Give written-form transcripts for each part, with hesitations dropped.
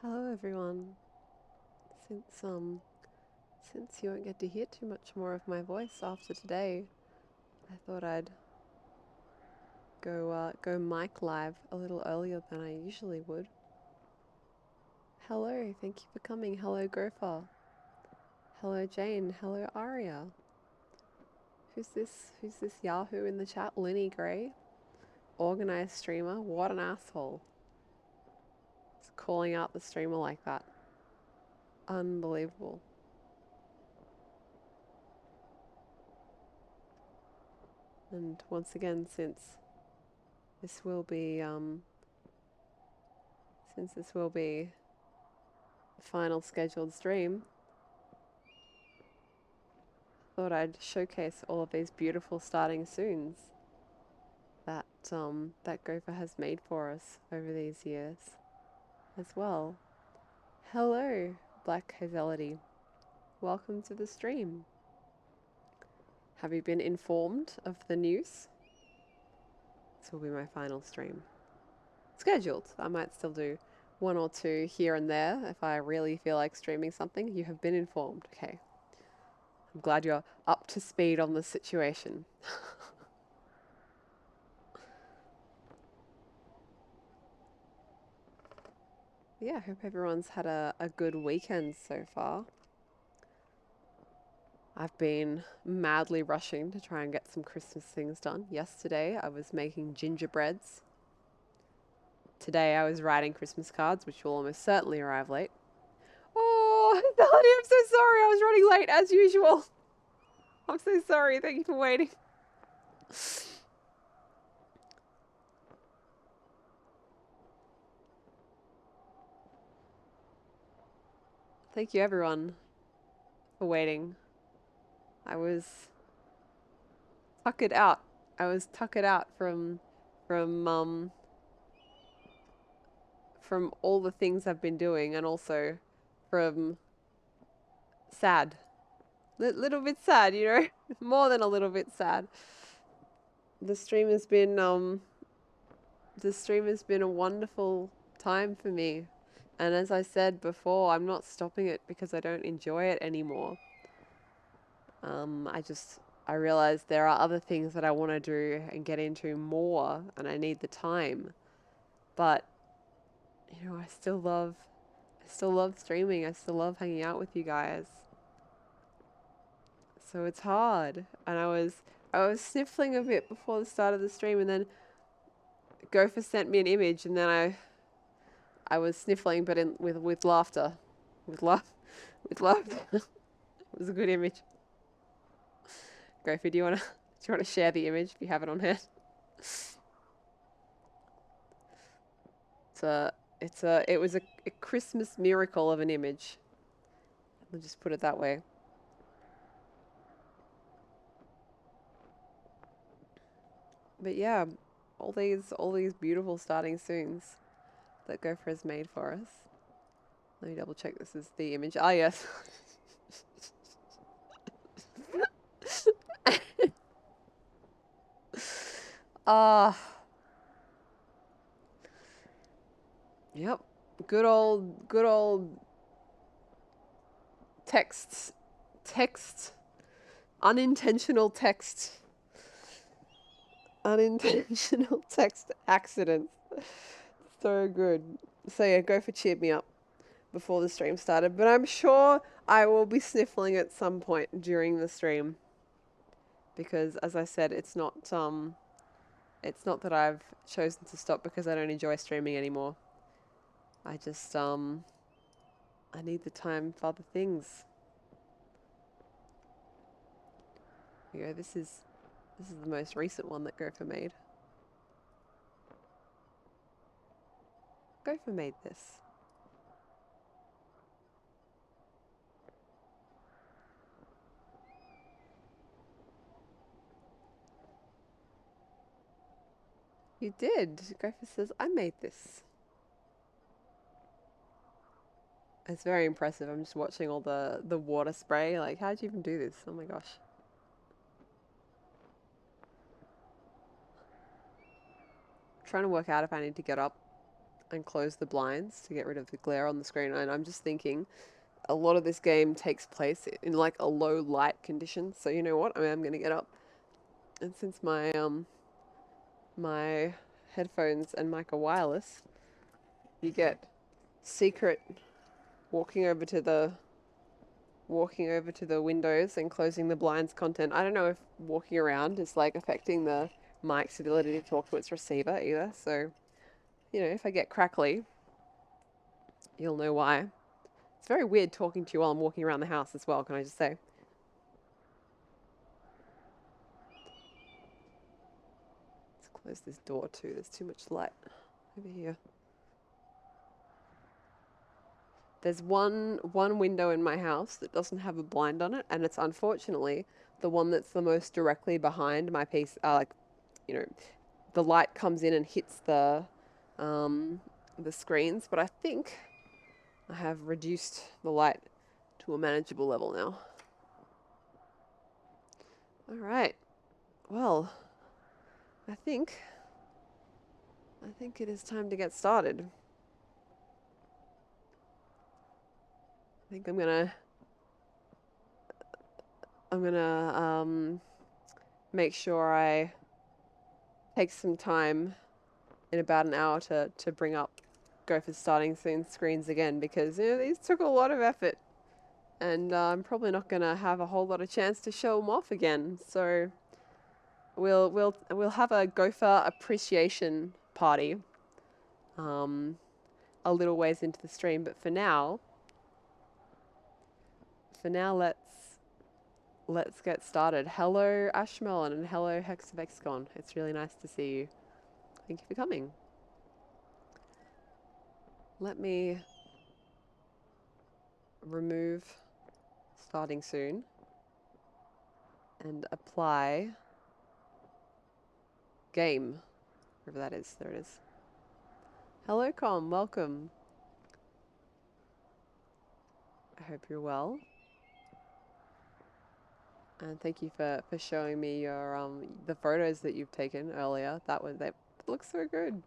Hello everyone. Since you won't get to hear too much more of my voice after today, I thought I'd go mic live a little earlier than I usually would. Hello, thank you for coming. Hello Gopher. Hello Jane. Hello Aria. Who's this Yahoo in the chat? LinnieGrey. Organized streamer. What an asshole. It's calling out the streamer like that. Unbelievable. And once again, since this will be the final scheduled stream, thought I'd showcase all of these beautiful starting soons that that Gopher has made for us over these years as well. Hello, Black Hazelity. Welcome to the stream. Have you been informed of the news? This will be my final stream. Scheduled. I might still do one or two here and there if I really feel like streaming something. You have been informed. Okay. I'm glad you're up to speed on the situation. Yeah, I hope everyone's had a good weekend so far. I've been madly rushing to try and get some Christmas things done. Yesterday I was making gingerbreads. Today I was writing Christmas cards, which will almost certainly arrive late. Oh, Melody, I'm so sorry. I was running late as usual. I'm so sorry. Thank you for waiting. Thank you everyone for waiting. I was tuckered out. I was tuckered out from all the things I've been doing, and also from sad. Little bit sad, you know? More than a little bit sad. The stream has been a wonderful time for me. And as I said before, I'm not stopping it because I don't enjoy it anymore. I realize there are other things that I want to do and get into more, and I need the time. But, you know, I still love streaming. I still love hanging out with you guys. So it's hard. And I was sniffling a bit before the start of the stream, and then Gopher sent me an image, and then I was sniffling, but with laughter. With laughter. It was a good image. Gopher, do you wanna share the image if you have it on hand? It was a Christmas miracle of an image. I'll just put it that way. But yeah, all these beautiful starting soons that Gopher has made for us. Let me double check this is the image. Ah, yes. Ah. Yep. Good old text. Unintentional text accidents. So good. So yeah, Gopher cheered me up before the stream started, but I'm sure I will be sniffling at some point during the stream. Because as I said, it's not that I've chosen to stop because I don't enjoy streaming anymore. I just I need the time for other things. Here you go, this is the most recent one that Gopher made. Gopher made this. You did. Gopher says, I made this. It's very impressive. I'm just watching all the water spray. Like, how'd you even do this? Oh my gosh. I'm trying to work out if I need to get up and close the blinds to get rid of the glare on the screen. And I'm just thinking, a lot of this game takes place in like a low light condition. So you know what? I'm going to get up, and since my headphones and mic are wireless, you get secret walking over to the windows and closing the blinds content. I don't know if walking around is like affecting the mic's ability to talk to its receiver either. So, you know, if I get crackly, you'll know why. It's very weird talking to you while I'm walking around the house as well, can I just say? Let's close this door too. There's too much light over here. There's one window in my house that doesn't have a blind on it, and it's unfortunately the one that's the most directly behind my piece. Like, you know, the light comes in and hits the screens, but I think I have reduced the light to a manageable level now. All right. Well, I think it is time to get started. I think I'm gonna make sure I take some time in about an hour to bring up Gopher's starting soon screens again, because you know these took a lot of effort, and I'm probably not gonna have a whole lot of chance to show them off again. So we'll have a Gopher appreciation party a little ways into the stream, but for now let's get started. Hello Ashmelon and hello Hexavexcon. It's really nice to see you. Thank you for coming. Let me remove starting soon and apply game, wherever that is. There it is. Hello Com, welcome. I hope you're well. And thank you for showing me your the photos that you've taken earlier. That looks so good.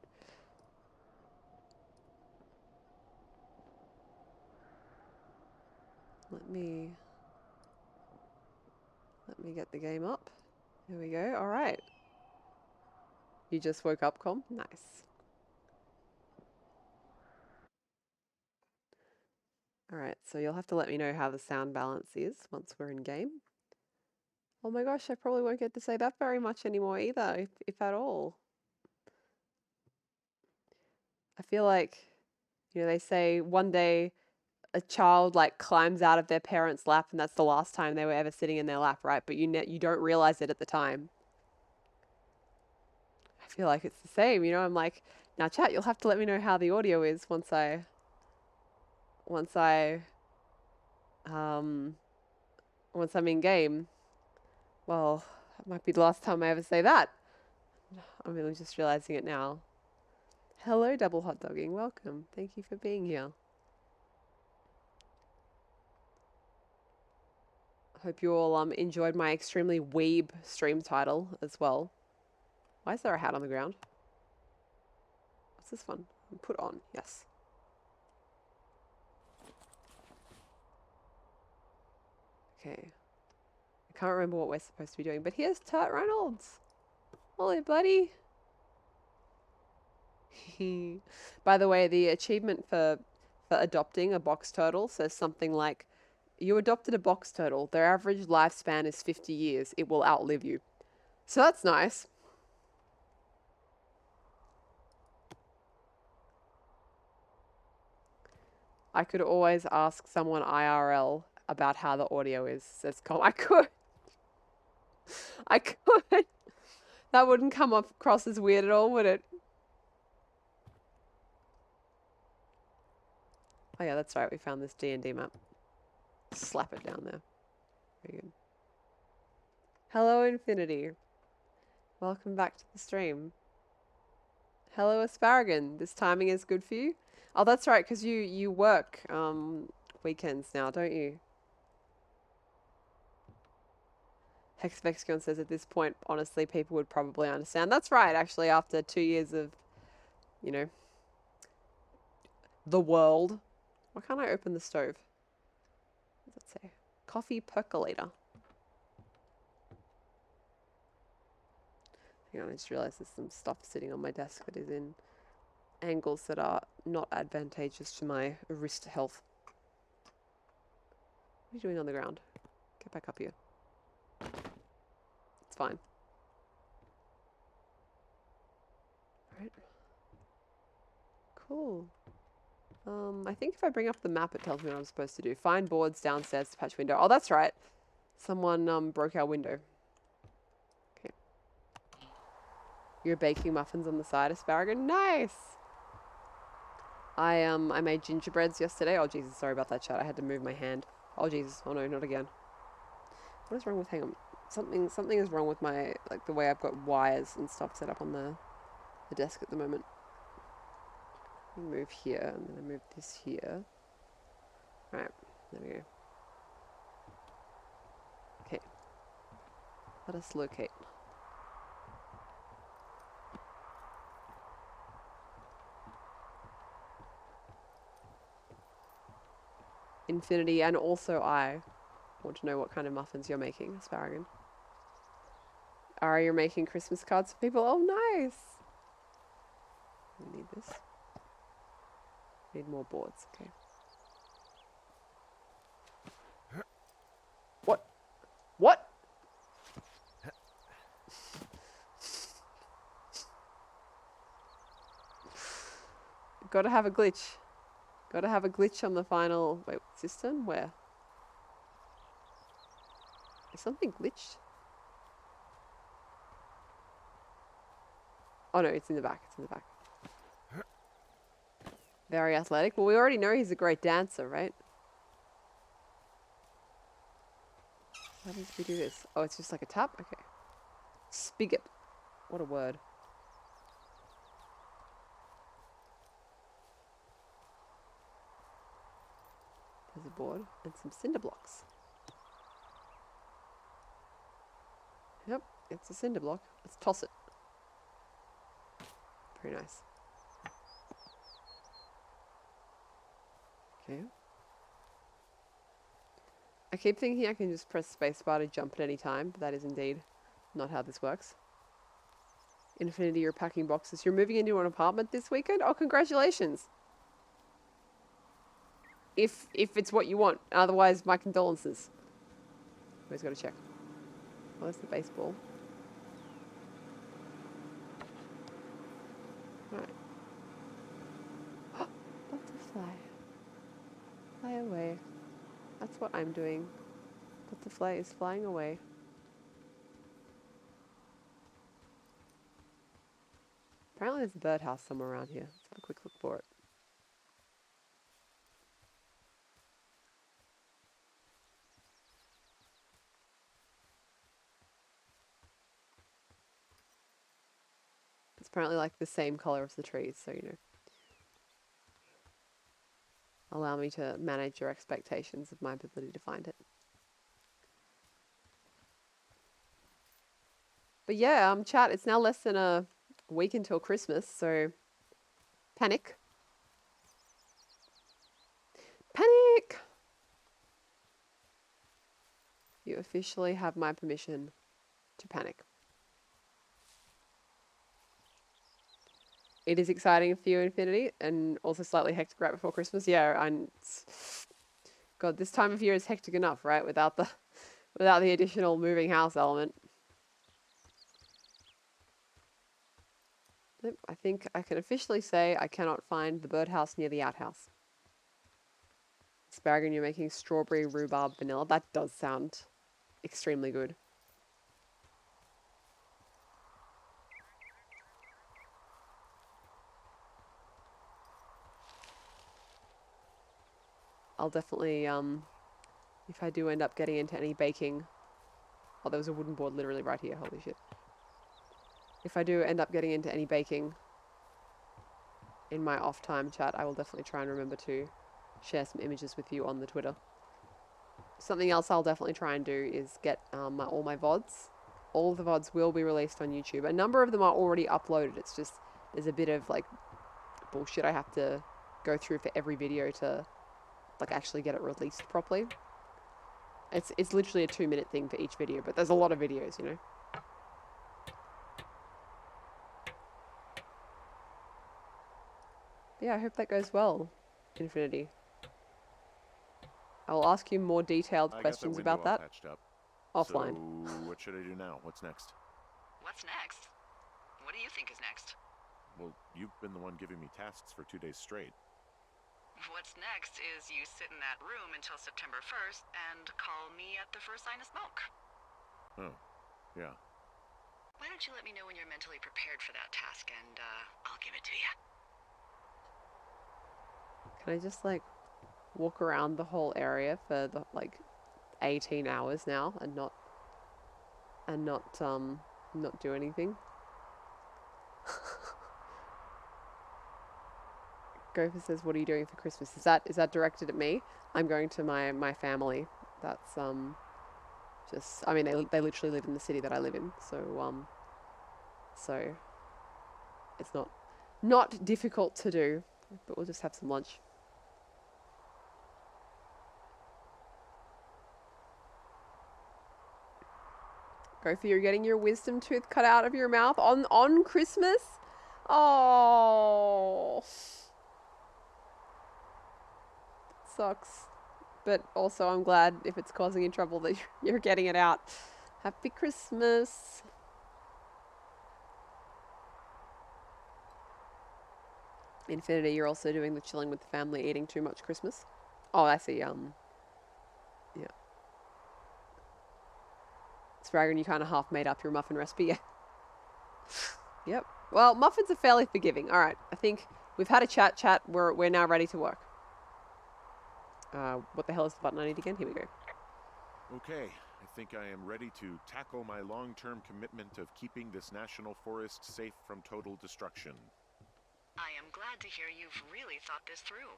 Let me get the game up. Here we go. All right. You just woke up, Com? Nice. All right, so you'll have to let me know how the sound balance is once we're in game. Oh my gosh, I probably won't get to say that very much anymore either, if at all. I feel like, you know, they say one day a child like climbs out of their parents' lap and that's the last time they were ever sitting in their lap, right? But you don't realize it at the time. I feel like it's the same, you know. I'm like, now chat, you'll have to let me know how the audio is once I'm in game. Well, it might be the last time I ever say that. I'm really just realizing it now. Hello, Double Hot Dogging. Welcome. Thank you for being here. I hope you all enjoyed my extremely weeb stream title as well. Why is there a hat on the ground? What's this one? Put on. Yes. Okay. I can't remember what we're supposed to be doing, but here's Turt Reynolds. Holy buddy. By the way, the achievement for adopting a box turtle says something like, you adopted a box turtle. Their average lifespan is 50 years. It will outlive you. So that's nice. I could always ask someone IRL about how the audio is, says Com. I could. I could. That wouldn't come across as weird at all, would it? Oh yeah, that's right. We found this D&D map. Slap it down there. Very good. Hello, Infinity. Welcome back to the stream. Hello, Asparagan. This timing is good for you? Oh, that's right, because you work weekends now, don't you? Hexvexcon says at this point, honestly, people would probably understand. That's right, actually, after 2 years of, you know, the world. Why can't I open the stove? What does it say? Coffee percolator. Hang on, I just realised there's some stuff sitting on my desk that is in angles that are not advantageous to my wrist health. What are you doing on the ground? Get back up here. It's fine. Alright. Cool. I think if I bring up the map, it tells me what I'm supposed to do. Find boards downstairs to patch window. Oh, that's right. Someone broke our window. Okay. You're baking muffins on the side, asparagus. Nice! I made gingerbreads yesterday. Oh, Jesus, sorry about that, chat. I had to move my hand. Oh, Jesus. Oh, no, not again. What is wrong with... Hang on. Something is wrong with my... Like, the way I've got wires and stuff set up on the desk at the moment. Move here, and then I move this here. Right, there we go. Okay. Let us locate. Infinity, and also I want to know what kind of muffins you're making, asparagus. Are you making Christmas cards for people? Oh, nice! We need this. Need more boards, okay. What? What? Gotta have a glitch. Gotta have a glitch on the final... Wait, cistern? Where? Is something glitched? Oh no, it's in the back. It's in the back. Very athletic. Well, we already know he's a great dancer, right? How does we do this? Oh, it's just like a tap? Okay. Spigot. What a word. There's a board and some cinder blocks. Yep, it's a cinder block. Let's toss it. Very nice. Okay. I keep thinking I can just press spacebar to jump at any time, but that is indeed not how this works. Infinity, you're packing boxes. You're moving into an apartment this weekend? Oh, congratulations! If it's what you want. Otherwise, my condolences. Always got to check. Oh, there's the baseball. Right. Butterfly. Fly away. That's what I'm doing. Butterfly is flying away. Apparently there's a birdhouse somewhere around here. Let's have a quick look for it. It's apparently like the same color as the trees, so you know. Allow me to manage your expectations of my ability to find it. But yeah, chat, it's now less than a week until Christmas, so panic. Panic! You officially have my permission to panic. It is exciting for you, Infinity, and also slightly hectic right before Christmas. Yeah, and God, this time of year is hectic enough, right? Without the additional moving house element. I think I can officially say I cannot find the birdhouse near the outhouse. Asparagus, you're making strawberry rhubarb vanilla. That does sound extremely good. I'll definitely, if I do end up getting into any baking... Oh, there was a wooden board literally right here. Holy shit. If I do end up getting into any baking in my off time, chat, I will definitely try and remember to share some images with you on the Twitter. Something else I'll definitely try and do is get all my VODs. All of the VODs will be released on YouTube. A number of them are already uploaded. It's just, there's a bit of like bullshit I have to go through for every video to like actually get it released properly. It's literally a 2-minute thing for each video, but there's a lot of videos, you know. But yeah, I hope that goes well, Infinity. I'll ask you more detailed questions about that offline. So, what should I do now? What's next? What's next? What do you think is next? Well, you've been the one giving me tasks for 2 days straight. What's next is you sit in that room until September 1st and call me at the first sign of smoke. Oh, yeah. Why don't you let me know when you're mentally prepared for that task and I'll give it to you. Can I just like walk around the whole area for the like 18 hours now and not do anything? Gopher says, "What are you doing for Christmas?" Is that directed at me? I'm going to my family. That's just, I mean, they literally live in the city that I live in, so it's not difficult to do, but we'll just have some lunch. Gopher, you're getting your wisdom tooth cut out of your mouth on Christmas? Oh. Sucks. But also I'm glad if it's causing you trouble that you're getting it out. Happy Christmas. Infinity, you're also doing the chilling with the family, eating too much Christmas? Oh, I see. Yeah. Spragon, you kind of half made up your muffin recipe. Yeah. Yep. Well, muffins are fairly forgiving. All right. I think we've had a chat. We're now ready to work. What the hell is the button I need again? Here we go. Okay, I think I am ready to tackle my long-term commitment of keeping this national forest safe from total destruction. I am glad to hear you've really thought this through.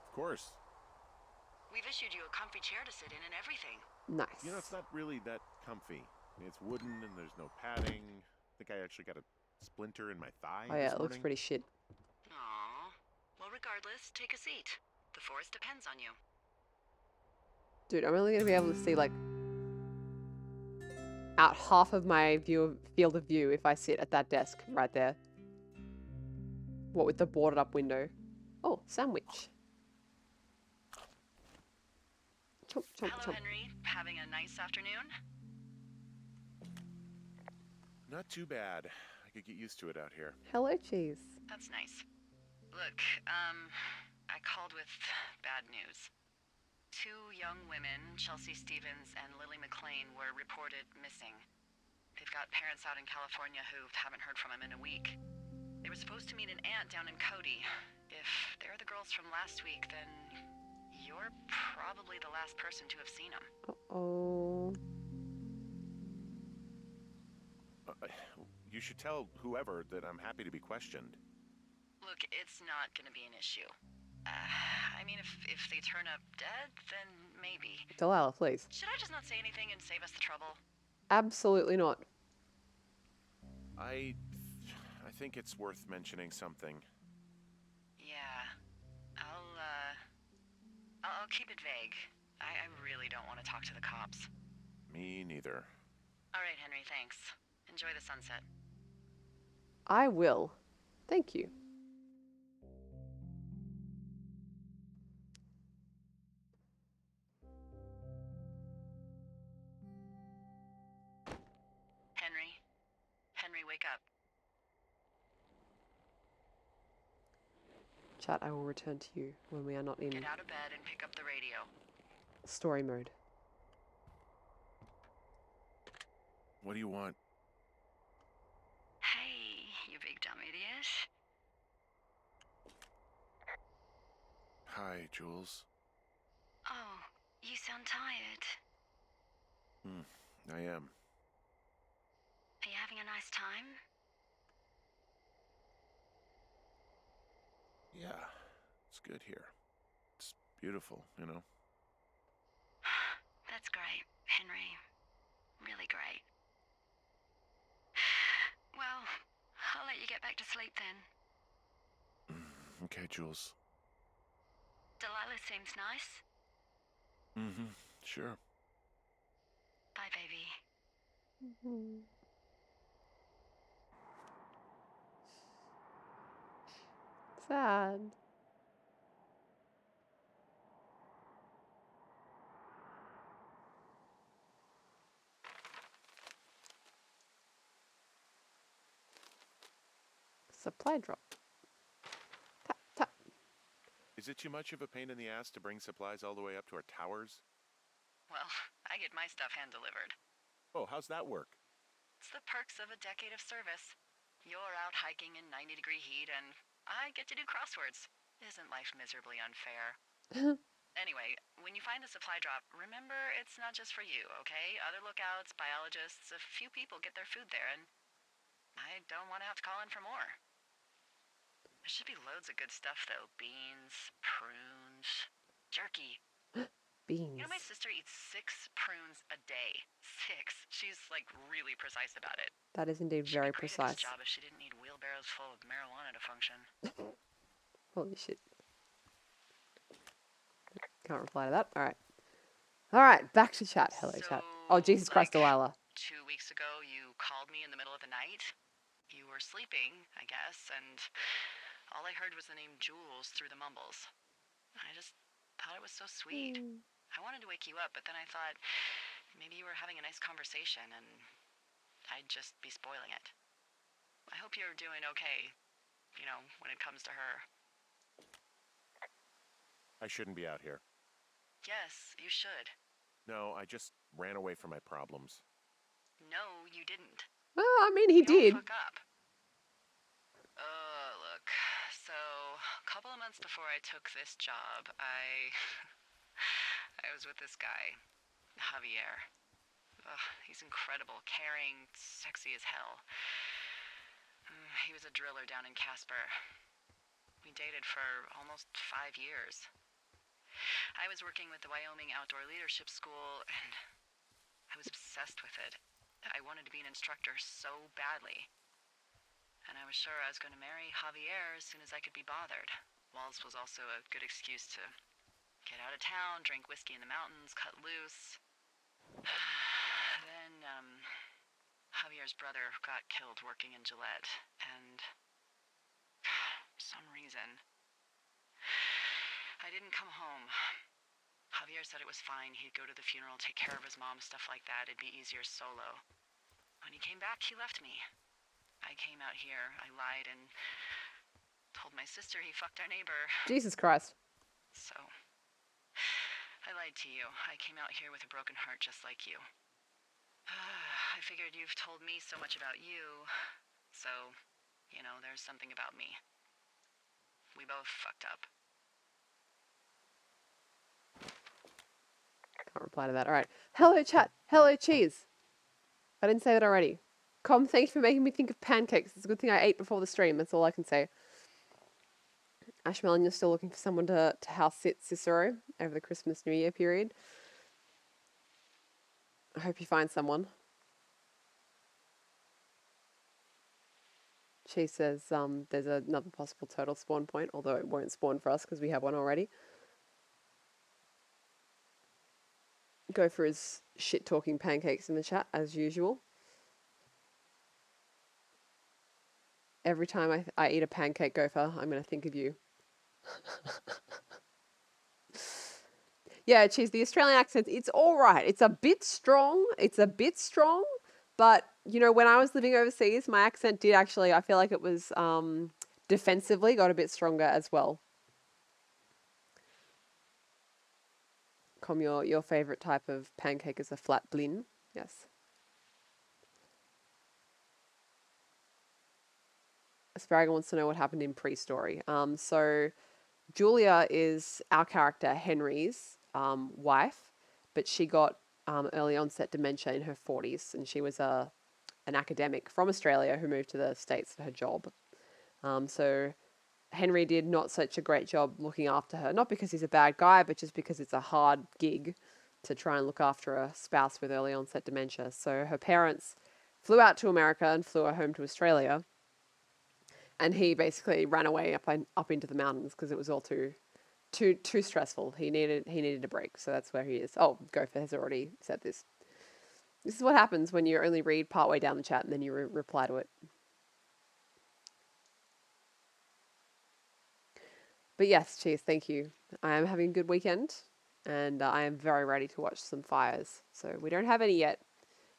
Of course. We've issued you a comfy chair to sit in and everything. Nice. You know, it's not really that comfy. I mean, it's wooden and there's no padding. I think I actually got a splinter in my thigh. Oh yeah, it looks pretty shit. Aww. Well, regardless, take a seat. The forest depends on you. Dude, I'm only going to be able to see, like, out half of my field of view if I sit at that desk right there. What with the boarded up window. Oh, sandwich. Chomp, chomp, Hello, chomp. Henry. Having a nice afternoon? Not too bad. I could get used to it out here. Hello, cheese. That's nice. Look, I called with bad news. 2 young women, Chelsea Stevens and Lily McLean, were reported missing. They've got parents out in California who haven't heard from them in a week. They were supposed to meet an aunt down in Cody. If they're the girls from last week, then you're probably the last person to have seen them. Uh-oh. You should tell whoever that I'm happy to be questioned. Look, it's not gonna be an issue. I mean, if they turn up dead, then maybe. Delilah, please. Should I just not say anything and save us the trouble? Absolutely not. I think it's worth mentioning something. Yeah. I'll keep it vague. I really don't want to talk to the cops. Me neither. All right, Henry, thanks. Enjoy the sunset. I will. Thank you. Henry, wake up. Chat, I will return to you when we are not in Get out of bed and pick up the radio. story mode. What do you want? Hey, you big dumb idiot. Hi, Jules. Oh, you sound tired. I am. Are you having a nice time? Yeah, it's good here. It's beautiful, you know? That's great, Henry. Really great. Well, I'll let you get back to sleep then. Okay, Jules. Delilah seems nice. Mm-hmm. Sure. Bye, baby. Sad. Supply drop. Tap, tap. Is it too much of a pain in the ass to bring supplies all the way up to our towers? Well, I get my stuff hand-delivered. Oh, how's that work? It's the perks of a decade of service. You're out hiking in 90-degree heat, and I get to do crosswords. Isn't life miserably unfair? Anyway, when you find the supply drop, remember it's not just for you, okay? Other lookouts, biologists, a few people get their food there, and I don't want to have to call in for more. There should be loads of good stuff, though. Beans, prunes, jerky. Beans. You know, my sister eats 6 prunes a day. 6. She's, like, really precise about it. That is indeed She'd very be great precise. at this job if she didn't need wheelbarrows full of marijuana to function. Holy shit. Can't reply to that. Alright. Alright, back to chat. Hello, chat. Oh, Jesus Christ, like, Delilah. 2 weeks ago, you called me in the middle of the night. You were sleeping, I guess, and all I heard was the name Jules through the mumbles. I just thought it was so sweet. I wanted to wake you up, but then I thought maybe you were having a nice conversation and I'd just be spoiling it. I hope you're doing okay, you know, when it comes to her. I shouldn't be out here. Yes, you should. No, I just ran away from my problems. No, you didn't. Well, I mean, he did. Don't fuck up. Look. So, a couple of months before I took this job, I was with this guy, Javier. He's incredible, caring, sexy as hell. He was a driller down in Casper. We dated for almost 5 years. I was working with the Wyoming Outdoor Leadership School, and I was obsessed with it. I wanted to be an instructor so badly. And I was sure I was going to marry Javier as soon as I could be bothered. Walls was also a good excuse to get out of town, drink whiskey in the mountains, cut loose. Then, Javier's brother got killed working in Gillette, and for some reason, I didn't come home. Javier said it was fine. He'd go to the funeral, take care of his mom, stuff like that. It'd be easier solo. When he came back, he left me. I came out here, I lied, and told my sister he fucked our neighbor. Jesus Christ. So, I lied to you. I came out here with a broken heart just like you. I figured you've told me so much about you, so, you know, there's something about me. We both fucked up. Can't reply to that. Alright. Hello, chat. Hello, cheese. I didn't say that already. Com, thanks for making me think of pancakes. It's a good thing I ate before the stream. That's all I can say. Ashmelon, you're still looking for someone to house sit Cicero over the Christmas New Year period. I hope you find someone. She says there's another possible turtle spawn point, although it won't spawn for us because we have one already. Gopher is shit-talking pancakes in the chat, as usual. Every time I eat a pancake, Gopher, I'm going to think of you. Yeah, Cheese, the Australian accent, it's all right. It's a bit strong. But, you know, when I was living overseas, my accent did actually, I feel like it was defensively got a bit stronger as well. Com, your favourite type of pancake is a flat blin. Yes. Asparagus wants to know what happened in pre-story. So Julia is our character Henry's wife, but she got early onset dementia in her 40s, and she was an academic from Australia who moved to the States for her job. So Henry did not such a great job looking after her, not because he's a bad guy, but just because it's a hard gig to try and look after a spouse with early onset dementia. So her parents flew out to America and flew her home to Australia. And he basically ran away up into the mountains because it was all too stressful. He needed a break, so that's where he is. Oh, Gopher has already said this. This is what happens when you only read partway down the chat and then you reply to it. But yes, cheers, thank you. I am having a good weekend, and I am very ready to watch some fires. So we don't have any yet,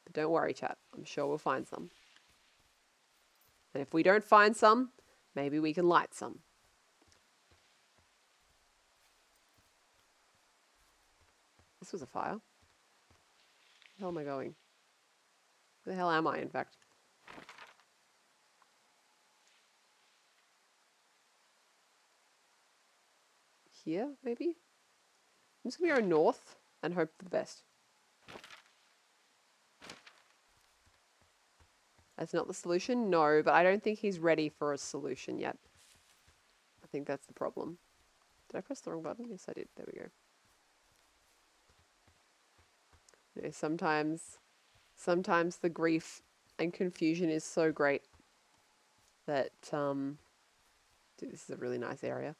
but don't worry, chat. I'm sure we'll find some. And if we don't find some, maybe we can light some. This was a fire. Where the hell am I going? Where the hell am I, in fact? Here, maybe? I'm just going to go north and hope for the best. That's not the solution? No, but I don't think he's ready for a solution yet. I think that's the problem. Did I press the wrong button? Yes, I did. There we go. You know, sometimes the grief and confusion is so great that, dude, this is a really nice area.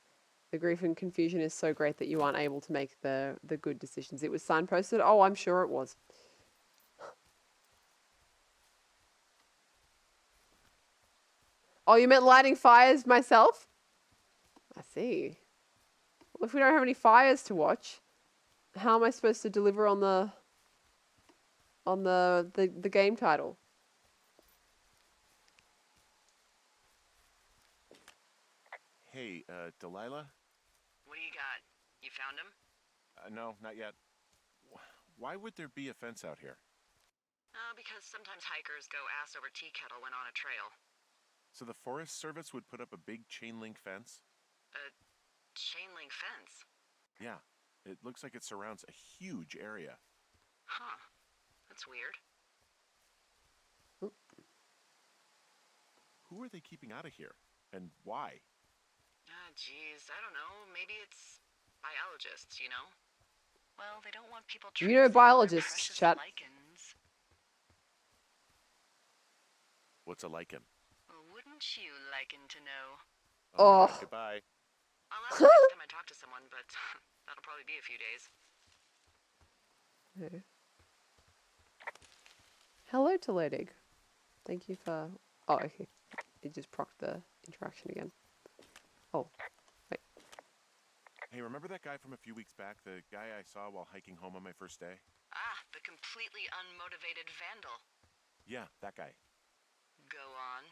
The grief and confusion is so great that you aren't able to make the good decisions. It was signposted? Oh, I'm sure it was. Oh, you meant lighting fires myself? I see. Well, if we don't have any fires to watch, how am I supposed to deliver on the game title? Hey, Delilah? What do you got? You found him? No, not yet. Why would there be a fence out here? Because sometimes hikers go ass over tea kettle when on a trail. So the Forest Service would put up a big chain link fence? A chain link fence? Yeah. It looks like it surrounds a huge area. Huh. That's weird. Who are they keeping out of here? And why? Geez, I don't know. Maybe it's biologists, you know? Well, they don't want people You know tracing all their biologists, precious chat. lichens. What's a lichen? Wouldn't you liken to know? Oh my Oh. God, goodbye. I'll ask you next time I talk to someone, but that'll probably be a few days. No. Hello to loading. Thank you for... Oh, okay. It just procced the interaction again. Oh, wait. Hey, remember that guy from a few weeks back? The guy I saw while hiking home on my first day? Ah, the completely unmotivated vandal. Yeah, that guy. Go on.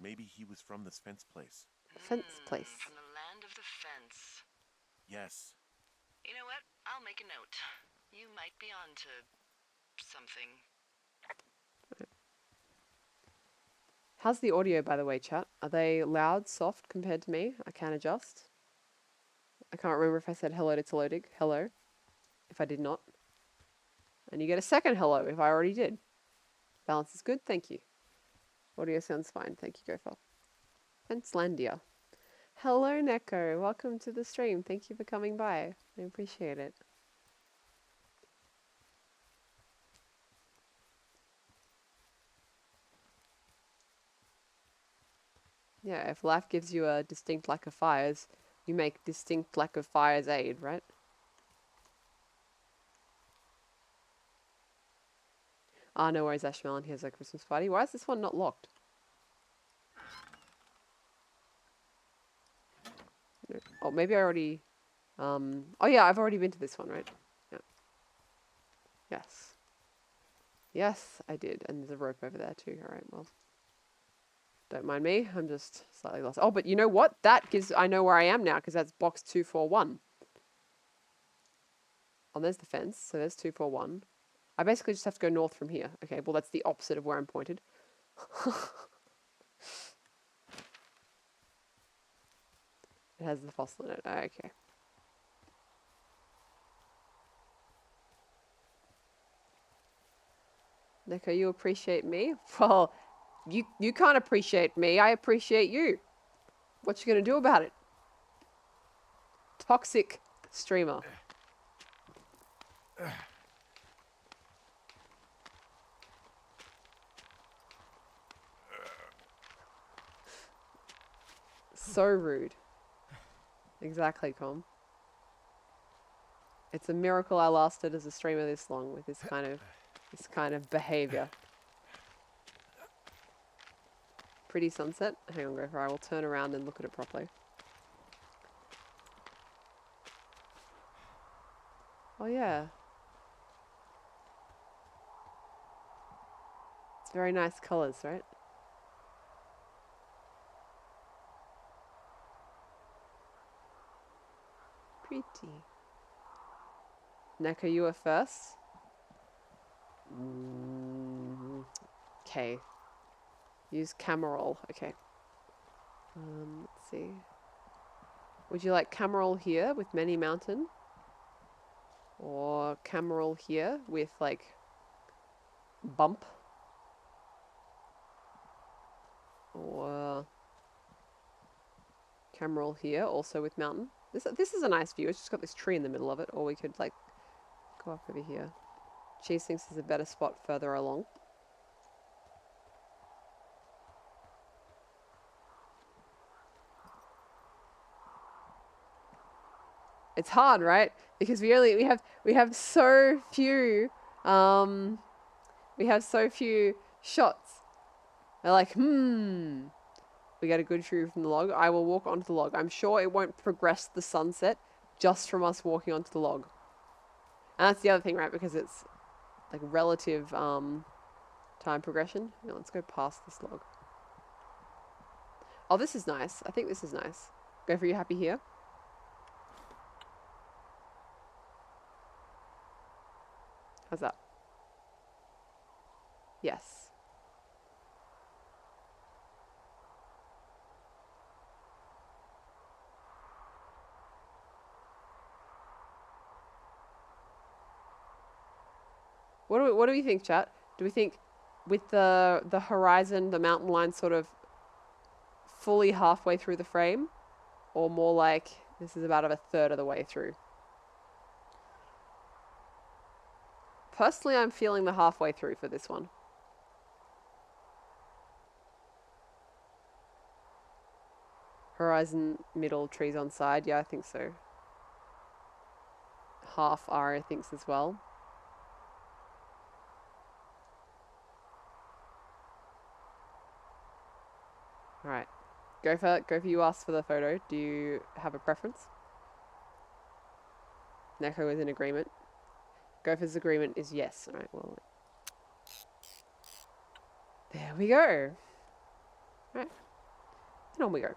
Maybe he was from this fence place. Fence place. From the land of the fence. Yes. You know what? I'll make a note. You might be onto something. How's the audio, by the way, chat? Are they loud, soft compared to me? I can adjust. I can't remember if I said hello to Tolodig. Hello. If I did not. And you get a second hello if I already did. Balance is good, thank you. Audio sounds fine, thank you, Gopher. Fencelandia. Hello, Neko. Welcome to the stream. Thank you for coming by. I appreciate it. Yeah, if life gives you a distinct lack of fires, you make distinct lack of fires aid, right? Ah, no worries, Ashmelon. Here's a Christmas party. Why is this one not locked? No. Oh, maybe I already... Oh yeah, I've already been to this one, right? Yeah. Yes. Yes, I did. And there's a rope over there too. Alright, well. Don't mind me. I'm just slightly lost. Oh, but you know what? That gives... I know where I am now, because that's box 241. Oh, there's the fence. So there's 241. I basically just have to go north from here. Okay, well, that's the opposite of where I'm pointed. It has the fossil in it. Okay. Neko, you appreciate me? Well, you can't appreciate me. I appreciate you. What you gonna do about it? Toxic streamer. So rude. Exactly, Com. It's a miracle I lasted as a streamer this long with this kind of behavior. Pretty sunset. Hang on, Gopher. I will turn around and look at it properly. Oh yeah. It's very nice colours, right? Pretty. Neko, you are first. Okay. Use camera roll. Okay. Let's see. Would you like camera roll here with many mountain? Or camera roll here with like bump? Or camera roll here also with mountain? This is a nice view. It's just got this tree in the middle of it. Or we could like go up over here. Cheese thinks there's a better spot further along. It's hard, right? Because we have so few we have so few shots. They're like, we get a good view from the log. I will walk onto the log. I'm sure it won't progress the sunset just from us walking onto the log. And that's the other thing, right? Because it's like relative time progression. Now let's go past this log. Oh, this is nice. I think this is nice. Gopher, you happy here? How's that? Yes. What do we think, chat? Do we think with the horizon, the mountain line sort of fully halfway through the frame? Or more like this is about a third of the way through? Personally, I'm feeling the halfway through for this one. Horizon, middle, trees on side. Yeah, I think so. Half Aria thinks as well. Alright. Gopher, you asked for the photo. Do you have a preference? Neko is in agreement. Gopher's agreement is yes. Alright, well. There we go. Alright. And on we go.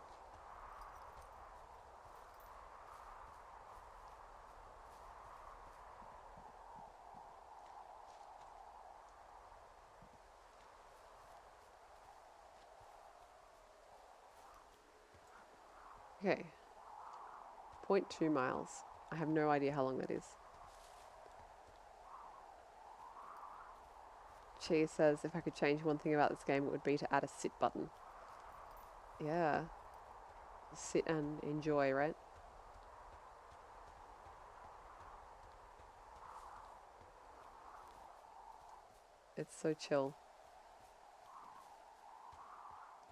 Okay. 0.2 miles. I have no idea how long that is. Cheese says if I could change one thing about this game, it would be to add a sit button. Yeah. Sit and enjoy, right? It's so chill.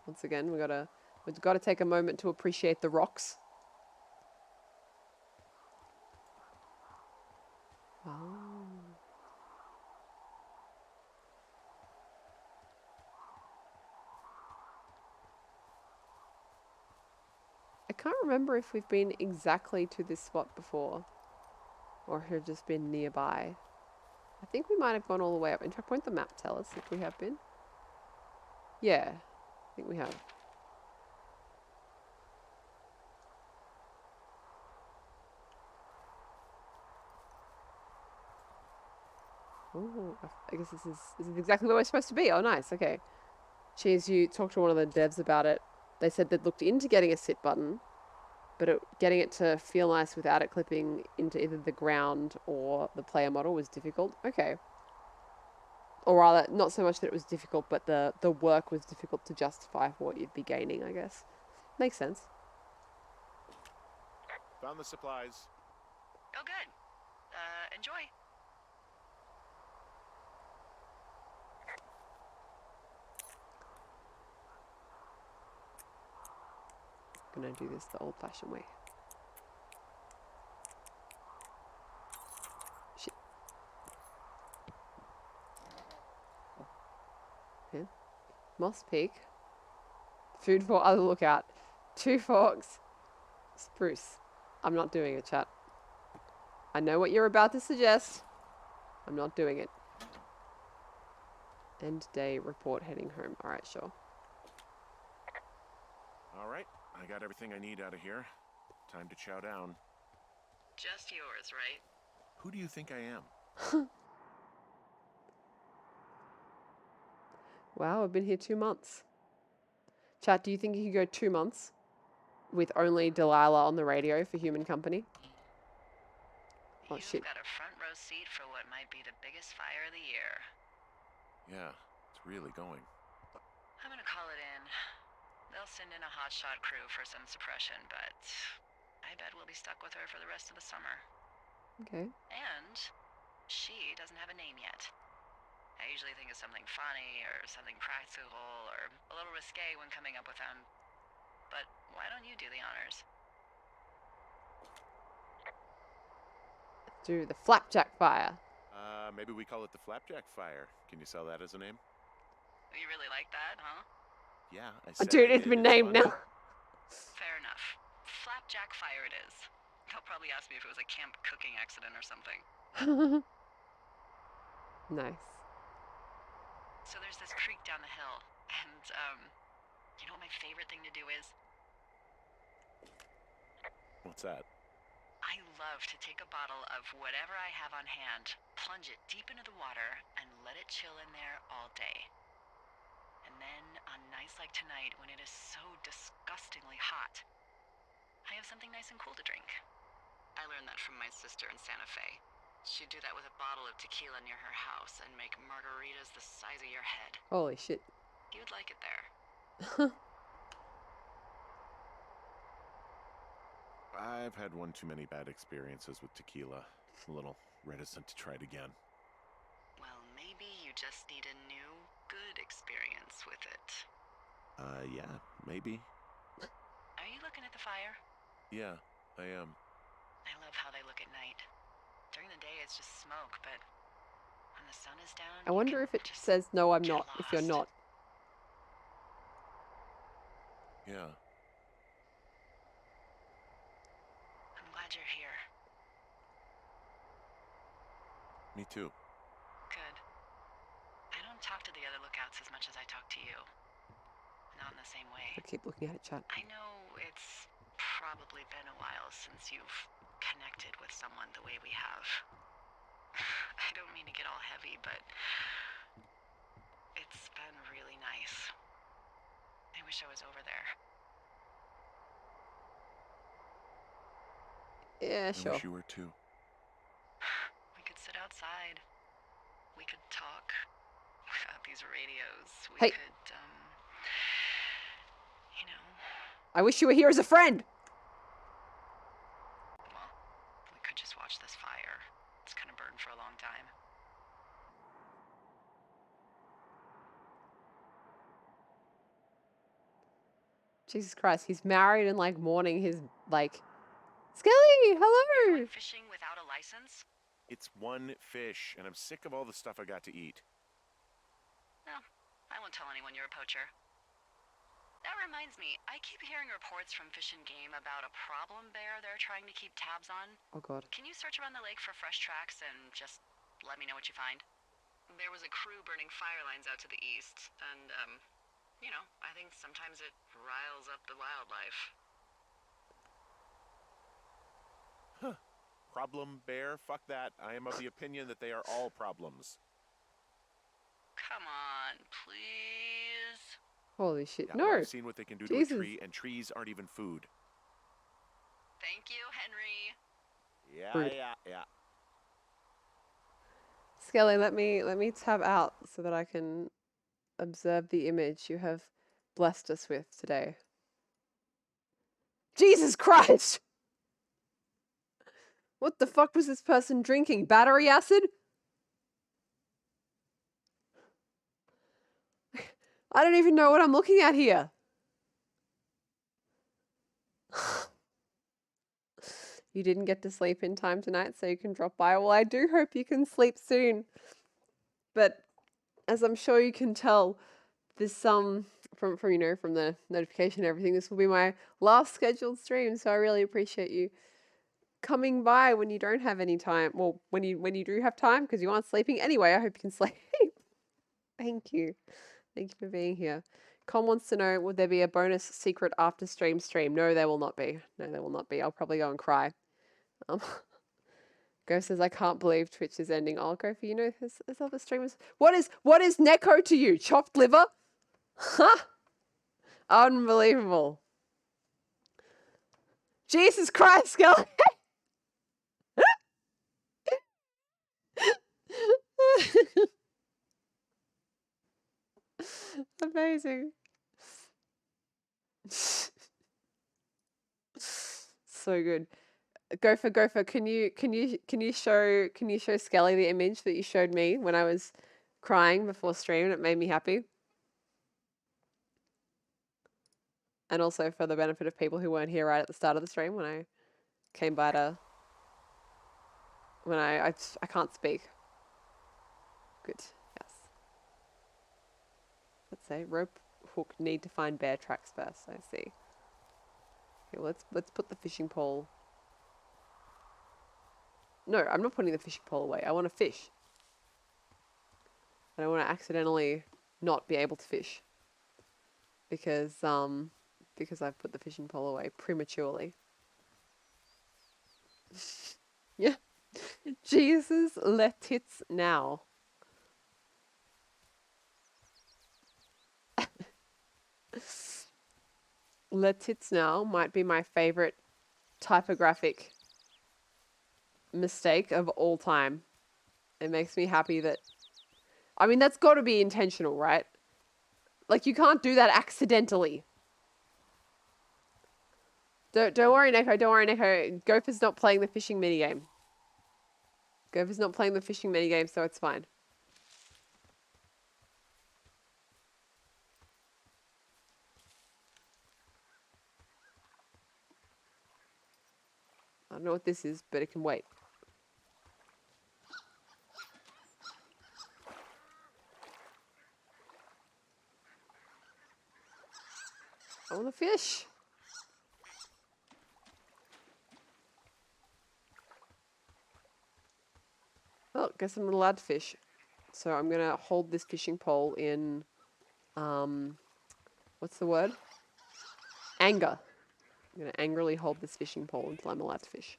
Once again, we've got to take a moment to appreciate the rocks. Oh. I can't remember if we've been exactly to this spot before, or have just been nearby. I think we might have gone all the way up. In fact, won't the map tell us if we have been? Yeah, I think we have. Oh, I guess this is exactly where we're supposed to be. Oh, nice. Okay. Cheers, you talked to one of the devs about it. They said they'd looked into getting a sit button, but getting it to feel nice without it clipping into either the ground or the player model was difficult. Okay. Or rather, not so much that it was difficult, but the work was difficult to justify for what you'd be gaining, I guess. Makes sense. Found the supplies. Oh, good. Enjoy. gonna do this the old-fashioned way. Shit. Yeah. Moss Peak. Food for other lookout. 2 forks. Spruce. I'm not doing it, chat. I know what you're about to suggest. I'm not doing it. End day report heading home. Alright, sure. Alright, I got everything I need out of here. Time to chow down. Just yours, right? Who do you think I am? Wow, I've been here 2 months. Chat, do you think you could go 2 months with only Delilah on the radio for human company? Oh, You've shit. got a front row seat for what might be the biggest fire of the year. Yeah, it's really going. I'm gonna call it in. They'll send in a hotshot crew for some suppression, but I bet we'll be stuck with her for the rest of the summer. Okay. And she doesn't have a name yet. I usually think of something funny or something practical or a little risque when coming up with them. But why don't you do the honors? Do the flapjack fire. Maybe we call it the Flapjack Fire. Can you sell that as a name? You really like that, huh? Yeah, I Oh, said dude, I it's did. Fair been named now. enough. Flapjack Fire it is. They'll probably ask me if it was a camp cooking accident or something. Nice. So there's this creek down the hill, and, you know what my favorite thing to do is? What's that? I love to take a bottle of whatever I have on hand, plunge it deep into the water, and let it chill in there all day. And then, on nights like tonight, when it is so disgustingly hot, I have something nice and cool to drink. I learned that from my sister in Santa Fe. She'd do that with a bottle of tequila near her house and make margaritas the size of your head. Holy shit. You'd like it there. I've had one too many bad experiences with tequila. I'm a little reticent to try it again. Well, maybe you just need a new, good experience with it. Yeah, maybe. Are you looking at the fire? Yeah, I am. I love how they look at night. During the day, it's just smoke, but when the sun is down, I you wonder can if it just says no, I'm get not, if you're lost. not. Yeah. I'm glad you're here. Me too. Good. I don't talk to the other lookouts as much as I talk to you. Not in the same way. I keep looking at it, chat. I know it's probably been a while since you've connected with someone the way we have. I don't mean to get all heavy, but it's been really nice. I wish I was over there. Yeah, I sure. wish you were too. We could sit outside. We could talk without these radios. We Hey. could, you know, I wish you were here as a friend. well, we could just watch this fire. It's gonna burn for a long time. Jesus Christ, he's married and like mourning his like Skelly, hello. Like fishing without a license? It's one fish, and I'm sick of all the stuff I got to eat. No, I won't tell anyone you're a poacher. That reminds me, I keep hearing reports from Fish and Game about a problem bear they're trying to keep tabs on. Oh god. Can you search around the lake for fresh tracks and just let me know what you find? There was a crew burning fire lines out to the east, and, you know, I think sometimes it riles up the wildlife. Huh. Problem bear? Fuck that. I am of the opinion that they are all problems. Come on, please. Holy shit. Yeah, No. well, I've seen what they can do Jesus. to a tree, and trees aren't even food. Thank you, Henry. Yeah, Rude. yeah. Skelly, let me tab out so that I can observe the image you have blessed us with today. Jesus Christ! What the fuck was this person drinking? Battery acid? I don't even know what I'm looking at here. you didn't get to sleep in time tonight, so you can drop by. Well, I do hope you can sleep soon. But as I'm sure you can tell, this from you know, from the notification and everything, this will be my last scheduled stream, so I really appreciate you coming by when you don't have any time. Well, when you do have time, because you aren't sleeping anyway. I hope you can sleep. Thank you. Thank you for being here. Con wants to know, would there be a bonus secret after stream? No, there will not be. No, there will not be. I'll probably go and cry. Go says, I can't believe Twitch is ending. I'll go for, you know, there's other streamers. What is Neko to you? Chopped liver? Huh? Unbelievable. Jesus Christ, Skeleton! Amazing. So good. Gopher, can you show Skelly the image that you showed me when I was crying before stream and it made me happy? And also for the benefit of people who weren't here right at the start of the stream when I came by to when I can't speak. Good. Yes. Let's say rope hook need to find bear tracks first. I see. Okay, well, let's put the fishing pole. No, I'm not putting the fishing pole away. I want to fish. I don't want to accidentally not be able to fish because I've put the fishing pole away prematurely. Yeah. Jesus, let tits now. Let tits now might be my favorite typographic mistake of all time. It makes me happy that, I mean, that's got to be intentional, right? Like, you can't do that accidentally. Don't worry, Neko. Don't worry, Neko. Gopher's not playing the fishing minigame. Gopher's not playing the fishing minigame, so it's fine. I don't know what this is, but it can wait. I want to fish. Well, guess I'm not allowed to fish. So I'm going to hold this fishing pole in, what's the word? Anger. I'm going to angrily hold this fishing pole until I'm allowed to fish.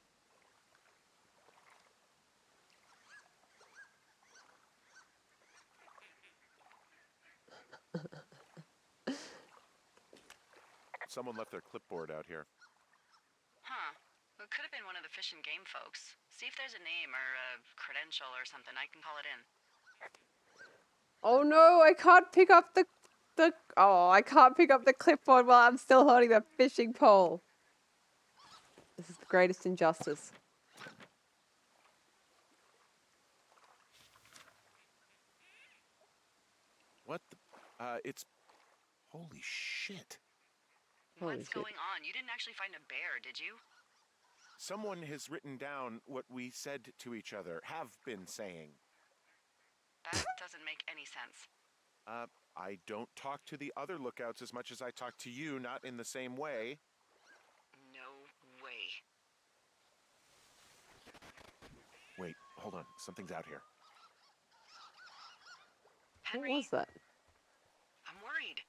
Someone left their clipboard out here. Huh. It could have been one of the Fish and Game folks. See if there's a name or a credential or something. I can call it in. Oh no, I can't pick up I can't pick up the clipboard while I'm still holding the fishing pole. This is the greatest injustice. What the? It's... Holy shit. What's going on? You didn't actually find a bear, did you? Someone has written down what we said to each other, have been saying. That doesn't make any sense. I don't talk to the other lookouts as much as I talk to you, not in the same way. No way. Wait, hold on. Something's out here. Henry, What was that? I'm worried.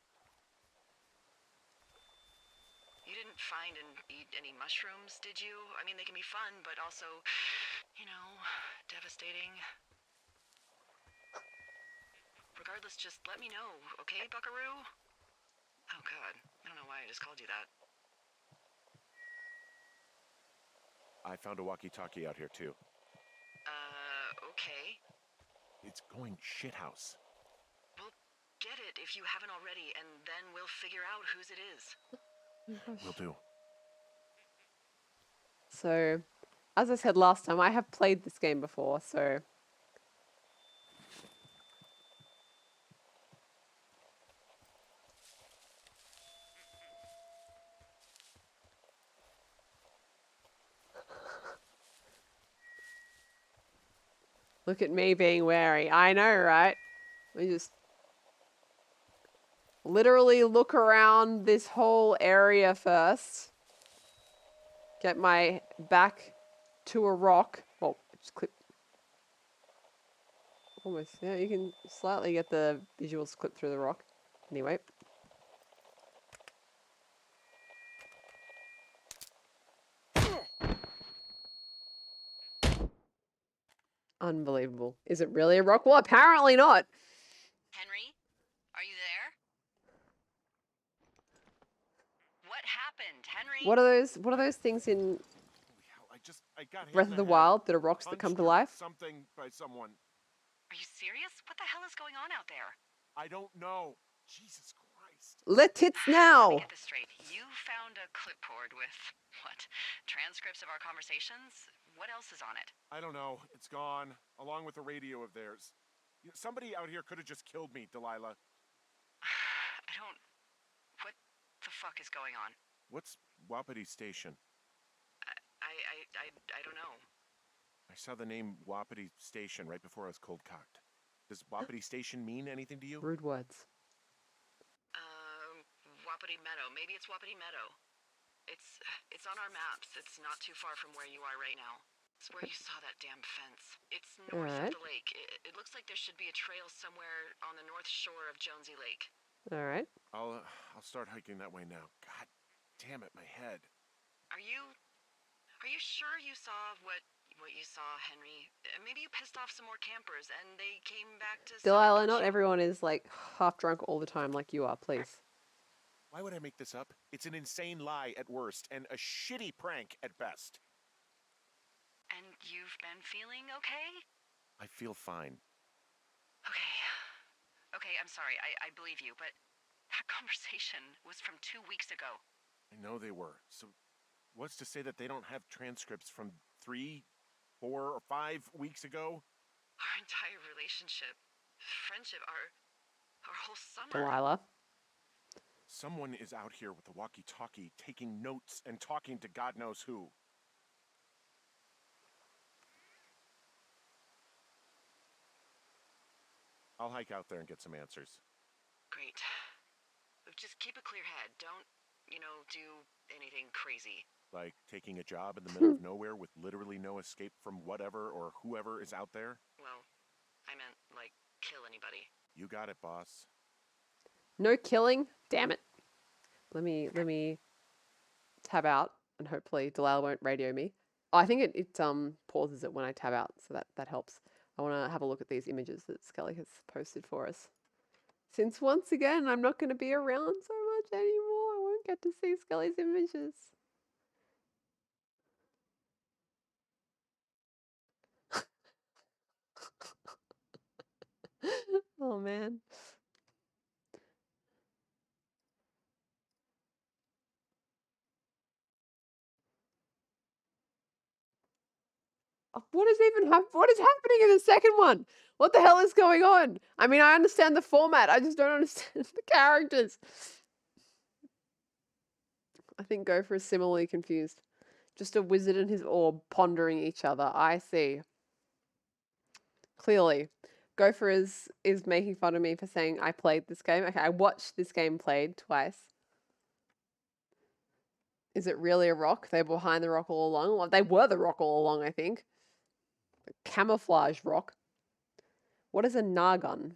You didn't find and eat any mushrooms, did you? I mean, they can be fun, but also, you know, devastating. Regardless, just let me know, okay, buckaroo? Oh god, I don't know why I just called you that. I found a walkie-talkie out here, too. Okay. It's going shithouse. Well, get it if you haven't already, and then we'll figure out whose it is. Will do. So, as I said last time, I have played this game before, so... Look at me being wary. I know, right? We just literally look around this whole area first. Get my back to a rock. Oh, just clip. Almost. Yeah, you can slightly get the visuals clipped through the rock. Anyway. Unbelievable. Is it really a rock? Well, apparently not. Henry, are you there? What happened, Henry? What are those things in Holy hell, I got hit Breath in of the head. Wild that are rocks that come Punched to or life? something by someone. Are you serious? What the hell is going on out there? I don't know. Jesus Christ. Let it Let me now. get this straight. You found a clipboard with, what, transcripts of our conversations? What else is on it? I don't know. It's gone, along with a radio of theirs. Somebody out here could have just killed me, Delilah. I don't... What the fuck is going on? What's Wapiti Station? I don't know. I saw the name Wapiti Station right before I was cold-cocked. Does Wapiti Station mean anything to you? Rude words. Wapiti Meadow. Maybe it's Wapiti Meadow. It's on our maps. It's not too far from where you are right now. It's where you saw that damn fence. It's north of the lake. It looks like there should be a trail somewhere on the north shore of Jonesy Lake. All right. I'll start hiking that way now. God damn it, my head. Are you sure you saw what you saw, Henry? Maybe you pissed off some more campers and they came back to Delilah, sabotage not you. everyone is like half drunk all the time like you are, please. Why would I make this up? It's an insane lie at worst and a shitty prank at best. And you've been feeling okay? I feel fine. Okay, I'm sorry. I believe you, but that conversation was from 2 weeks ago. I know they were. So what's to say that they don't have transcripts from 3, 4, or 5 weeks ago? Our entire relationship, friendship, our whole summer. Delilah. Someone is out here with a walkie-talkie taking notes and talking to God knows who. I'll hike out there and get some answers. Great. Just keep a clear head. Don't, do anything crazy. Like taking a job in the middle of nowhere with literally no escape from whatever or whoever is out there? Well, I meant, like, kill anybody. You got it, boss. No killing? Damn it. Let me tab out and hopefully Delilah won't radio me. Oh, I think it pauses it when I tab out, so that helps. I want to have a look at these images that Skelly has posted for us. Since once again, I'm not going to be around so much anymore. I won't get to see Skelly's images. Oh, man. What is happening in the second one? What the hell is going on? I mean, I understand the format. I just don't understand the characters. I think Gopher is similarly confused. Just a wizard and his orb pondering each other. I see. Clearly. Gopher is making fun of me for saying I played this game. Okay, I watched this game played twice. Is it really a rock? They were behind the rock all along? Well, they were the rock all along, I think. A camouflage rock. What is a Nargun?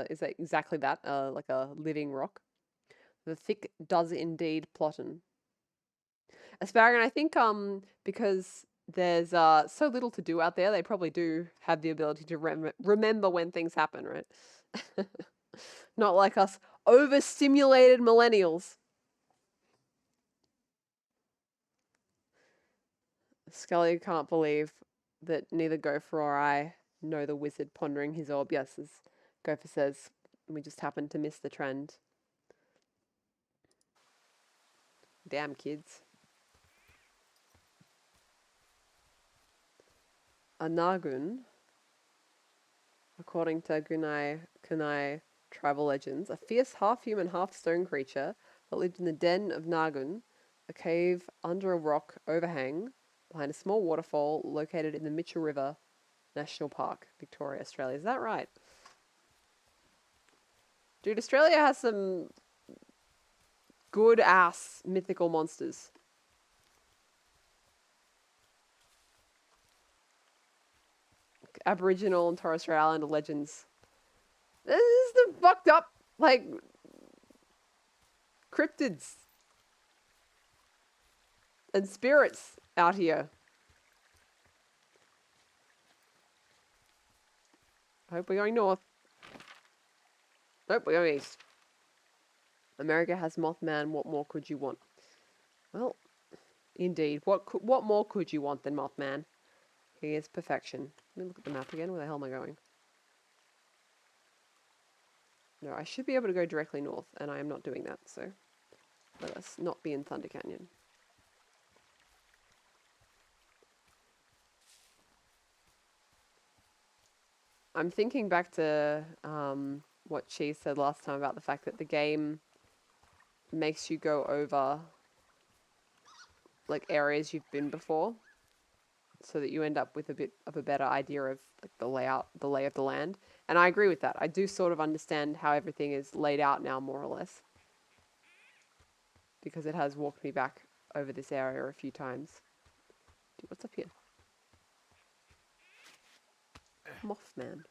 Is it exactly that? Like a living rock? The thick does indeed plotten. Asparagon, I think because there's so little to do out there, they probably do have the ability to remember when things happen, right? Not like us overstimulated millennials. Scully can't believe that neither Gopher or I know the wizard pondering his orb. Yes, as Gopher says, we just happened to miss the trend. Damn kids. A Nagun, according to Kunai tribal legends, a fierce half-human, half-stone creature that lived in the den of Nagun, a cave under a rock overhang behind a small waterfall located in the Mitchell River National Park, Victoria, Australia. Is that right? Dude, Australia has some good ass mythical monsters. Aboriginal and Torres Strait Islander legends. This is the fucked up, like, cryptids and spirits out here. I hope we're going north. Nope, we're going east. America has Mothman. What more could you want? Well, indeed. What more could you want than Mothman? He is perfection. Let me look at the map again. Where the hell am I going? No, I should be able to go directly north, and I am not doing that, so let us not be in Thunder Canyon. I'm thinking back to what Cheese said last time about the fact that the game makes you go over like areas you've been before, so that you end up with a bit of a better idea of like the lay of the land. And I agree with that. I do sort of understand how everything is laid out now, more or less, because it has walked me back over this area a few times. Dude, what's up here? Mothman.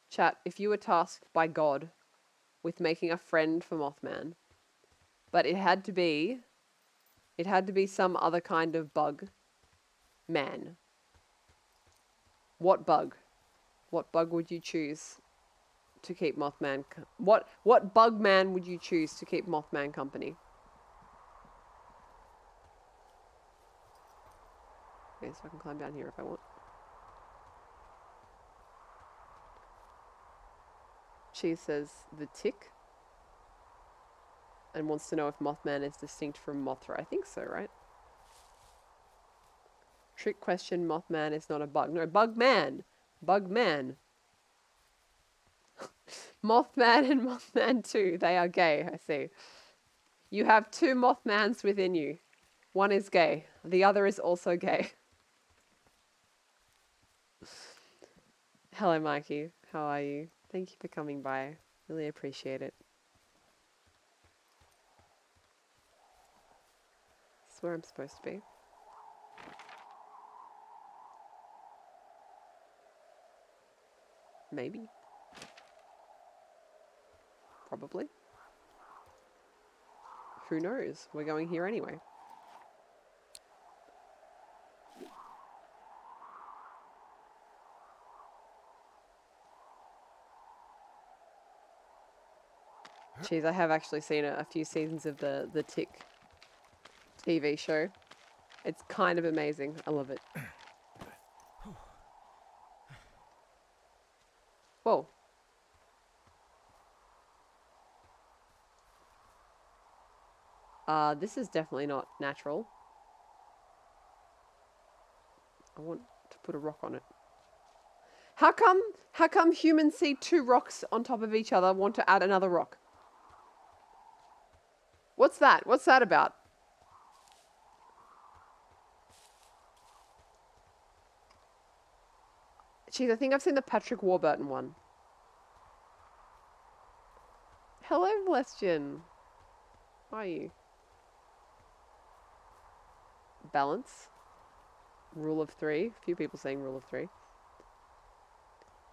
Chat, if you were tasked by God with making a friend for Mothman, but it had to be some other kind of bug man. What bug? What bug would you choose to keep Mothman? What bug man would you choose to keep Mothman company? Okay, so I can climb down here if I want. Cheese says the tick and wants to know if Mothman is distinct from Mothra. I think so, right? Trick question, Mothman is not a bug. No, Bugman. Bugman. Mothman and Mothman 2, they are gay, I see. You have two Mothmans within you. One is gay. The other is also gay. Hello, Mikey. How are you? Thank you for coming by. Really appreciate it. This is where I'm supposed to be. Maybe. Probably. Who knows? We're going here anyway. Jeez, I have actually seen a few seasons of the Tick TV show. It's kind of amazing. I love it. Whoa. This is definitely not natural. I want to put a rock on it. How come humans see two rocks on top of each other, want to add another rock? What's that? What's that about? Jeez, I think I've seen the Patrick Warburton one. Hello, Celestian. How are you? Balance. Rule of 3. A few people saying rule of 3.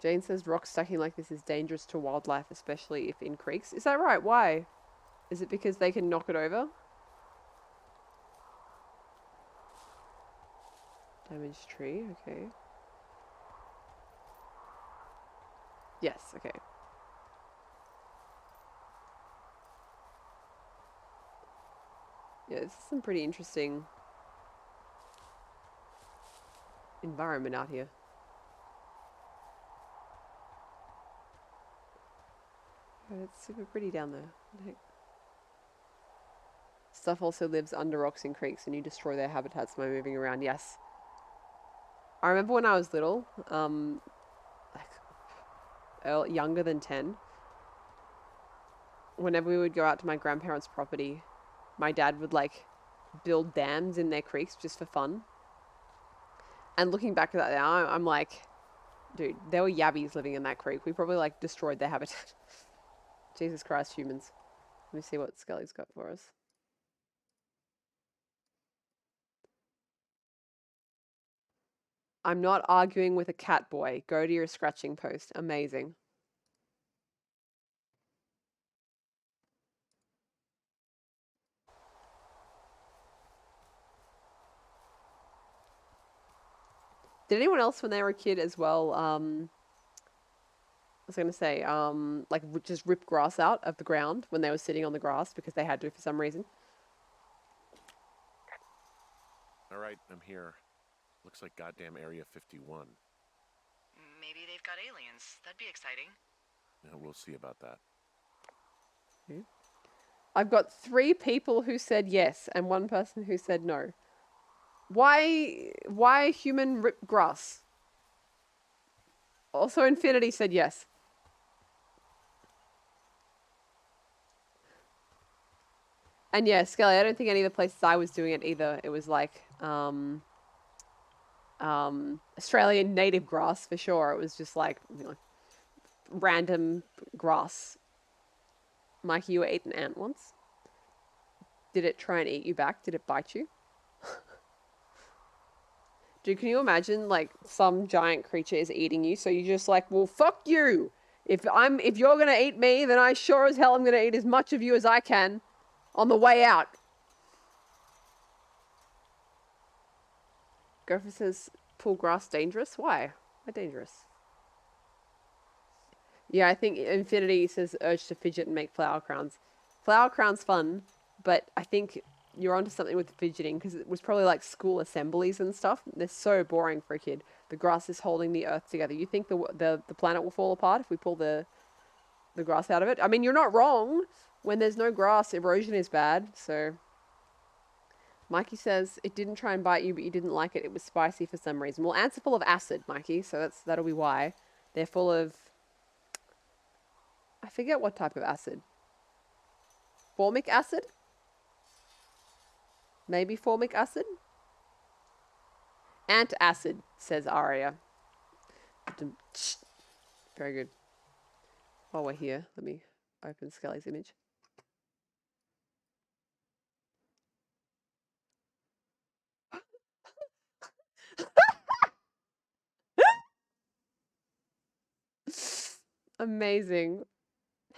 Jane says rock stacking like this is dangerous to wildlife, especially if in creeks. Is that right? Why? Is it because they can knock it over? Damaged tree, okay. Yes, okay. Yeah, this is some pretty interesting environment out here. Oh, it's super pretty down there. What the heck? Stuff also lives under rocks and creeks and you destroy their habitats by moving around. Yes. I remember when I was little, younger than 10, whenever we would go out to my grandparents' property, my dad would like build dams in their creeks just for fun. And looking back at that now, I'm like, dude, there were yabbies living in that creek. We probably like destroyed their habitat. Jesus Christ, humans. Let me see what Scully's got for us. I'm not arguing with a cat boy. Go to your scratching post. Amazing. Did anyone else when they were a kid as well, I was going to say, like just rip grass out of the ground when they were sitting on the grass because they had to for some reason? All right, I'm here. Looks like goddamn Area 51. Maybe they've got aliens. That'd be exciting. Yeah, we'll see about that. I've got 3 people who said yes and 1 person who said no. Why human rip grass? Also, Infinity said yes. And yeah, Skelly, I don't think any of the places I was doing it either. It was like Australian native grass for sure. It was just like, you know, random grass. Mikey, you ate an ant once. Did it try and eat you back? Did it bite you? Dude, can you imagine like some giant creature is eating you, so you're just like, well, fuck you. If you're gonna eat me, then I sure as hell am gonna eat as much of you as I can on the way out. Gopher says, pull grass dangerous? Why? Why dangerous? Yeah, I think Infinity says urge to fidget and make flower crowns. Flower crowns fun, but I think you're onto something with the fidgeting because it was probably like school assemblies and stuff. They're so boring for a kid. The grass is holding the earth together. You think the planet will fall apart if we pull the grass out of it? I mean, you're not wrong. When there's no grass, erosion is bad. So Mikey says it didn't try and bite you, but you didn't like it. It was spicy for some reason. Well, ants are full of acid, Mikey, so that'll be why. They're full of, I forget what type of acid. Formic acid? Maybe formic acid? Ant acid, says Aria. Very good. While we're here, let me open Skelly's image. Amazing.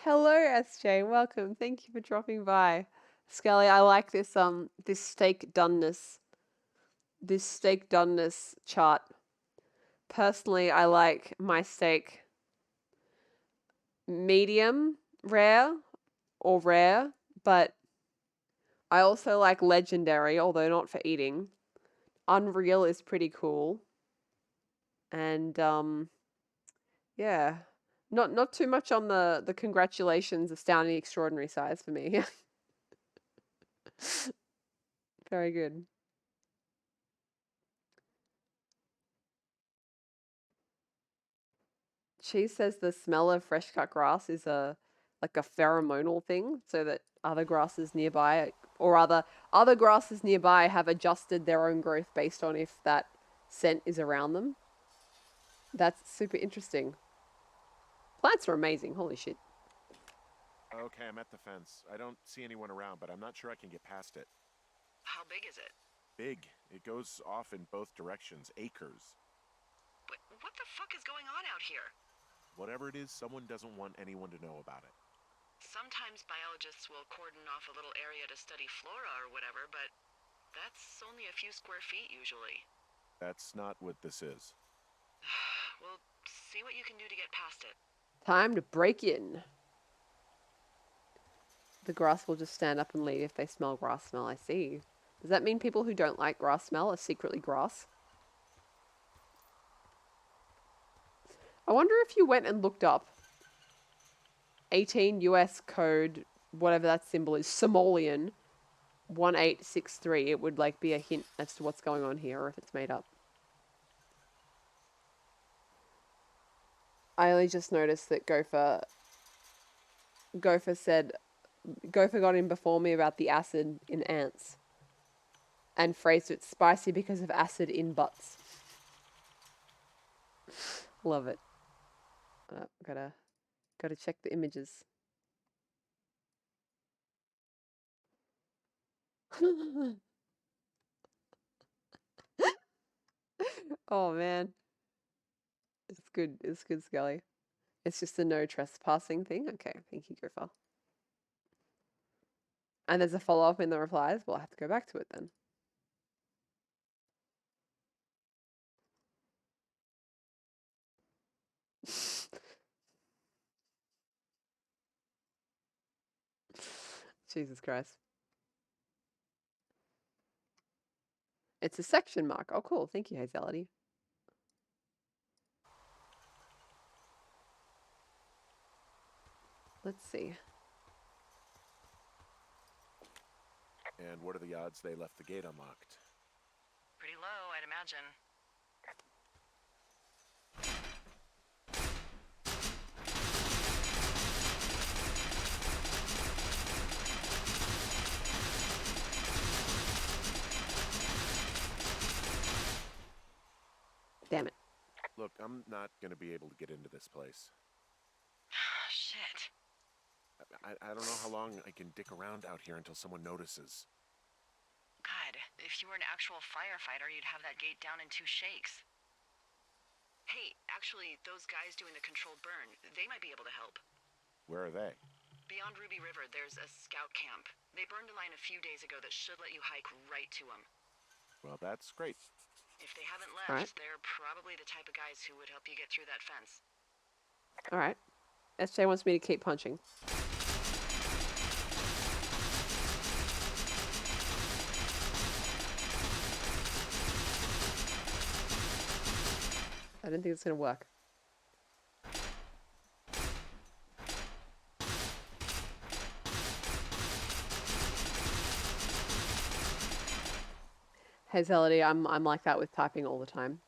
Hello, SJ. Welcome. Thank you for dropping by. Skelly, I like this this steak doneness. This steak doneness chart. Personally, I like my steak medium rare or rare, but I also like legendary, although not for eating. Unreal is pretty cool. And yeah. Not too much on the congratulations, astounding, extraordinary size for me. Very good. She says the smell of fresh cut grass is like a pheromonal thing, so that other grasses nearby or other grasses nearby have adjusted their own growth based on if that scent is around them. That's super interesting. Plants are amazing. Holy shit. Okay, I'm at the fence. I don't see anyone around, but I'm not sure I can get past it. How big is it? Big. It goes off in both directions. Acres. But what the fuck is going on out here? Whatever it is, someone doesn't want anyone to know about it. Sometimes biologists will cordon off a little area to study flora or whatever, but that's only a few square feet usually. That's not what this is. We'll see what you can do to get past it. Time to break in. The grass will just stand up and leave if they smell grass smell. I see. Does that mean people who don't like grass smell are secretly grass? I wonder if you went and looked up 18 US code, whatever that symbol is, Somalian 1863. It would like be a hint as to what's going on here, or if it's made up. I only just noticed that Gopher said Gopher got in before me about the acid in ants. And phrased it spicy because of acid in butts. Love it. Oh, gotta check the images. Oh man. It's good. It's good, Scully. It's just a no trespassing thing. Okay, thank you, Gopher. And there's a follow-up in the replies. We'll have to go back to it then. Jesus Christ. It's a section mark. Oh, cool. Thank you, Hazelity. Let's see. And what are the odds they left the gate unlocked? Pretty low, I'd imagine. Damn it. Look, I'm not going to be able to get into this place. Shit. I don't know how long I can dick around out here until someone notices. God, if you were an actual firefighter, you'd have that gate down in 2 shakes. Hey, actually, those guys doing the controlled burn, they might be able to help. Where are they? Beyond Ruby River, there's a scout camp. They burned a line a few days ago that should let you hike right to them. Well, that's great. If they haven't left, All right. they're probably the type of guys who would help you get through that fence. All right. SJ wants me to keep punching. I don't think it's going to work. Hazelity, I'm like that with typing all the time.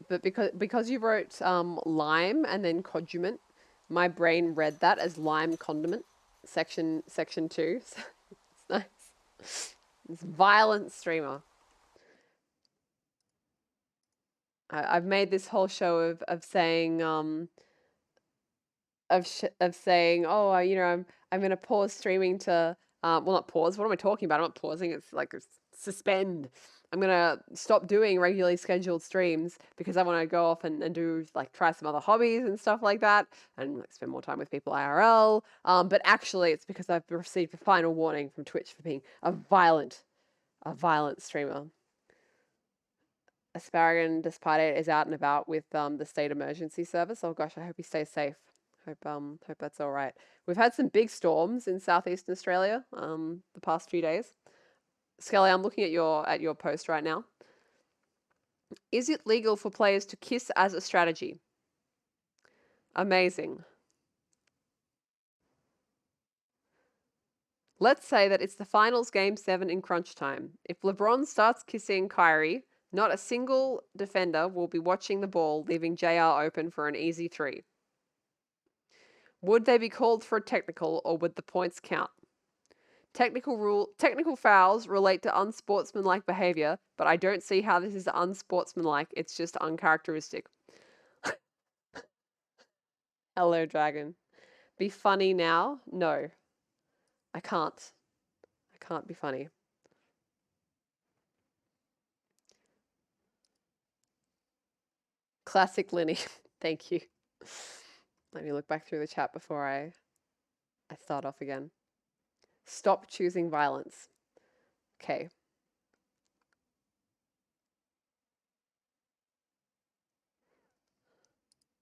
But because you wrote lime and then condiment, my brain read that as lime condiment, section 2. So it's nice. It's violent streamer. I've made this whole show of saying saying, oh, you know, I'm gonna pause streaming to well, not pause. What am I talking about? I'm not pausing. It's like suspend. I'm gonna stop doing regularly scheduled streams because I want to go off and do like try some other hobbies and stuff like that, and like spend more time with people IRL. But actually, it's because I've received a final warning from Twitch for being a violent streamer. Asparagan, despite it, is out and about with the state emergency service. Oh gosh, I hope he stays safe. Hope that's all right. We've had some big storms in southeastern Australia the past few days. Skelly, I'm looking at your post right now. Is it legal for players to kiss as a strategy? Amazing. Let's say that it's the finals game 7 in crunch time. If LeBron starts kissing Kyrie, not a single defender will be watching the ball, leaving JR open for an easy 3. Would they be called for a technical, or would the points count? Technical fouls relate to unsportsmanlike behavior, but I don't see how this is unsportsmanlike. It's just uncharacteristic. Hello, Dragon. Be funny now? No. I can't. I can't be funny. Classic Linnie. Thank you. Let me look back through the chat before I start off again. Stop choosing violence. Okay.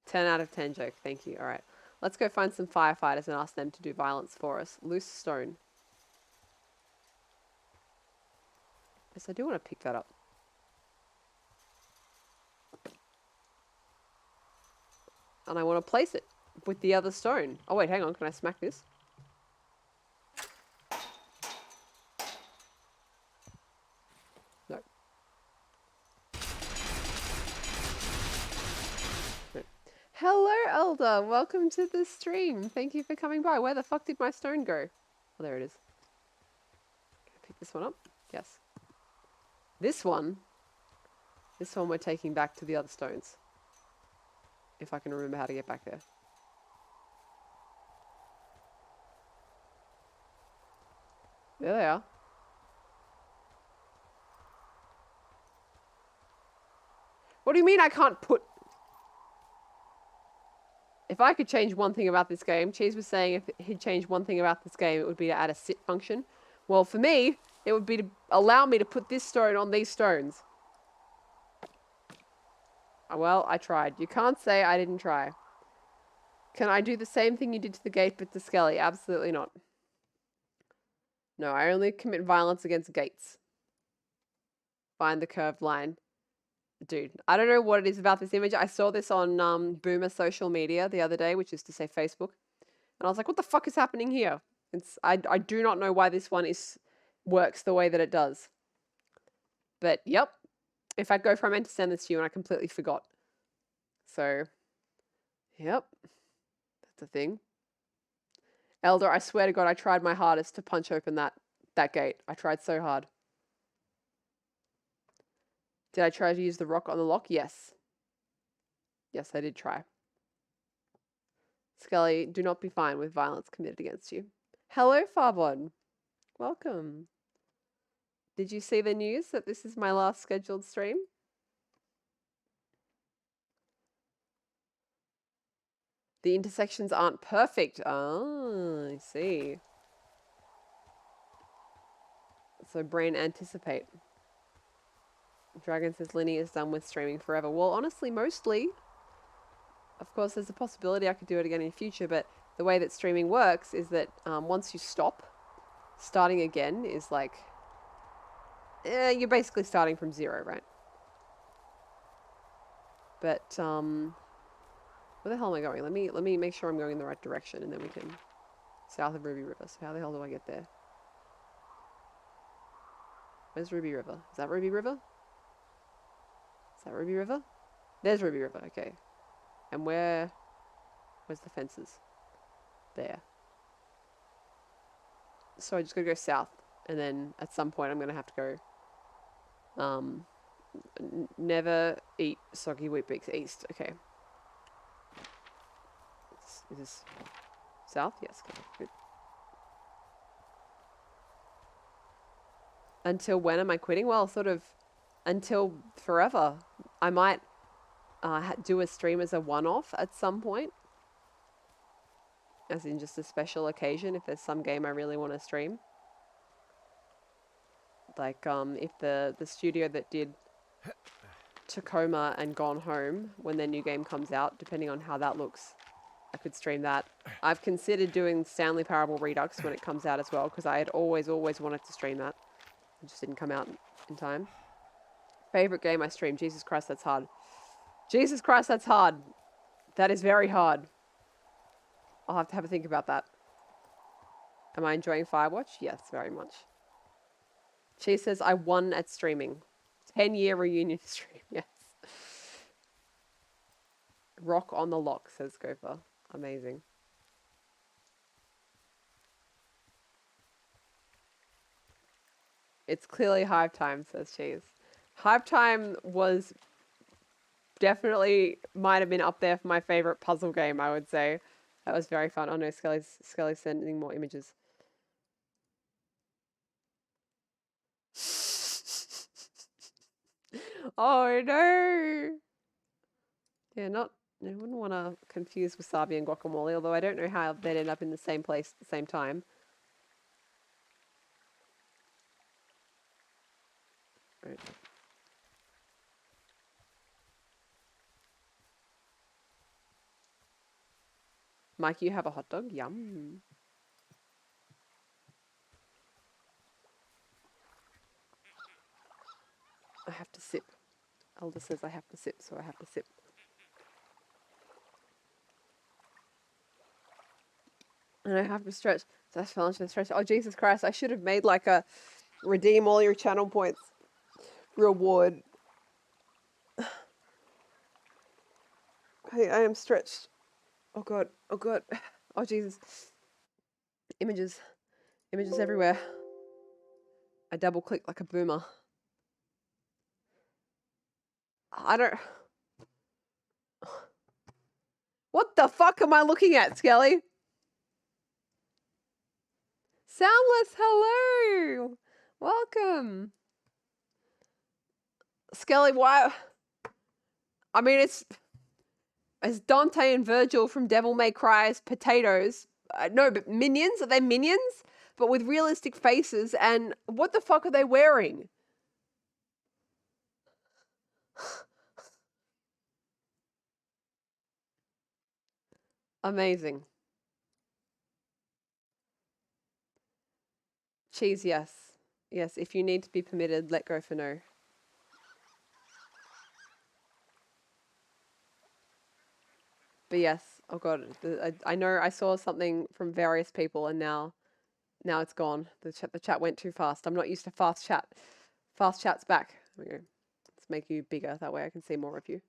Ten out of 10 joke. Thank you. All right. Let's go find some firefighters and ask them to do violence for us. Loose stone. Yes, I do want to pick that up. And I want to place it with the other stone. Oh, wait, hang on. Can I smack this? No. No. Hello, Elder. Elder, welcome to the stream. Thank you for coming by. Where the fuck did my stone go? Oh, there it is. Can I pick this one up? Yes. This one we're taking back to the other stones. If I can remember how to get back there. There they are. What do you mean I can't put... If I could change one thing about this game, Cheese was saying if he'd change one thing about this game, it would be to add a sit function. Well, for me, it would be to allow me to put this stone on these stones. Well, I tried. You can't say I didn't try. Can I do the same thing you did to the gate but to Skelly? Absolutely not. No, I only commit violence against gates. Find the curved line. Dude, I don't know what it is about this image. I saw this on Boomer social media the other day, which is to say Facebook. And I was like, what the fuck is happening here? I do not know why this one works the way that it does. But, yep. In fact, I meant to send this to you and I completely forgot. So, yep. That's a thing. Elder, I swear to God, I tried my hardest to punch open that gate. I tried so hard. Did I try to use the rock on the lock? Yes. Yes, I did try. Scully, do not be fine with violence committed against you. Hello, Farbon. Welcome. Did you see the news that this is my last scheduled stream? The intersections aren't perfect. Oh, I see. So brain anticipate. Dragon says Linnie is done with streaming forever. Well, honestly, mostly. Of course, there's a possibility I could do it again in the future, but the way that streaming works is that once you stop, starting again is like... you're basically starting from zero, right? But, where the hell am I going? Let me make sure I'm going in the right direction, and then we can... South of Ruby River. So how the hell do I get there? Where's Ruby River? Is that Ruby River? Is that Ruby River? There's Ruby River, okay. And where's the fences? There. So I just gotta go south. And then at some point I'm gonna have to go, never eat soggy wheat bix east. Okay. Is this south? Yes, okay, good. Until when am I quitting? Well, sort of until forever. I might do a stream as a one-off at some point. As in just a special occasion if there's some game I really want to stream. Like, if the studio that did Tacoma and Gone Home, when their new game comes out, depending on how that looks, I could stream that. I've considered doing Stanley Parable Redux when it comes out as well, because I had always wanted to stream that. It just didn't come out in time. Favorite game I streamed? Jesus Christ, that's hard. Jesus Christ, that's hard. That is very hard. I'll have to have a think about that. Am I enjoying Firewatch? Yes, very much. She says, I won at streaming. 10-year reunion stream, yes. Rock on the lock, says Gopher. Amazing. It's clearly Hive Time, says Cheese. Hive Time was definitely, might have been up there for my favorite puzzle game, I would say. That was very fun. Oh no, Skelly's sending more images. Oh no! Yeah, I wouldn't want to confuse wasabi and guacamole, although I don't know how they'd end up in the same place at the same time. Right. Mike, you have a hot dog? Yum. I have to sip. Elder says I have to sip, so I have to sip. And I have to stretch. So that's fun to stretch. Oh, Jesus Christ. I should have made like a redeem all your channel points reward. Hey, I am stretched. Oh god. Oh god. Oh Jesus. Images. Images everywhere. I double click like a boomer. I don't... What the fuck am I looking at, Skelly? Soundless, hello! Welcome. Skelly, why... I mean, it's Dante and Virgil from Devil May Cry's Potatoes. No, but minions? Are they minions? But with realistic faces, and what the fuck are they wearing? Amazing. Cheese, yes. Yes, if you need to be permitted, let go for no. But yes, oh god, I know I saw something from various people and now it's gone. The chat went too fast. I'm not used to fast chat. Fast chat's back. There we go. Let's make you bigger. That way I can see more of you.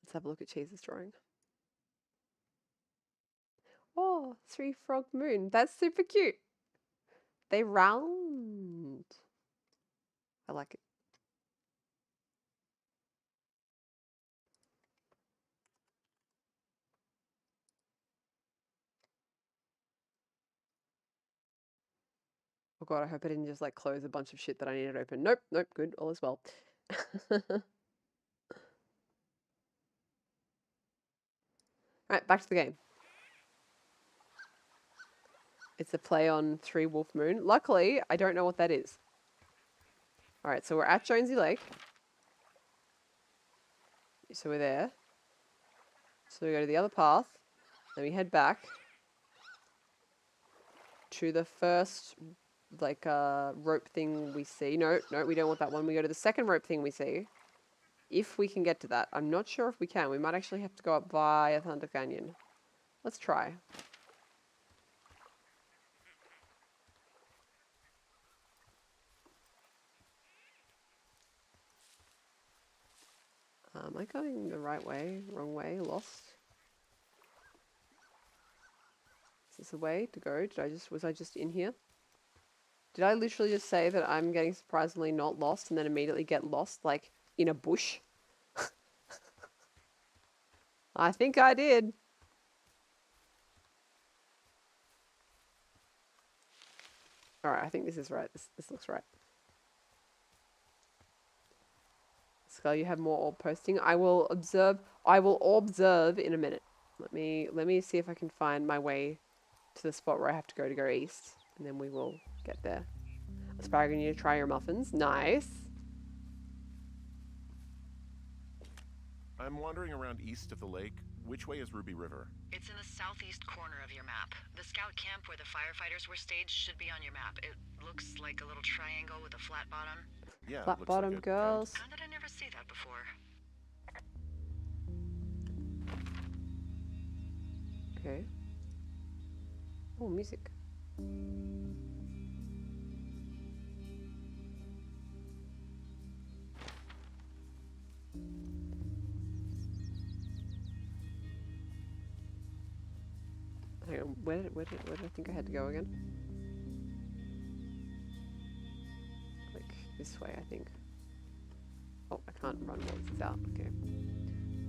Let's have a look at Cheese's drawing. Oh, 3-frog moon. That's super cute. They round. I like it. Oh god, I hope I didn't just like close a bunch of shit that I needed open. Nope, nope, good, all is well. Alright, back to the game. It's a play on 3 Wolf Moon. Luckily, I don't know what that is. Alright, so we're at Jonesy Lake. So we're there. So we go to the other path. Then we head back to the first like rope thing we see. No, we don't want that one. We go to the second rope thing we see. If we can get to that. I'm not sure if we can. We might actually have to go up via Thunder Canyon. Let's try. Am I going the right way? Wrong way? Lost? Is this the way to go? Was I just in here? Did I literally just say that I'm getting surprisingly not lost and then immediately get lost, like, in a bush? I think I did. Alright, I think this is right. This looks right. Skull, you have more orb posting. I will observe in a minute. Let me see if I can find my way to the spot where I have to go east. And then we will get there. Asparagus, you need to try your muffins. Nice. I'm wandering around east of the lake. Which way is Ruby River? It's in the southeast corner of your map. The scout camp where the firefighters were staged should be on your map. It looks like a little triangle with a flat bottom. Yeah, Flat bottom like girls. How did I never see that before? Okay. Oh, music. Hang on, where did I think I had to go again? Like this way, I think. Oh, I can't run while this is out. Okay.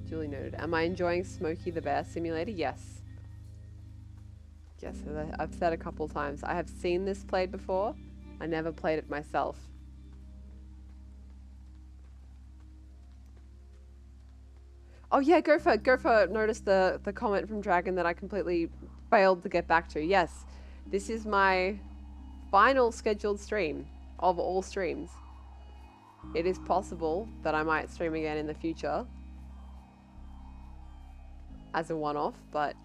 Duly noted. Am I enjoying Smokey the Bear Simulator? Yes. Yes, as I've said a couple times. I have seen this played before. I never played it myself. Oh yeah, Gopher noticed the comment from Dragon that I completely failed to get back to. Yes, this is my final scheduled stream of all streams. It is possible that I might stream again in the future as a one-off, but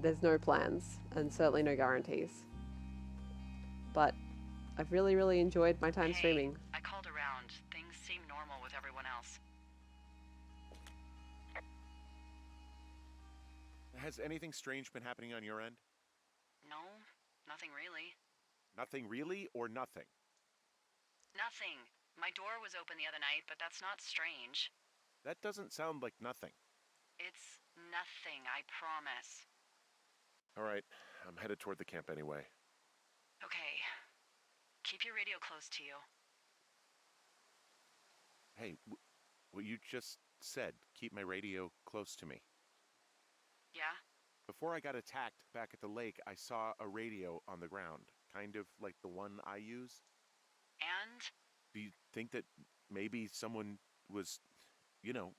there's no plans and certainly no guarantees. But I've really enjoyed my time streaming. I called around. Things seem normal with everyone else. Has anything strange been happening on your end? No, nothing really. Nothing really or nothing? Nothing. My door was open the other night, but that's not strange. That doesn't sound like nothing. It's nothing, I promise. All right, I'm headed toward the camp anyway. Okay. Keep your radio close to you. Hey, what you just said, keep my radio close to me. Yeah? Before I got attacked back at the lake, I saw a radio on the ground, kind of like the one I use. And? Do you think that maybe someone was, I don't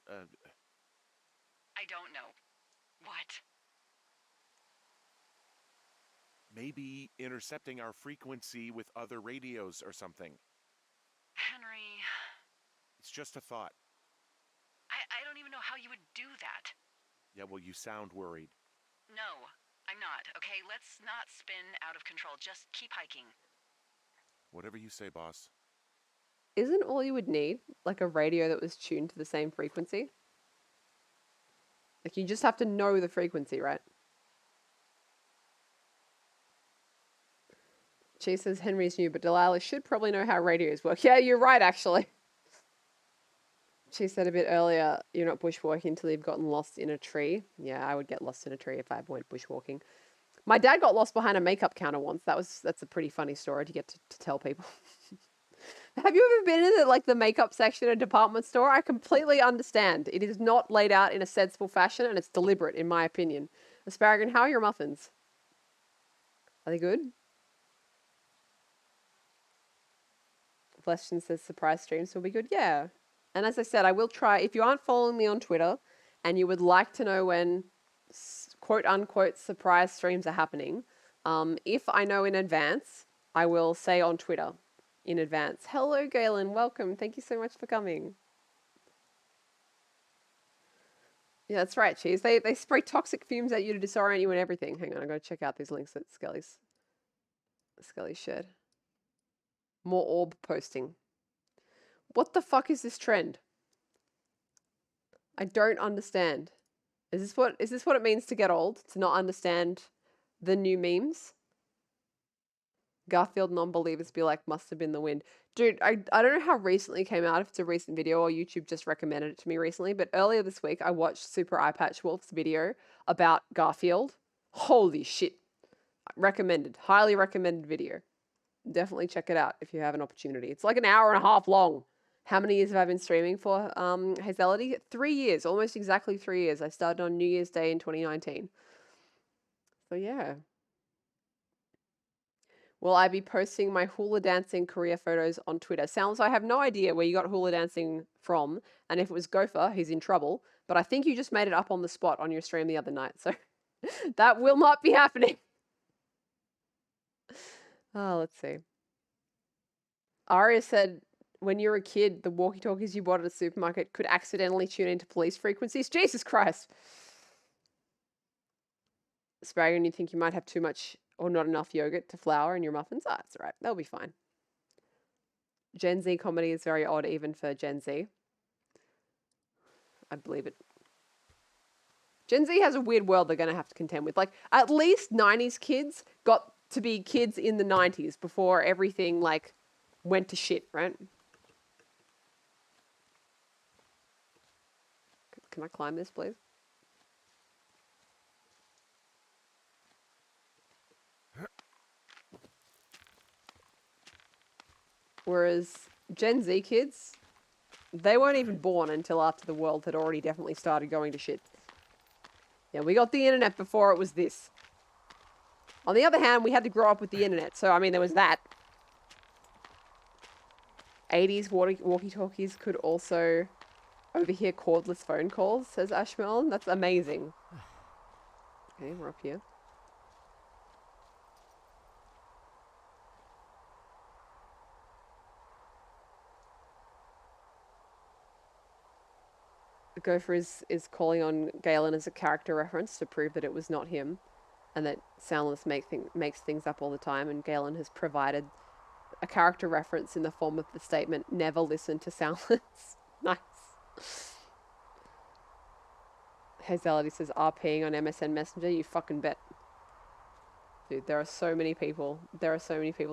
know. What? maybe intercepting our frequency with other radios or something? Henry... It's just a thought. I don't even know how you would do that. Yeah, well, you sound worried. No, I'm not, okay? Let's not spin out of control. Just keep hiking. Whatever you say, boss. Isn't all you would need like a radio that was tuned to the same frequency? Like you just have to know the frequency, right? She says Henry's new, but Delilah should probably know how radios work. Yeah, you're right, actually. She said a bit earlier, you're not bushwalking until you've gotten lost in a tree. Yeah, I would get lost in a tree if I went bushwalking. My dad got lost behind a makeup counter once. That's a pretty funny story to get to tell people. Have you ever been in the makeup section at a department store? I completely understand. It is not laid out in a sensible fashion and it's deliberate, in my opinion. Asparagus, how are your muffins? Are they good? Bleston says surprise streams will be good. Yeah. And as I said, I will try. If you aren't following me on Twitter and you would like to know when quote unquote surprise streams are happening, if I know in advance, I will say on Twitter in advance. Hello, Galen. Welcome. Thank you so much for coming. Yeah, that's right, Cheese. They spray toxic fumes at you to disorient you and everything. Hang on, I gotta check out these links at Skelly's shed. More orb posting. What the fuck is this trend? I don't understand. Is this what it means to get old? To not understand the new memes? Garfield non-believers be like, must have been the wind. Dude, I don't know how recently it came out, if it's a recent video or YouTube just recommended it to me recently, but earlier this week I watched Super Eye Patch Wolf's video about Garfield. Holy shit. Recommended. Highly recommended video. Definitely check it out if you have an opportunity. It's like an hour and a half long. How many years have I been streaming for, Hazelity? 3 years. Almost exactly 3 years. I started on New Year's Day in 2019. So yeah. Will I be posting my hula dancing career photos on Twitter? Sounds I have no idea where you got hula dancing from, and if it was Gopher, he's in trouble. But I think you just made it up on the spot on your stream the other night, so that will not be happening. Oh, let's see. Aria said, when you were a kid, the walkie-talkies you bought at a supermarket could accidentally tune into police frequencies. Jesus Christ. Sprague, and you think you might have too much or not enough yogurt to flour in your muffins? Ah, it's all right. They'll be fine. Gen Z comedy is very odd even for Gen Z. I believe it. Gen Z has a weird world they're going to have to contend with. Like, at least 90s kids got to be kids in the 90s before everything, like, went to shit, right? Can I climb this, please? Whereas Gen Z kids, they weren't even born until after the world had already definitely started going to shit. Yeah, we got the internet before it was this. On the other hand, we had to grow up with the internet, so I mean, there was that. 80s walkie-talkies could also overhear cordless phone calls, says Ashmelon. That's amazing. Okay, we're up here. Gopher is calling on Galen as a character reference to prove that it was not him, and that Soundless makes things up all the time, and Galen has provided a character reference in the form of the statement, never listen to Soundless. Nice. Hazelity says, RPing on MSN Messenger, you fucking bet. Dude, there are so many people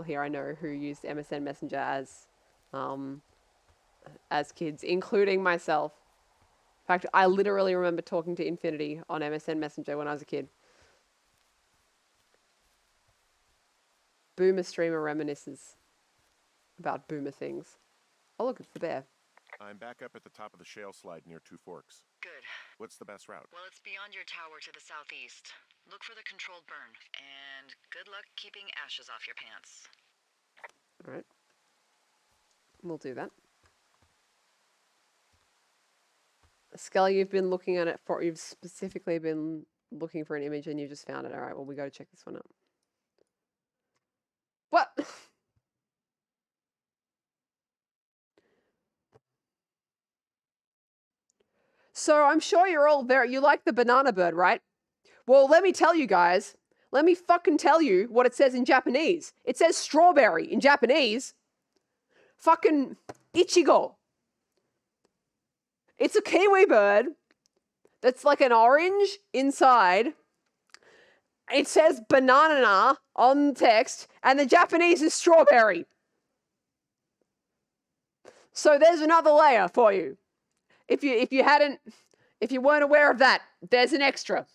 here I know who use MSN Messenger as as kids, including myself. In fact, I literally remember talking to Infinity on MSN Messenger when I was a kid. Boomer streamer reminisces about boomer things. Oh, look, it's the bear. I'm back up at the top of the shale slide near Two Forks. Good. What's the best route? Well, it's beyond your tower to the southeast. Look for the controlled burn. And good luck keeping ashes off your pants. All right. We'll do that. Skelly, you've been looking at it for, you've specifically been looking for an image and you just found it. All right, well, we got to check this one out. What? So I'm sure you're all you like the banana bird, right? Well, let me tell you guys. Let me fucking tell you what it says in Japanese. It says strawberry in Japanese. Fucking ichigo. It's a kiwi bird that's like an orange inside. It says banana on the text, and the Japanese is strawberry. So there's another layer for you. If you weren't aware of that, there's an extra.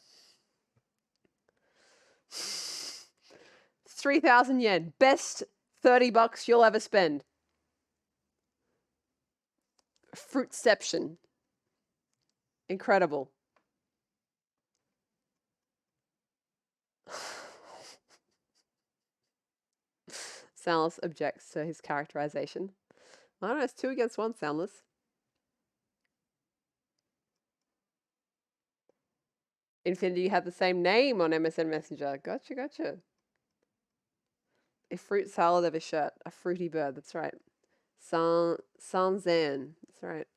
3,000 yen. Best $30 you'll ever spend. Fruitception. Incredible. Soundless objects to his characterization. I don't know, it's 2 against 1, Soundless. Infinity, you have the same name on MSN Messenger. Gotcha, gotcha. A fruit salad of a shirt. A fruity bird, that's right. Sanzan, that's right.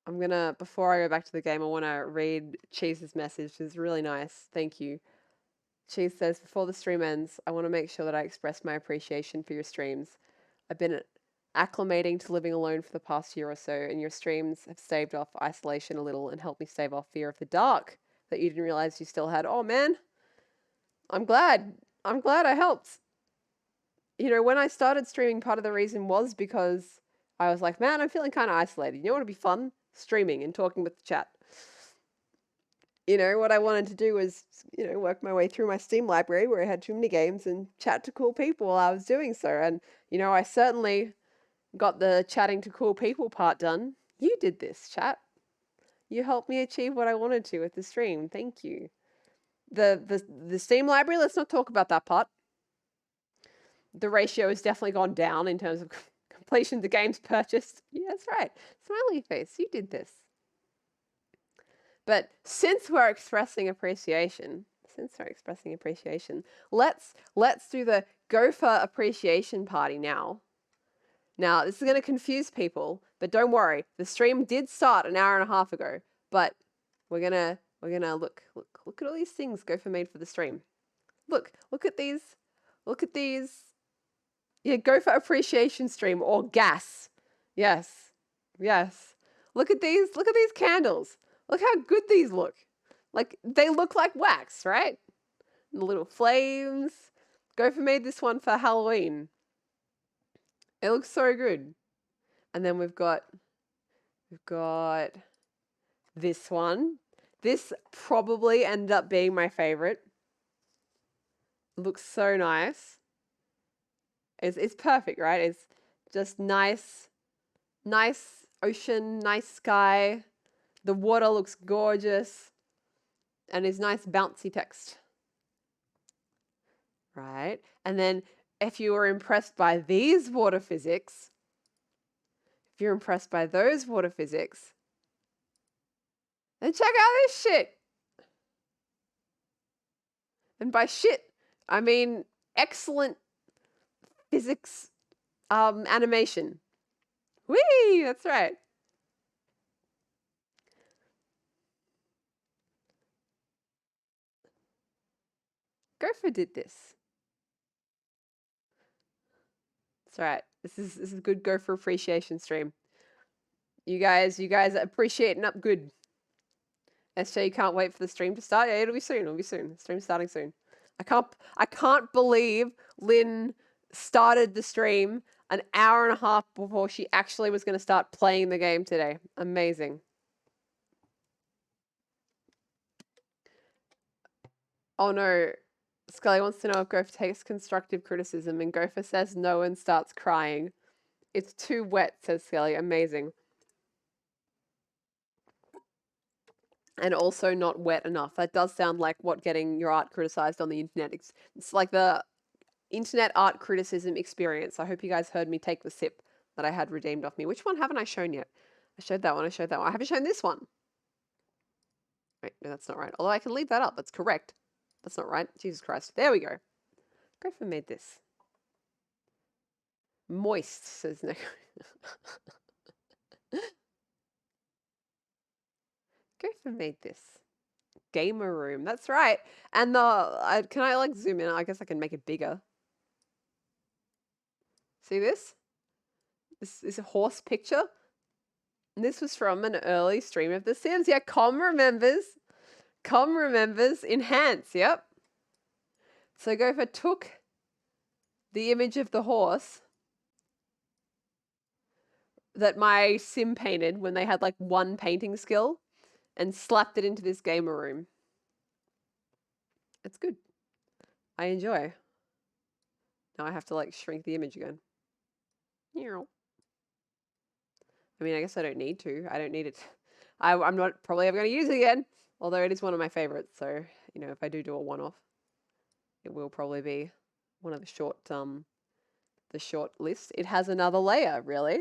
I'm gonna, before I go back to the game, I want to read Cheese's message. It's really nice. Thank you. Cheese says, before the stream ends, I want to make sure that I express my appreciation for your streams. I've been acclimating to living alone for the past year or so, and your streams have staved off isolation a little and helped me stave off fear of the dark that you didn't realize you still had. Oh, man. I'm glad. I'm glad I helped. You know, when I started streaming, part of the reason was because I was like, man, I'm feeling kind of isolated. You know what would be fun? Streaming and talking with the chat. You know, what I wanted to do was, you know, work my way through my Steam library where I had too many games and chat to cool people while I was doing so. And, you know, I certainly got the chatting to cool people part done. You did this, chat. You helped me achieve what I wanted to with the stream. Thank you. The Steam library, let's not talk about that part. The ratio has definitely gone down in terms of completion of the games purchased. Yeah, that's right. Smiley face, you did this. But since we're expressing appreciation, let's do the Gopher appreciation party now. Now, this is going to confuse people, but don't worry. The stream did start an hour and a half ago, but we're gonna look at all these things Gopher made for the stream. Look at these. Yeah, Gopher appreciation stream or gas. Yes. Look at these candles. Look how good these look. Like, they look like wax, right? And the little flames. Gopher made this one for Halloween. It looks so good. And then we've got this one. This probably ended up being my favorite. It looks so nice. It's perfect, right? It's just nice ocean, nice sky. The water looks gorgeous. And it's nice bouncy text. Right? And then if you were impressed by these water physics, if you're impressed by those water physics, then check out this shit. And by shit, I mean excellent physics animation. Whee! That's right. Gopher did this. That's right. This is a good Gopher appreciation stream. You guys are appreciating up good. SJ, you can't wait for the stream to start. Yeah, it'll be soon. It'll be soon. Stream's starting soon. I can't believe Lynn started the stream an hour and a half before she actually was going to start playing the game today. Amazing. Oh no. Scully wants to know if Gopher takes constructive criticism, and Gopher says no and starts crying. It's too wet, says Scully. Amazing. And also not wet enough. That does sound like what getting your art criticized on the internet. It's like the internet art criticism experience. I hope you guys heard me take the sip that I had redeemed off me. Which one haven't I shown yet? I showed that one. I showed that one. I haven't shown this one. Wait, no, that's not right. Although I can leave that up. That's correct. That's not right. Jesus Christ. There we go. Gopher made this. Moist, says Nick. Gopher made this. Gamer room. That's right. And can I like zoom in? I guess I can make it bigger. See this? This is a horse picture. And this was from an early stream of The Sims. Yeah, Com remembers. Com remembers. Enhance, yep. So Gopher took the image of the horse that my sim painted when they had like one painting skill and slapped it into this gamer room. It's good. I enjoy. Now I have to like shrink the image again. I mean, I guess I don't need to. I don't need it. I'm not probably ever going to use it again. Although it is one of my favorites. So, you know, if I do a one-off, it will probably be one of the short list. It has another layer, really.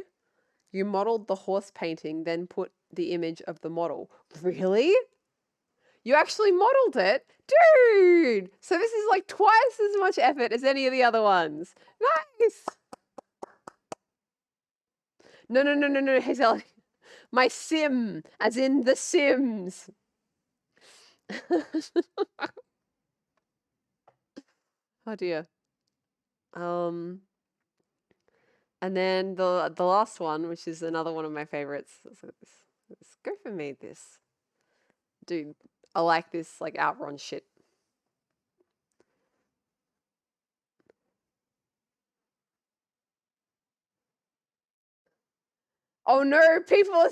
You modeled the horse painting, then put the image of the model. Really? You actually modeled it? Dude! So this is like twice as much effort as any of the other ones. Nice! No, Hazel. My sim, as in The Sims. Oh dear. And then the last one, which is another one of my favorites. Gopher made this. Dude, I like this like Outrun shit. Oh no, people who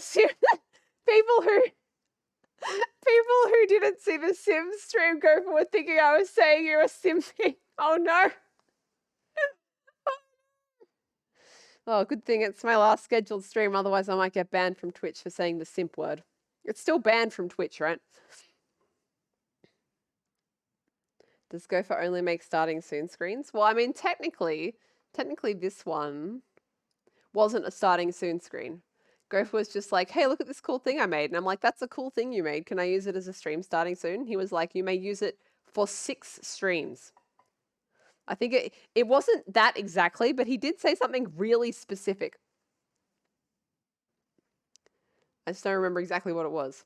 didn't see the Sims stream Gopher were thinking I was saying you're a simping. Oh no. Oh, good thing it's my last scheduled stream, otherwise I might get banned from Twitch for saying the simp word. It's still banned from Twitch, right? Does Gopher only make starting soon screens? Well, I mean, technically this one wasn't a starting soon screen. Gopher was just like, hey, look at this cool thing I made. And I'm like, that's a cool thing you made. Can I use it as a stream starting soon? He was like, you may use it for 6 streams. I think it wasn't that exactly, but he did say something really specific. I just don't remember exactly what it was.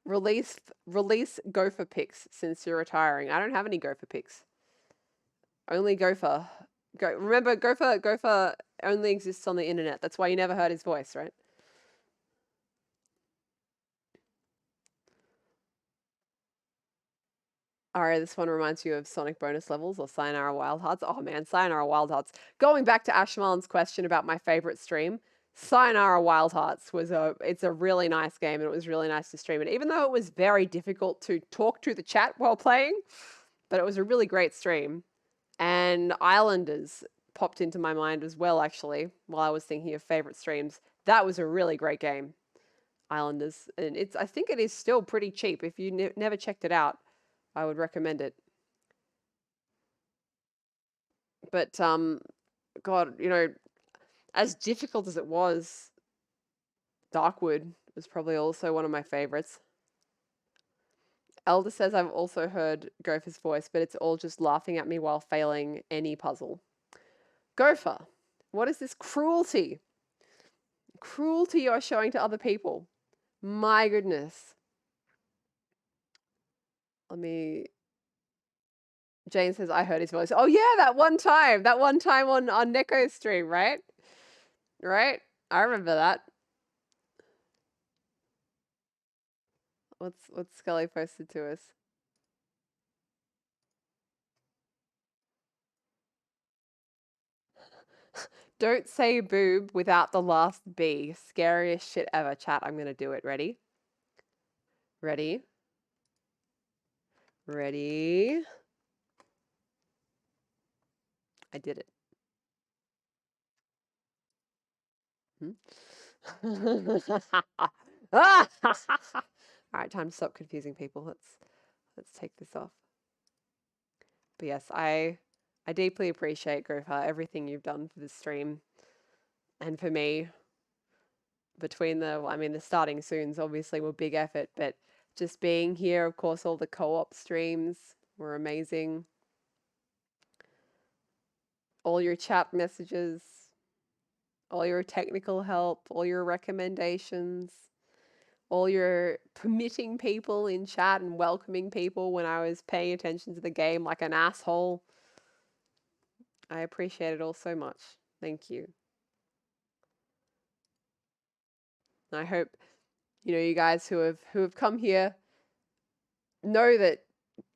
Release Gopher pics since you're retiring. I don't have any Gopher pics. Only Gopher. Remember, Gopher only exists on the internet. That's why you never heard his voice, right? Alright, this one reminds you of Sonic bonus levels or Sayonara Wild Hearts. Oh man, Sayonara Wild Hearts. Going back to Ashmalin's question about my favorite stream, Sayonara Wild Hearts it's a really nice game, and it was really nice to stream it. Even though it was very difficult to talk to the chat while playing, but it was a really great stream. And Islanders popped into my mind as well, actually, while I was thinking of favorite streams. That was a really great game, Islanders. And I think it is still pretty cheap. If you never checked it out, I would recommend it. But, God, you know, as difficult as it was, Darkwood was probably also one of my favorites. Elder says I've also heard Gopher's voice, but it's all just laughing at me while failing any puzzle. Gopher, what is this cruelty? Cruelty you're showing to other people. My goodness. Jane says, I heard his voice. Oh yeah, that one time on Neko's stream, right? Right? I remember that. What's Scully posted to us? Don't say boob without the last B. Scariest shit ever. Chat, I'm gonna do it. Ready? Ready? Ready? I did it. All right, time to stop confusing people. Let's take this off. But yes, I deeply appreciate Gopher, everything you've done for this stream and for me. Between the starting soons obviously were big effort, but just being here, of course, all the co-op streams were amazing. All your chat messages, all your technical help, all your recommendations, all your permitting people in chat and welcoming people when I was paying attention to the game like an asshole. I appreciate it all so much. Thank you. And I hope, you guys who have come here know that,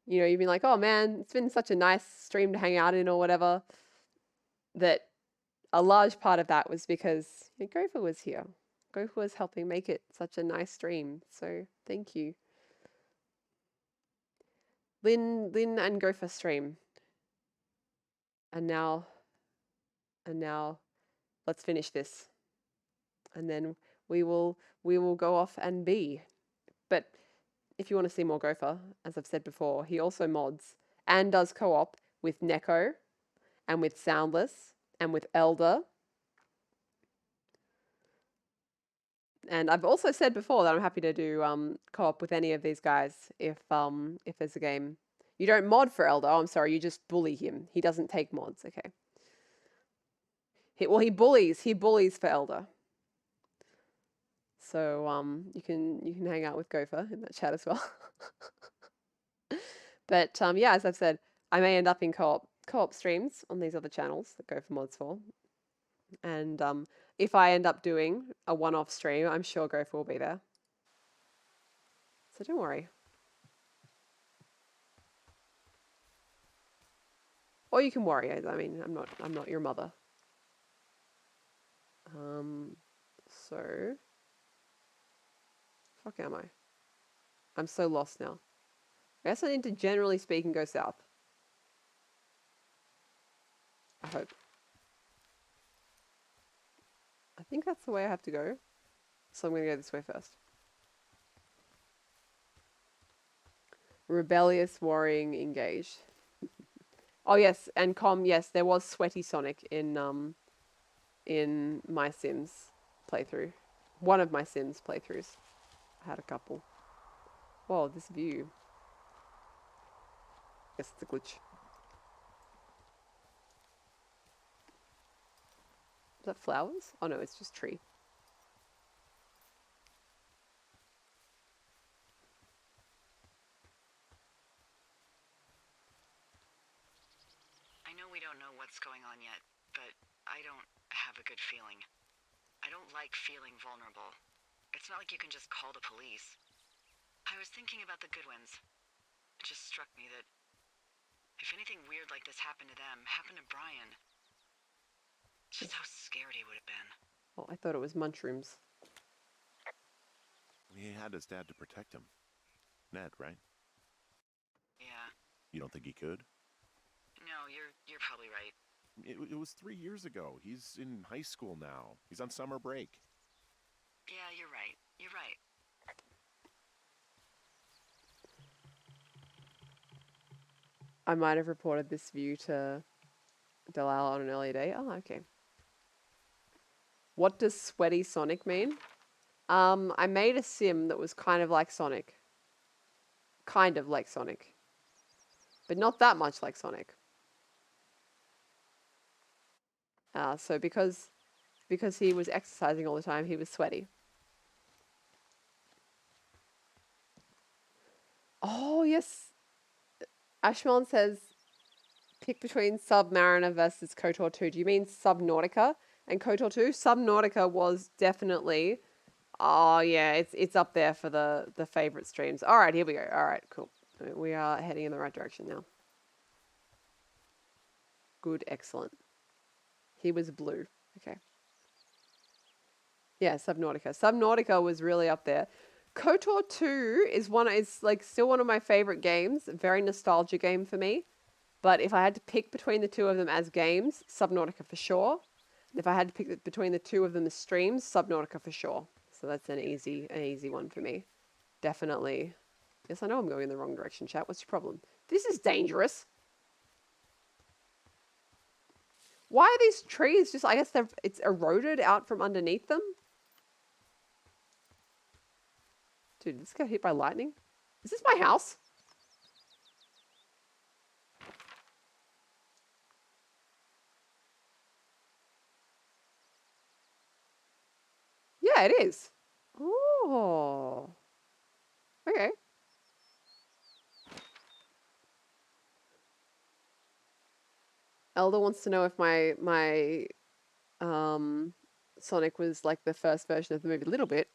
you've been like, oh man, it's been such a nice stream to hang out in or whatever, that a large part of that was because Gopher was here. Gopher was helping make it such a nice stream. So thank you. Lynn and Gopher stream. And now let's finish this. And then we will go off and be. But if you want to see more Gopher, as I've said before, he also mods and does co-op with Neko and with Soundless and with Elder. And I've also said before that I'm happy to do co-op with any of these guys if there's a game. You don't mod for Elder. Oh, I'm sorry, you just bully him. He doesn't take mods. Okay. He bullies for Elder. So you can hang out with Gopher in that chat as well. But yeah, as I've said, I may end up in co-op streams on these other channels that Gopher mods for. And if I end up doing a one-off stream, I'm sure Gopher will be there. So don't worry. Or you can worry. I mean, I'm not your mother. So fuck am I? I'm so lost now. I guess I need to, generally speaking, go south. I hope. I think that's the way I have to go. So I'm going to go this way first. Rebellious, worrying, engaged. Oh yes, and yes, there was Sweaty Sonic in my Sims playthrough. One of my Sims playthroughs. I had a couple. Whoa, this view. Guess it's a glitch. Is that flowers? Oh no, it's just tree. I know we don't know what's going on yet, but I don't have a good feeling. I don't like feeling vulnerable. It's not like you can just call the police. I was thinking about the Goodwins. It just struck me that if anything weird like this happened to them, happened to Brian, just how scared he would have been. Oh, I thought it was Munchrooms. He had his dad to protect him. Ned, right? Yeah. You don't think he could? No, you're probably right. It was 3 years ago. He's in high school now. He's on summer break. Yeah, you're right. You're right. I might have reported this view to Delilah on an earlier day. Oh, okay. What does Sweaty Sonic mean? I made a sim that was kind of like Sonic. Kind of like Sonic. But not that much like Sonic. So because he was exercising all the time, he was sweaty. Oh, yes. Ashmon says, pick between Submariner versus KOTOR 2. Do you mean Subnautica and KOTOR 2? Subnautica was definitely, Oh yeah, it's up there for the favorite streams. All right, here we go. All right, cool. We are heading in the right direction now. Good, excellent. He was blue. Okay. Yeah, Subnautica. Subnautica was really up there. KOTOR 2 is like still one of my favorite games. Very nostalgia game for me. But if I had to pick between the two of them as games, Subnautica for sure. If I had to pick between the two of them as streams, Subnautica for sure. So that's an easy one for me. Definitely. Yes, I know I'm going in the wrong direction, chat. What's your problem? This is dangerous. Why are these trees just, I guess it's eroded out from underneath them? Dude, did this get hit by lightning? Is this my house? Yeah, it is. Oh. Okay. Elder wants to know if my Sonic was like the first version of the movie. A little bit.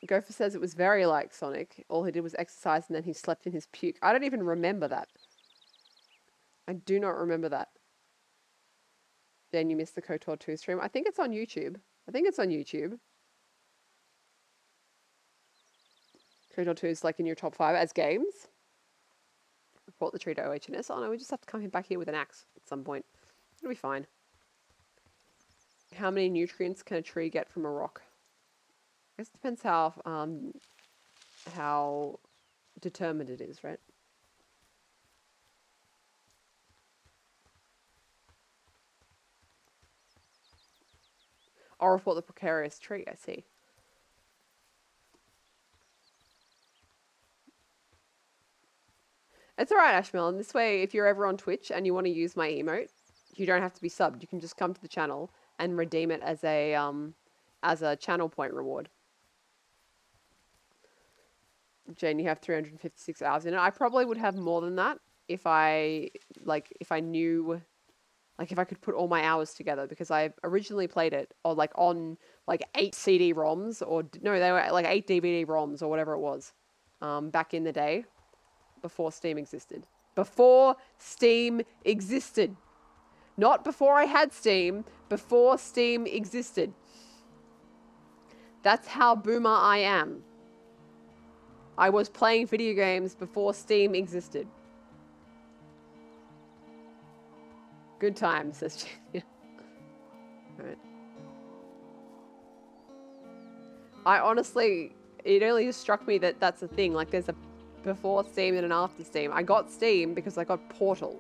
Gopher says it was very like Sonic. All he did was exercise and then he slept in his puke. I don't even remember that. I do not remember that. Then you missed the KOTOR 2 stream. I think it's on YouTube. KOTOR 2 is like in your top 5 as games. Report the tree to OHS. Oh no, we just have to come back here with an axe at some point. It'll be fine. How many nutrients can a tree get from a rock? I guess it depends how determined it is, right? I'll report the precarious tree, I see. It's alright, Ashmelon. This way, if you're ever on Twitch and you want to use my emote, you don't have to be subbed. You can just come to the channel and redeem it as a channel point reward. Jane, you have 356 hours in it. I probably would have more than that if I knew, like if I could put all my hours together, because I originally played it on 8 CD-ROMs or no, they were like 8 DVD-ROMs or whatever it was, back in the day, before Steam existed. Before Steam existed. Not before I had Steam, before Steam existed. That's how boomer I am. I was playing video games before Steam existed. Good times, says Jane. Alright. I honestly, it only just struck me that that's a thing. Like there's a before Steam and an after Steam. I got Steam because I got Portal.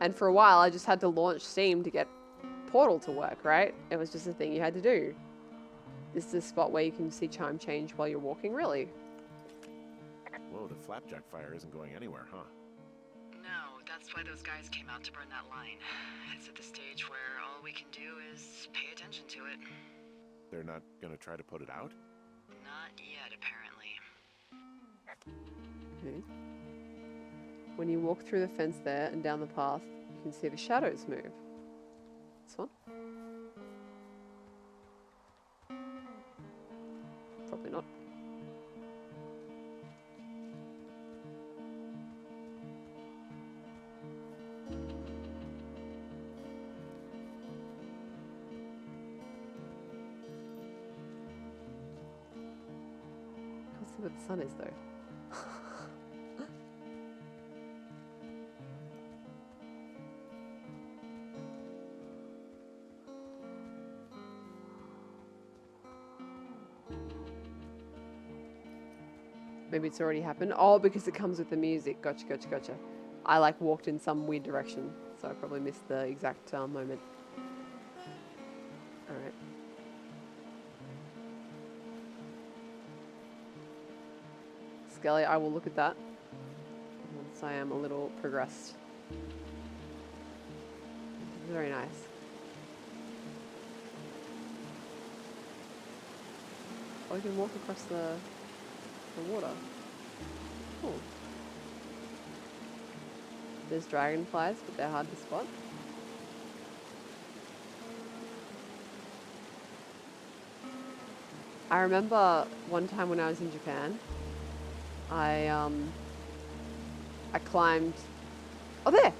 And for a while I just had to launch Steam to get Portal to work, right? It was just a thing you had to do. This is a spot where you can see time change while you're walking, really. Whoa, the flapjack fire isn't going anywhere, huh? No, that's why those guys came out to burn that line. It's at the stage where all we can do is pay attention to it. They're not gonna try to put it out? Not yet, apparently. Okay. When you walk through the fence there and down the path, you can see the shadows move. This one? Probably not. Can't see where the sun is though. Maybe it's already happened. Oh, because it comes with the music. Gotcha, gotcha, gotcha. I walked in some weird direction, so I probably missed the exact moment. Alright. Skelly, I will look at that once I am a little progressed. Very nice. Oh, you can walk across the water. Cool. There's dragonflies, but they're hard to spot. I remember one time when I was in Japan, I climbed. Oh, there!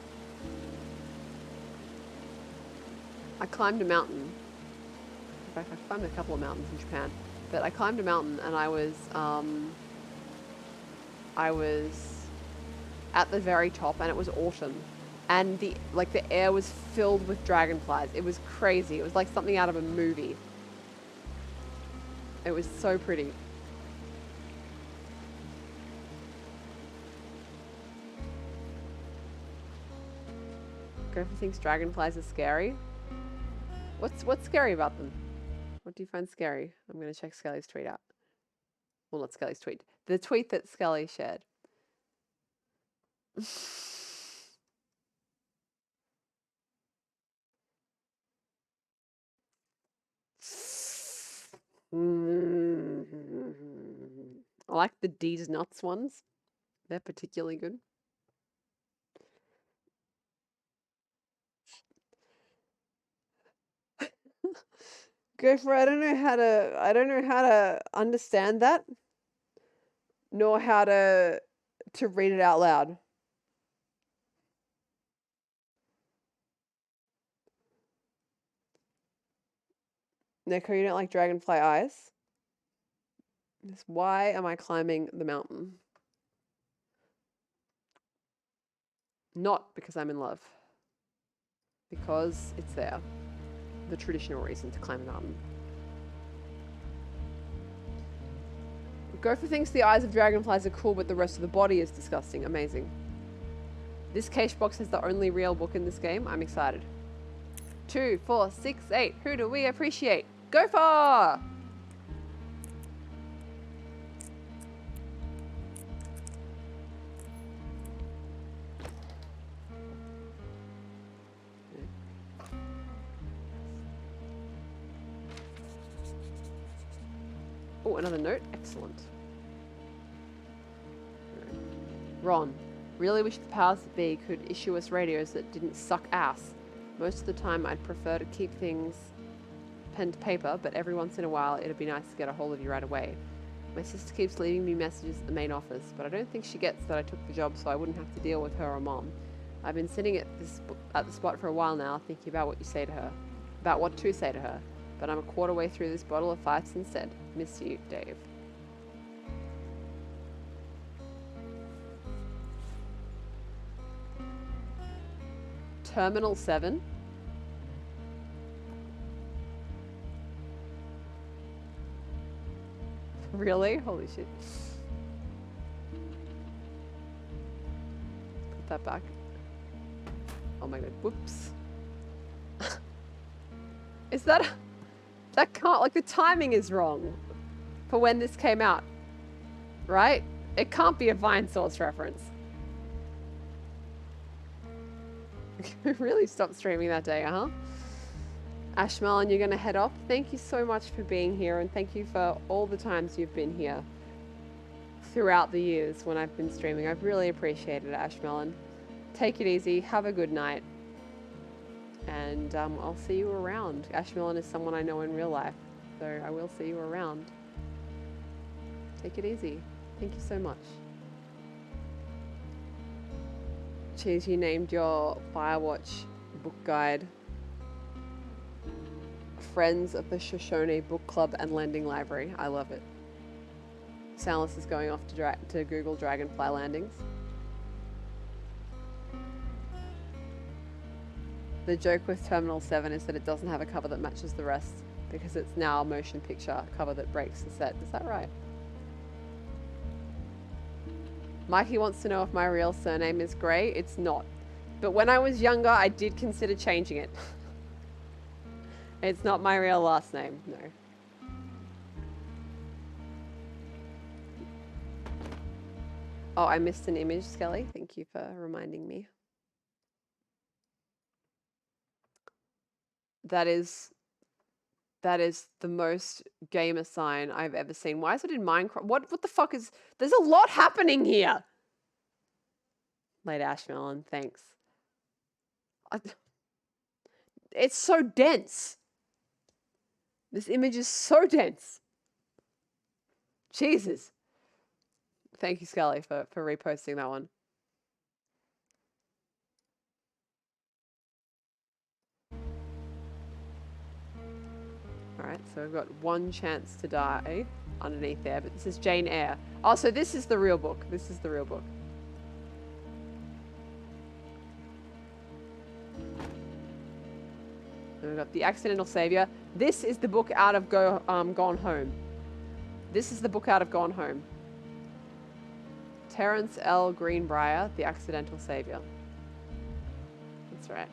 I climbed a mountain. In fact, I climbed a couple of mountains in Japan, but I climbed a mountain and I was at the very top, and it was autumn, and the air was filled with dragonflies. It was crazy. It was like something out of a movie. It was so pretty. Gopher thinks dragonflies are scary. What's scary about them? What do you find scary? I'm gonna check Skelly's tweet out. Well, not Skelly's tweet. The tweet that Skelly shared. I like the D's nuts ones. They're particularly good. Gopher, I don't know how to understand that, nor how to read it out loud. Neko, you don't like dragonfly eyes? Yes, why am I climbing the mountain? Not because I'm in love. Because it's there. The traditional reason to climb a mountain. Gopher thinks the eyes of dragonflies are cool, but the rest of the body is disgusting. Amazing. This cache box is the only real book in this game. I'm excited. 2, 4, 6, 8. Who do we appreciate? Gopher! Oh, another note. Excellent. Ron, really wish the powers that be could issue us radios that didn't suck ass. Most of the time I'd prefer to keep things pen to paper, but every once in a while it'd be nice to get a hold of you right away. My sister keeps leaving me messages at the main office, but I don't think she gets that I took the job so I wouldn't have to deal with her or mom. I've been sitting at the spot for a while now, thinking about what to say to her, but I'm a quarter way through this bottle of Fights instead. Miss you, Dave. Terminal 7? Really? Holy shit. Put that back. Oh my god. Whoops. Is that... That can't... Like, the timing is wrong for when this came out. Right? It can't be a Vine Source reference. Really stopped streaming that day, huh? Ashmelon, you're going to head off. Thank you so much for being here, and thank you for all the times you've been here throughout the years when I've been streaming. I've really appreciated it, Ashmelon. Take it easy. Have a good night. And I'll see you around. Ashmelon is someone I know in real life, so I will see you around. Take it easy. Thank you so much. Cheers, you named your Firewatch book guide Friends of the Shoshone Book Club and Lending Library. I love it. Salis is going off to Google Dragonfly Landings. The joke with Terminal 7 is that it doesn't have a cover that matches the rest because it's now a motion picture cover that breaks the set. Is that right? Mikey wants to know if my real surname is Grey. It's not. But when I was younger, I did consider changing it. It's not my real last name, no. Oh, I missed an image, Skelly. Thank you for reminding me. That is the most gamer sign I've ever seen. Why is it in Minecraft? What the fuck is... There's a lot happening here! Late Ashmelon, thanks. It's so dense. This image is so dense. Jesus. Thank you, Scully, for reposting that one. Alright, so we've got one chance to die underneath there, but this is Jane Eyre. Oh, so this is the real book. This is the real book. And we've got The Accidental Savior. This is the book out of Gone Home. This is the book out of Gone Home. Terence L. Greenbrier, The Accidental Savior. That's right.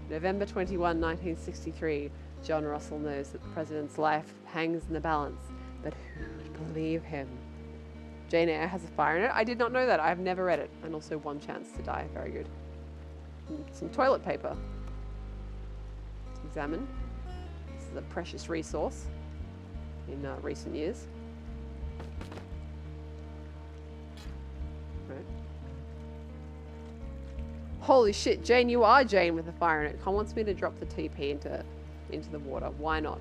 November 21, 1963. John Russell knows that the president's life hangs in the balance, but who would believe him? Jane Eyre has a fire in it. I did not know that. I've never read it. And also one chance to die. Very good. And some toilet paper to examine. This is a precious resource in recent years. Right. Holy shit, Jane, you are Jane with a fire in it. Con wants me to drop the TP into the water. Why not?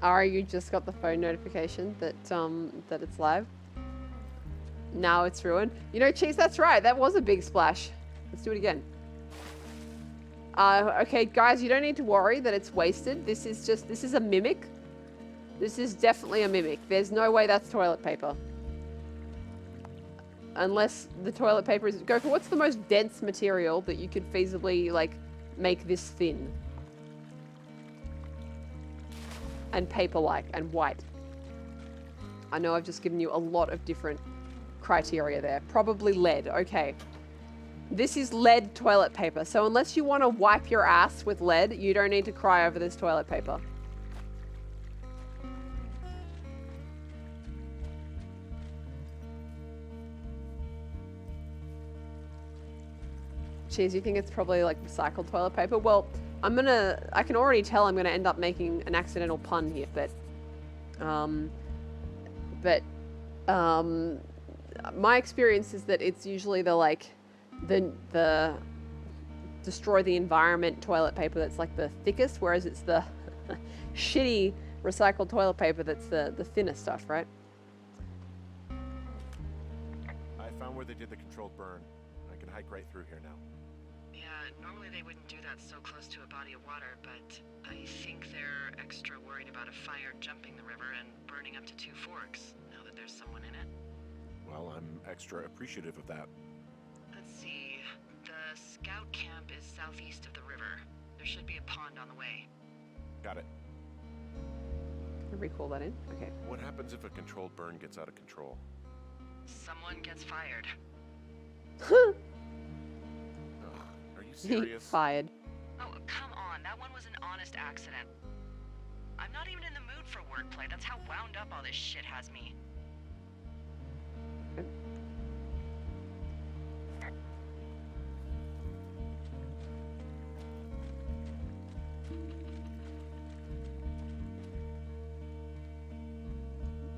Ari, you just got the phone notification that that it's live. Now it's ruined. You know, Cheese, that's right. That was a big splash. Let's do it again. Okay, guys, you don't need to worry that it's wasted. This is a mimic. This is definitely a mimic. There's no way that's toilet paper. Unless the toilet paper is... Go for what's the most dense material that you could feasibly, like, make this thin. And paper-like and white. I know I've just given you a lot of different criteria there. Probably lead. Okay. This is lead toilet paper. So unless you want to wipe your ass with lead, you don't need to cry over this toilet paper. Cheese, you think it's probably like recycled toilet paper? Well, I can already tell I'm gonna end up making an accidental pun here, but my experience is that it's usually the destroy the environment toilet paper that's like the thickest, whereas it's the shitty recycled toilet paper that's the thinner stuff, right? I found where they did the controlled burn. I can hike right through here now. Yeah, normally they wouldn't do that so close to a body of water, but I think they're extra worried about a fire jumping the river and burning up to 2 forks, now that there's someone in it. Well, I'm extra appreciative of that. Let's see. The scout camp is southeast of the river. There should be a pond on the way. Got it. Can I recall that in? Okay. What happens if a controlled burn gets out of control? Someone gets fired. Ugh, are you serious? Fired. Oh, come on. That one was an honest accident. I'm not even in the mood for wordplay. That's how wound up all this shit has me. Okay.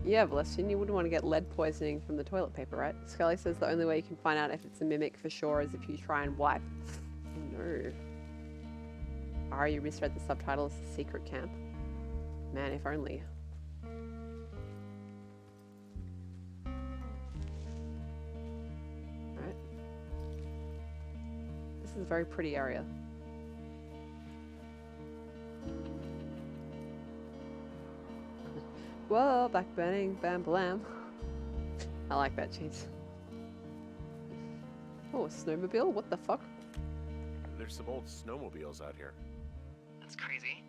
Yeah, Valestian, you wouldn't want to get lead poisoning from the toilet paper, right? Scully says the only way you can find out if it's a mimic for sure is if you try and wipe. No. Ari, you misread the subtitle as the secret camp. Man, if only. Alright. This is a very pretty area. Whoa, back burning, bam blam. I like that, Cheese. Oh, a snowmobile? What the fuck? There's some old snowmobiles out here. That's crazy.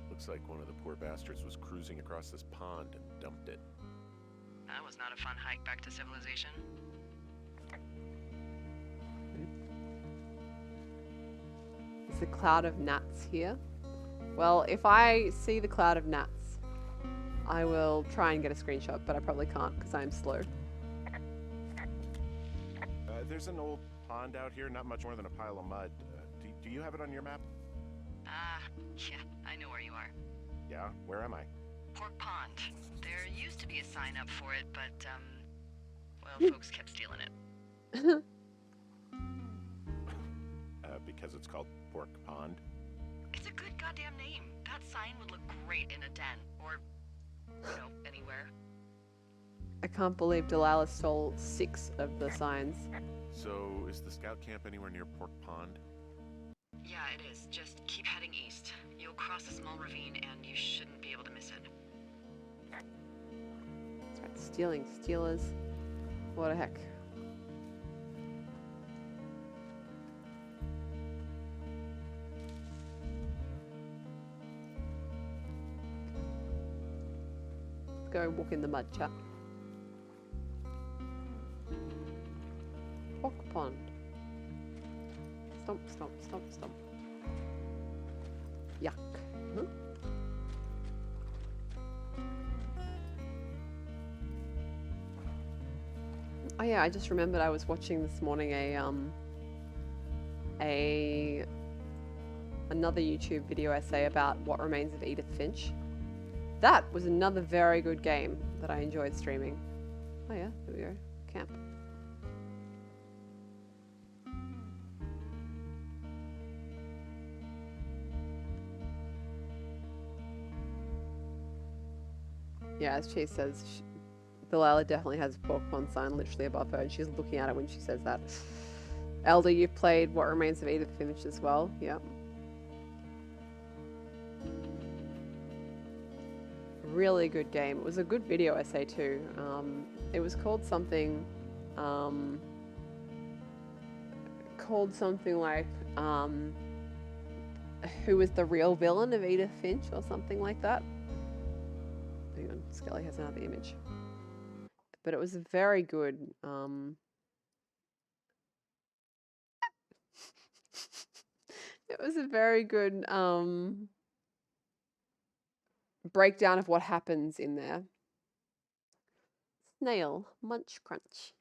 Looks like one of the poor bastards was cruising across this pond and dumped it. That was not a fun hike back to civilization. Is the cloud of gnats here? Well, if I see the cloud of gnats, I will try and get a screenshot, but I probably can't because I'm slow. There's an old pond out here, not much more than a pile of mud. Do you have it on your map? Yeah, I know where you are. Yeah, where am I? Pork Pond. There used to be a sign up for it, but, well, folks kept stealing it. Because it's called Pork Pond. It's a good goddamn name. That sign would look great in a den, or, you know, anywhere. I can't believe Delilah stole 6 of the signs. So, is the scout camp anywhere near Pork Pond? Yeah, it is. Just keep heading east. You'll cross a small ravine, and you shouldn't be able to miss it. That's right, stealing. Stealers. What the heck. Go walk in the mud, chat. Pork pond. Stomp, stomp, stomp, stomp. Yuck. Huh? Oh yeah, I just remembered I was watching this morning another YouTube video essay about What Remains of Edith Finch. That was another very good game that I enjoyed streaming. Oh yeah, there we go. Camp. Yeah, as Chase says, Delilah definitely has a pork pond sign literally above her, and she's looking at it when she says that. Elder, you've played What Remains of Edith Finch as well. Yep. Really good game. It was a good video essay too. It was called something like who was the real villain of Edith Finch or something like that. Hang on, Skelly has another image. But it was a very good it was a very good breakdown of what happens in there. Snail, munch crunch.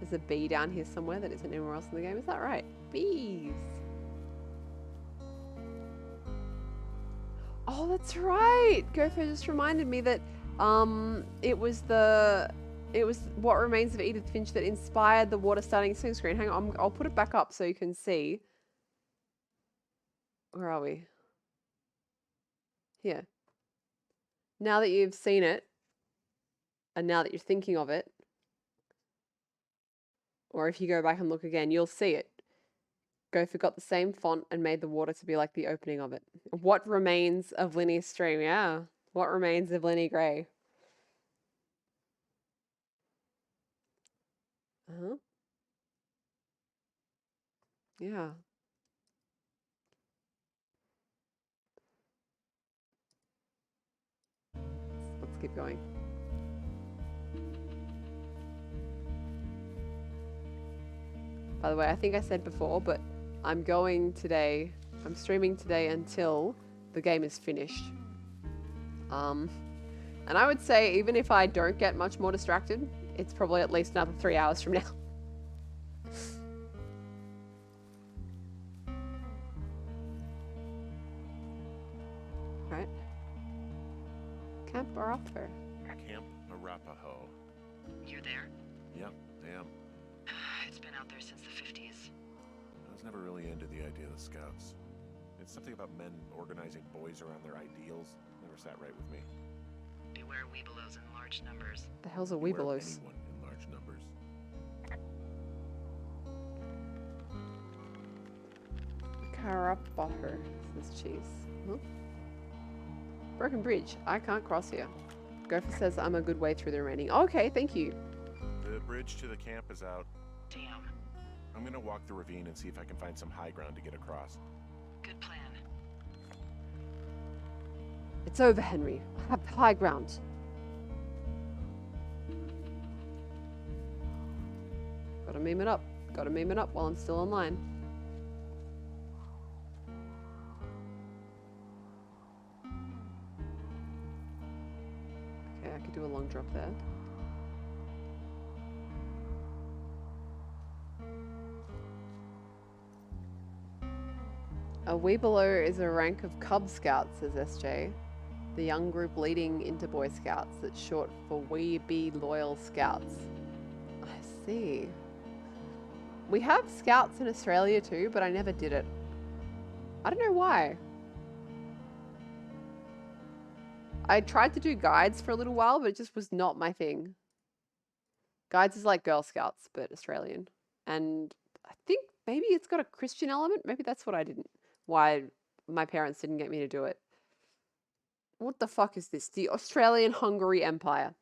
There's a bee down here somewhere that isn't anywhere else in the game. Is that right? Bees. Oh, that's right. Gopher just reminded me that it was What Remains of Edith Finch that inspired the water starting sing screen. Hang on, I'll put it back up so you can see. Where are we? Here. Now that you've seen it, and now that you're thinking of it, or if you go back and look again, you'll see it. Gopher got the same font and made the water to be like the opening of it. What remains of Linnie's stream? Yeah. What remains of LinnieGrey? Uh-huh. Yeah. Let's keep going. By the way, I think I said before, but I'm streaming today until the game is finished. And I would say even if I don't get much more distracted, it's probably at least another 3 hours from now. Right. Camp Arapaho. Camp Arapaho. You there? Yep, I am. It's been out there since the 50s. I was never really into the idea of the scouts. It's something about men organizing boys around their ideals. Never sat right with me. Beware weebelows in large numbers. The hell's a Beware of weebelos? anyone in large numbers. Carapaho, says Cheese. Huh? Broken bridge. I can't cross here. Gopher says I'm a good way through the remaining. Okay, thank you. The bridge to the camp is out. Damn. I'm gonna walk the ravine and see if I can find some high ground to get across. Good plan. It's over, Henry. I have high ground. Gotta meme it up. Gotta meme it up while I'm still online. Okay, I could do a long drop there. A Weebelow is a rank of Cub Scouts, says SJ. The young group leading into Boy Scouts. That's short for We Be Loyal Scouts. I see. We have Scouts in Australia too, but I never did it. I don't know why. I tried to do guides for a little while, but it just was not my thing. Guides is like Girl Scouts, but Australian. And I think maybe it's got a Christian element. Maybe that's what I didn't, why my parents didn't get me to do it. What the fuck is this? The Australian Hungary Empire.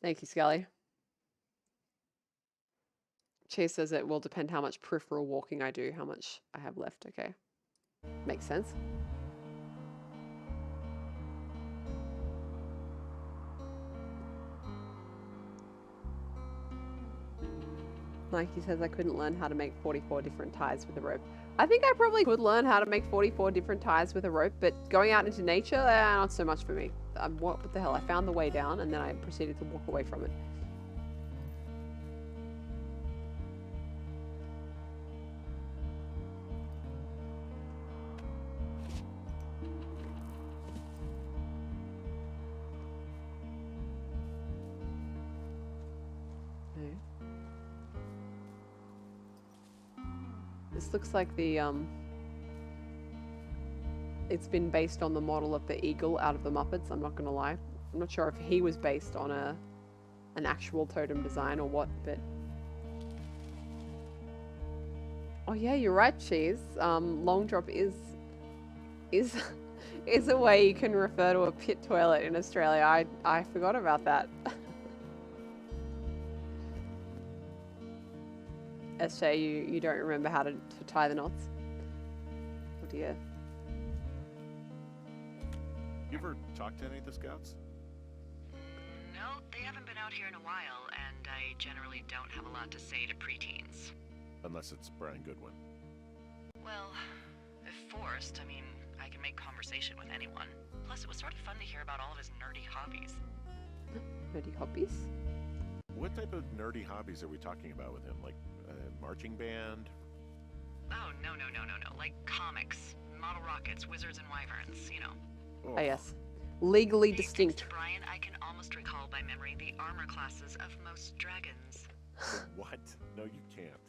Thank you, Scully. Chase says it will depend how much peripheral walking I do, how much I have left. Okay. Makes sense. Mikey says I couldn't learn how to make 44 different ties with a rope. I think I probably could learn how to make 44 different ties with a rope, but going out into nature, not so much for me. What the hell? I found the way down and then I proceeded to walk away from it. This looks like the, it's been based on the model of the eagle out of the Muppets, I'm not gonna lie. I'm not sure if he was based on an actual totem design or what, but... Oh yeah, you're right, Cheese. Long drop is a way you can refer to a pit toilet in Australia. I forgot about that. SJ, you don't remember how to tie the knots? Oh dear. You ever talked to any of the scouts? No, they haven't been out here in a while, and I generally don't have a lot to say to preteens. Unless it's Brian Goodwin. Well, if forced, I mean, I can make conversation with anyone. Plus, it was sort of fun to hear about all of his nerdy hobbies. Nerdy hobbies? What type of nerdy hobbies are we talking about with him? Like marching band? Oh, no. Like comics, model rockets, wizards and wyverns, you know. Oh yes. Legally Hey, distinct. thanks to Brian, I can almost recall by memory the armor classes of most dragons. What? No, you can't.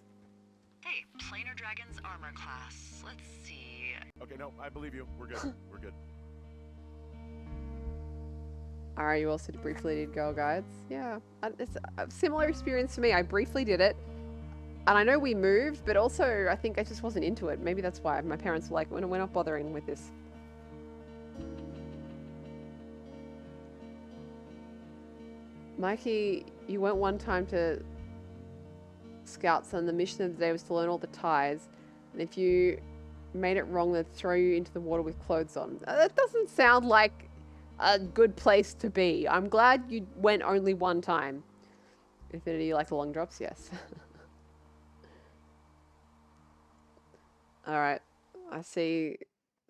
Hey, planar dragon's armor class. Let's see. Okay, no, I believe you. We're good. We're good. Alright, you also briefly did Girl Guides. Yeah, it's a similar experience to me. I briefly did it. And I know we moved, but also I think I just wasn't into it. Maybe that's why my parents were like, we're not bothering with this. Mikey, you went one time to Scouts and the mission of the day was to learn all the ties. And if you made it wrong, they'd throw you into the water with clothes on. That doesn't sound like a good place to be. I'm glad you went only one time. Infinity, you like the long drops? Yes. Alright. I see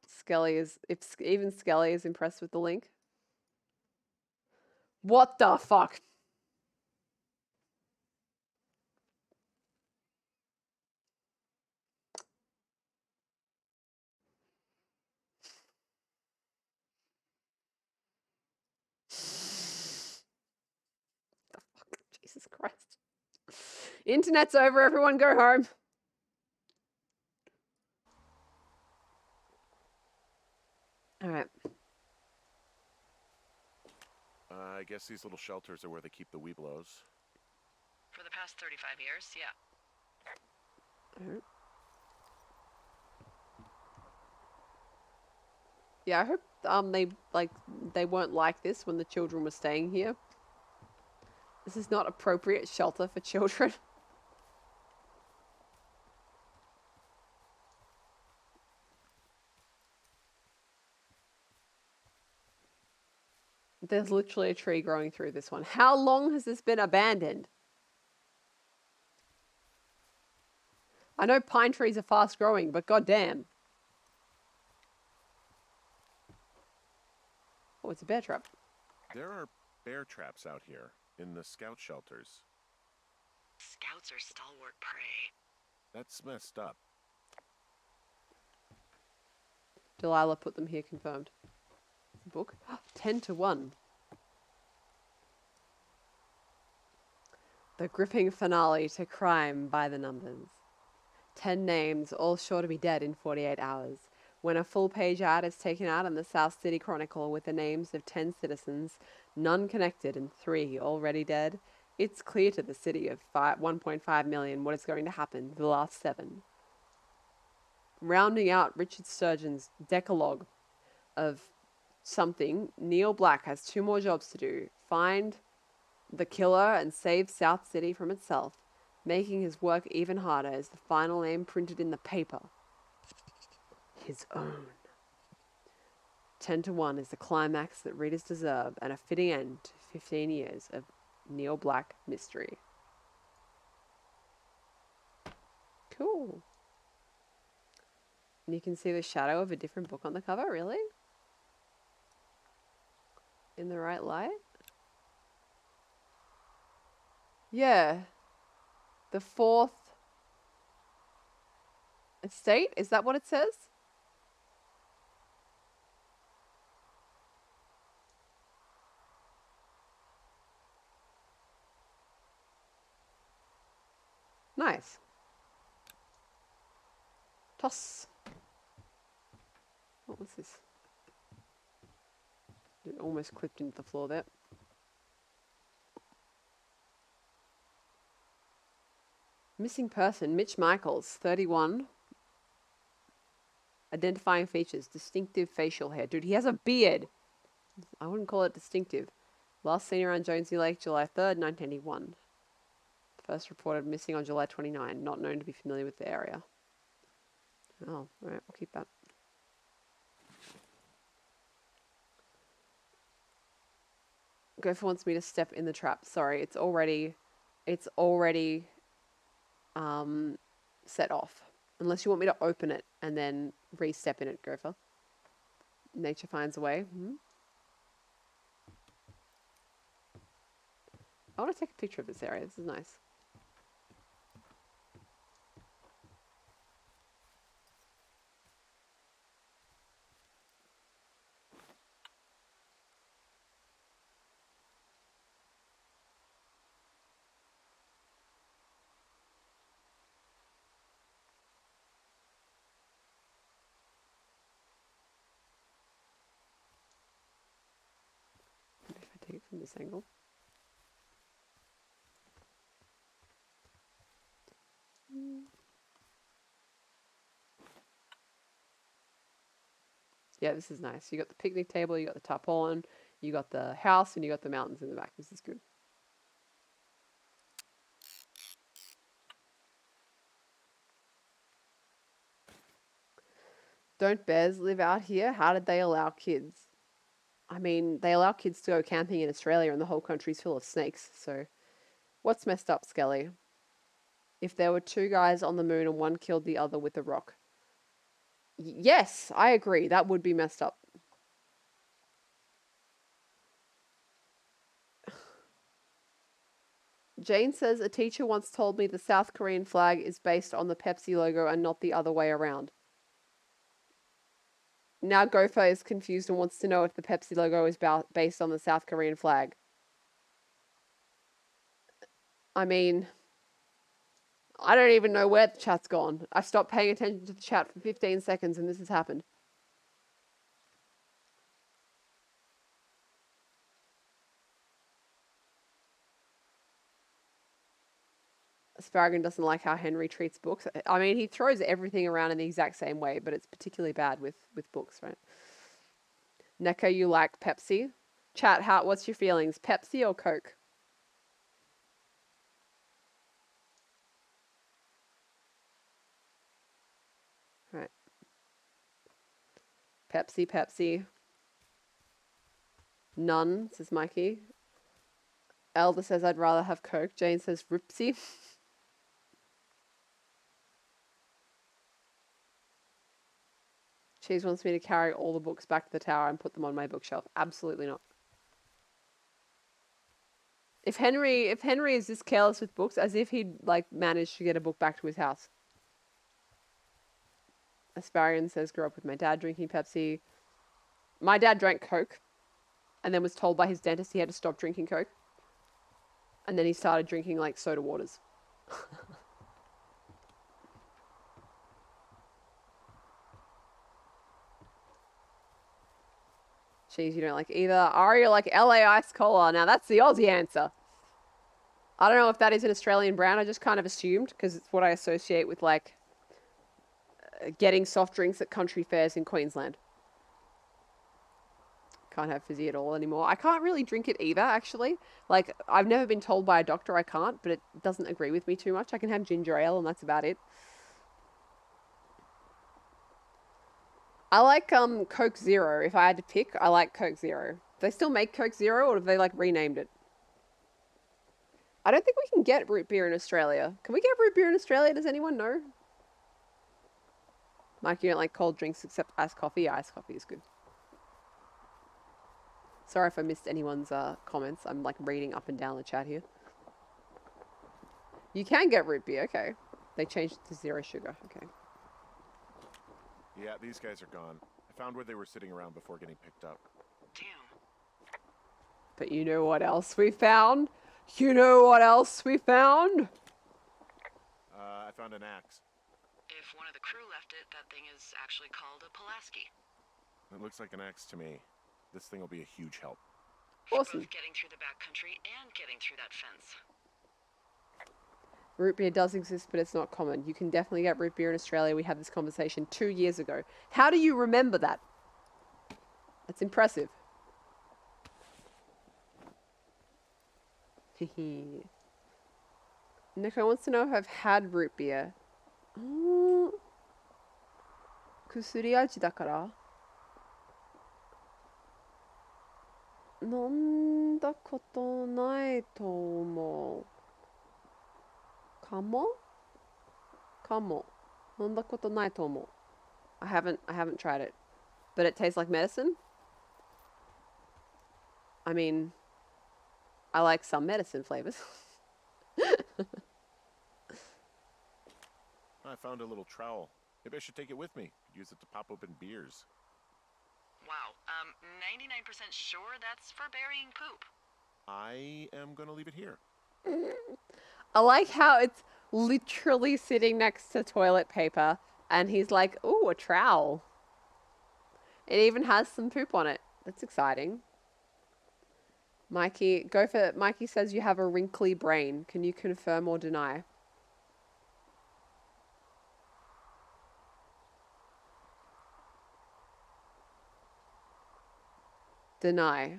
Skelly is... even Skelly is impressed with the link. What the fuck? Jesus Christ. Internet's over, everyone go home. Alright. I guess these little shelters are where they keep the Weeblos. For the past 35 years, yeah. Alright. Yeah, I hope they weren't like this when the children were staying here. This is not appropriate shelter for children. There's literally a tree growing through this one. How long has this been abandoned? I know pine trees are fast growing, but goddamn. Oh, it's a bear trap. There are bear traps out here in the scout shelters. Scouts are stalwart prey. That's messed up. Delilah put them here, confirmed. Book? 10-1. The gripping finale to crime by the numbers. 10 names, all sure to be dead in 48 hours. When a full-page ad is taken out in the South City Chronicle with the names of 10 citizens, none connected and 3 already dead, it's clear to the city of 1.5 million what is going to happen to the last 7. Rounding out Richard Sturgeon's decalogue of something, Neil Black has 2 more jobs to do. Find the killer and save South City from itself. Making his work even harder is the final name printed in the paper. His own. 10-1 is the climax that readers deserve and a fitting end to 15 years of Neil Black mystery. Cool. And you can see the shadow of a different book on the cover, really? In the right light? Yeah. The 4th estate? Is that what it says? Nice. Toss. What was this? It almost clipped into the floor there. Missing person, Mitch Michaels, 31. Identifying features, distinctive facial hair. Dude, he has a beard. I wouldn't call it distinctive. Last seen around Jonesy Lake, July 3rd, 1981. First reported missing on July 29. Not known to be familiar with the area. Oh, alright, we'll keep that. Gopher wants me to step in the trap. Sorry, it's already set off. Unless you want me to open it and then re-step in it, Gopher. Nature finds a way. I want to take a picture of this area. This is nice. If I take it from this angle. Yeah, this is nice. You got the picnic table, you got the tarpaulin, you got the house, and you got the mountains in the back. This is good. Don't bears live out here? How did they allow kids? I mean, they allow kids to go camping in Australia and the whole country's full of snakes, so what's messed up, Skelly? If there were 2 guys on the moon and one killed the other with a rock. Yes, I agree. That would be messed up. Jane says a teacher once told me the South Korean flag is based on the Pepsi logo and not the other way around. Now Gopher is confused and wants to know if the Pepsi logo is based on the South Korean flag. I mean, I don't even know where the chat's gone. I stopped paying attention to the chat for 15 seconds and this has happened. Asparagus doesn't like how Henry treats books. I mean, he throws everything around in the exact same way, but it's particularly bad with books, right? Neko, you like Pepsi? Chat, what's your feelings? Pepsi or Coke? Right. Pepsi, Pepsi. None, says Mikey. Elder says I'd rather have Coke. Jane says Ripsy. Cheese wants me to carry all the books back to the tower and put them on my bookshelf. Absolutely not. If Henry is this careless with books, as if he'd like managed to get a book back to his house. Asparian says, grew up with my dad drinking Pepsi. My dad drank Coke and then was told by his dentist he had to stop drinking Coke. And then he started drinking like soda waters. Cheese you don't like either. Ari, you like LA Ice Cola. Now that's the Aussie answer. I don't know if that is an Australian brand. I just kind of assumed because it's what I associate with like getting soft drinks at country fairs in Queensland. Can't have fizzy at all anymore. I can't really drink it either, actually. Like, I've never been told by a doctor I can't, but it doesn't agree with me too much. I can have ginger ale and that's about it. I like Coke Zero. If I had to pick, I like Coke Zero. Do they still make Coke Zero or have they like renamed it? I don't think we can get root beer in Australia. Can we get root beer in Australia? Does anyone know? Mike, you don't like cold drinks except iced coffee? Yeah, iced coffee is good. Sorry if I missed anyone's comments. I'm like reading up and down the chat here. You can get root beer, okay. They changed it to zero sugar, okay. Yeah, these guys are gone. I found where they were sitting around before getting picked up. Damn. But you know what else we found? You know what else we found? I found an axe. If one of the crew left it, that thing is actually called a Pulaski. It looks like an axe to me. This thing will be a huge help. Awesome. Both getting through the backcountry and getting through that fence. Root beer does exist, but it's not common. You can definitely get root beer in Australia. We had this conversation 2 years ago. How do you remember that? That's impressive. Nico wants to know if I've had root beer. 薬味だから飲んだことないと思う。かも飲んだことないと思う。I haven't tried it. But it tastes like medicine? I mean, I like some medicine flavors. I found a little trowel. Maybe I should take it with me. Use it to pop open beers. Wow. 99% sure that's for burying poop. I am gonna leave it here. I like how it's literally sitting next to toilet paper and he's like, ooh, a trowel. It even has some poop on it. That's exciting. Mikey says you have a wrinkly brain. Can you confirm or deny? Deny.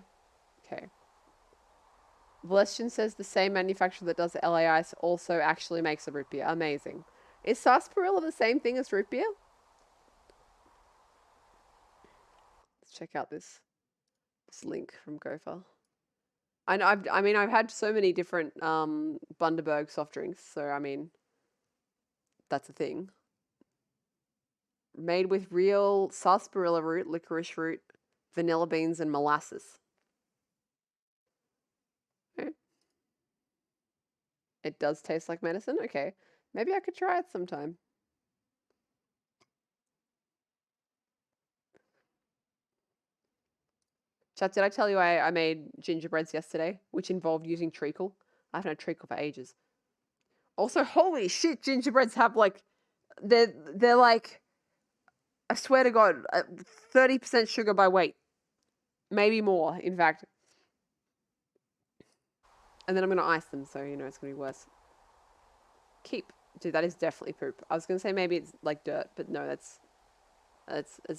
Okay. Valestian says the same manufacturer that does LA Ice also actually makes a root beer. Amazing. Is sarsaparilla the same thing as root beer? Let's check out this link from Gopher. I know. I've had so many different Bundaberg soft drinks, so I mean, that's a thing. Made with real sarsaparilla root, licorice root, vanilla beans, and molasses. Okay. It does taste like medicine? Okay. Maybe I could try it sometime. Chat, did I tell you I made gingerbreads yesterday, which involved using treacle? I haven't had treacle for ages. Also, holy shit, gingerbreads have like, they're like, I swear to God, 30% sugar by weight. Maybe more, in fact. And then I'm going to ice them, so, you know, it's going to be worse. Keep. Dude, that is definitely poop. I was going to say maybe it's like dirt, but no, it's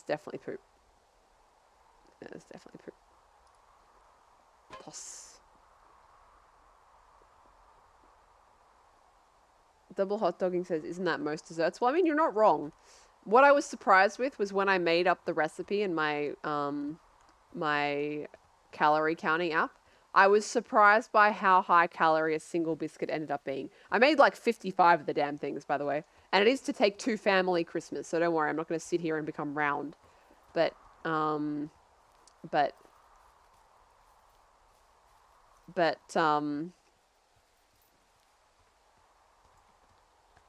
definitely poop. Yeah, it's definitely poop. Toss. Double hot dogging says, isn't that most desserts? Well, I mean, you're not wrong. What I was surprised with was when I made up the recipe in my my calorie counting app, I was surprised by how high calorie a single biscuit ended up being. I made like 55 of the damn things, by the way. And it is to take 2 family Christmas, so don't worry, I'm not going to sit here and become round. But But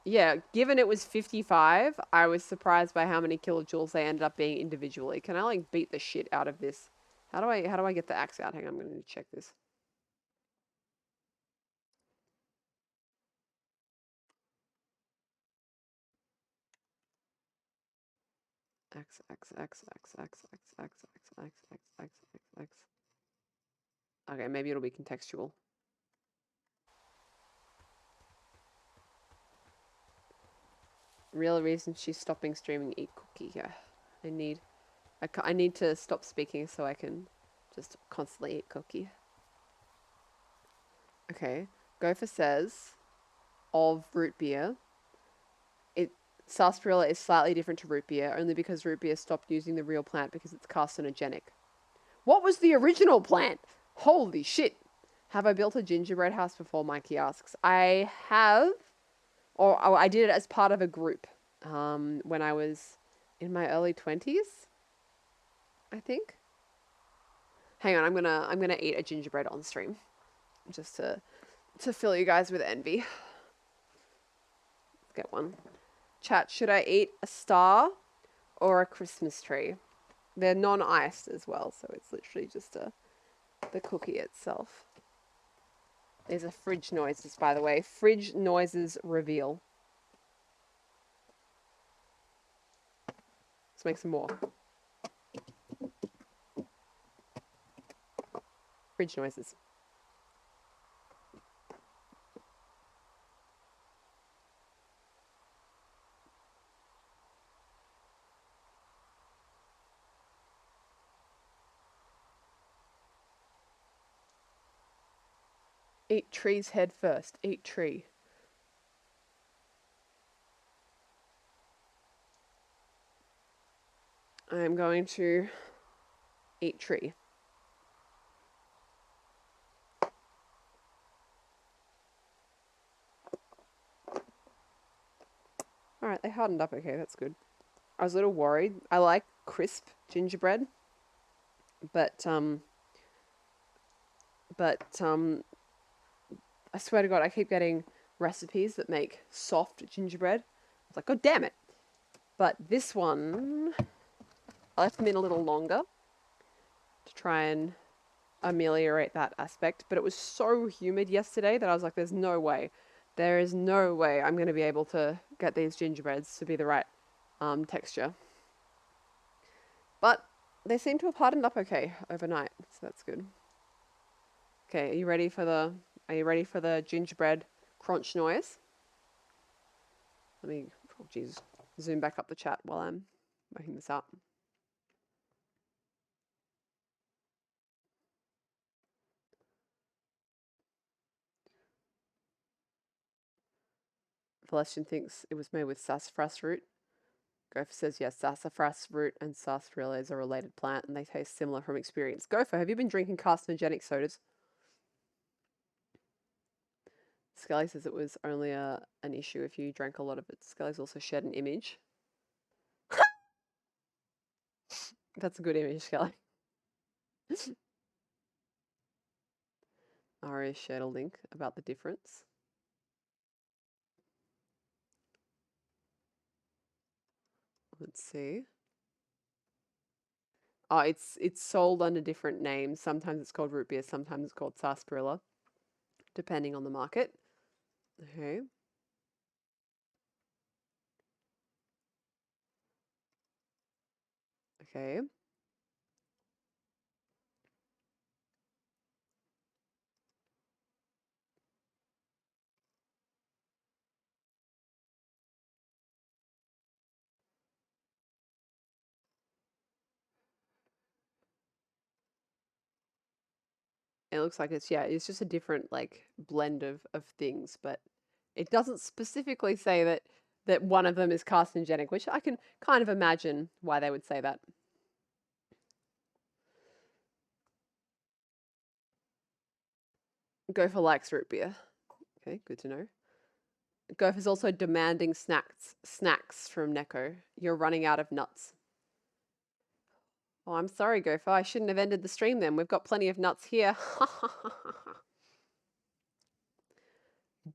yeah, given it was 55, I was surprised by how many kilojoules they ended up being individually. Can I like beat the shit out of this? How do I get the axe out? Hang on, I'm going to check this. X X X X X X X X X X X X X. Okay, maybe it'll be contextual. Real reason she's stopping streaming, eat cookie. Yeah, I need to stop speaking so I can just constantly eat cookie. Okay, Gopher says of root beer, sarsaparilla is slightly different to root beer, only because root beer stopped using the real plant because it's carcinogenic. What was the original plant? Holy shit. Have I built a gingerbread house before, Mikey asks. I have, or I did it as part of a group when I was in my early 20s, I think. Hang on, I'm gonna eat a gingerbread on stream just to fill you guys with envy. Let's get one. Chat, should I eat a star or a Christmas tree? They're non-iced as well, so it's literally just the cookie itself. These are fridge noises, by the way. Fridge noises reveal. Let's make some more. Fridge noises. Eat tree's head first. Eat tree. I am going to eat tree. Alright, they hardened up okay, that's good. I was a little worried. I like crisp gingerbread, but I swear to God, I keep getting recipes that make soft gingerbread. It's like, God damn it. But this one, I left them in a little longer to try and ameliorate that aspect. But it was so humid yesterday that I was like, there's no way. There is no way I'm going to be able to get these gingerbreads to be the right texture. But they seem to have hardened up okay overnight, so that's good. Okay, are you ready for the gingerbread crunch noise? Let me, oh Jesus, zoom back up the chat while I'm working this out. Celestian thinks it was made with sassafras root. Gopher says yes, sassafras root and sarsaparilla is a related plant and they taste similar from experience. Gopher, have you been drinking carcinogenic sodas? Skelly says it was only an issue if you drank a lot of it. Skelly's also shared an image. That's a good image, Skelly. Aria shared a link about the difference. Let's see. Oh, it's sold under different names. Sometimes it's called root beer, sometimes it's called sarsaparilla, depending on the market. Okay. Okay. It looks like it's just a different like blend of things, but it doesn't specifically say that one of them is carcinogenic, which I can kind of imagine why they would say that. Gopher likes root beer. Okay, good to know. Gopher's also demanding snacks from Neko. You're running out of nuts. Oh, I'm sorry, Gopher. I shouldn't have ended the stream then. We've got plenty of nuts here.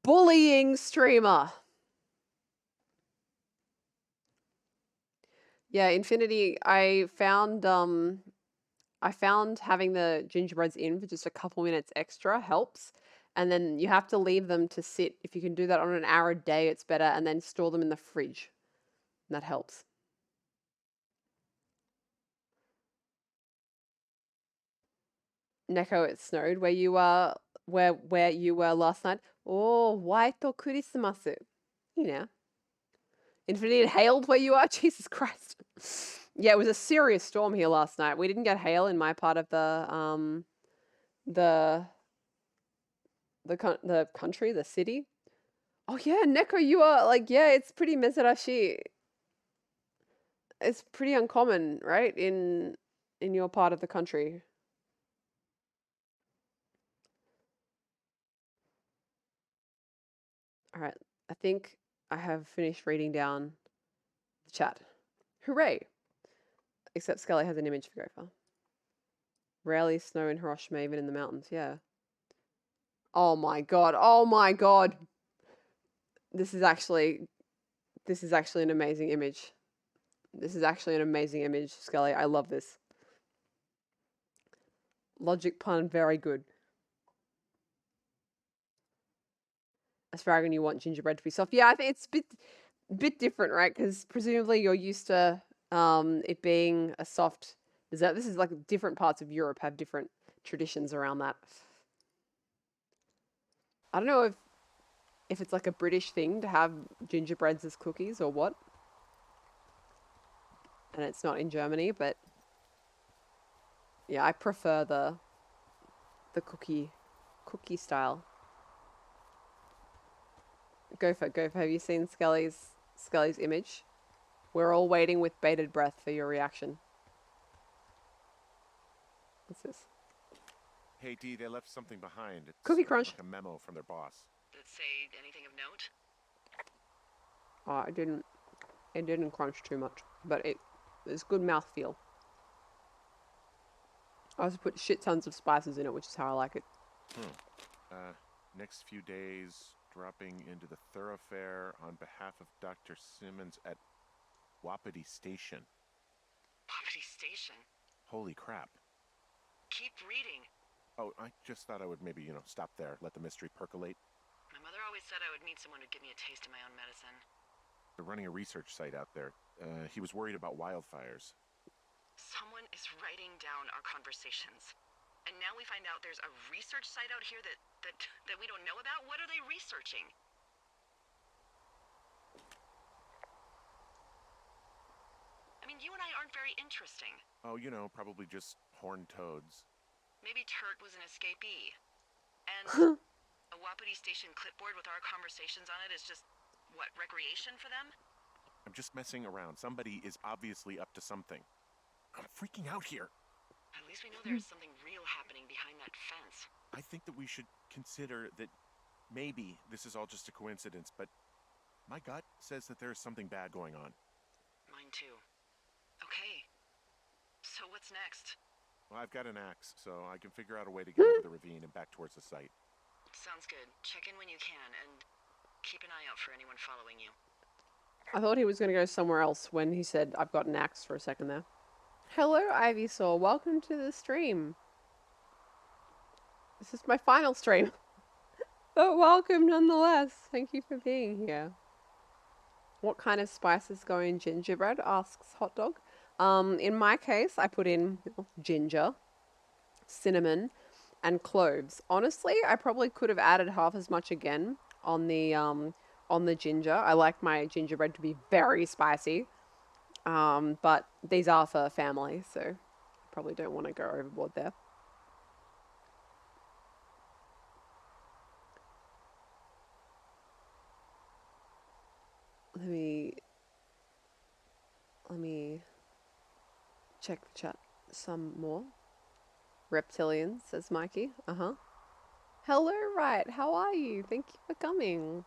Bullying streamer. Yeah, Infinity, I found having the gingerbreads in for just a couple minutes extra helps. And then you have to leave them to sit. If you can do that on an hour a day, it's better. And then store them in the fridge. And that helps. Neko, it snowed where you were last night. Oh, Waito Kurisumasu. You know. Infinity, it hailed where you are? Jesus Christ. Yeah, it was a serious storm here last night. We didn't get hail in my part of the country, the city. Oh yeah, Neko, you are like, yeah, it's pretty mezurashi. It's pretty uncommon, right? In your part of the country. All right, I think I have finished reading down the chat. Hooray! Except Scully has an image for Gopher. Rarely snow in Hiroshima, even in the mountains. Yeah. Oh my god. Oh my god. This is actually an amazing image. This is actually an amazing image, Scully. I love this. Logic pun, very good. Asparagus, you want gingerbread to be soft. Yeah, I think it's a bit different, right? Because presumably you're used to it being a soft dessert. This is like different parts of Europe have different traditions around that. I don't know if it's like a British thing to have gingerbreads as cookies or what. And it's not in Germany, but yeah, I prefer the cookie style. Go for it. Have you seen Scully's image? We're all waiting with bated breath for your reaction. What's this? Hey, Dee, they left something behind. It's Cookie Crunch. like a memo from their boss. Did it say anything of note? Oh, it didn't crunch too much, but it's good mouthfeel. I also put shit tons of spices in it, which is how I like it. Next few days, dropping into the thoroughfare on behalf of Dr. Simmons at Wapiti Station. Wapiti Station? Holy crap. Keep reading. Oh, I just thought I would maybe, stop there, let the mystery percolate. My mother always said I would meet someone who'd give me a taste of my own medicine. They're running a research site out there. He was worried about wildfires. Someone is writing down our conversations. And now we find out there's a research site out here that we don't know about? What are they researching? I mean, you and I aren't very interesting. Oh, probably just horned toads. Maybe Turt was an escapee. And a Wapiti Station clipboard with our conversations on it is just, what, recreation for them? I'm just messing around. Somebody is obviously up to something. I'm freaking out here. At least we know there's something real happening behind that fence. I think that we should consider that maybe this is all just a coincidence, but my gut says that there's something bad going on. Mine too. Okay. So what's next? Well, I've got an axe, so I can figure out a way to get over the ravine and back towards the site. Sounds good. Check in when you can, and keep an eye out for anyone following you. I thought he was going to go somewhere else when he said, I've got an axe for a second there. Hello, Ivysaur. Welcome to the stream. This is my final stream. But welcome nonetheless. Thank you for being here. What kind of spices go in gingerbread? Asks Hot Dog. In my case, I put in ginger, cinnamon, and cloves. Honestly, I probably could have added half as much again on the ginger. I like my gingerbread to be very spicy. But these are for family, so probably don't want to go overboard there. Let me check the chat some more. Reptilian, says Mikey. Hello, right. How are you? Thank you for coming.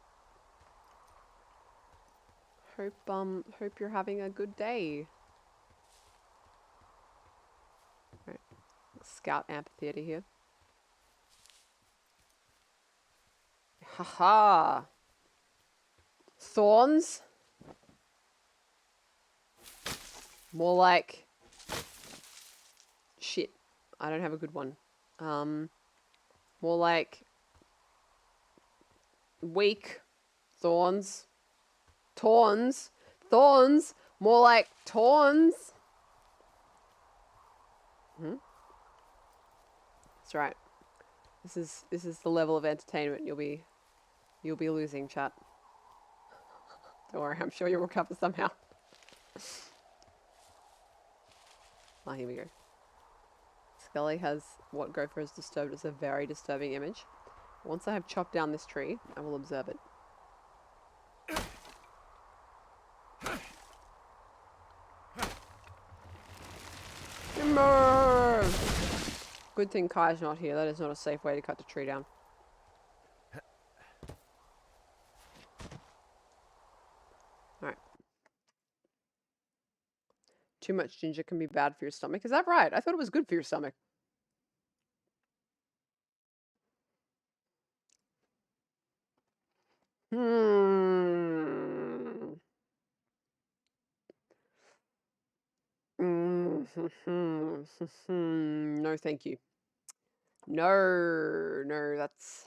Hope you're having a good day. scout amphitheater here. Haha. Thorns? More like... Shit. I don't have a good one. More like... Weak. Thorns. Tawns. Thorns. More like tawns. That's right. This is the level of entertainment you'll be losing, chat. Don't worry, I'm sure you'll recover somehow. Ah, here we go. Scully has what Gopher has disturbed as a very disturbing image. Once I have chopped down this tree, I will observe it. Timber! Good thing Kai's not here. That is not a safe way to cut the tree down. Alright. Too much ginger can be bad for your stomach. Is that right? I thought it was good for your stomach. No, thank you. No, that's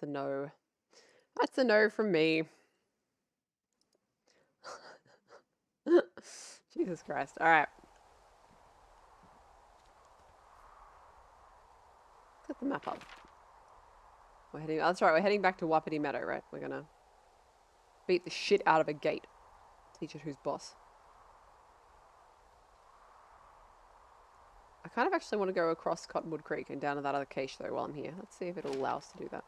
a no. That's a no from me. Jesus Christ. All right. Set the map up. We're heading. That's right. We're heading back to Wapiti Meadow, right? We're gonna beat the shit out of a gate. Teach it who's boss. I kind of actually want to go across Cottonwood Creek and down to that other cache though while I'm here. Let's see if it'll allow us to do that.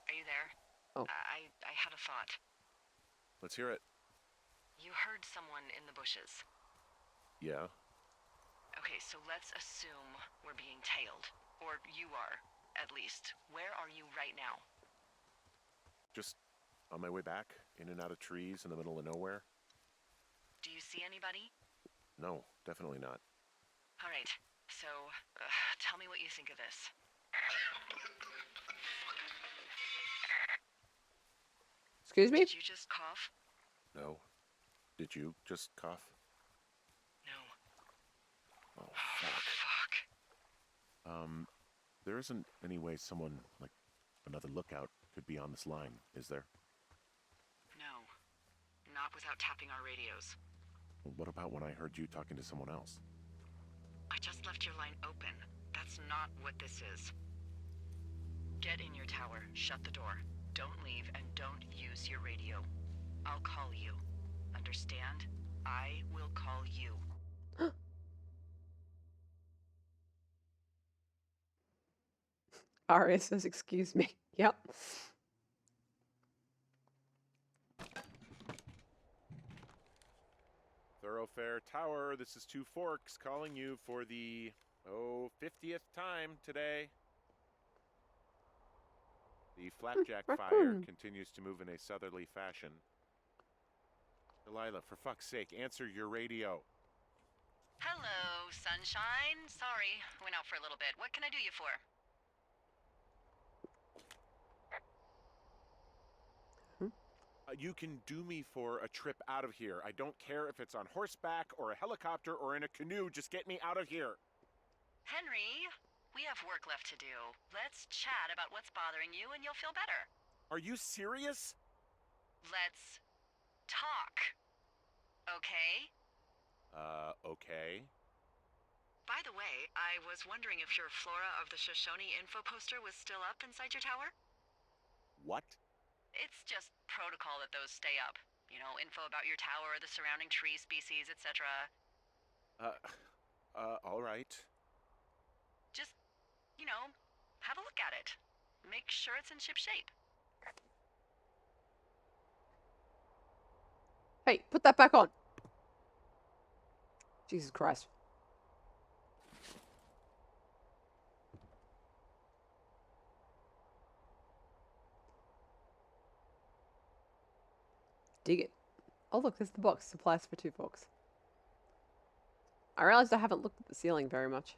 Are you there? Oh. I had a thought. Let's hear it. You heard someone in the bushes. Yeah? Okay, so let's assume we're being tailed. Or you are, at least. Where are you right now? Just on my way back, in and out of trees in the middle of nowhere. Do you see anybody? No, definitely not. All right, so tell me what you think of this. Excuse me? Did you just cough? No. Did you just cough? No. Oh, fuck. Fuck. There isn't any way someone, like, another lookout could be on this line, is there? No. Not without tapping our radios. What about when I heard you talking to someone else? I just left your line open. That's not what this is. Get in your tower, shut the door. Don't leave and don't use your radio. I'll call you. Understand? I will call you. Aria says, excuse me. Yep. Thoroughfare Tower, this is Two Forks calling you for the, 50th time today. The flapjack fire continues to move in a southerly fashion. Delilah, for fuck's sake, answer your radio. Hello, sunshine. Sorry, went out for a little bit. What can I do you for? You can do me for a trip out of here. I don't care if it's on horseback or a helicopter or in a canoe. Just get me out of here. Henry, we have work left to do. Let's chat about what's bothering you and you'll feel better. Are you serious? Let's talk. Okay? Okay. By the way, I was wondering if your Flora of the Shoshone info poster was still up inside your tower? What? It's just protocol that those stay up. You know, info about your tower, the surrounding tree species, etc. All right. Just, you know, have a look at it. Make sure it's in ship shape. Hey, put that back on. Jesus Christ. Dig it. Oh, look, there's the box. Supplies for Two Forks. I realized I haven't looked at the ceiling very much.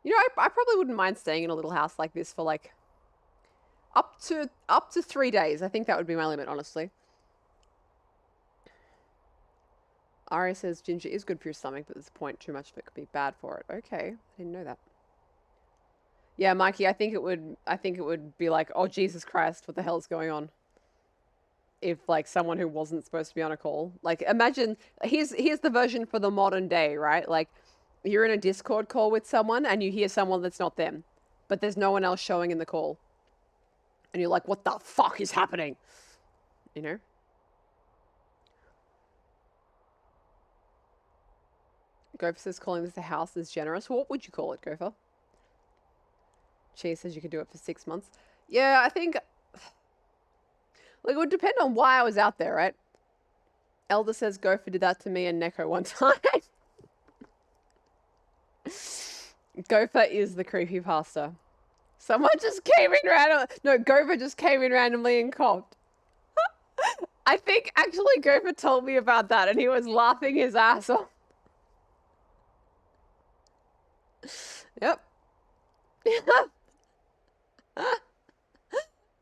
You know, I probably wouldn't mind staying in a little house like this for like up to 3 days. I think that would be my limit, honestly. Ari says ginger is good for your stomach, but there's a point too much of it could be bad for it. Okay, I didn't know that. Yeah, Mikey, I think it would be like, oh Jesus Christ, what the hell is going on? If like someone who wasn't supposed to be on a call, like imagine here's the version for the modern day, right? Like you're in a Discord call with someone and you hear someone that's not them, but there's no one else showing in the call, and you're like, what the fuck is happening? You know. Gopher says calling this a house is generous. What would you call it, Gopher? She says you could do it for 6 months. Yeah, I think like it would depend on why I was out there, right? Elder says Gopher did that to me and Neko one time. Gopher is the creepypasta. Someone just came in randomly. No, Gopher just came in randomly and coughed. I think actually Gopher told me about that and he was laughing his ass off. Yep.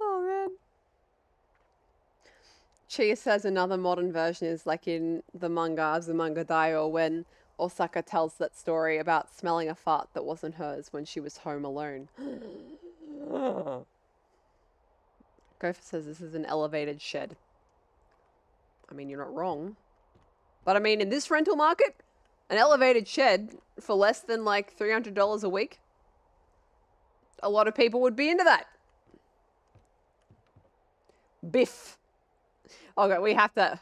Oh man. Chia says another modern version is like in the manga Daio when Osaka tells that story about smelling a fart that wasn't hers when she was home alone. Gopher says this is an elevated shed. I mean, you're not wrong. But I mean, in this rental market, an elevated shed for less than like $300 a week, a lot of people would be into that. Biff. Okay, we have to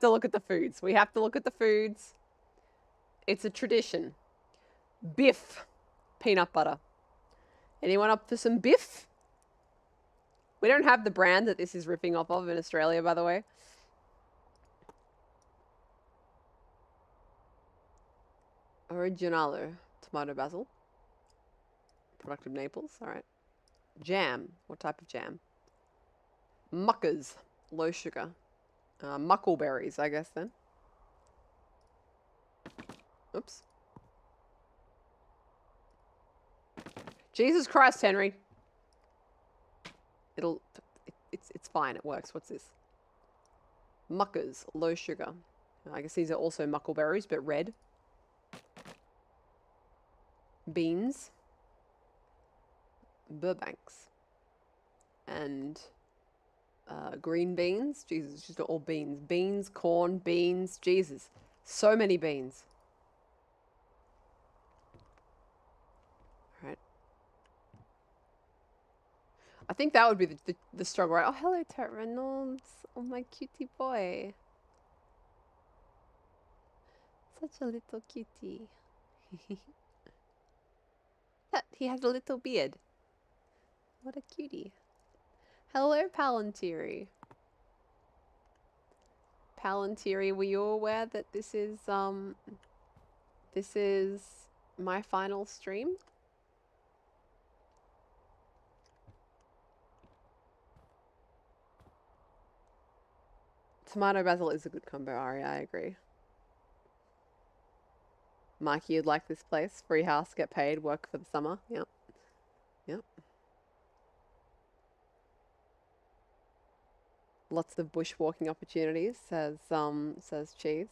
look at the foods. We have to look at the foods. It's a tradition. Biff. Peanut butter. Anyone up for some biff? We don't have the brand that this is ripping off of in Australia, by the way. Originale. Tomato basil. Product of Naples. All right. Jam. What type of jam? Muckers. Low sugar. Muckleberries, I guess, then. Oops. Jesus Christ, Henry. It's fine. It works. What's this? Muckers. Low sugar. I guess these are also muckleberries, but red. Beans. Burbanks. And green beans. Jesus, just all beans. Beans, corn, beans. Jesus. So many beans. Right. I think that would be the struggle, right? Oh, hello, Turt Reynolds. Oh, my cutie boy. Such a little cutie. He has a little beard. What a cutie. Hello, Palantiri. Palantiri, were you aware that this is my final stream? Tomato basil is a good combo, Ari, I agree. Mikey, you'd like this place? Free house, get paid, work for the summer. Yep. Yep. Lots of bushwalking opportunities, says Cheese.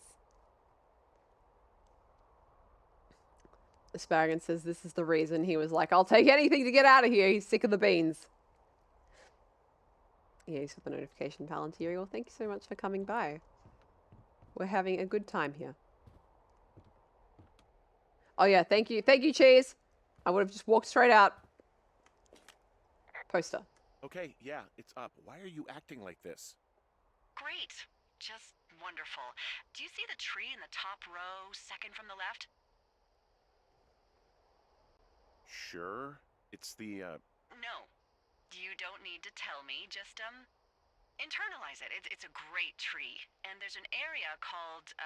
Asparagus says this is the reason he was like, I'll take anything to get out of here. He's sick of the beans. Yeah, he's got the notification, Palantiri. Well, thank you so much for coming by. We're having a good time here. Oh yeah, thank you, Cheese. I would have just walked straight out. Poster. Okay, yeah, it's up. Why are you acting like this? Great. Just wonderful. Do you see the tree in the top row, second from the left? Sure. It's the, No. You don't need to tell me. Just, internalize it. It's a great tree. And there's an area called,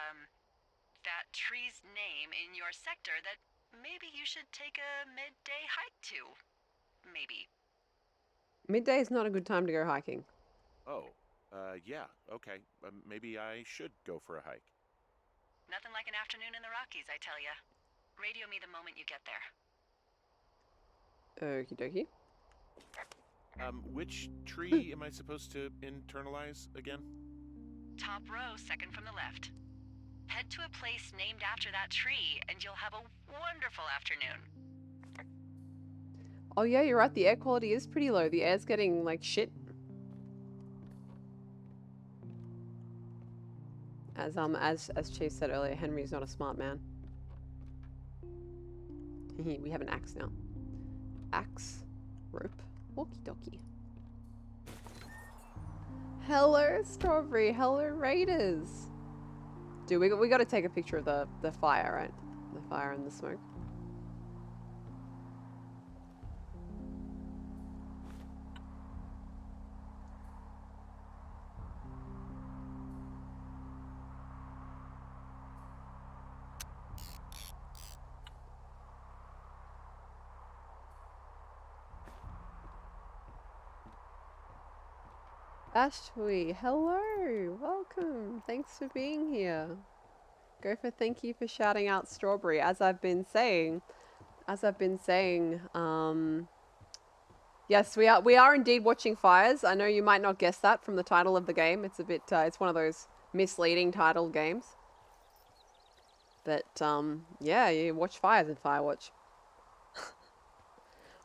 that tree's name in your sector that maybe you should take a midday hike to. Maybe. Midday is not a good time to go hiking. oh, yeah, okay. Maybe I should go for a hike. Nothing like an afternoon in the Rockies, I tell ya. Radio me the moment you get there. Okie dokie. Which tree am I supposed to internalize again? Top row, second from the left. Head to a place named after that tree, and you'll have a wonderful afternoon. Oh yeah, you're right. The air quality is pretty low. The air's getting like shit. As Chase said earlier, Henry's not a smart man. We have an axe now. Axe, rope, walkie dokie. Hello, Strawberry. Hello, Raiders. Dude, we got to take a picture of the fire, right? The fire and the smoke. Ashley, hello, welcome. Thanks for being here. Gopher, thank you for shouting out Strawberry. As I've been saying, yes, we are indeed watching fires. I know you might not guess that from the title of the game. It's a bit, it's one of those misleading titled games. But yeah, you watch fires in Firewatch.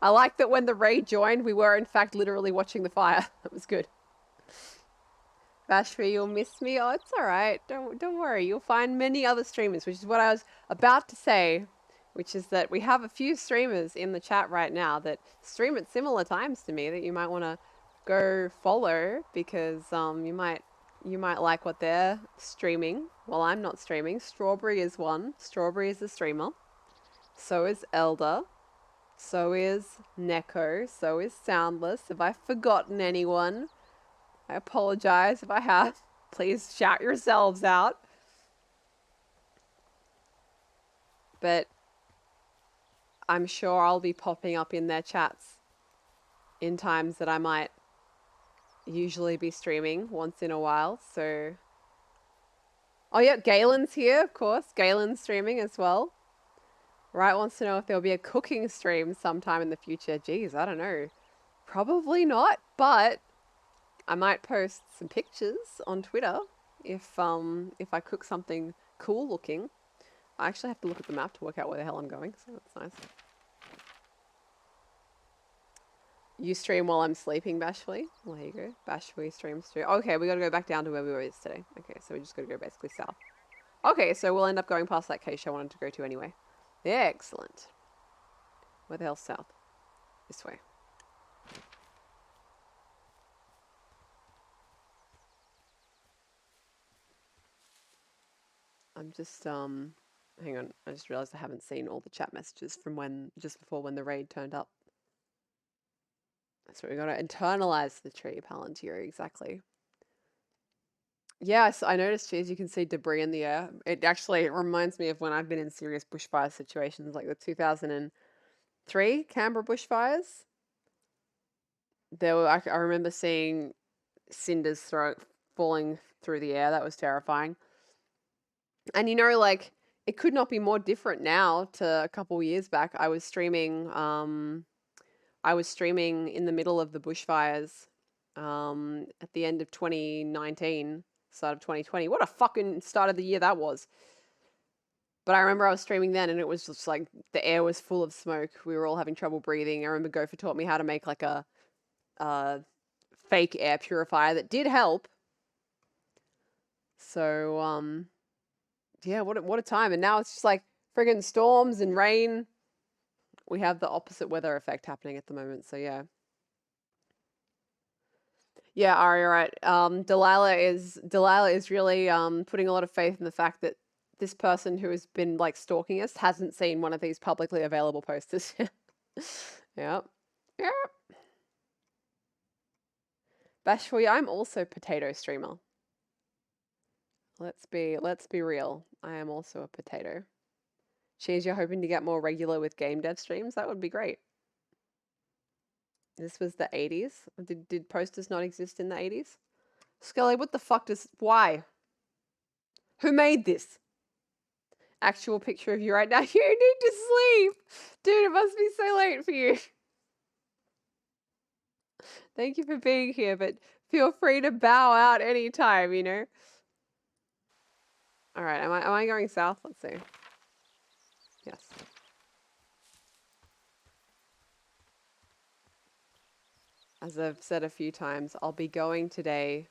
I like that when the raid joined, we were in fact literally watching the fire. That was good. Bashful, you'll miss me. Oh, it's all right. Don't worry. You'll find many other streamers, which is what I was about to say, which is that we have a few streamers in the chat right now that stream at similar times to me that you might want to go follow because you might like what they're streaming while I'm not streaming. Strawberry is one. Strawberry is a streamer. So is Elder. So is Neko. So is Soundless. Have I forgotten anyone? I apologize if I have. Please shout yourselves out. But I'm sure I'll be popping up in their chats in times that I might usually be streaming once in a while. So, oh yeah, Galen's here, of course. Galen's streaming as well. Wright wants to know if there'll be a cooking stream sometime in the future. Geez, I don't know. Probably not, but I might post some pictures on Twitter if I cook something cool looking. I actually have to look at the map to work out where the hell I'm going, so that's nice. You stream while I'm sleeping, Bashfully? Well, there you go. Bashfully streams too. Okay, we gotta go back down to where we were yesterday. Okay, so we just gotta go basically south. Okay, so we'll end up going past that cache I wanted to go to anyway. Excellent. Where the hell's south? This way. I'm just, hang on. I just realized I haven't seen all the chat messages from just before when the raid turned up. So we got to internalize the tree, Palantir, exactly. Yes, I noticed, as you can see debris in the air. It reminds me of when I've been in serious bushfire situations, like the 2003 Canberra bushfires. I remember seeing cinders falling through the air. That was terrifying. And you know, like, it could not be more different now to a couple years back. I was streaming in the middle of the bushfires at the end of 2019, start of 2020. What a fucking start of the year that was. But I remember I was streaming then and it was just like the air was full of smoke. We were all having trouble breathing. I remember Gopher taught me how to make like a fake air purifier that did help. So, yeah, what a time. And now it's just like friggin' storms and rain. We have the opposite weather effect happening at the moment, so yeah. Yeah, Ari, right. Delilah is really putting a lot of faith in the fact that this person who has been like stalking us hasn't seen one of these publicly available posters. Yep. Yep. Bashful, I'm also potato streamer. Let's be real. I am also a potato. Cheers, you're hoping to get more regular with game dev streams? That would be great. This was the 80s. Did posters not exist in the 80s? Scully, what the fuck why? Who made this? actual picture of you right now. You need to sleep. Dude, it must be so late for you. Thank you for being here, but feel free to bow out anytime, you know? Alright, am I going south? Let's see. Yes. As I've said a few times, I'll be going today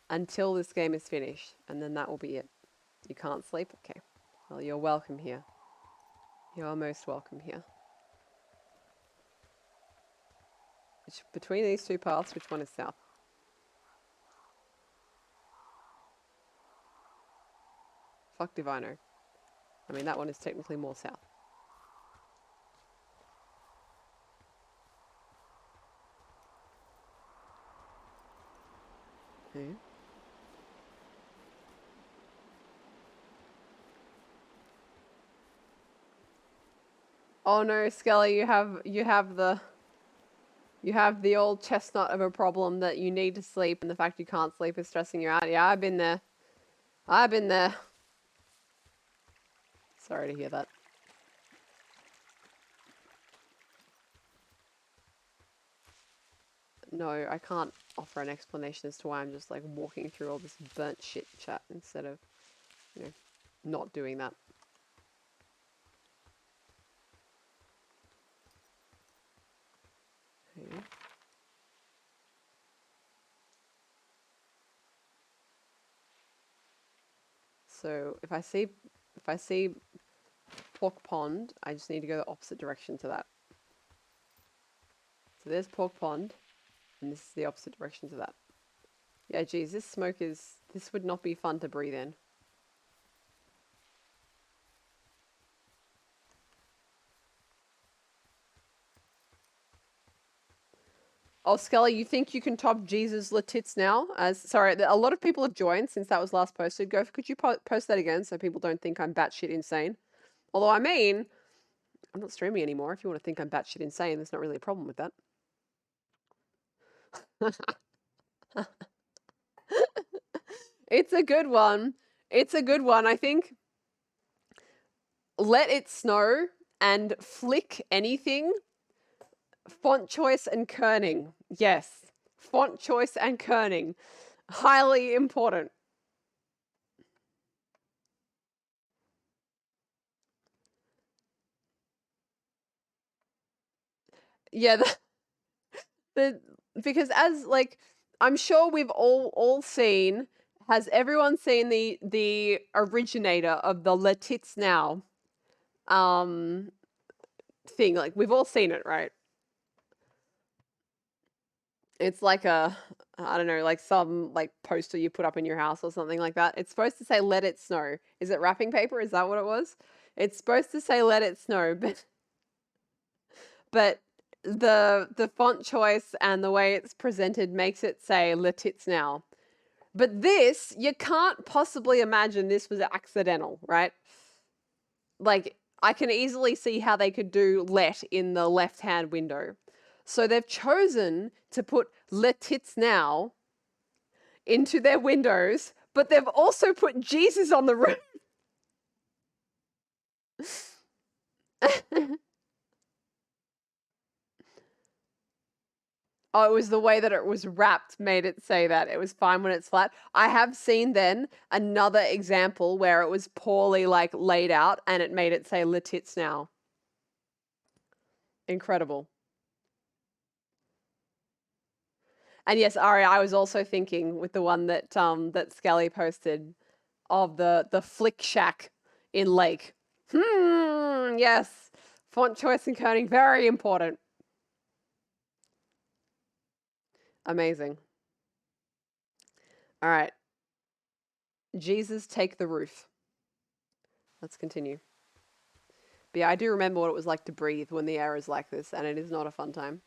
until this game is finished, and then that will be it. You can't sleep? Okay. Well, you're welcome here. You're most welcome here. Between these two paths, which one is south? Fuck if I know. I mean, that one is technically more south. Okay. Oh no, Skelly, you have the old chestnut of a problem that you need to sleep, and the fact you can't sleep is stressing you out. Yeah, I've been there. I've been there. Sorry to hear that. No, I can't offer an explanation as to why I'm just like walking through all this burnt shit chat instead of, you know, not doing that. Okay. So if I see Pork Pond, I just need to go the opposite direction to that. So there's Pork Pond, and this is the opposite direction to that. Yeah, geez, this would not be fun to breathe in. Oh, Skelly, you think you can top Jesus Latits now? Sorry, a lot of people have joined since that was last posted. Could you post that again so people don't think I'm batshit insane? Although, I mean, I'm not streaming anymore. If you want to think I'm batshit insane, there's not really a problem with that. It's a good one. It's a good one. I think Let It Snow and Flick Anything. Font choice and kerning. Yes. Font choice and kerning. Highly important. Yeah, because as like I'm sure we've all seen, has everyone seen the originator of the Letits Now thing? Like we've all seen it, right? It's like I don't know, like some like poster you put up in your house or something like that. It's supposed to say "Let it snow." Is it wrapping paper? Is that what it was? It's supposed to say "Let it snow," but the font choice and the way it's presented makes it say "Letits Now." But this, you can't possibly imagine this was accidental, right? Like, I can easily see how they could do let in the left-hand window. So they've chosen to put Letits Now into their windows, but they've also put Jesus on the roof. Oh, it was the way that it was wrapped made it say that. It was fine when it's flat. I have seen then another example where it was poorly like laid out and it made it say Letits Now. Incredible. And yes, Ari, I was also thinking with the one that that Skelly posted of the Flick Shack in Lake. Yes. Font choice and kerning, very important. Amazing. All right. Jesus take the roof. Let's continue. But yeah, I do remember what it was like to breathe when the air is like this, and it is not a fun time.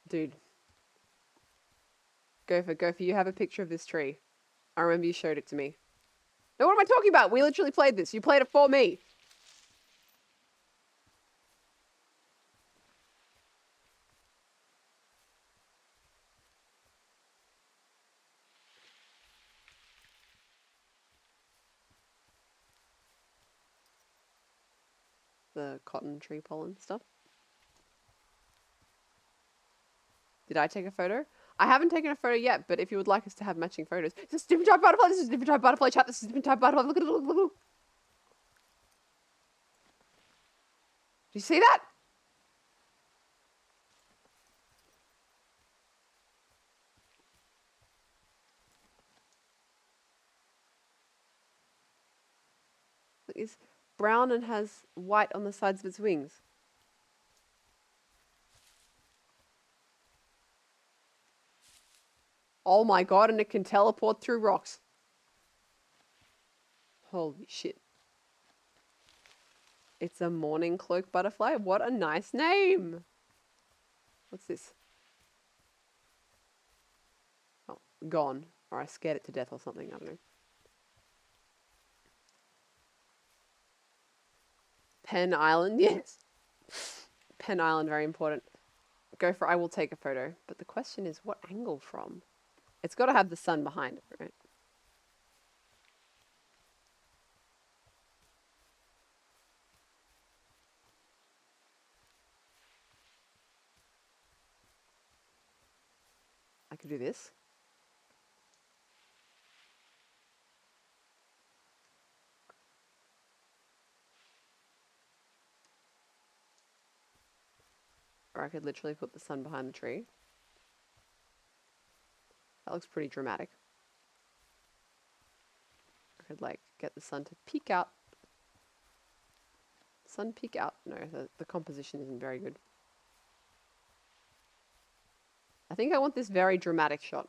Dude. Gopher, you have a picture of this tree. I remember you showed it to me. No, what am I talking about? We literally played this. You played it for me. the cotton tree pollen stuff. Did I take a photo? I haven't taken a photo yet, but if you would like us to have matching photos. This is a different type of butterfly, this is a different type of butterfly, chat, this is a different type of butterfly. Look at it, look, look, look. Do you see that? It's brown and has white on the sides of its wings. Oh my god, and it can teleport through rocks. Holy shit. It's a morning cloak butterfly. What a nice name. What's this? Oh, gone. Or I scared it to death or something. I don't know. Penn Island, yes. Penn Island, very important. Go for I will take a photo. But the question is, what angle from? It's got to have the sun behind it, right? I could do this. Or I could literally put the sun behind the tree. That looks pretty dramatic. I could like get the sun to peek out. Sun peek out. No, the composition isn't very good. I think I want this very dramatic shot.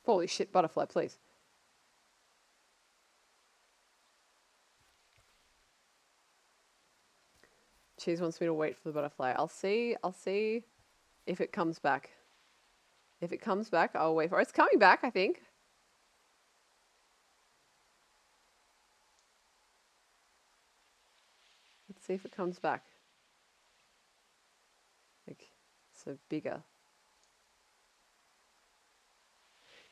Holy shit, butterfly, please. Cheese wants me to wait for the butterfly. I'll see if it comes back. If it comes back, I'll wait for it. It's coming back, I think. Let's see if it comes back. Like, so bigger.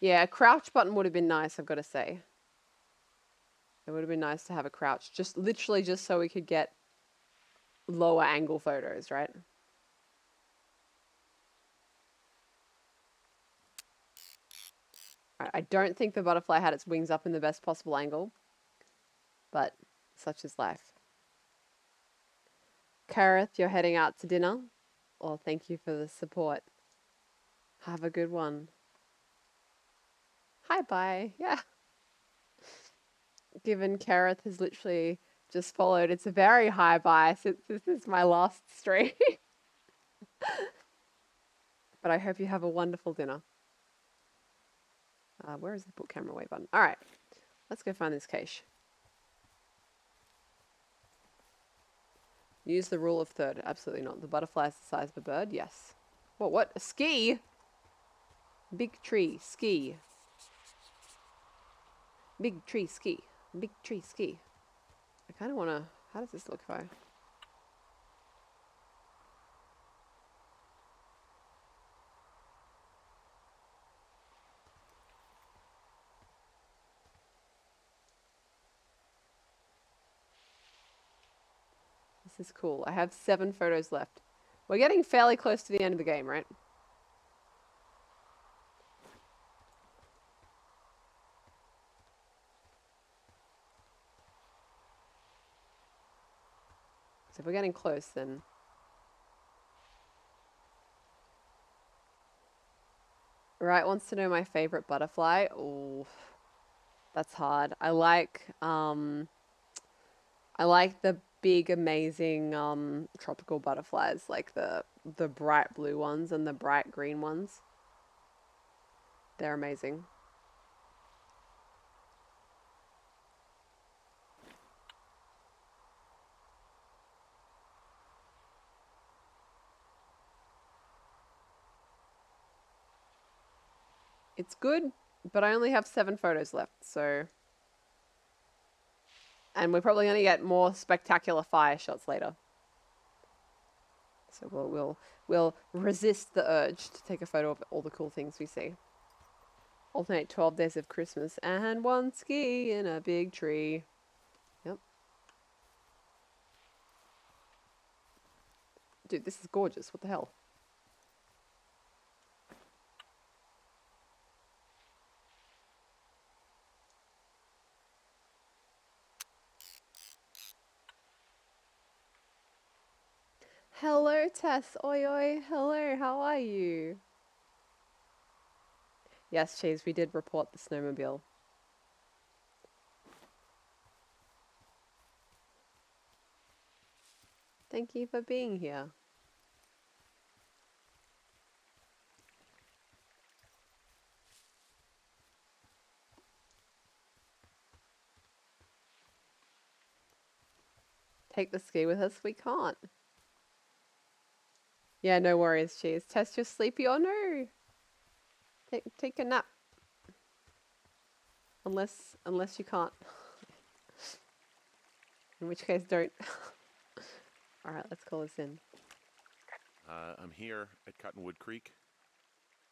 Yeah, a crouch button would have been nice, I've got to say. It would have been nice to have a crouch. Just literally just so we could get lower angle photos, right? I don't think the butterfly had its wings up in the best possible angle, but such is life. Kareth, you're heading out to dinner? Well, thank you for the support. Have a good one. Hi, bye. Yeah. Given Kareth has literally just followed, it's a very high bye since this is my last stream. But I hope you have a wonderful dinner. Where is the put camera away button? All right, let's go find this cache. Use the rule of third. Absolutely not. The butterfly is the size of a bird. Yes. What? A ski? Big tree, ski. Big tree, ski. Big tree, ski. I kind of want to... How does this look if I... This is cool. I have 7 photos left. We're getting fairly close to the end of the game, right? So if we're getting close, then... Right, wants to know my favorite butterfly. Oh, that's hard. I like the big, amazing tropical butterflies, like the bright blue ones and the bright green ones. They're amazing. It's good, but I only have 7 photos left, so... And we're probably going to get more spectacular fire shots later. So we'll resist the urge to take a photo of all the cool things we see. Alternate 12 days of Christmas and one ski in a big tree. Yep. Dude, this is gorgeous. What the hell? Hello, Tess. Oi, oi. Hello, how are you? Yes, Cheese, we did report the snowmobile. Thank you for being here. Take the ski with us? We can't. Yeah, no worries, Cheese. Tess, you're sleepy? Oh no! Take a nap. Unless you can't. In which case, don't. Alright, let's call this in. I'm here at Cottonwood Creek.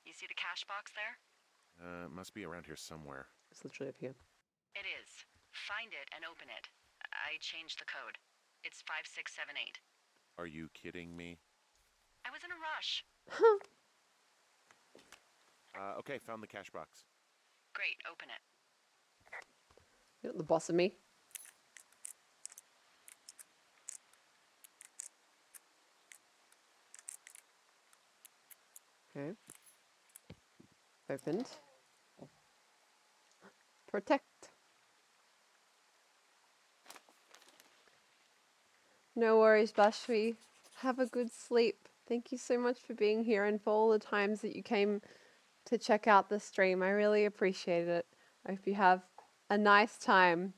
You see the cash box there? Must be around here somewhere. It's literally up here. It is. Find it and open it. I changed the code. It's 5678. Are you kidding me? I was in a rush. Okay, found the cash box. Great, open it. You're not the boss of me. Okay. Opened. Protect. No worries, Bashvi. Have a good sleep. Thank you so much for being here and for all the times that you came to check out the stream. I really appreciate it. I hope you have a nice time.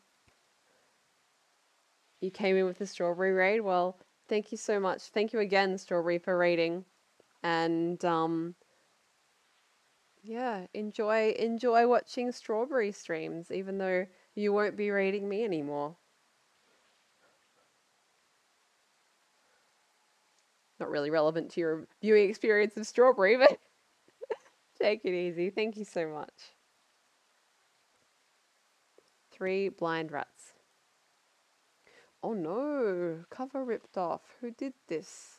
You came in with the strawberry raid. Well, thank you so much. Thank you again, Strawberry, for raiding. And yeah, enjoy watching Strawberry streams, even though you won't be raiding me anymore. Not really relevant to your viewing experience of Strawberry, but take it easy. Thank you so much. 3 blind rats. Oh no, cover ripped off. Who did this?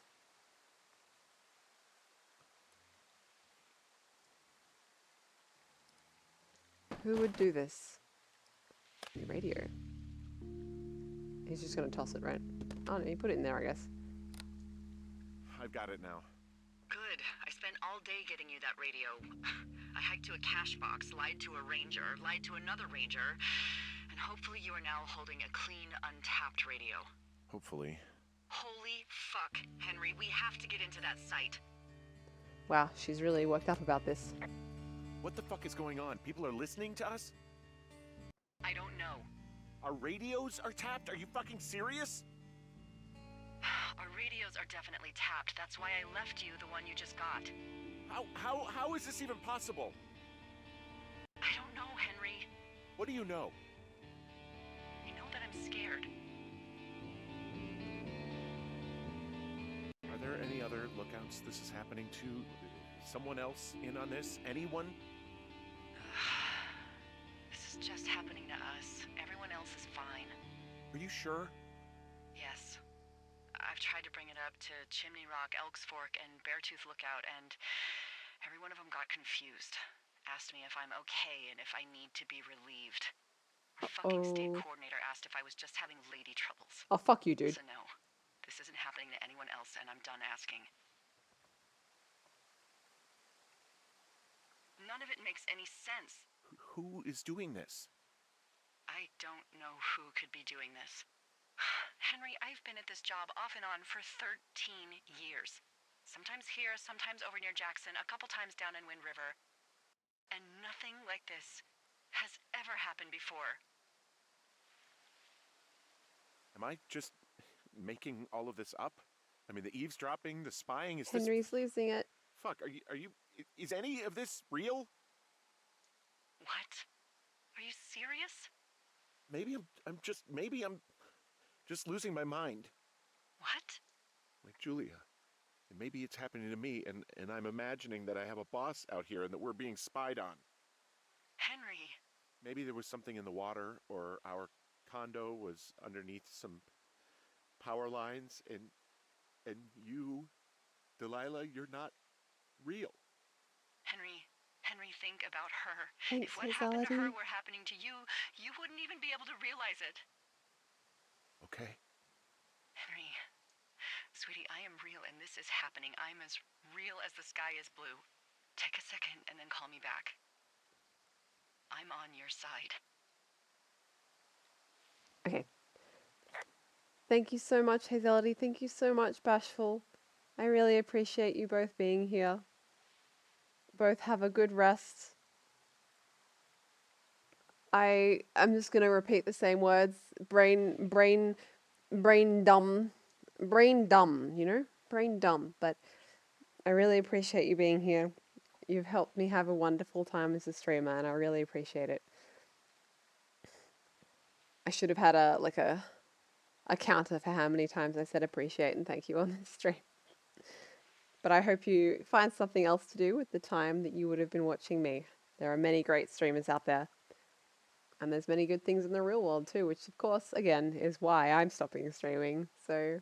Who would do this? Radio. He's just gonna toss it, right? Oh no, he put it in there, I guess. I've got it now. Good. I spent all day getting you that radio. I hiked to a cash box, lied to a ranger, lied to another ranger, and hopefully you are now holding a clean, untapped radio. Hopefully. Holy fuck, Henry, we have to get into that site. Wow, she's really worked up about this. What the fuck is going on? People are listening to us? I don't know. Our radios are tapped? Are you fucking serious? Our radios are definitely tapped. That's why I left you the one you just got. How is this even possible? I don't know, Henry. What do you know? I know that I'm scared. Are there any other lookouts this is happening to? Someone else in on this? Anyone? This is just happening to us. Everyone else is fine. Are you sure? Yes. I've tried to bring it up to Chimney Rock, Elks Fork, and Beartooth Lookout, and every one of them got confused. Asked me if I'm okay and if I need to be relieved. Our fucking state coordinator asked if I was just having lady troubles. Oh, fuck you, dude. So no, this isn't happening to anyone else, and I'm done asking. None of it makes any sense. Who is doing this? I don't know who could be doing this. Henry, I've been at this job off and on for 13 years. Sometimes here, sometimes over near Jackson, a couple times down in Wind River. And nothing like this has ever happened before. Am I just making all of this up? I mean, the eavesdropping, the spying, is Henry's losing it. Fuck, are you... Is any of this real? What? Are you serious? Maybe I'm just losing my mind. What? Like Julia. maybe it's happening to me, and I'm imagining that I have a boss out here and that we're being spied on. Henry. Maybe there was something in the water, or our condo was underneath some power lines, and you, Delilah, you're not real. Henry, think about her. Thanks, If what happened to her Hazelity. were happening to you, you wouldn't even be able to realize it. Okay. Henry, sweetie, I am real and this is happening. I'm as real as the sky is blue. Take a second and then call me back. I'm on your side. Okay. Thank you so much, Hazelity. Thank you so much, Bashful. I really appreciate you both being here. Both have a good rest. I'm just gonna repeat the same words. Brain dumb. Brain dumb, you know? Brain dumb. But I really appreciate you being here. You've helped me have a wonderful time as a streamer, and I really appreciate it. I should have had a counter for how many times I said appreciate and thank you on this stream. But I hope you find something else to do with the time that you would have been watching me. There are many great streamers out there. And there's many good things in the real world too, which of course, again, is why I'm stopping streaming. So,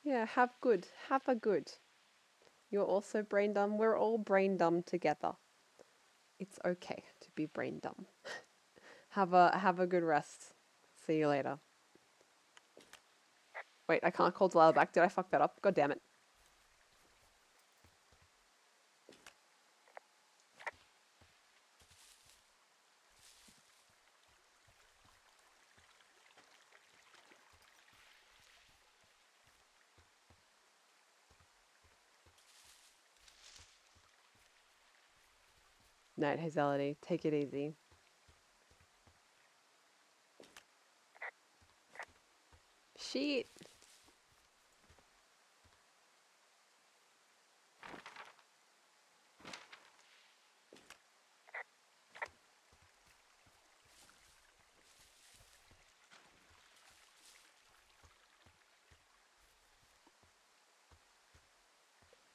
yeah, have a good. You're also brain dumb. We're all brain dumb together. It's okay to be brain dumb. Have a good rest. See you later. Wait, I can't call Delilah back. Did I fuck that up? God damn it. Night, Hazelity. Take it easy. Shit.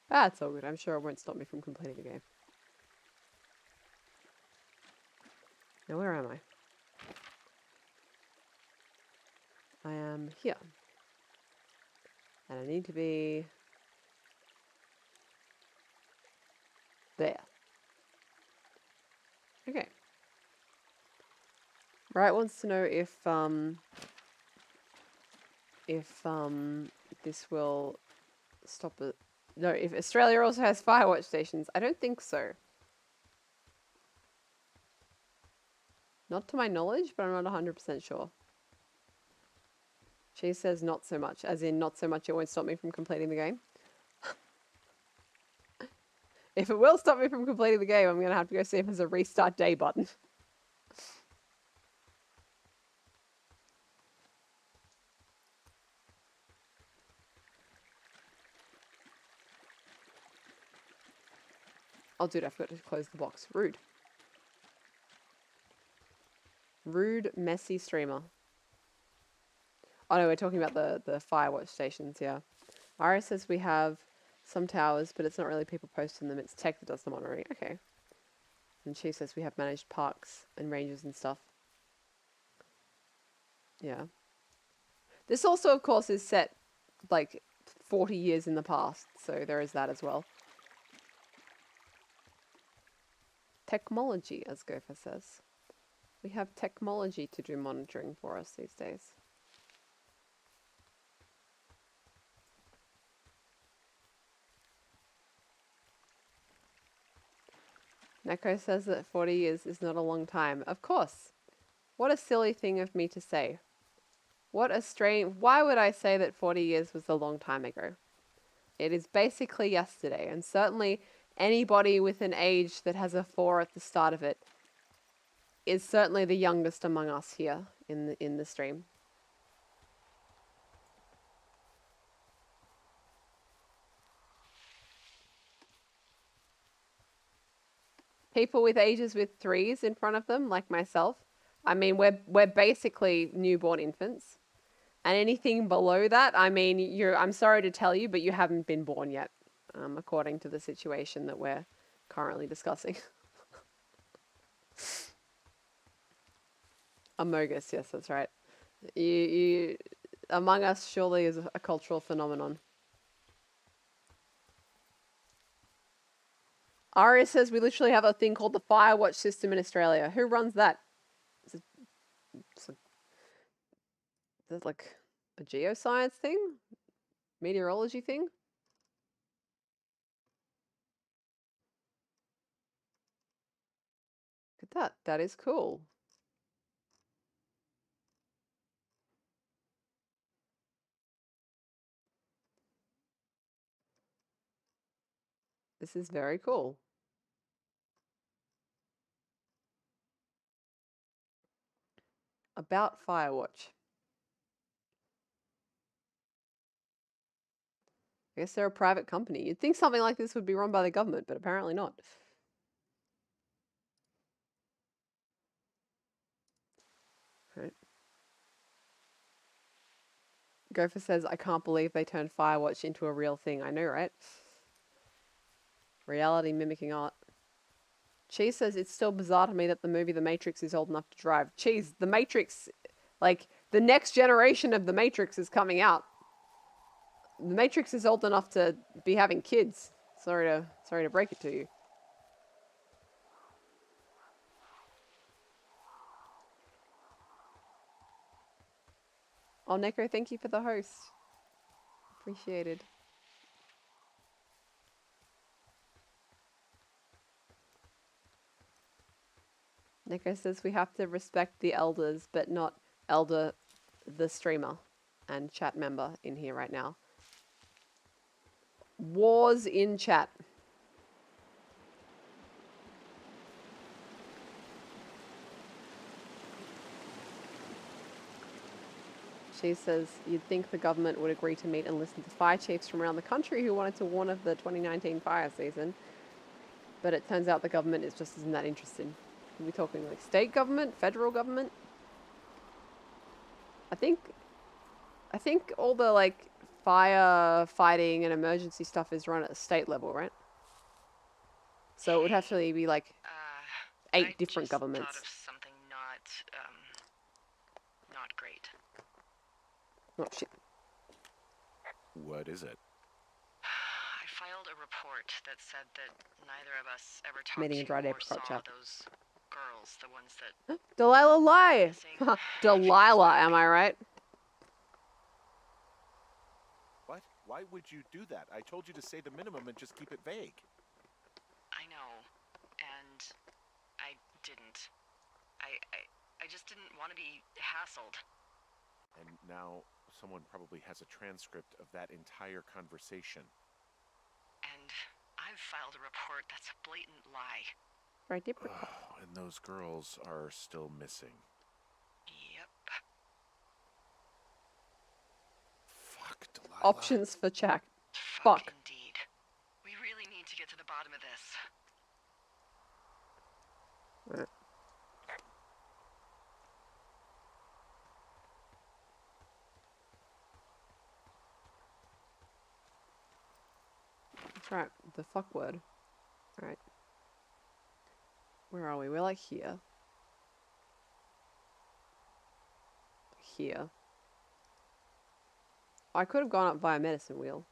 Ah, it's all good. I'm sure it won't stop me from completing the game. Now, where am I? I am here. And I need to be there. Okay. Right wants to know if this will stop it. No, if Australia also has Firewatch stations. I don't think so. Not to my knowledge, but I'm not 100% sure. She says not so much, as in not so much it won't stop me from completing the game. If it will stop me from completing the game, I'm going to have to go see if there's a restart day button. Oh, dude, I forgot to close the box. Rude. Rude, messy streamer. Oh no, we're talking about the Firewatch stations, yeah. Iris says we have some towers, but it's not really people posting them, it's tech that does the monitoring. Okay. And she says we have managed parks and ranges and stuff. Yeah. This also, of course, is set like 40 years in the past, so there is that as well. Technology, as Gopher says. We have technology to do monitoring for us these days. Neko says that 40 years is not a long time. Of course. What a silly thing of me to say. What a strange... Why would I say that 40 years was a long time ago? It is basically yesterday, and certainly anybody with an age that has a 4 at the start of it is certainly the youngest among us here in the stream. People with ages with 3s in front of them, like myself, I mean, we're basically newborn infants. And anything below that, I mean, I'm sorry to tell you, but you haven't been born yet. according to the situation that we're currently discussing. Amogus, yes, that's right. You, Among Us surely is a cultural phenomenon. Aria says we literally have a thing called the Firewatch system in Australia. Who runs that? Is it like a geoscience thing? Meteorology thing? Look at that. That is cool. This is very cool. About Firewatch. I guess they're a private company. You'd think something like this would be run by the government, but apparently not. Right. Gopher says, I can't believe they turned Firewatch into a real thing. I know, right? Reality mimicking art. Cheese says, it's still bizarre to me that the movie The Matrix is old enough to drive. Cheese, The Matrix, like, the next generation of The Matrix is coming out. The Matrix is old enough to be having kids. Sorry to break it to you. Oh, Neko, thank you for the host. Appreciated. Neko says we have to respect the elders, but not elder the streamer and chat member in here right now. Wars in chat. She says, you'd think the government would agree to meet and listen to fire chiefs from around the country who wanted to warn of the 2019 fire season. But it turns out the government is just isn't that interested. Are we talking like state government, federal government? I think all the like fire fighting and emergency stuff is run at a state level, right? So it would have to be like 8 different governments. I just thought of something not great. Oh shit. What is it? I filed a report that said that neither of us ever talked Meeting a to dried or apricot saw chap. those girls, the ones that... Delilah lie! Missing. Delilah, am I right? What? Why would you do that? I told you to say the minimum and just keep it vague. I know, and I didn't. I just didn't want to be hassled. And now someone probably has a transcript of that entire conversation. And I've filed a report that's a blatant lie. Right, apricot. Oh, and those girls are still missing. Yep. Fuck, Delilah. Options for chat. Fuck. Indeed. We really need to get to the bottom of this. Right. That's right, the fuck word. Alright. Where are we? We're like here. Here. I could have gone up via medicine wheel.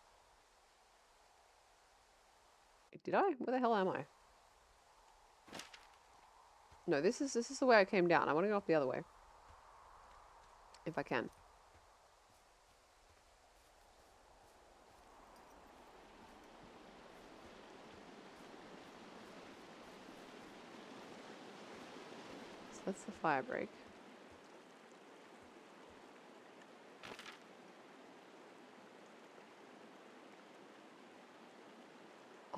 Did I? Where the hell am I? No, this is the way I came down. I want to go up the other way. If I can. So that's the fire break.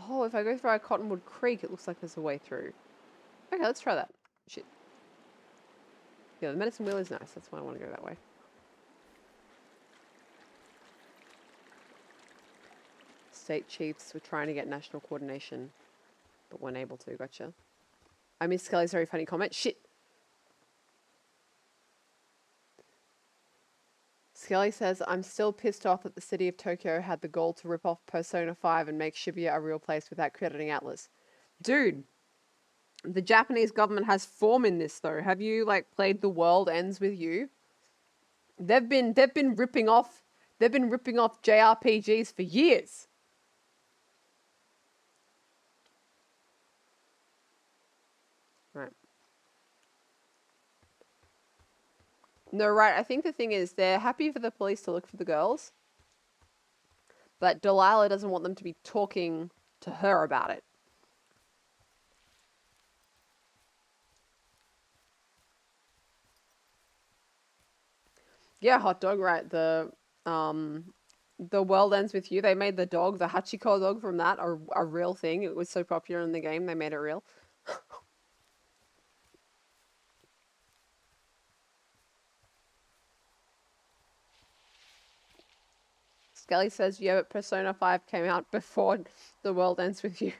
Oh, if I go through Cottonwood Creek, it looks like there's a way through. Okay, let's try that. Shit. Yeah, the medicine wheel is nice. That's why I want to go that way. State chiefs were trying to get national coordination, but weren't able to. Gotcha. I missed Skelly's very funny comment. Shit. Skelly says, I'm still pissed off that the city of Tokyo had the gall to rip off Persona 5 and make Shibuya a real place without crediting Atlas. Dude, the Japanese government has form in this though. Have you played The World Ends With You? They've been ripping off JRPGs for years. Right. No, right. I think the thing is they're happy for the police to look for the girls, but Delilah doesn't want them to be talking to her about it. Yeah, hot dog, right. The World Ends With You. They made the dog, the Hachiko dog from that, a real thing. It was so popular in the game, they made it real. Skelly says, yeah, but Persona 5 came out before The World Ends With You.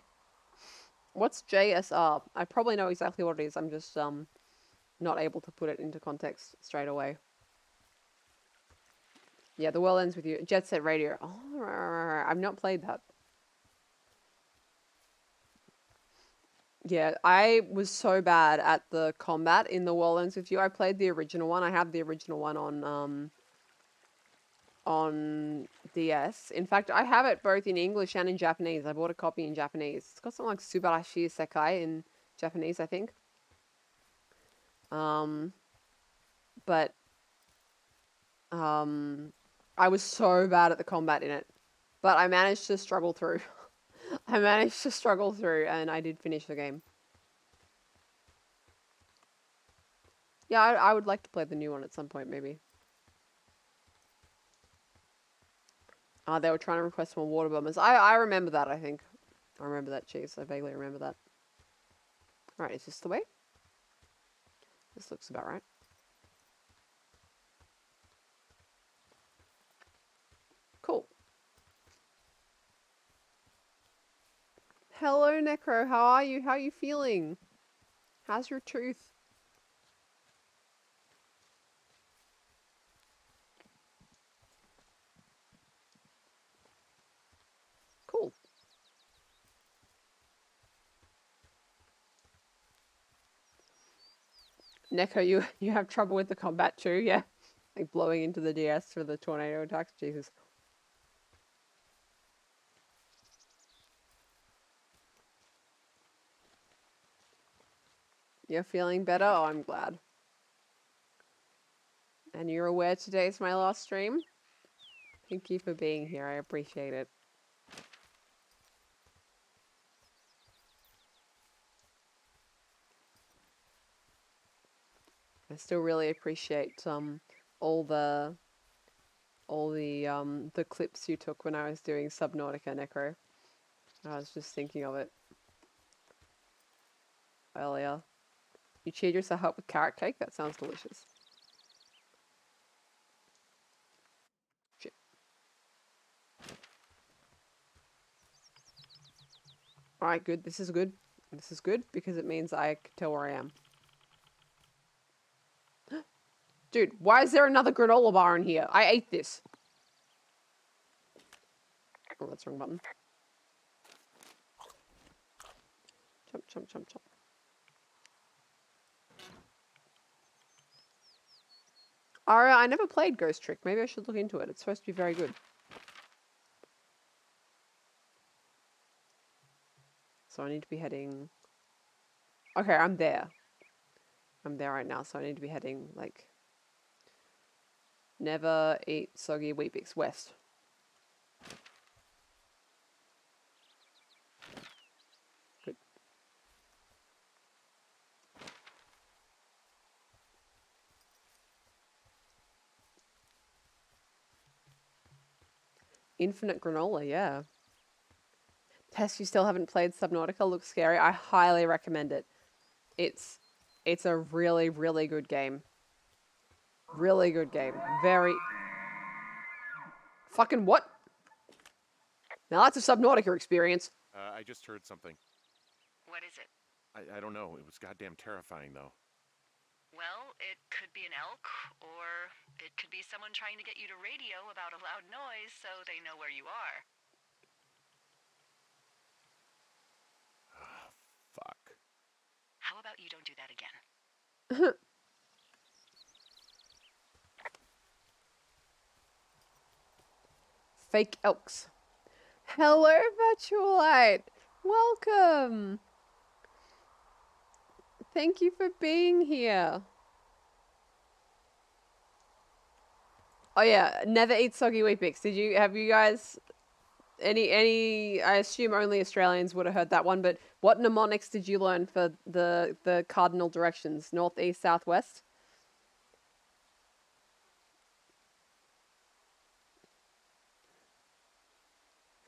What's JSR? I probably know exactly what it is. I'm just not able to put it into context straight away. Yeah, The World Ends With You. Jet Set Radio. Oh, I've not played that. Yeah, I was so bad at the combat in The World Ends With You. I played the original one. I have the original one on DS. In fact, I have it both in English and in Japanese. I bought a copy in Japanese. It's got something like Subarashi Sekai in Japanese, I think. But I was so bad at the combat in it. But I managed to struggle through. And I did finish the game. Yeah, I would like to play the new one at some point, maybe. They were trying to request more water bombers. I remember that, I think. I remember that, Cheese. I vaguely remember that. Alright, is this the way? This looks about right. Cool. Hello, Necro. How are you? How are you feeling? How's your tooth? Cool. Neko, you have trouble with the combat too, yeah? Like blowing into the DS for the tornado attacks? Jesus. You're feeling better? Oh, I'm glad. And you're aware today's my last stream? Thank you for being here. I appreciate it. I still really appreciate all the clips you took when I was doing Subnautica Necro. I was just thinking of it earlier. You cheered yourself up with carrot cake? That sounds delicious. Shit. Alright, good. This is good. This is good because it means I can tell where I am. Dude, why is there another granola bar in here? I ate this. Oh, that's the wrong button. Chomp, chomp, chomp, chomp. Aria, I never played Ghost Trick. Maybe I should look into it. It's supposed to be very good. So I need to be heading... Okay, I'm there. I'm there right now, so I need to be heading, like... Never eat soggy Weet-Bix west. Good. Infinite granola, yeah. Tess, you still haven't played Subnautica? Looks scary. I highly recommend it. It's a really, really good game. Really good game. Very... Fucking what? Now that's a Subnautica experience. I just heard something. What is it? I don't know. It was goddamn terrifying, though. Well, it could be an elk, or it It could be someone trying to get you to radio about a loud noise so they know where you are. Fuck. How about you don't do that again? Fake elks. Hello, Virtualite. Welcome. Thank you for being here. Oh yeah, never eat soggy Weet-Bix. Have you guys I assume only Australians would have heard that one, but what mnemonics did you learn for the cardinal directions? North, east, south, west?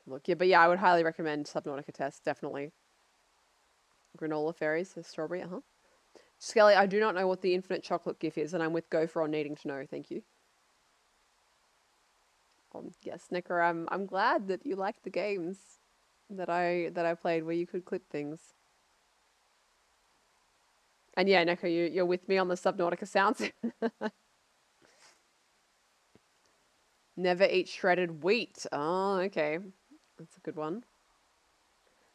Look, yeah, but yeah, I would highly recommend Subnautica test, definitely. Granola fairies, so strawberry, Skelly, I do not know what the infinite chocolate gif is, and I'm with Gopher on needing to know, thank you. Yes, Snicker, I'm glad that you liked the games that I played where you could clip things. And yeah, Neko, you're with me on the Subnautica sounds. Never eat shredded wheat. Oh, okay. That's a good one.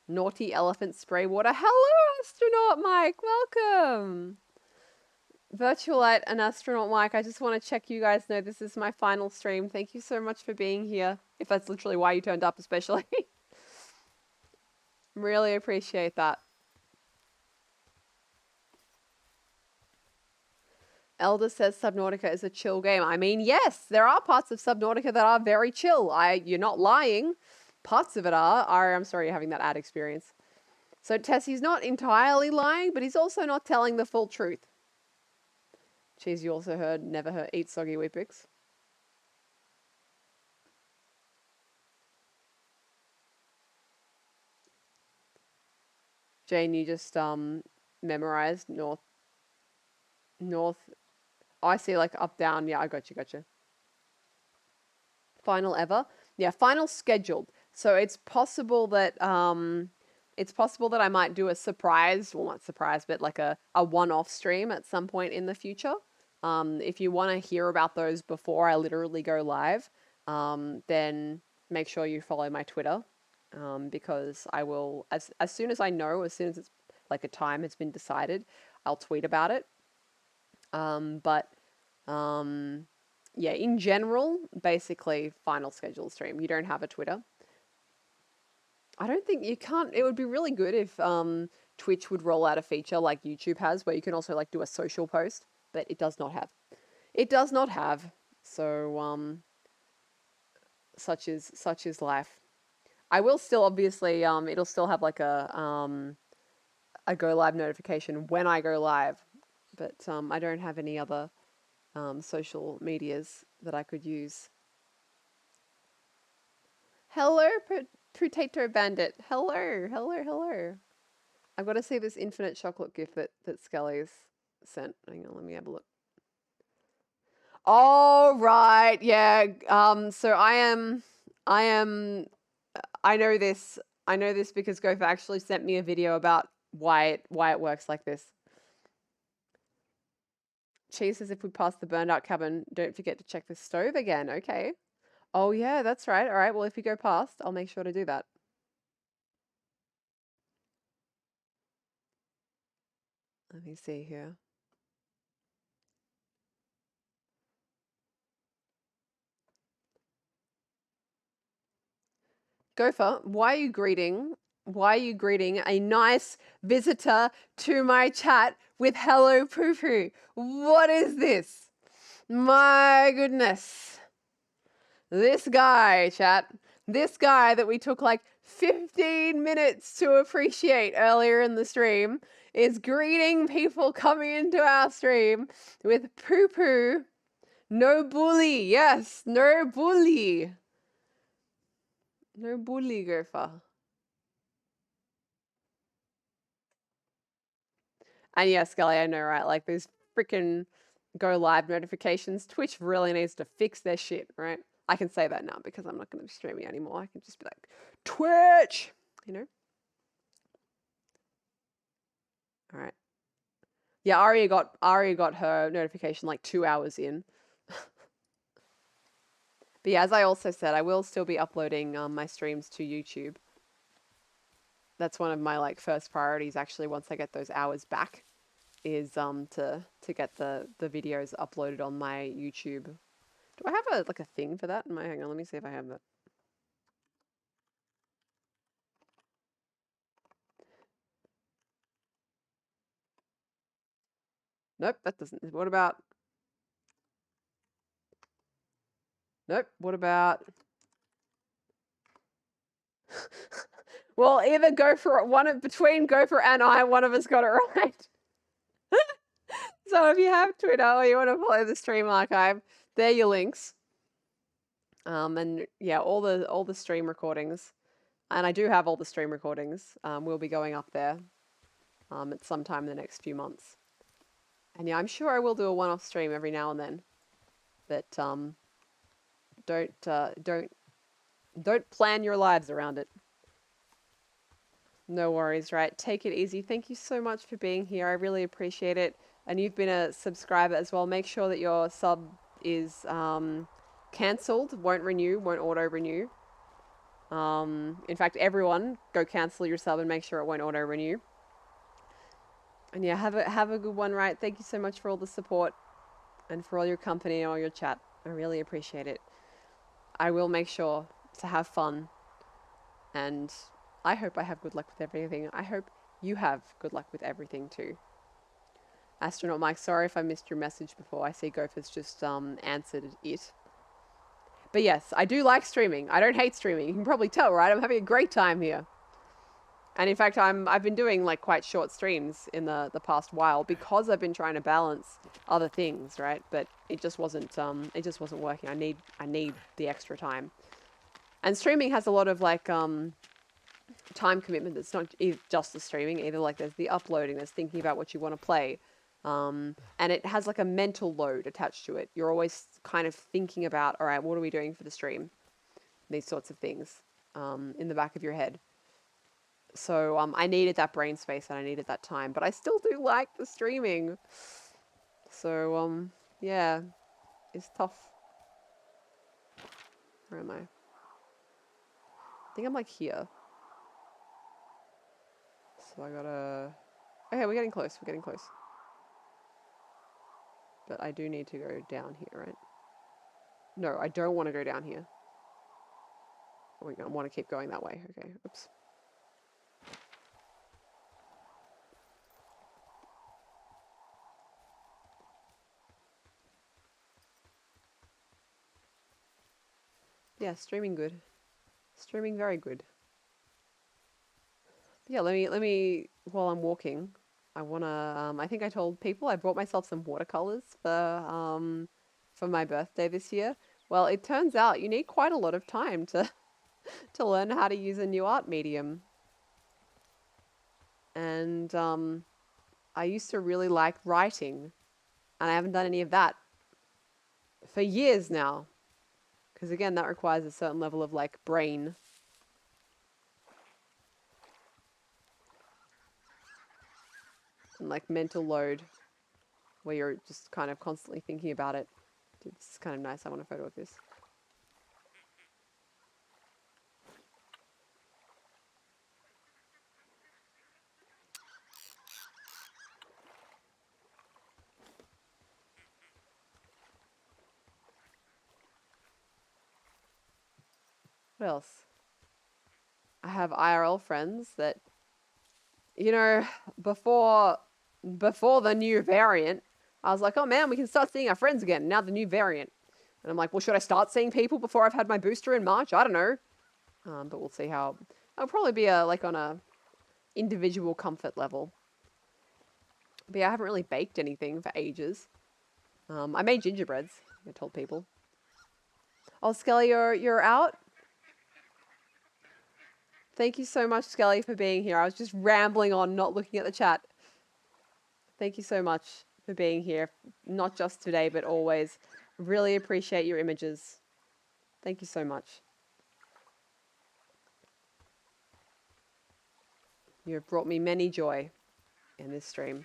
Naughty elephant spray water. Hello, astronaut Mike. Welcome. Virtualite and astronaut Mike, I just want to check you guys know this is my final stream. Thank you so much for being here. If that's literally why you turned up, especially. Really appreciate that. Elder says Subnautica is a chill game. I mean, yes, there are parts of Subnautica that are very chill. You're not lying. Parts of it are. I'm sorry you're having that ad experience. So Tessie's not entirely lying, but he's also not telling the full truth. Cheese, you also heard, never heard, eat soggy Weet-Bix. Jane, you just memorized north. Oh, I see, like up, down. Yeah, I got you. Final ever? Yeah, final scheduled. So it's possible that I might do a surprise, well not surprise, but like a one-off stream at some point in the future. If you want to hear about those before I literally go live, then make sure you follow my Twitter, because I will, as soon as I know, as soon as it's like a time has been decided, I'll tweet about it. Yeah, in general, basically final schedule stream. You don't have a Twitter. I don't think you can't. It would be really good if Twitch would roll out a feature like YouTube has, where you can also like do a social post, but it does not have. It does not have. So such is life. I will still obviously it'll still have like a go live notification when I go live, but I don't have any other social medias that I could use. Hello, Potato Bandit. Hello. I've got to see this infinite chocolate gift that Skelly's sent. Hang on, let me have a look. Oh, right. Yeah. So I know this. I know this because Gopher actually sent me a video about why it works like this. Cheese says if we pass the burned out cabin, don't forget to check the stove again. Okay. Oh yeah, that's right. All right. Well, if you go past, I'll make sure to do that. Let me see here. Gopher, why are you greeting a nice visitor to my chat with hello poo poo? What is this? My goodness. This guy, chat. This guy that we took like 15 minutes to appreciate earlier in the stream is greeting people coming into our stream with poo poo. No bully. Yes, no bully. No bully, Gopher. And yeah, Scully, I know, right? Like these freaking go live notifications. Twitch really needs to fix their shit, right? I can say that now because I'm not going to be streaming anymore. I can just be like, Twitch, you know? All right. Yeah, Aria got her notification like 2 hours in. But yeah, as I also said, I will still be uploading my streams to YouTube. That's one of my like first priorities actually once I get those hours back is to get the videos uploaded on my YouTube. Do I have a like a thing for that? Hang on, let me see if I have that. Nope, that doesn't. What about? Nope. What about? Well, either go for one of between Gopher and I, one of us got it right. So if you have Twitter or you want to follow the stream archive, there are your links. And yeah, all the stream recordings, and I do have all the stream recordings. Will be going up there at some time in the next few months. And yeah, I'm sure I will do a one-off stream every now and then. But don't plan your lives around it. No worries, right? Take it easy. Thank you so much for being here. I really appreciate it. And you've been a subscriber as well. Make sure that your sub is cancelled, won't renew, won't auto-renew. In fact, everyone go cancel your sub and make sure it won't auto-renew. And yeah, have a good one, right? Thank you so much for all the support and for all your company and all your chat. I really appreciate it. I will make sure to have fun, and I hope I have good luck with everything. I hope you have good luck with everything too. Astronaut Mike, sorry if I missed your message before. I see Gopher's just answered it. But yes, I do like streaming. I don't hate streaming. You can probably tell, right? I'm having a great time here. And in fact, I've been doing like quite short streams in the past while because I've been trying to balance other things, right? But it just wasn't working. I need the extra time. And streaming has a lot of like time commitment. That's not just the streaming either. Like there's the uploading, there's thinking about what you want to play. And it has like a mental load attached to it. You're always kind of thinking about, all right, what are we doing for the stream? These sorts of things in the back of your head. So I needed that brain space and I needed that time, but I still do like the streaming. So yeah, it's tough. Where am I? I think I'm like here. So I gotta... Okay, we're getting close. We're getting close. But I do need to go down here, right? No, I don't want to go down here. I want to keep going that way. Okay, oops. Yeah, streaming good. Streaming very good. Yeah, let me while I'm walking, I wanna I think I told people I brought myself some watercolors for my birthday this year. Well, it turns out you need quite a lot of time to to learn how to use a new art medium. And I used to really like writing, and I haven't done any of that for years now. Because again, that requires a certain level of like brain. And like mental load where you're just kind of constantly thinking about it. Dude, this is kind of nice. I want a photo of this. What else? I have IRL friends that, you know, before the new variant, I was like, oh man, we can start seeing our friends again. Now the new variant. And I'm like, well, should I start seeing people before I've had my booster in March? I don't know. But we'll see how... I'll probably be like on a individual comfort level. But yeah, I haven't really baked anything for ages. I made gingerbreads, I told people. Oh, Skelly, you're out? Thank you so much, Skelly, for being here. I was just rambling on, not looking at the chat. Thank you so much for being here, not just today, but always. Really appreciate your images. Thank you so much. You have brought me many joy in this stream.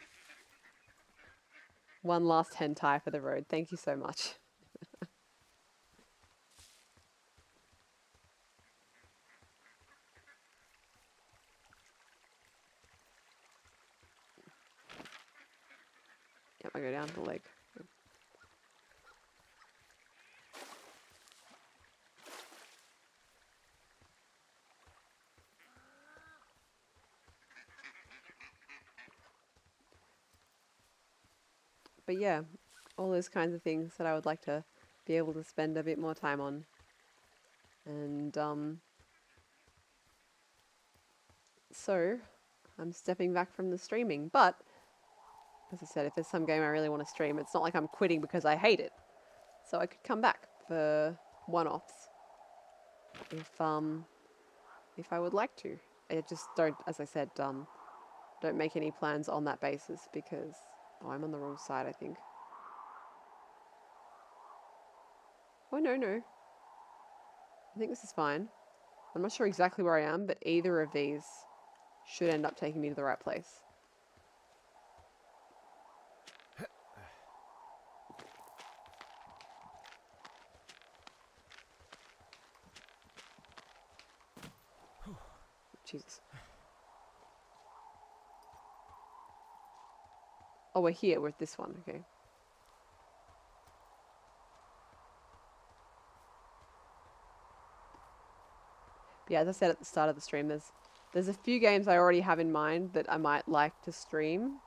One last hentai for the road. Thank you so much. around the lake. But yeah, all those kinds of things that I would like to be able to spend a bit more time on. And so I'm stepping back from the streaming. But as I said, if there's some game I really want to stream, it's not like I'm quitting because I hate it. So I could come back for one-offs if I would like to. I just don't, as I said, don't make any plans on that basis because I'm on the wrong side, I think. Oh no. I think this is fine. I'm not sure exactly where I am, but either of these should end up taking me to the right place. Jesus. Oh, we're here with this one, okay. But yeah, as I said at the start of the stream, there's a few games I already have in mind that I might like to stream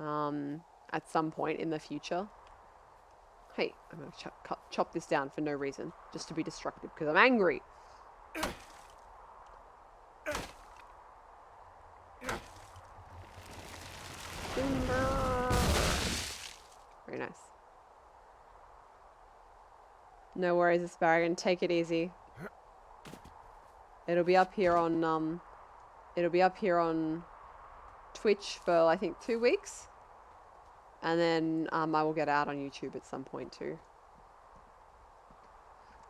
at some point in the future. Hey, I'm going to chop this down for no reason, just to be destructive, because I'm angry. Timber. Very nice. No worries, Asparagus. Take it easy. It'll be up here on Twitch for I think 2 weeks, and then I will get out on YouTube at some point too.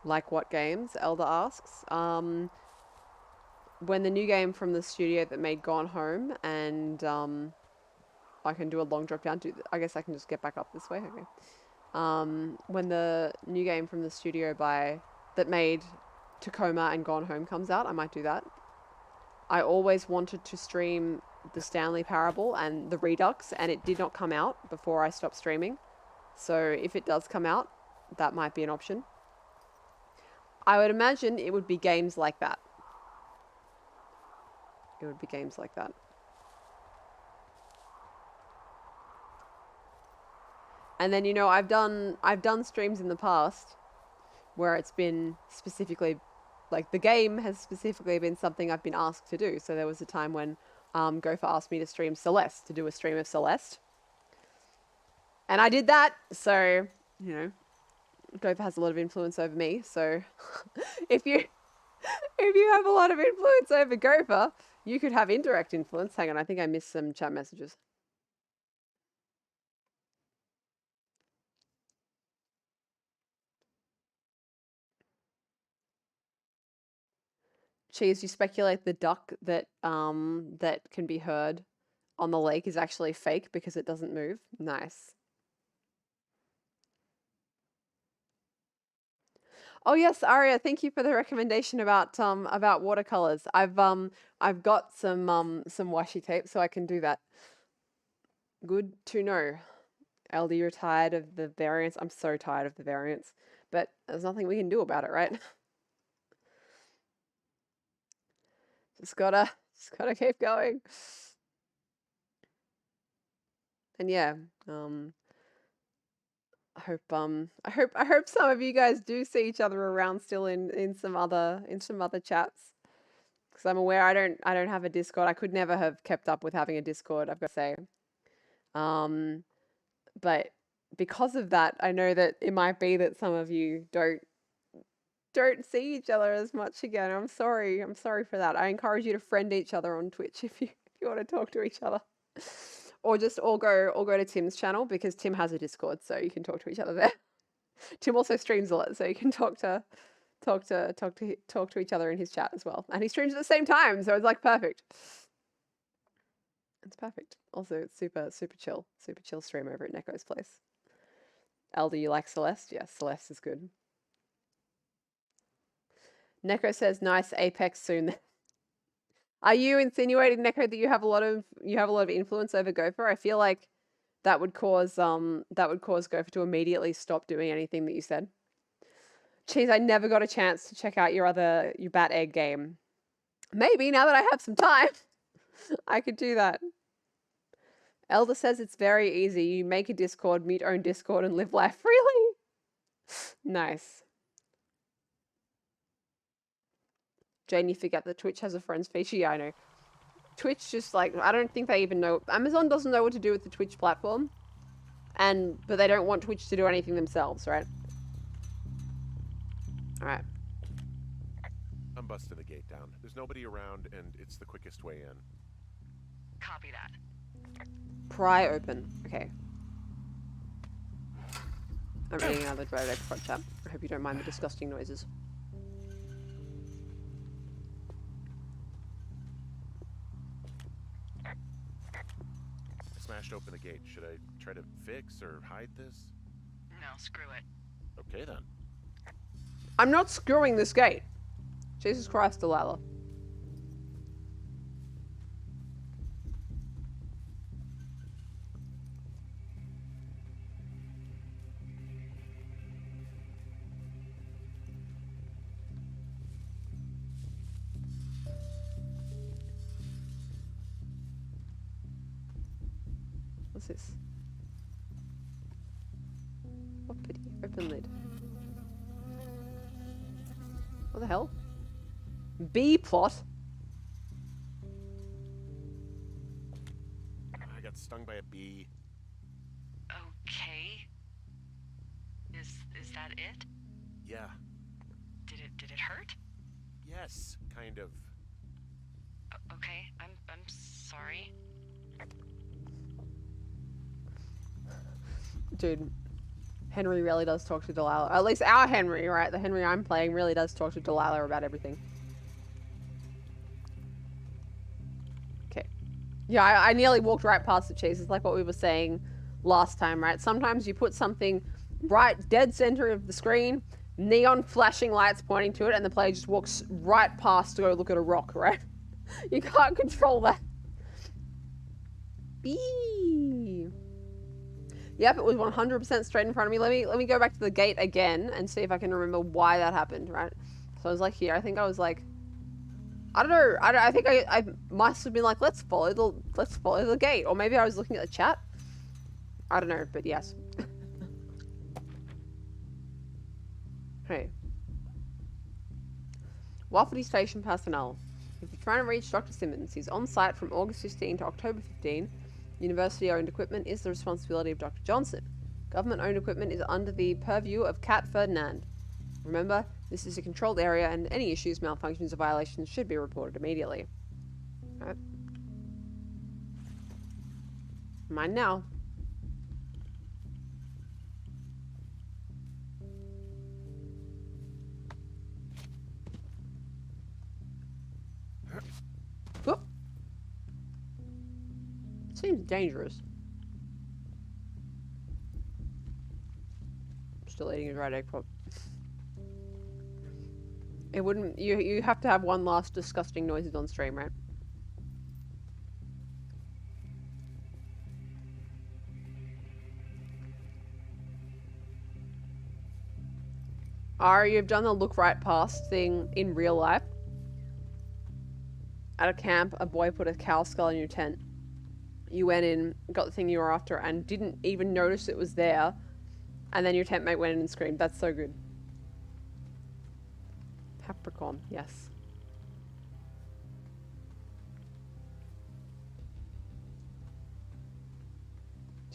Like what games? Elder asks. When the new game from the studio that made Gone Home, and I can do a long drop down. I guess I can just get back up this way. Okay. When the new game from the studio that made Tacoma and Gone Home comes out, I might do that. I always wanted to stream the Stanley Parable and the Redux, and it did not come out before I stopped streaming. So if it does come out, that might be an option. I would imagine it would be games like that. It would be games like that. And then, you know, I've done streams in the past where it's been specifically, like the game has specifically been something I've been asked to do. So there was a time when Gopher asked me to stream Celeste, to do a stream of Celeste. And I did that. So, you know, Gopher has a lot of influence over me. So if you have a lot of influence over Gopher, you could have indirect influence. Hang on, I think I missed some chat messages. Cheese, you speculate the duck that that can be heard on the lake is actually fake because it doesn't move. Nice. Oh yes, Aria, thank you for the recommendation about watercolors. I've got some washi tape, so I can do that. Good to know. LD, you're tired of the variants. I'm so tired of the variants, but there's nothing we can do about it, right? just gotta keep going. And yeah, I hope some of you guys do see each other around still in some other chats. Because I'm aware I don't have a Discord. I could never have kept up with having a Discord, I've got to say. But because of that, I know that it might be that some of you don't see each other as much again. I'm sorry for that. I encourage you to friend each other on Twitch if you want to talk to each other. Or just all go to Tim's channel, because Tim has a Discord, so you can talk to each other there. Tim also streams a lot, so you can talk to each other in his chat as well. And he streams at the same time, so it's like perfect. It's perfect. Also, it's super chill stream over at Neko's place. Elder, you like Celeste? Yes, Celeste is good. Neko says nice Apex soon. Are you insinuating, Neko, that you have a lot of influence over Gopher? I feel like that would cause Gopher to immediately stop doing anything that you said. Cheese, I never got a chance to check out your Bat Egg game. Maybe now that I have some time, I could do that. Elder says it's very easy. You make a Discord, mute own Discord, and live life freely. Nice. Jane, you forget that Twitch has a friends feature. Yeah, I know. Twitch just like, I don't think they even know. Amazon doesn't know what to do with the Twitch platform. But they don't want Twitch to do anything themselves, right? Alright. I'm busting the gate down. There's nobody around, and it's the quickest way in. Copy that. Pry open. Okay. I'm reading another Reddit front chat. I hope you don't mind the disgusting noises. I smashed open the gate. Should I try to fix or hide this? No, screw it. Okay, then. I'm not screwing this gate. Jesus Christ, Delilah. What's this? What pity? Open lid. What the hell? B plot? I got stung by a bee. Okay. Is that it? Yeah. Did it hurt? Yes, kind of. Okay, I'm sorry. Dude, Henry really does talk to Delilah. At least our Henry, right? The Henry I'm playing really does talk to Delilah about everything. Okay. Yeah, I nearly walked right past the cheese. It's like what we were saying last time, right? Sometimes you put something right dead center of the screen, neon flashing lights pointing to it, and the player just walks right past to go look at a rock, right? You can't control that. Bee. Yep, it was 100% straight in front of me. Let me go back to the gate again and see if I can remember why that happened, right? So I was like here. I think I was like, I don't know. I think I must have been like, let's follow the gate, or maybe I was looking at the chat. I don't know, but yes. Hey. Wafferty Station personnel. If you're trying to reach Dr. Simmons, he's on site from August 15 to October 15. University-owned equipment is the responsibility of Dr. Johnson. Government-owned equipment is under the purview of Cat Ferdinand. Remember, this is a controlled area, and any issues, malfunctions, or violations should be reported immediately. Alright. Mine now. Whoop. Seems dangerous. Still eating a dried egg pop. It wouldn't. You have to have one last disgusting noises on stream, right? Ari, you've done the look right past thing in real life. At a camp, a boy put a cow skull in your tent. You went in, got the thing you were after, and didn't even notice it was there. And then your tent mate went in and screamed. That's so good. Capricorn, yes.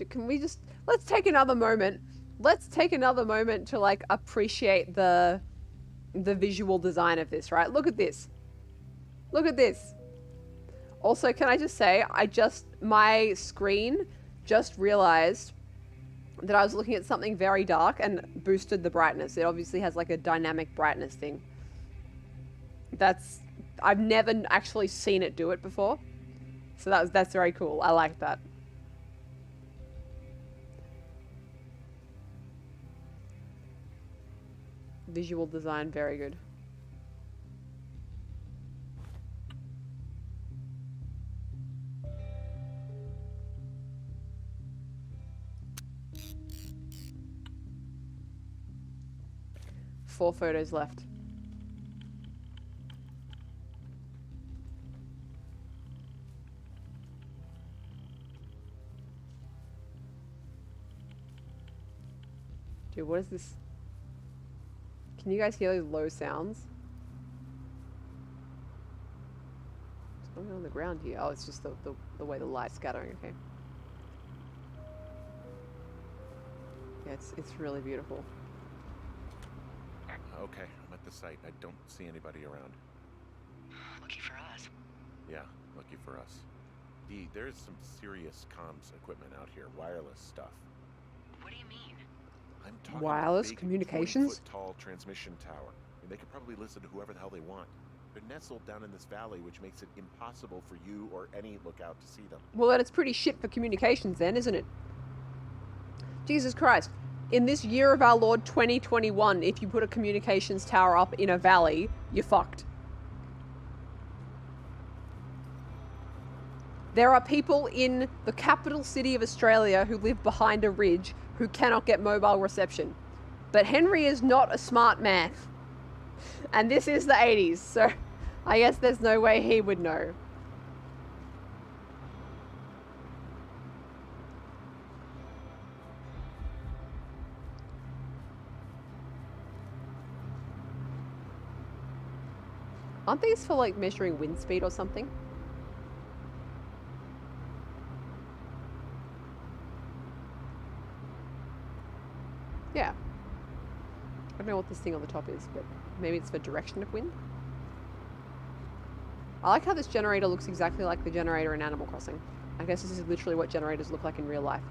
Can we just... Let's take another moment. Let's take another moment to, like, appreciate the visual design of this, right? Look at this. Look at this. Also, can I just say, my screen just realized that I was looking at something very dark and boosted the brightness. It obviously has like a dynamic brightness thing. I've never actually seen it do it before. So that's very cool. I like that. Visual design, very good. 4 photos left. Dude, what is this? Can you guys hear those low sounds? What's going on the ground here? Oh, it's just the way the light's scattering, okay. Yeah, it's really beautiful. Okay, I'm at the site. I don't see anybody around. Lucky for us. Yeah, lucky for us. There's some serious comms equipment out here, wireless stuff. What do you mean? I'm talking Wireless big, communications? 20-foot-tall transmission tower. And they could probably listen to whoever the hell they want. They're nestled down in this valley, which makes it impossible for you or any lookout to see them. Well, then it's pretty shit for communications then, isn't it? Jesus Christ. In this year of our Lord 2021, if you put a communications tower up in a valley, you're fucked. There are people in the capital city of Australia who live behind a ridge who cannot get mobile reception. But Henry is not a smart man. And this is the 80s, so I guess there's no way he would know. Aren't these for like measuring wind speed or something? Yeah. I don't know what this thing on the top is, but maybe it's for direction of wind. I like how this generator looks exactly like the generator in Animal Crossing. I guess this is literally what generators look like in real life.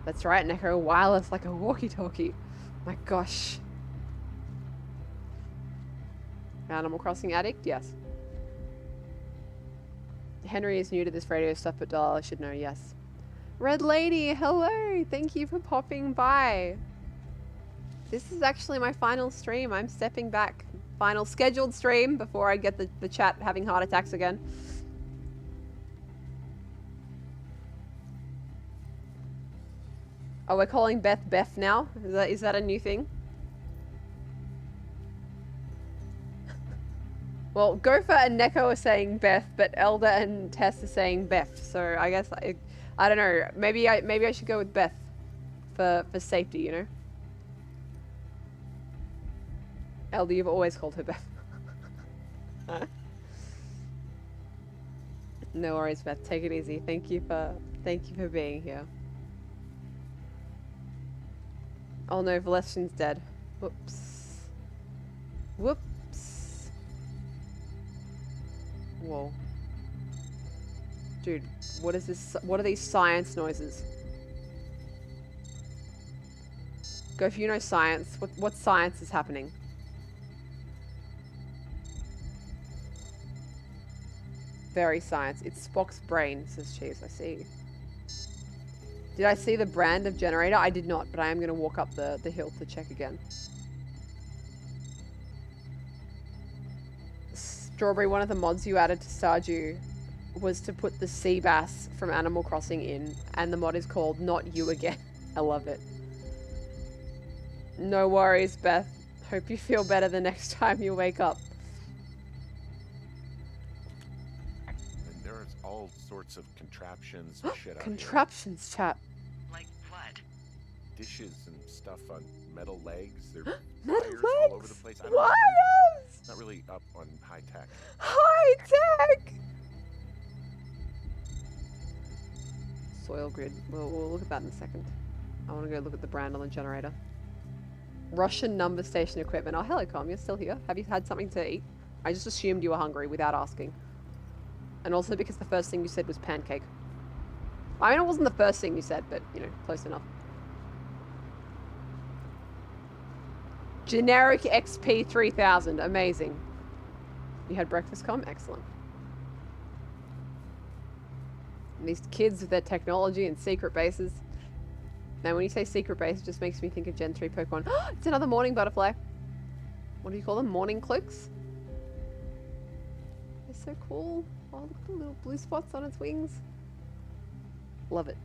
That's right, Neko. Wireless like a walkie-talkie. My gosh. Animal Crossing addict? Yes. Henry is new to this radio stuff, but Doll should know, yes. Red Lady, hello! Thank you for popping by. This is actually my final stream. I'm stepping back. Final scheduled stream before I get the chat having heart attacks again. Oh, we're calling Beth now? Is that a new thing? Well, Gopher and Neko are saying Beth, but Elder and Tess are saying Beth. So I guess I don't know. Maybe I should go with Beth for safety, you know. Elder, you've always called her Beth. No worries, Beth. Take it easy. Thank you for being here. Oh no, Valestian's dead. Whoops. Whoops. Whoa. Dude, what is this? What are these science noises? Go if you know science. What science is happening? Very science. It's Spock's brain, says Cheese. I see. Did I see the brand of generator? I did not, but I am going to walk up the hill to check again. Strawberry, one of the mods you added to Stardew was to put the sea bass from Animal Crossing in, and the mod is called Not You Again. I love it. No worries, Beth. Hope you feel better the next time you wake up. And there's all sorts of contraptions and shit out Contraptions, chat. Like what? Dishes and stuff on metal legs. They're Metal wires legs? all over the place. I don't know. Wires! Not really up on high tech. High tech! Soil grid. We'll look at that in a second. I want to go look at the brand on the generator. Russian number station equipment. Oh, hello, Com. You're still here. Have you had something to eat? I just assumed you were hungry without asking. And also because the first thing you said was pancake. I mean, it wasn't the first thing you said, but, you know, close enough. Generic XP 3000. Amazing. You had breakfast, Com? Excellent. And these kids with their technology and secret bases. Now, when you say secret base, it just makes me think of Gen 3 Pokemon. It's another morning butterfly. What do you call them? Morning cloaks? They're so cool. Oh, look at the little blue spots on its wings. Love it.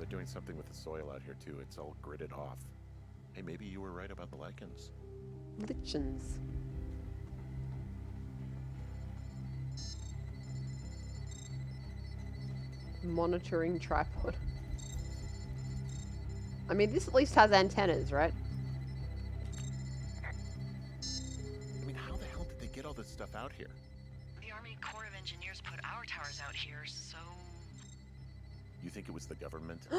they're doing something with the soil out here, too. It's all gridded off. Hey, maybe you were right about the lichens. Lichens. Monitoring tripod. I mean, this at least has antennas, right? I mean, how the hell did they get all this stuff out here? The Army Corps of Engineers put our towers out here, so... You think it was the government? I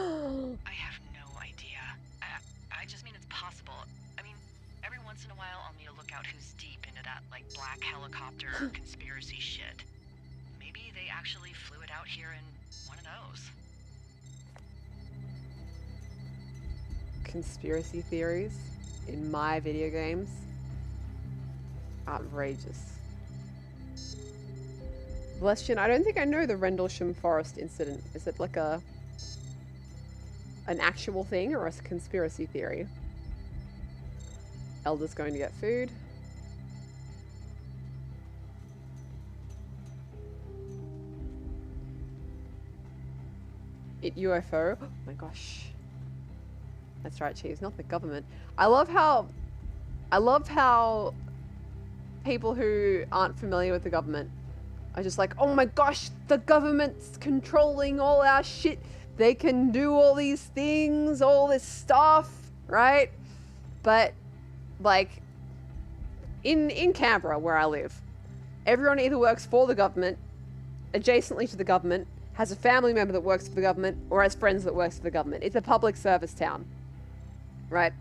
have no idea. I just mean it's possible. I mean, every once in a while I'll need to look out who's deep into that, like, black helicopter conspiracy shit. Maybe they actually flew it out here in one of those. Conspiracy theories in my video games. Outrageous. Blestian, I don't think I know the Rendlesham Forest incident. Is it like an actual thing or a conspiracy theory? Elder's going to get food. It UFO. Oh my gosh. That's right, Cheese, not the government. I love how people who aren't familiar with the government are just like, oh my gosh, the government's controlling all our shit. They can do all these things, all this stuff, right? But like in Canberra, where I live, everyone either works for the government, adjacently to the government, has a family member that works for the government, or has friends that works for the government. It's a public service town, right?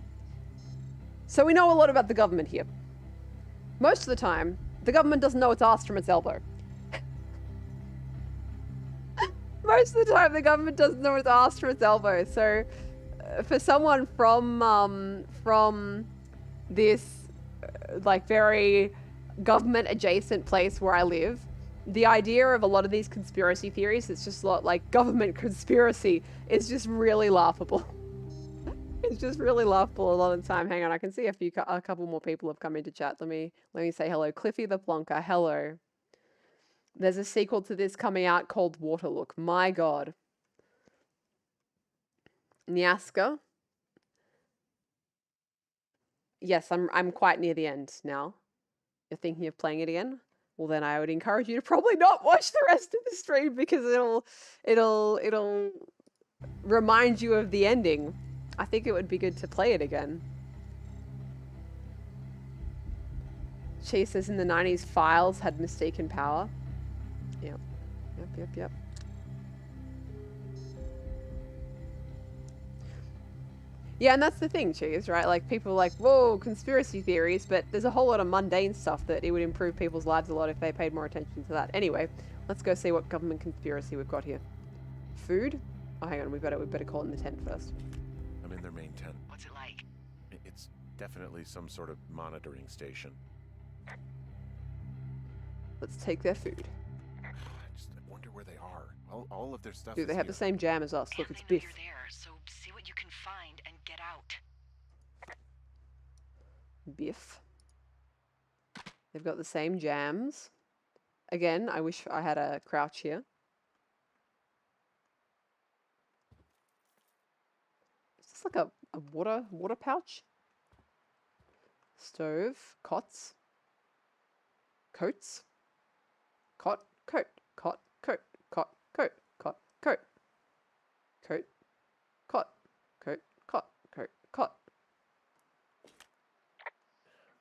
So we know a lot about the government here. Most of the time, the government doesn't know its ass from its elbow. Most of the time, the government doesn't know its ass from its elbow. So, for someone from this like very government adjacent place where I live, the idea of a lot of these conspiracy theories, it's just a lot like government conspiracy. It's just really laughable. It's just really laughable a lot of the time. Hang on, I can see a couple more people have come into chat. Let me say hello. Cliffy the Plonker, hello. There's a sequel to this coming out called Waterlook. My God. Nyaska. Yes, I'm quite near the end now. You're thinking of playing it again? Well, then I would encourage you to probably not watch the rest of the stream because it'll remind you of the ending. I think it would be good to play it again. Chase says in the 90s, files had mistaken power. Yep. Yeah, and that's the thing, Cheese, right? Like, people are like, whoa, conspiracy theories, but there's a whole lot of mundane stuff that it would improve people's lives a lot if they paid more attention to that. Anyway, let's go see what government conspiracy we've got here. Food? Oh, hang on, we better call in the tent first. I'm in their main tent. What's it like? It's definitely some sort of monitoring station. Let's take their food. I wonder where they are. All of their stuff Dude, is they have here. the same jam as us. Look, it's They know Biff. you're there, so see what you can find and get out. Biff. They've got the same jams. Again, I wish I had a crouch here. Is this like a water pouch? Stove, cots, coats, cot, coat, cot, coat, cot, coat, cot, coat, coat, cot, coat, cot, coat, cot.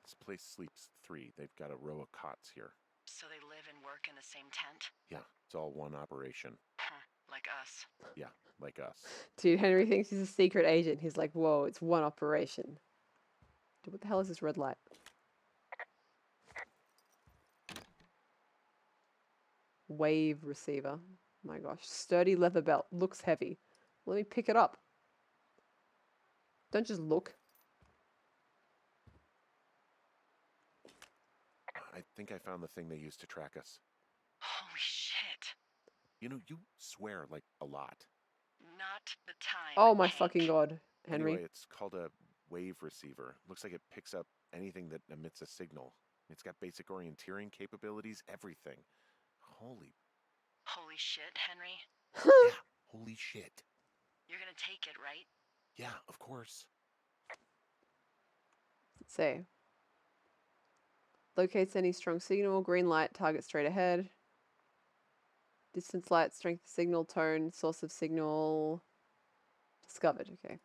This place sleeps 3. They've got a row of cots here. So they live and work in the same tent? Yeah, it's all one operation. Huh, like us. Yeah, like us. Dude, Henry thinks he's a secret agent. He's like, whoa, it's one operation. Dude, what the hell is this red light? Wave receiver. My gosh. Sturdy leather belt. Looks heavy. Let me pick it up. Don't just look. I think I found the thing they used to track us. Holy shit. You know, you swear like a lot. Not the time. Oh my Hank. fucking god, Henry. Anyway, it's called a wave receiver. Looks like it picks up anything that emits a signal. It's got basic orienteering capabilities, everything. Holy Holy shit, Henry. yeah, holy shit. You're gonna take it, right? Yeah, of course. Let's see. Locates any strong signal. Green light. Target straight ahead. Distance light. Strength of signal. Tone. Source of signal. Discovered. Okay.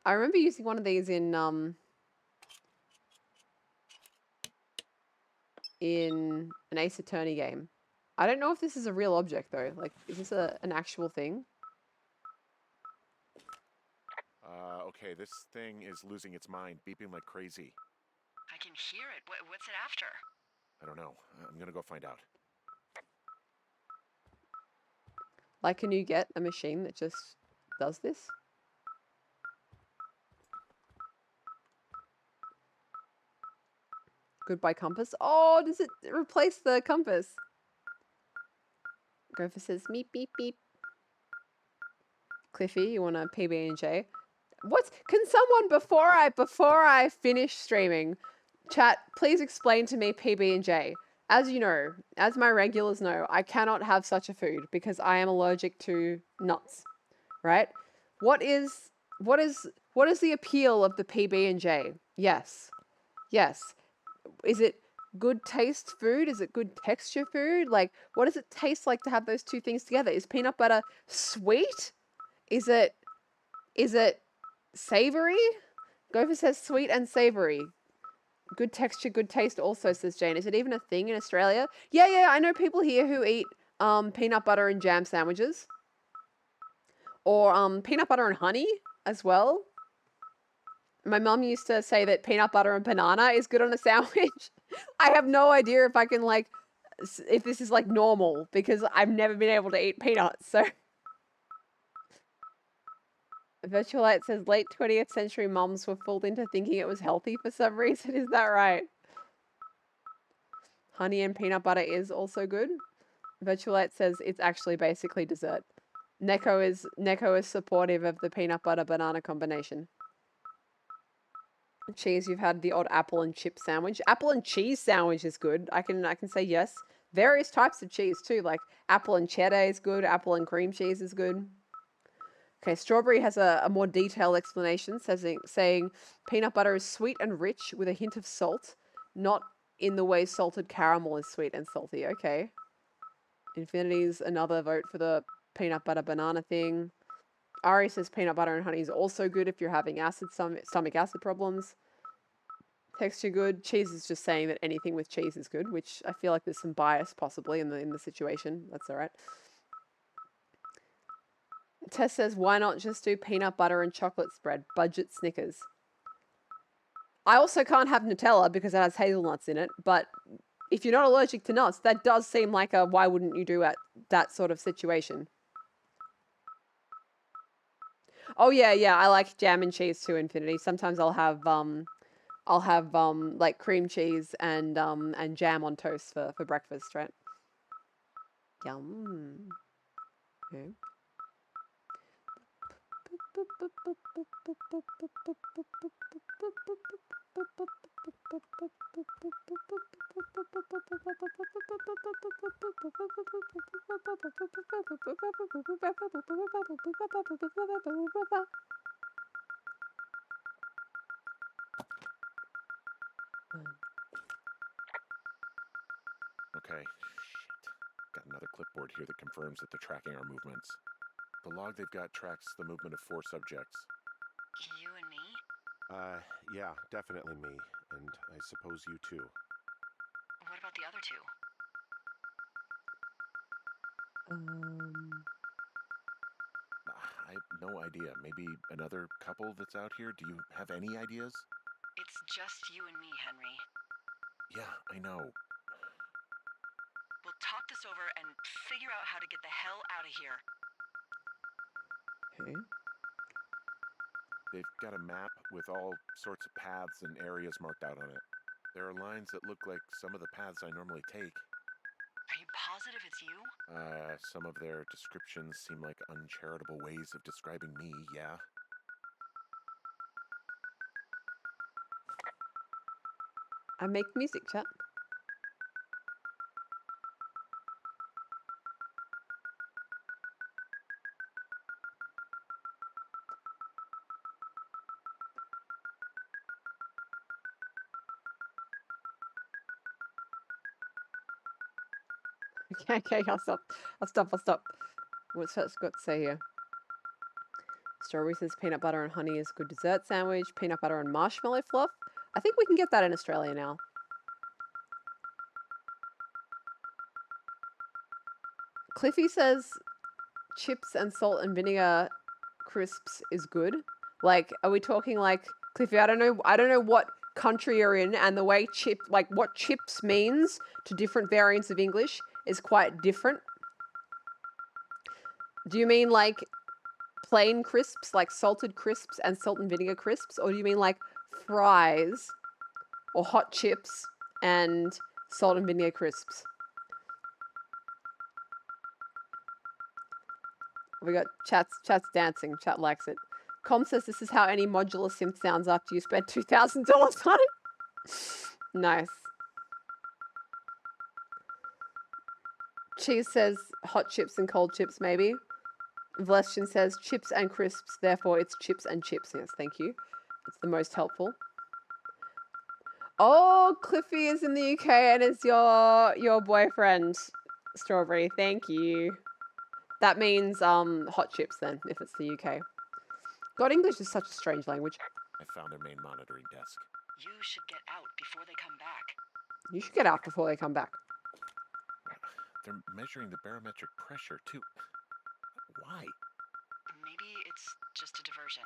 I remember using one of these in an Ace Attorney game. I don't know if this is a real object though. Like, is this an actual thing? Okay, this thing is losing its mind, beeping like crazy. I can hear it. What's it after? I don't know. I'm gonna go find out. Like, can you get a machine that just does this? Goodbye compass. Oh, does it replace the compass? Gopher says meep beep beep. Cliffy, you want a PB&J? What? Can someone before I finish streaming, chat, please explain to me PB&J. As you know, as my regulars know, I cannot have such a food because I am allergic to nuts. Right? What is the appeal of the PB&J? Yes. Yes. Is it good taste food? Is it good texture food? Like, what does it taste like to have those two things together? Is peanut butter sweet? Is it savory? Gopher says sweet and savory. Good texture, good taste also, says Jane. Is it even a thing in Australia? Yeah, I know people here who eat peanut butter and jam sandwiches. Or peanut butter and honey as well. My mum used to say that peanut butter and banana is good on a sandwich. I have no idea if I can, like, if this is, like, normal, because I've never been able to eat peanuts, so. Virtualite says late 20th century mums were fooled into thinking it was healthy for some reason. Is that right? Honey and peanut butter is also good. Virtualite says it's actually basically dessert. Neko is supportive of the peanut butter banana combination. Cheese, you've had the odd apple and chip sandwich. Apple and cheese sandwich is good. I can say yes. Various types of cheese too, like apple and cheddar is good. Apple and cream cheese is good. Okay, Strawberry has a more detailed explanation, saying peanut butter is sweet and rich with a hint of salt, not in the way salted caramel is sweet and salty. Okay. Infinity's another vote for the peanut butter banana thing. Ari says peanut butter and honey is also good if you're having stomach acid problems. Texture good. Cheese is just saying that anything with cheese is good, which I feel like there's some bias possibly in the situation. That's all right. Tess says, why not just do peanut butter and chocolate spread? Budget Snickers. I also can't have Nutella because it has hazelnuts in it, but if you're not allergic to nuts, that does seem like a why wouldn't you do at that sort of situation. Oh yeah, I like jam and cheese too, Infinity. Sometimes I'll have like cream cheese and jam on toast for breakfast, right? Yum. Okay. Okay. Shit. Got another clipboard here that confirms that they're tracking our movements. The log they've got tracks the movement of 4 subjects. You and me? Yeah, definitely me. And I suppose you too. What about the other two? I have no idea. Maybe another couple that's out here? Do you have any ideas? It's just you and me, Henry. Yeah, I know. We'll talk this over and figure out how to get the hell out of here. Okay. They've got a map with all sorts of paths and areas marked out on it. There are lines that look like some of the paths I normally take. Are you positive it's you? Some of their descriptions seem like uncharitable ways of describing me, yeah. I make music, chat. Okay, I'll stop. I'll stop. What's that got to say here? Strawberry says peanut butter and honey is a good dessert sandwich. Peanut butter and marshmallow fluff. I think we can get that in Australia now. Cliffy says chips and salt and vinegar crisps is good. Like, are we talking like Cliffy? I don't know what country you're in, and the way what chips means to different variants of English is quite different. Do you mean like plain crisps, like salted crisps and salt and vinegar crisps, or do you mean like fries or hot chips and salt and vinegar crisps? We got chat's dancing. Chat likes it. Com says this is how any modular synth sounds after you spend $2,000 on it. Nice. Cheese says hot chips and cold chips, maybe. Vlestian says chips and crisps, therefore it's chips and chips. Yes, thank you. It's the most helpful. Oh, Cliffy is in the UK and is your boyfriend, Strawberry. Thank you. That means hot chips then, if it's the UK. God, English is such a strange language. I found their main monitoring desk. You should get out before they come back. You should get out before they come back. They're measuring the barometric pressure, too. Why? Maybe it's just a diversion.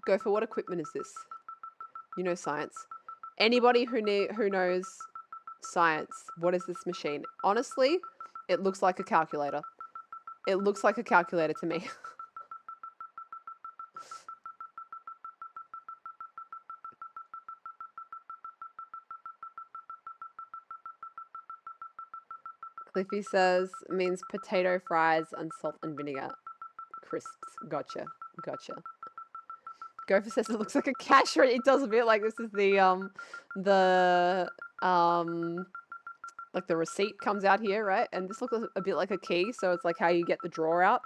Go for what equipment is this? You know science. Anybody who knows science, what is this machine? Honestly, it looks like a calculator. It looks like a calculator to me. Cliffy says means potato fries and salt and vinegar crisps. Gotcha. Gopher says it looks like a cash register. It does a bit like this is like the receipt comes out here, right? And this looks a bit like a key, so it's like how you get the drawer out.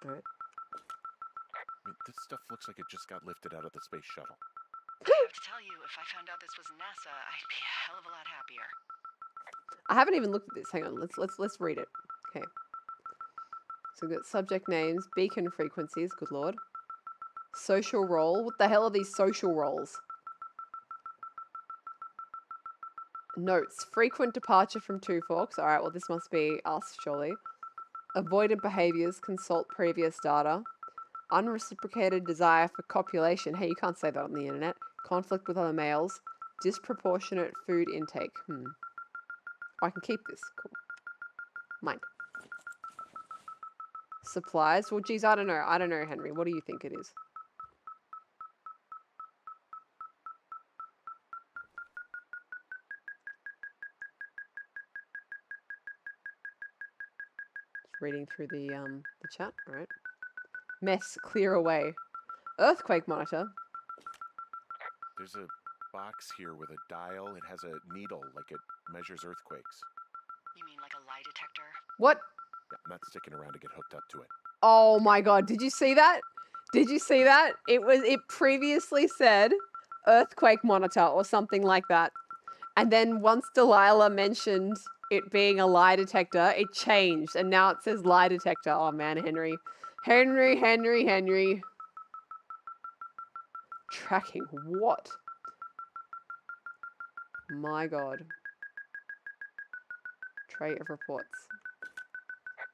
All right. I mean, this stuff looks like it just got lifted out of the space shuttle. I have to tell you, if I found out this was NASA, I'd be a hell of a lot happier. I haven't even looked at this. Hang on, let's read it. Okay. So we've got subject names, beacon frequencies, good lord. Social role. What the hell are these social roles? Notes. Frequent departure from Two Forks. Alright, well this must be us, surely. Avoidant behaviors. Consult previous data. Unreciprocated desire for copulation. Hey, you can't say that on the internet. Conflict with other males. Disproportionate food intake. Oh, I can keep this. Cool. Mine. Supplies. Well, geez, I don't know, Henry. What do you think it is? Just reading through the chat. All right. Mess. Clear away. Earthquake monitor. There's a box here with a dial. It has a needle, like it measures earthquakes. You mean like a lie detector? What? Yeah, I'm not sticking around to get hooked up to it. Oh my god, did you see that? Did you see that? It previously said earthquake monitor or something like that. And then once Delilah mentioned it being a lie detector, it changed and now it says lie detector. Oh man, Henry. Henry. Tracking what? My god. Tray of reports.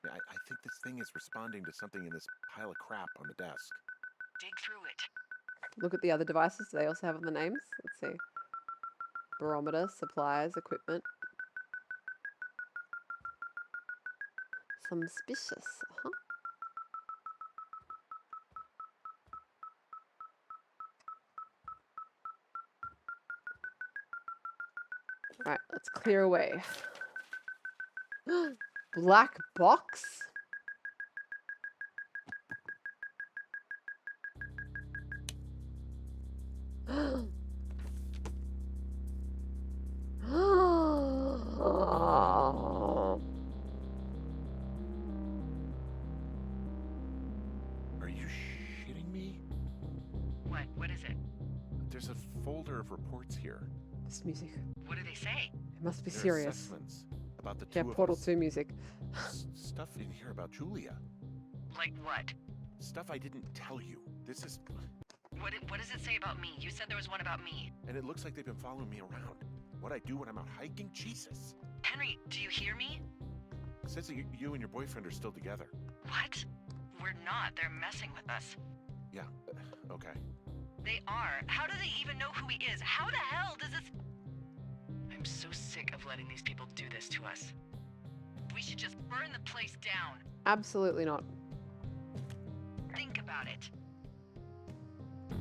I think this thing is responding to something in this pile of crap on the desk. Dig through it. Look at the other devices. Do they also have the names? Let's see. Barometer, supplies, equipment. Suspicious. Alright, let's clear away. Black box? Are you shitting me? What folder of reports here. This music. What do they say? It must be They're serious. assessments about the Yeah, two of Portal us. 2 music. Stuff in here about Julia. Like what? Stuff I didn't tell you. This is... What does it say about me? You said there was one about me. And it looks like they've been following me around. What I do when I'm out hiking? Jesus. Henry, do you hear me? It says that you and your boyfriend are still together. What? We're not. They're messing with us. Yeah, okay. They are. How do they even know who he is? How the hell does this... I'm so sick of letting these people do this to us. We should just burn the place down. Absolutely not. Think about it.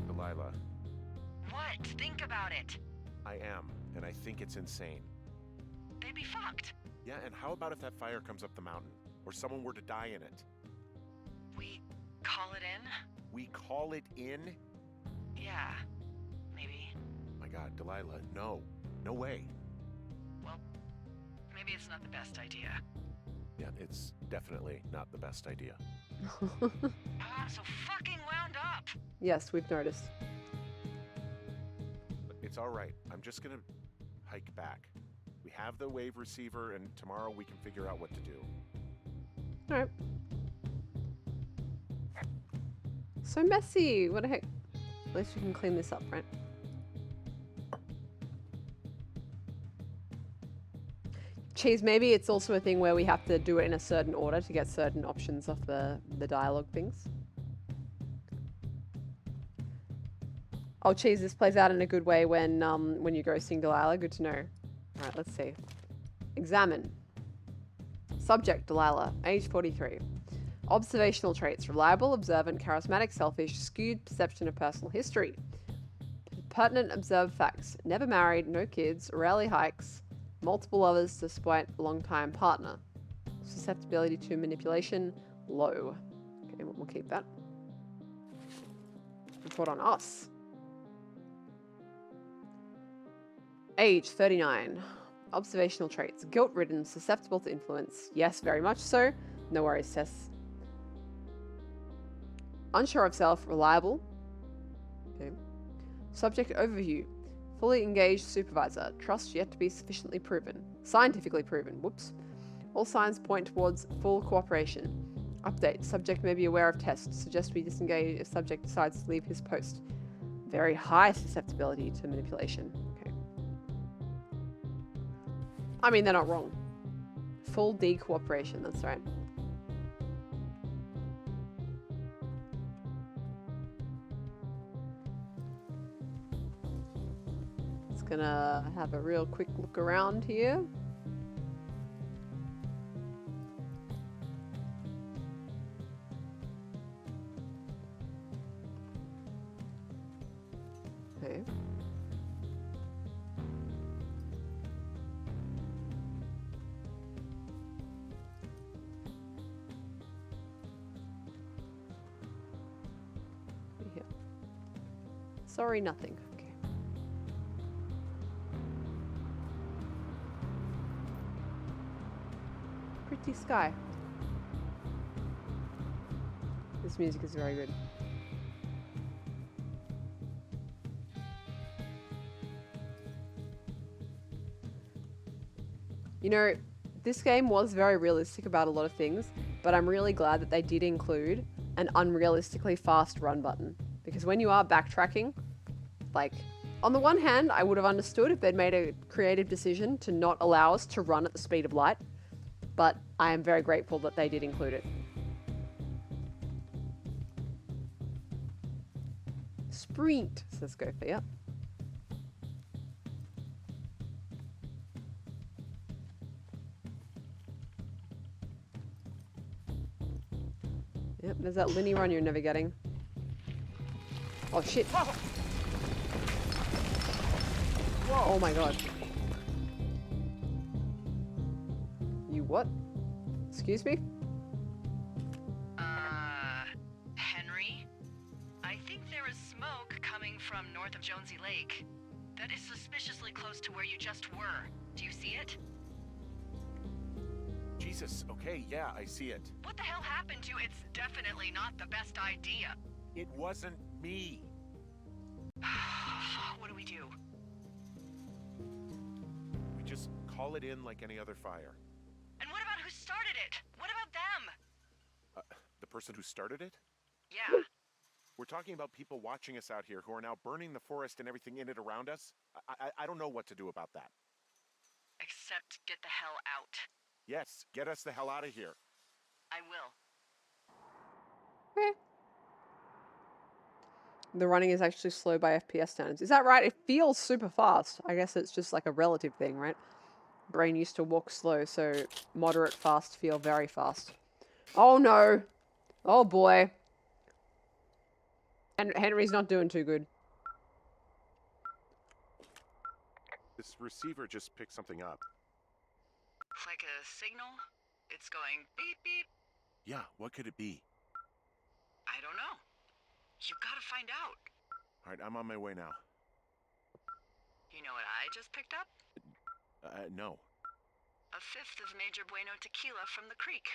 Delilah, What? Think about it. I am, and I think it's insane. They'd be fucked. Yeah, and how about if that fire comes up the mountain? Or someone were to die in it? We call it in? We call it in? Yeah. Maybe. My God, Delilah, no. No way. Well, maybe it's not the best idea. Yeah, it's definitely not the best idea. So fucking wound up. Yes, we've noticed. But it's all right. I'm just gonna hike back. We have the wave receiver, and tomorrow we can figure out what to do. Alright. So messy. What the heck? At least we can clean this up, right? Cheese, maybe it's also a thing where we have to do it in a certain order to get certain options off the dialogue things. Oh, Cheese, this plays out in a good way when you're ghosting Delilah. Good to know. Alright, let's see. Examine. Subject, Delilah, age 43. Observational traits, reliable, observant, charismatic, selfish, skewed perception of personal history. Pertinent observed facts, never married, no kids, rarely hikes, multiple lovers despite long-time partner. Susceptibility to manipulation, low. Okay, we'll keep that. Report on us. Age 39. Observational traits, guilt-ridden, susceptible to influence. Yes, very much so. No worries, Tess. Unsure of self, reliable. Okay. Subject overview. Fully engaged supervisor. Trust yet to be sufficiently proven. Scientifically proven. Whoops. All signs point towards full cooperation. Update. Subject may be aware of tests. Suggest we disengage if subject decides to leave his post. Very high susceptibility to manipulation. Okay. I mean, they're not wrong. Full de-cooperation. That's right. Gonna have a real quick look around here. Okay. Here. Sorry, nothing. Pretty sky. This music is very good. You know, this game was very realistic about a lot of things, but I'm really glad that they did include an unrealistically fast run button. Because when you are backtracking, like, on the one hand, I would have understood if they'd made a creative decision to not allow us to run at the speed of light. But I am very grateful that they did include it. Sprint, says Gopher, yep. Yep, there's that Linnie run you're never getting. Oh shit. Whoa. Oh my god. You what? Excuse me? Henry? I think there is smoke coming from north of Jonesy Lake. That is suspiciously close to where you just were. Do you see it? Jesus, okay, yeah, I see it. What the hell happened to you? It's definitely not the best idea. It wasn't me. What do we do? We just call it in like any other fire. And what about who started it? What about them? The person who started it? Yeah. We're talking about people watching us out here who are now burning the forest and everything in it around us. I don't know what to do about that. Except get the hell out. Yes, get us the hell out of here. I will. Okay. The running is actually slow by FPS standards. Is that right? It feels super fast. I guess it's just like a relative thing, right? Brain used to walk slow, so moderate fast feel very fast. Oh no. Oh boy. And Henry's not doing too good. This receiver just picked something up. Like a signal? It's going beep beep. Yeah, what could it be? I don't know. You gotta find out. All right, I'm on my way now. You know what I just picked up? No. A fifth of Major Bueno tequila from the creek.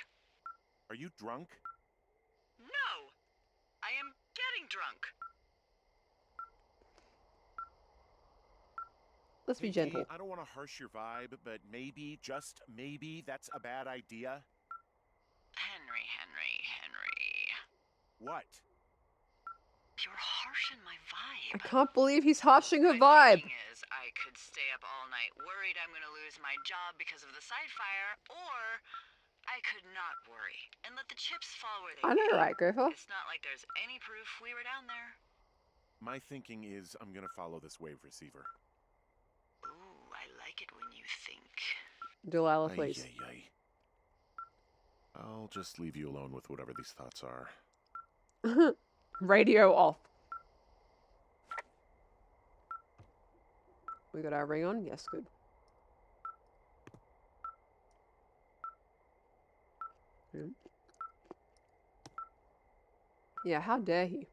Are you drunk? No! I am getting drunk. Let's be Hey, gentle. I don't want to harsh your vibe, but maybe, just maybe, that's a bad idea. Henry. What? You're harshing my I vibe. can't believe he's harshing her My vibe. thinking is I could stay up all night worried I'm gonna lose my job because of the side fire, or I could not worry and let the chips fall where they I know, may. right, Gopher? It's not like there's any proof we were down there. My thinking is I'm gonna follow this wave receiver. Ooh, I like it when you think. Delilah, please. Ay. I'll just leave you alone with whatever these thoughts are. Radio off. We got our ring on? Yes, good. Yeah, how dare he?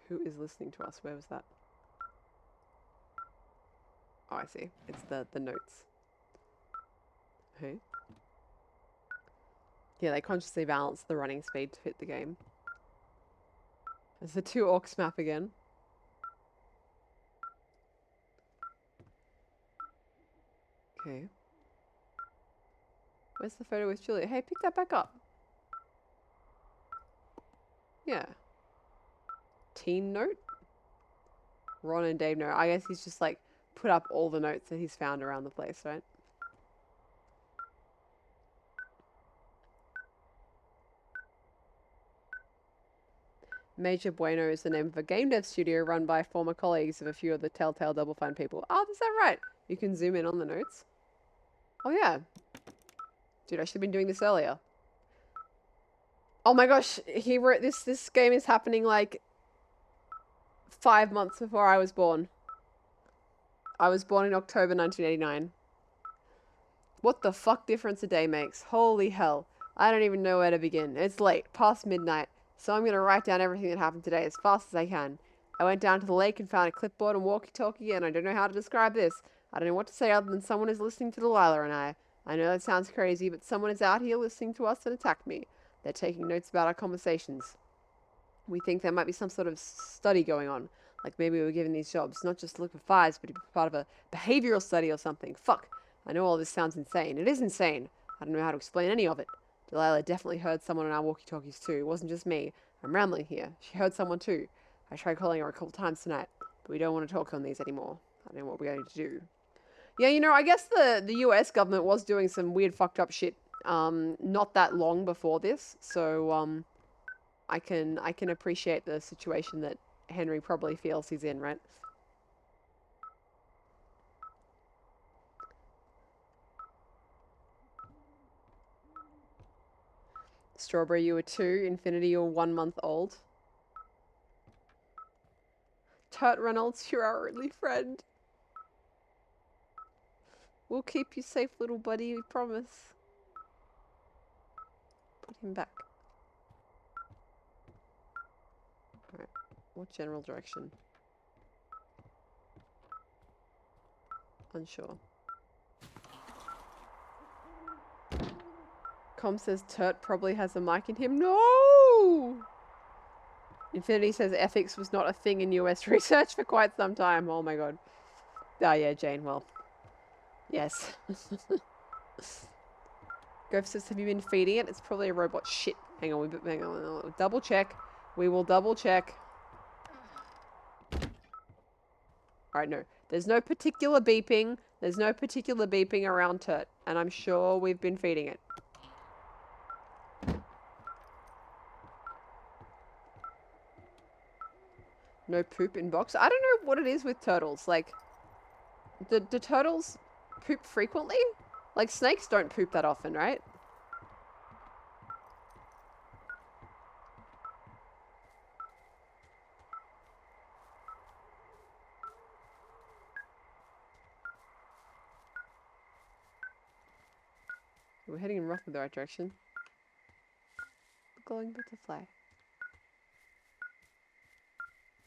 Who is listening to us? Where was that? Oh, I see. It's the notes. Hey. Yeah, they consciously balance the running speed to fit the game. There's the 2 orcs map again. Okay. Where's the photo with Julia? Hey, pick that back up. Yeah. Teen note? Ron and Dave know. I guess he's just like put up all the notes that he's found around the place, right? Major Bueno is the name of a game dev studio run by former colleagues of a few of the Telltale Double Fine people. Oh, is that right? You can zoom in on the notes. Oh, yeah. Dude, I should have been doing this earlier. Oh my gosh, he wrote this. This game is happening like 5 months before I was born. I was born in October 1989. What the fuck difference a day makes? Holy hell. I don't even know where to begin. It's late, past midnight, so I'm going to write down everything that happened today as fast as I can. I went down to the lake and found a clipboard and walkie-talkie, and I don't know how to describe this. I don't know what to say other than someone is listening to Delilah and I. I know that sounds crazy, but someone is out here listening to us and attacked me. They're taking notes about our conversations. We think there might be some sort of study going on. Like maybe we were given these jobs, not just to look for fires, but to be part of a behavioral study or something. Fuck. I know all this sounds insane. It is insane. I don't know how to explain any of it. Delilah definitely heard someone on our walkie-talkies too. It wasn't just me. I'm rambling here. She heard someone too. I tried calling her a couple times tonight, but we don't want to talk on these anymore. I don't know what we're going to do. Yeah, you know, I guess the US government was doing some weird fucked up shit not that long before this. So I can appreciate the situation that Henry probably feels he's in, right? Strawberry, you were 2. Infinity, you're 1 month old. Turt Reynolds, you're our only friend. We'll keep you safe, little buddy, we promise. Put him back. Alright, what general direction? Unsure. Com says Turt probably has a mic in him. No! Infinity says ethics was not a thing in US research for quite some time. Oh my god. Oh yeah, Jane, well. Yes. Ghost says, have you been feeding it? It's probably a robot. Shit. Hang on, hang on. Double check. We will double check. Alright, no. There's no particular beeping. There's no particular beeping around Turt. And I'm sure we've been feeding it. No poop in box. I don't know what it is with turtles. Like, do turtles poop frequently? Like, snakes don't poop that often, right? We're heading in roughly the right direction. Glowing butterfly.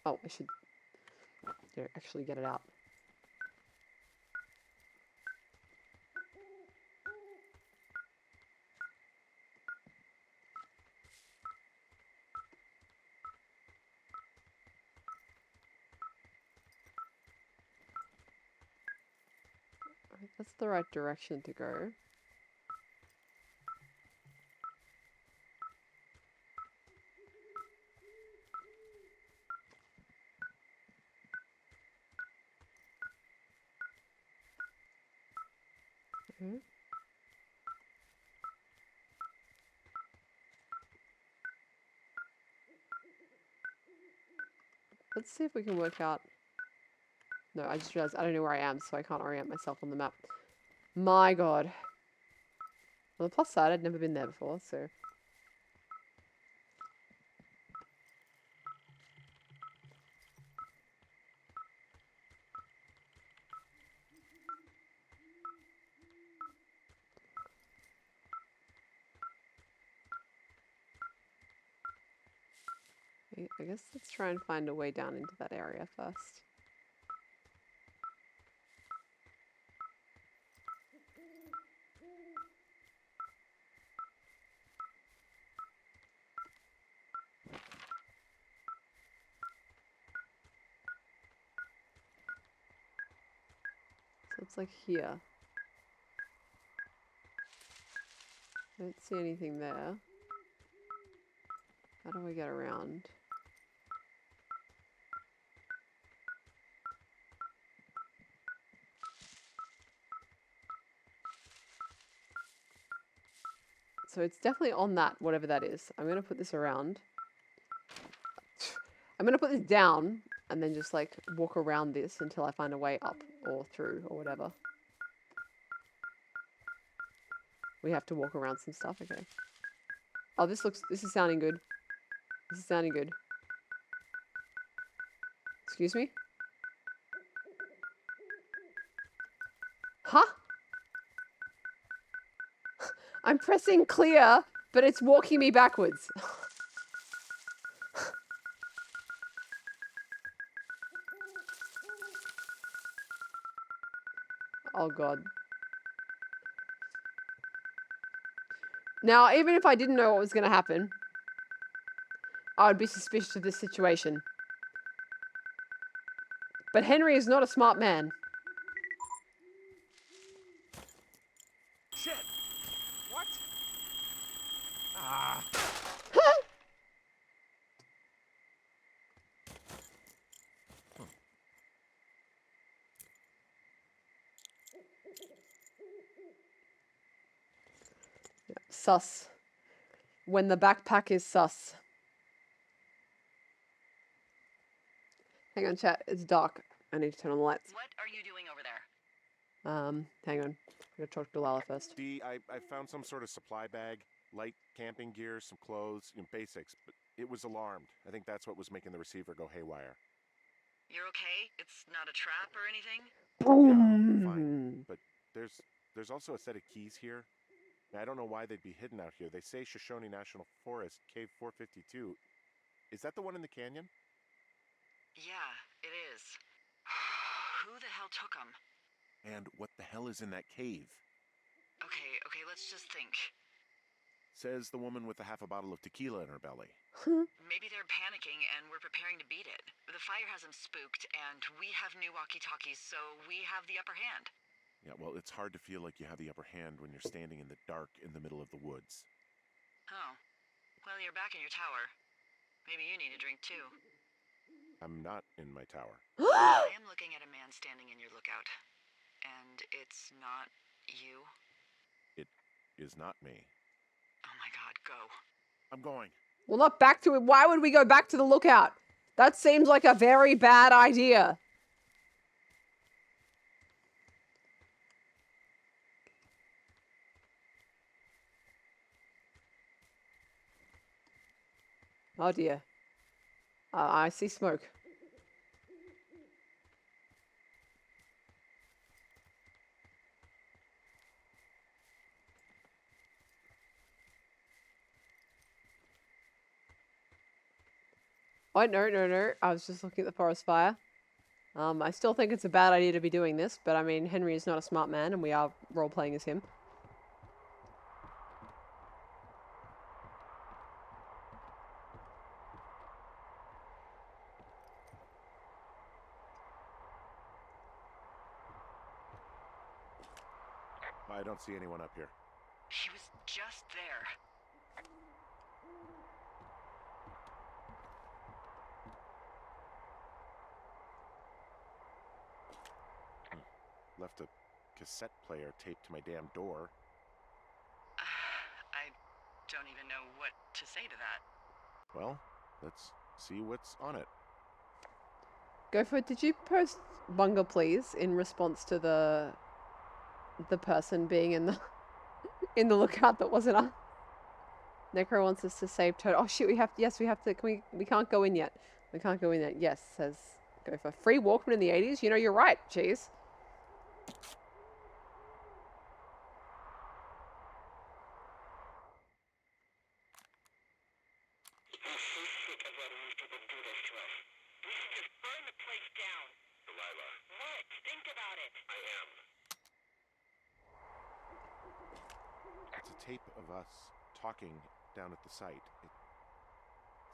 Oh, I should actually get it out. Alright, that's the right direction to go. Okay. Let's see if we can work out. No, I just realized I don't know where I am, so I can't orient myself on the map. My god. On the plus side, I'd never been there before, so. I guess let's try and find a way down into that area first. So it's like here. I don't see anything there. How do we get around? So it's definitely on that, whatever that is. I'm going to put this around. I'm going to put this down and then just like walk around this until I find a way up or through or whatever. We have to walk around some stuff, okay. Oh, this is sounding good. This is sounding good. Excuse me? Huh? I'm pressing clear, but it's walking me backwards. Oh god. Now, even if I didn't know what was going to happen, I would be suspicious of this situation. But Henry is not a smart man. Shit! What? Ah! Yeah, sus. When the backpack is sus. Hang on, chat. It's dark. I need to turn on the lights. What are you doing over there? Hang on. I'm gonna talk to Lala first. I found some sort of supply bag, light camping gear, some clothes, basics, but it was alarmed. I think that's what was making the receiver go haywire. You're okay? It's not a trap or anything? Boom! Yeah, fine. But there's also a set of keys here. Now, I don't know why they'd be hidden out here. They say Shoshone National Forest, Cave 452. Is that the one in the canyon? Yeah, it is. Who the hell took them? And what the hell is in that cave? Okay, let's just think. Says the woman with half a bottle of tequila in her belly. Maybe they're panicking and we're preparing to beat it. The fire has them spooked, and we have new walkie-talkies, so we have the upper hand. Yeah, well, it's hard to feel like you have the upper hand when you're standing in the dark in the middle of the woods. Oh. Well, you're back in your tower. Maybe you need a drink, too. I'm not in my tower. I am looking at a man standing in your lookout. And it's not you? It is not me. Oh my god, go. I'm going. Well, not back to it. Why would we go back to the lookout? That seems like a very bad idea. Oh dear. I see smoke. Oh, no. I was just looking at the forest fire. I still think it's a bad idea to be doing this, but I mean, Henry is not a smart man, and we are role-playing as him. I don't see anyone up here. He was just there. Left a cassette player taped to my damn door. I don't even know what to say to that. Well, let's see what's on it. Go for it. Did you post bunga please in response to the person being in the in the lookout that wasn't us? Necro wants us to save Toad. Oh shit, we have to. We can't go in yet. We can't go in yet. Yes, says go for free Walkman in the 80s. You know, you're right. Jeez. It's a tape of us talking down at the site. It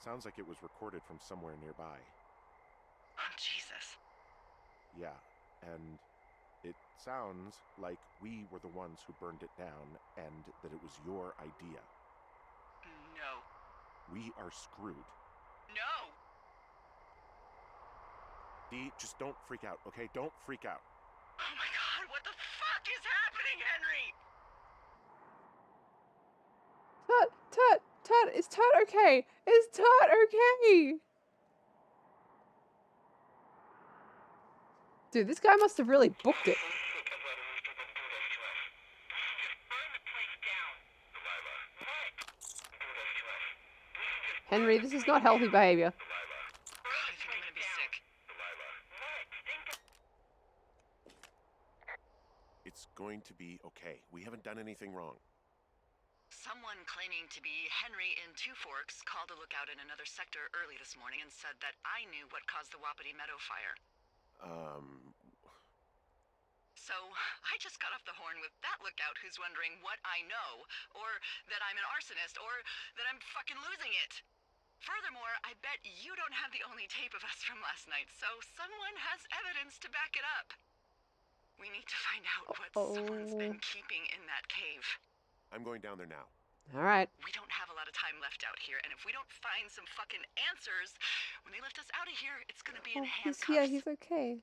sounds like it was recorded from somewhere nearby. Oh, Jesus. Yeah, and it sounds like we were the ones who burned it down and that it was your idea. No. We are screwed. No! Dee, just don't freak out, okay? Don't freak out. Oh my god, what the fuck is happening, Henry? Tut, is Tut okay? Is Tut okay? Dude, this guy must have really booked it. Henry, this is not healthy behavior. I think I'm gonna be sick. It's going to be okay. We haven't done anything wrong. Someone claiming to be Henry in Two Forks called a lookout in another sector early this morning and said that I knew what caused the Wapiti Meadow fire. So, I just got off the horn with that lookout who's wondering what I know, or that I'm an arsonist, or that I'm fucking losing it. Furthermore, I bet you don't have the only tape of us from last night, so someone has evidence to back it up. We need to find out what someone's been keeping in that cave. I'm going down there now. All right. We don't have a lot of time left out here, and if we don't find some fucking answers, when they lift us out of here, it's gonna be in handcuffs. Yeah, he's okay.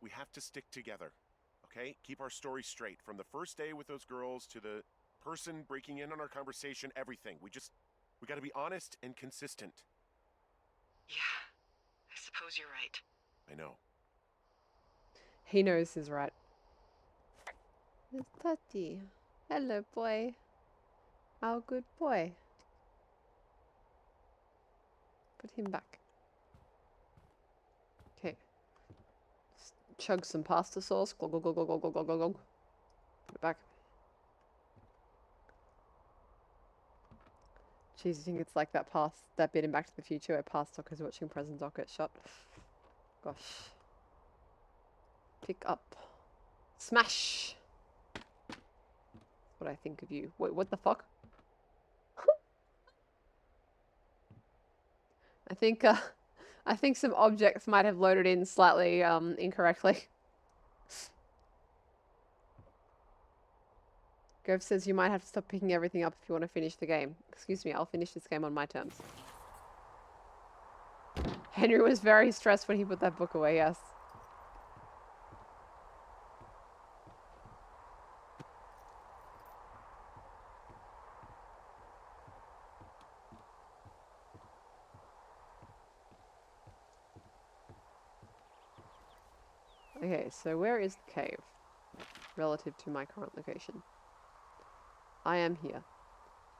We have to stick together, okay? Keep our story straight. From the first day with those girls to the person breaking in on our conversation, everything. We gotta be honest and consistent. Yeah, I suppose you're right. I know. He knows he's right. It's Tutty. Hello, boy. Our good boy. Put him back. Okay. Chug some pasta sauce. Glug, glug, glug, glug, glug, glug, glug, glug. Put it back. Jeez, you think it's like that bit in Back to the Future where past Doc is watching present Doc get shot? Gosh. Pick up. Smash! That's what I think of you. Wait, what the fuck? I think some objects might have loaded in slightly incorrectly. Gove says you might have to stop picking everything up if you want to finish the game. Excuse me, I'll finish this game on my terms. Henry was very stressed when he put that book away, yes. Okay, so where is the cave relative to my current location? I am here.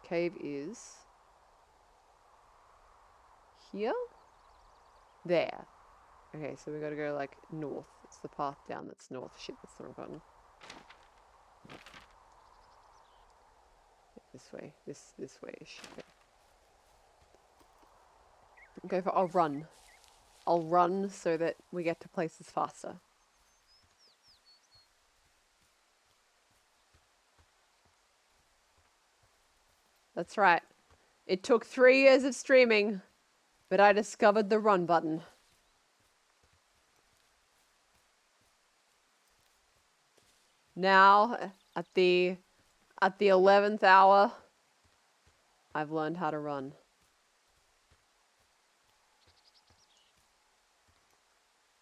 Cave is here? There. Okay, so we gotta go like north. It's the path down that's north. Shit, that's the wrong button. This way. This way-ish. Okay. Go for I'll run. I'll run so that we get to places faster. That's right. It took 3 years of streaming, but I discovered the run button. Now, at the 11th hour, I've learned how to run.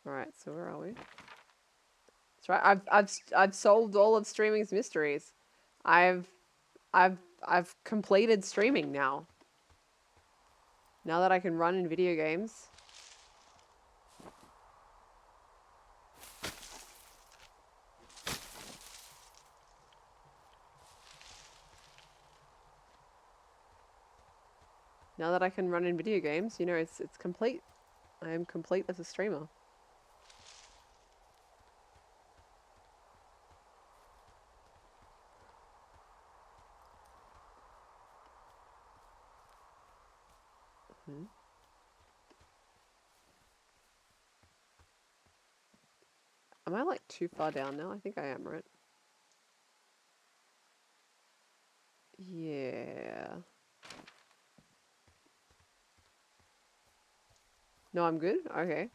Alright, so where are we? That's right. I've solved all of streaming's mysteries. I've completed streaming now. Now that I can run in video games. Now that I can run in video games, you know, it's complete. I am complete as a streamer. Am I like too far down now? I think I am, right? Yeah. No, I'm good? Okay.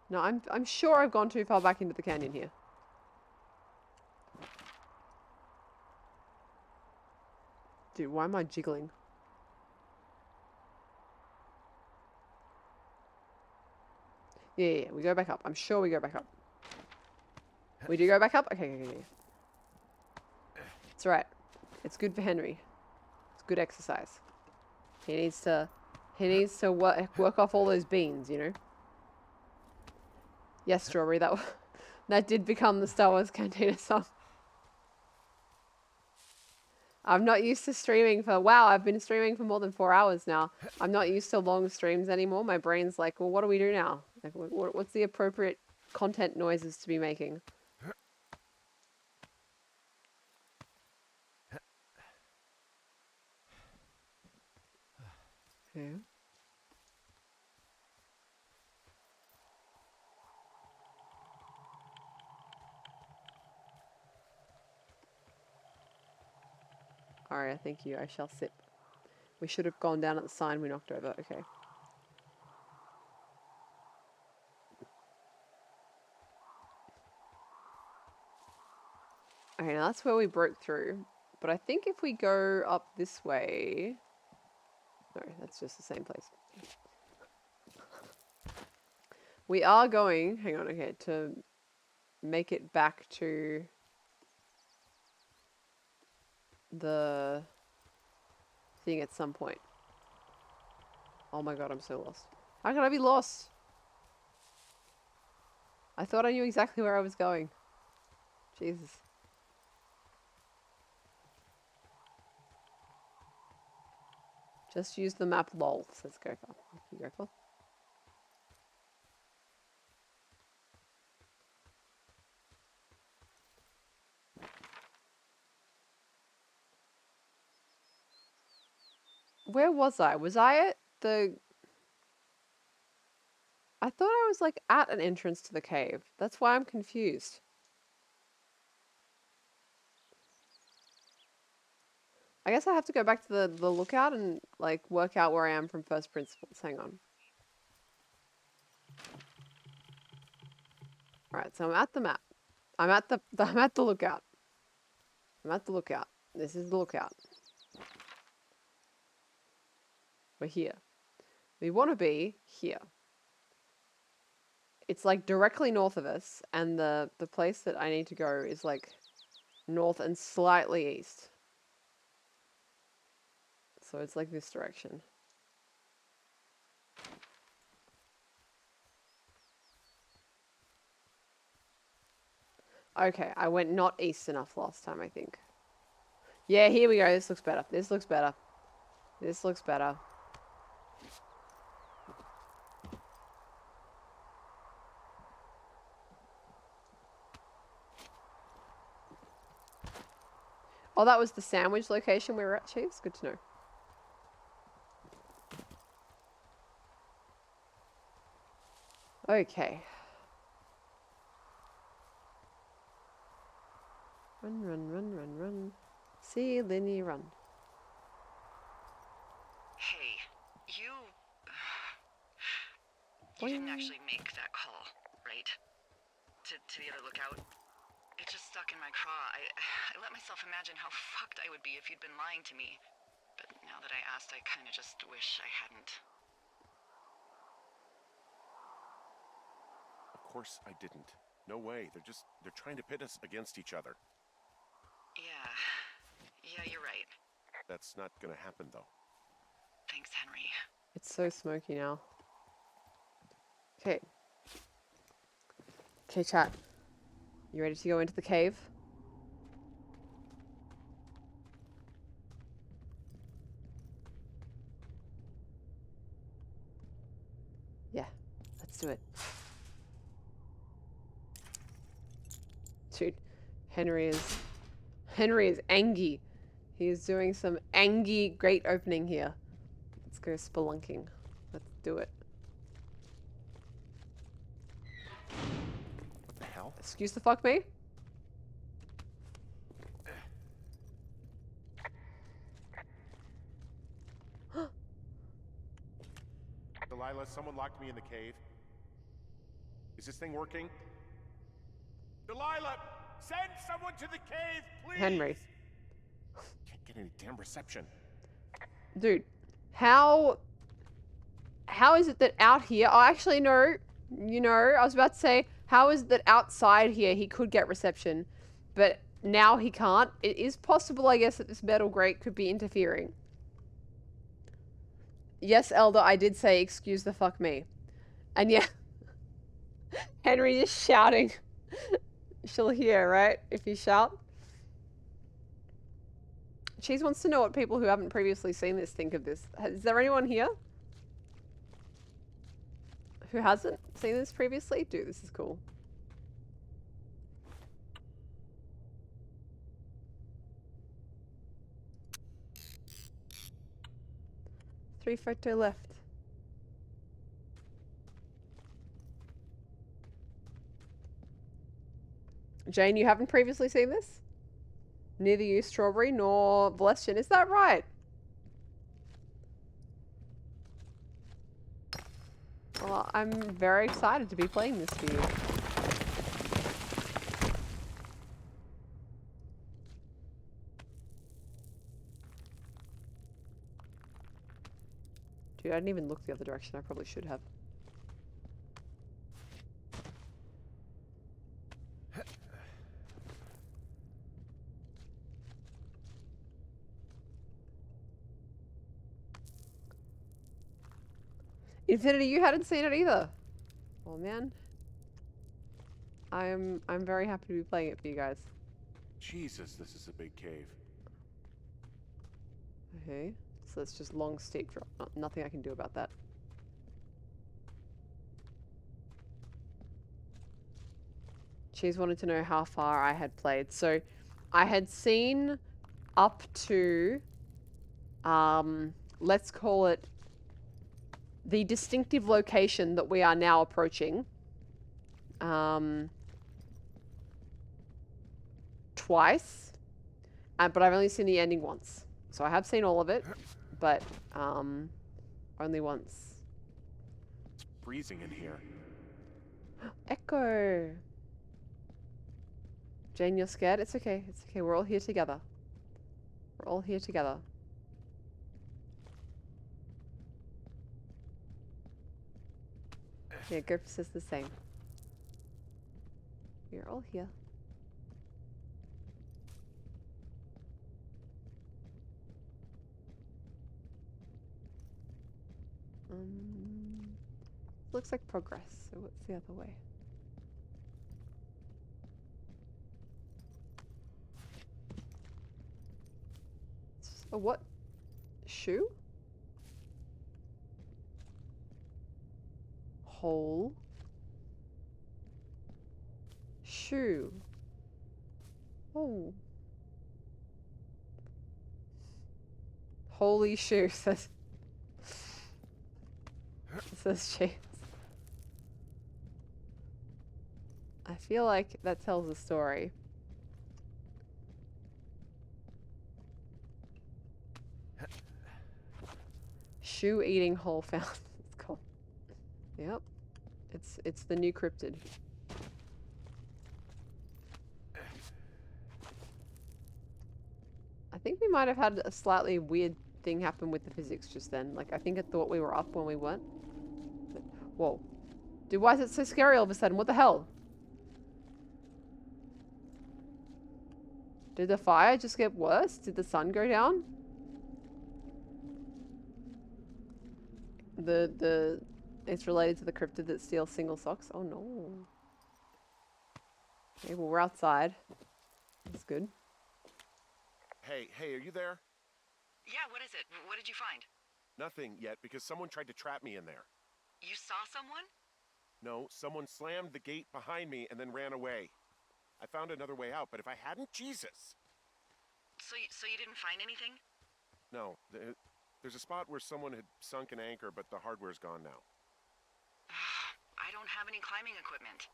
No, I'm sure I've gone too far back into the canyon here. Dude, why am I jiggling? Yeah, we go back up. I'm sure we go back up. We do go back up? Okay. It's right. It's good for Henry. It's good exercise. He needs to work off all those beans, you know? Yes, Strawberry, that did become the Star Wars Cantina song. I'm not used to streaming wow, I've been streaming for more than 4 hours now. I'm not used to long streams anymore. My brain's like, well, what do we do now? Like, what's the appropriate content noises to be making? Okay. Alright, thank you. I shall sip. We should have gone down at the sign we knocked over. Okay. Okay, now that's where we broke through. But I think if we go up this way... No, that's just the same place. We are going... Hang on, okay, to make it back to... the thing at some point. Oh my god, I'm so lost. How can I be lost? I thought I knew exactly where I was going. Jesus. Just use the map, lol, says Gopher. Thank you, Gopher. Where was I? Was I at the... I thought I was like at an entrance to the cave. That's why I'm confused. I guess I have to go back to the lookout and like work out where I am from first principles. Hang on. Alright, so I'm at the map. I'm at the lookout. I'm at the lookout. This is the lookout. We're here. We want to be here. It's like directly north of us, and the place that I need to go is like north and slightly east. So it's like this direction. Okay, I went not east enough last time, I think. Yeah, here we go. This looks better. This looks better. This looks better. Oh, that was the sandwich location we were at, Chiefs? Good to know. Okay. Run, run, run, run, run. See Linnie run. Hey, you didn't actually make that call, right? To the other lookout? It just stuck in my craw. I let myself imagine how fucked I would be if you'd been lying to me. But now that I asked, I kind of just wish I hadn't. Of course I didn't. No way. They're trying to pit us against each other. Yeah, you're right. That's not gonna happen, though. Thanks, Henry. It's so smoky now. Okay. Okay, chat. You ready to go into the cave? Yeah, let's do it. Dude, Henry is angry. He is doing some angry great opening here. Let's go spelunking. Let's do it. What the hell? Excuse the fuck me? Delilah, someone locked me in the cave. Is this thing working? Delilah, send someone to the cave, please! Henry. Can't get any damn reception. Dude, how is it that out here... Oh, actually, no. You know, I was about to say, how is it that outside here he could get reception, but now he can't? It is possible, I guess, that this metal grate could be interfering. Yes, Elder, I did say, excuse the fuck me. And yeah, Henry is shouting. She'll hear, right? If you shout. Cheese wants to know what people who haven't previously seen this think of this. Is there anyone here who hasn't seen this previously? Dude, this is cool. Three photo left. Jane, you haven't previously seen this? Neither you, Strawberry, nor Blestian. Is that right? Well, I'm very excited to be playing this for you. Dude, I didn't even look the other direction. I probably should have. Infinity, you hadn't seen it either. Oh, man. I'm very happy to be playing it for you guys. Jesus, this is a big cave. Okay, so it's just long steep drop. Nothing I can do about that. She's wanted to know how far I had played. So I had seen up to, let's call it the distinctive location that we are now approaching. Twice. But I've only seen the ending once. So I have seen all of it, but only once. It's freezing in here. Echo! Jane, you're scared? It's okay. It's okay. We're all here together. We're all here together. Yeah, Gopher says the same. We're all here. Looks like progress. So what's the other way? A what? Shoe? Hole. Shoe. Oh. Holy shoe, says James. I feel like that tells a story. Shoe eating hole found. It's called. Yep. It's the new cryptid. I think we might have had a slightly weird thing happen with the physics just then. Like, I think it thought we were up when we weren't. But, whoa. Dude, why is it so scary all of a sudden? What the hell? Did the fire just get worse? Did the sun go down? It's related to the cryptid that steals single socks. Oh no. Okay, well, we're outside. That's good. Hey, are you there? Yeah, what is it? What did you find? Nothing yet, because someone tried to trap me in there. You saw someone? No, someone slammed the gate behind me and then ran away. I found another way out, but if I hadn't, Jesus! So you didn't find anything? No, there's a spot where someone had sunk an anchor, but the hardware's gone now. I don't have any climbing equipment.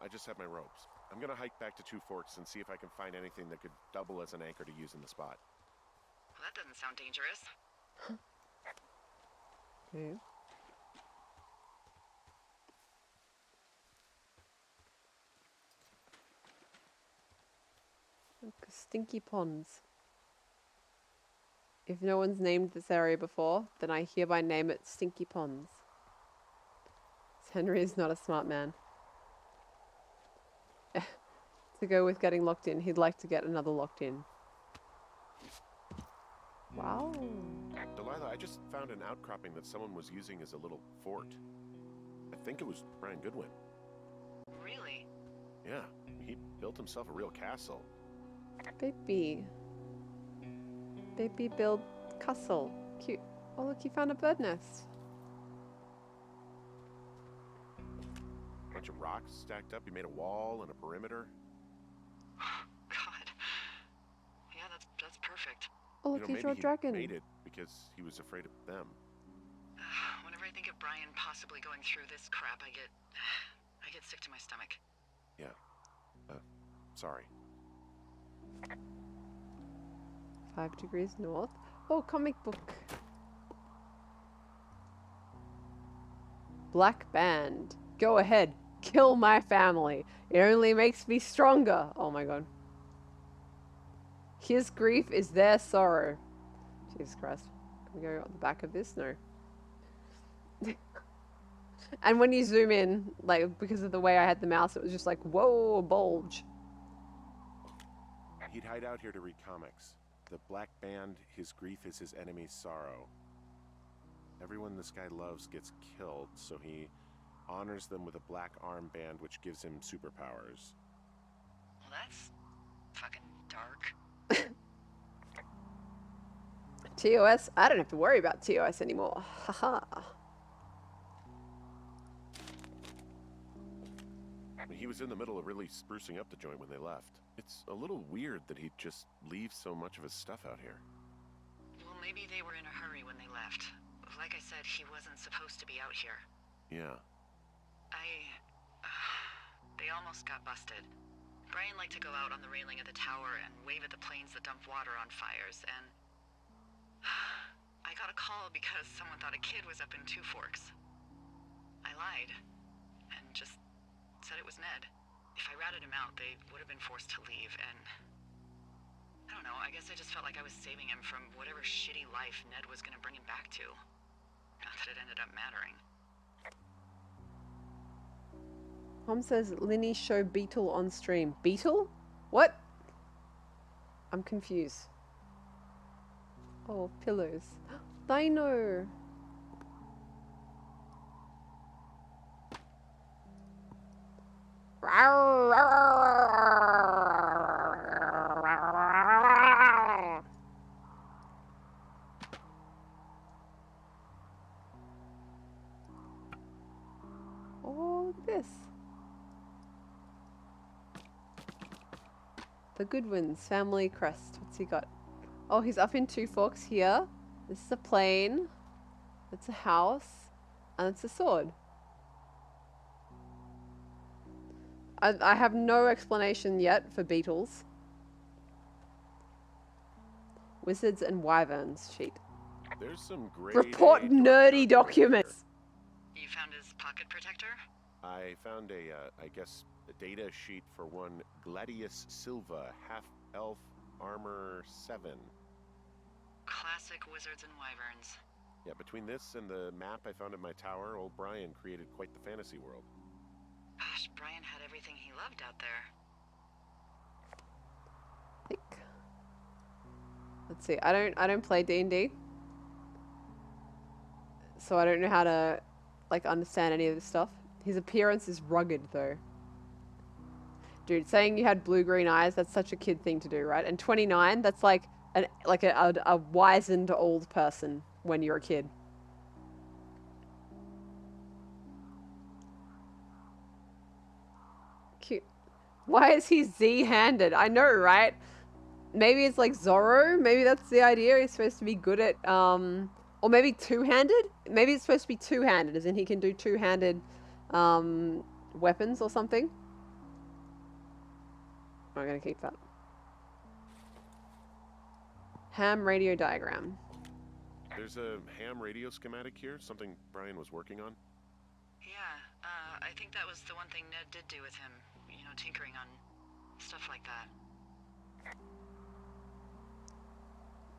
I just have my ropes. I'm gonna hike back to Two Forks and see if I can find anything that could double as an anchor to use in the spot. Well, that doesn't sound dangerous. Okay. Look, stinky ponds. If no one's named this area before, then I hereby name it Stinky Ponds. Henry is not a smart man. To go with getting locked in, he'd like to get another locked in. Wow. Delilah, I just found an outcropping that someone was using as a little fort. I think it was Brian Goodwin. Really? Yeah, he built himself a real castle. Baby. Baby build castle. Cute. Oh look, he found a bird nest. Bunch of rocks stacked up. He made a wall and a perimeter. God. Yeah, that's perfect. Oh look, he drew a maybe dragon. he made it because he was afraid of them. Whenever I think of Brian possibly going through this crap, I get sick to my stomach. Yeah. Sorry. 5 degrees north. Oh, comic book. Black Band. Go ahead. Kill my family. It only makes me stronger. Oh my god. His grief is their sorrow. Jesus Christ. Can we go on the back of this? No. And when you zoom in, like, because of the way I had the mouse, it was just like, whoa, a bulge. He'd hide out here to read comics. The Black Band, his grief is his enemy's sorrow. Everyone this guy loves gets killed, so he honors them with a black armband which gives him superpowers. Well, that's fucking dark. TOS? I don't have to worry about TOS anymore. Haha. He was in the middle of really sprucing up the joint when they left. It's a little weird that he'd just leave so much of his stuff out here. Well, maybe they were in a hurry when they left. Like I said, he wasn't supposed to be out here. Yeah. They almost got busted. Brian liked to go out on the railing of the tower and wave at the planes that dump water on fires, and I got a call because someone thought a kid was up in Two Forks. I lied, and just said it was Ned. If I ratted him out, they would have been forced to leave, and I don't know, I guess I just felt like I was saving him from whatever shitty life Ned was gonna bring him back to. Not that it ended up mattering. Mom says Linnie show Beetle on stream. Beetle? What? I'm confused. Oh, pillows. Dino! Oh, look at this. The Goodwins family crest. What's he got? Oh, he's up in Two Forks here. This is a plane. It's a house. And it's a sword. I have no explanation yet for beetles. Wizards and Wyverns sheet. There's some great Report nerdy documents. You found his pocket protector? I found I guess, a data sheet for one Gladius Silva, half-elf, armor 7. Classic Wizards and Wyverns. Yeah, between this and the map I found in my tower, old Brian created quite the fantasy world. Gosh, Brian had everything he loved out there. Let's see. I don't play D&D. So I don't know how to like understand any of this stuff. His appearance is rugged though. Dude, saying you had blue-green eyes, that's such a kid thing to do, right? And 29, that's like a wizened old person when you're a kid. Cute. Why is he Z-handed? I know, right? Maybe it's like Zorro. Maybe that's the idea. He's supposed to be good at, or maybe two-handed? Maybe it's supposed to be two-handed, as in he can do two-handed weapons or something. I'm gonna keep that. Ham radio diagram. There's a ham radio schematic here, something Brian was working on. Yeah, I think that was the one thing Ned did do with him. You know, tinkering on stuff like that.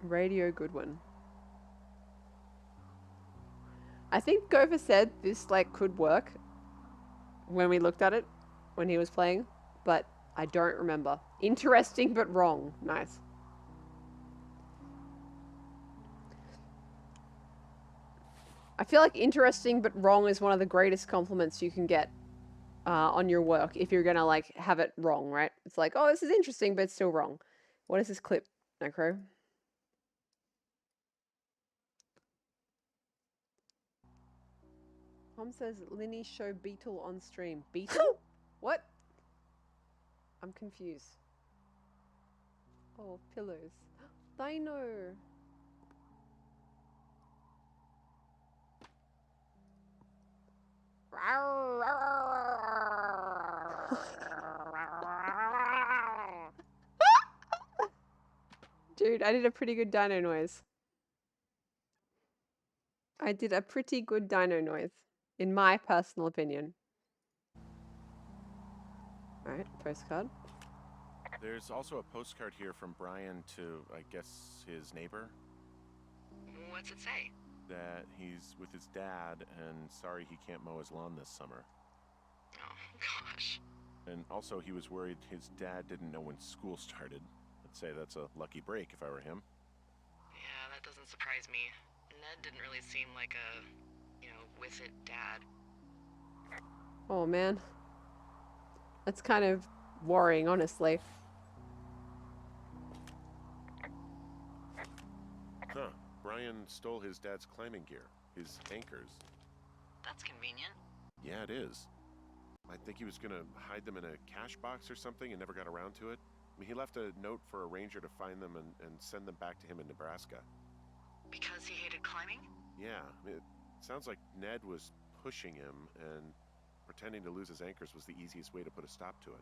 Radio Goodwin. I think Gopher said this like could work when we looked at it when he was playing, but I don't remember. Interesting but wrong. Nice. I feel like interesting but wrong is one of the greatest compliments you can get on your work if you're gonna like have it wrong, right? It's like, oh, this is interesting but it's still wrong. What is this clip, Necro? Tom says Linnie show Beetle on stream. Beetle? What? I'm confused. Oh, pillows. Dino. Dude, I did a pretty good dino noise. I did a pretty good dino noise, in my personal opinion. Alright, postcard. There's also a postcard here from Brian to, I guess, his neighbor. What's it say? That he's with his dad and sorry he can't mow his lawn this summer. Oh, gosh. And also he was worried his dad didn't know when school started. I'd say that's a lucky break if I were him. Yeah, that doesn't surprise me. Ned didn't really seem like a, with it dad. Oh man. That's kind of worrying, honestly. Huh. Brian stole his dad's climbing gear. His anchors. That's convenient. Yeah, it is. I think he was gonna hide them in a cash box or something and never got around to it. I mean, he left a note for a ranger to find them and send them back to him in Nebraska. Because he hated climbing? Yeah, it sounds like Ned was pushing him, and pretending to lose his anchors was the easiest way to put a stop to it.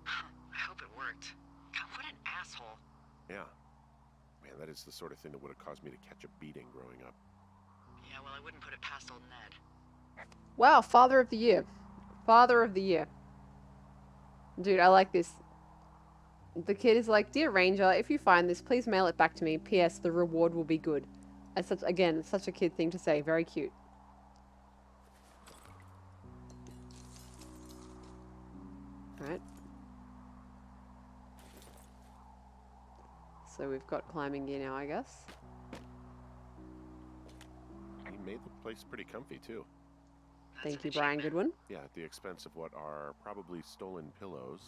I hope it worked. God, what an asshole. Yeah. Man, that is the sort of thing that would have caused me to catch a beating growing up. Yeah, well, I wouldn't put it past old Ned. Wow, Father of the Year. Father of the Year. Dude, I like this. The kid is like, Dear Ranger, if you find this, please mail it back to me. P.S. The reward will be good. It's such, again, such a kid thing to say. Very cute. Alright. So we've got climbing gear now, I guess. He made the place pretty comfy, too. That's Thank an you, Brian achievement. Goodwin. Yeah, at the expense of what are probably stolen pillows.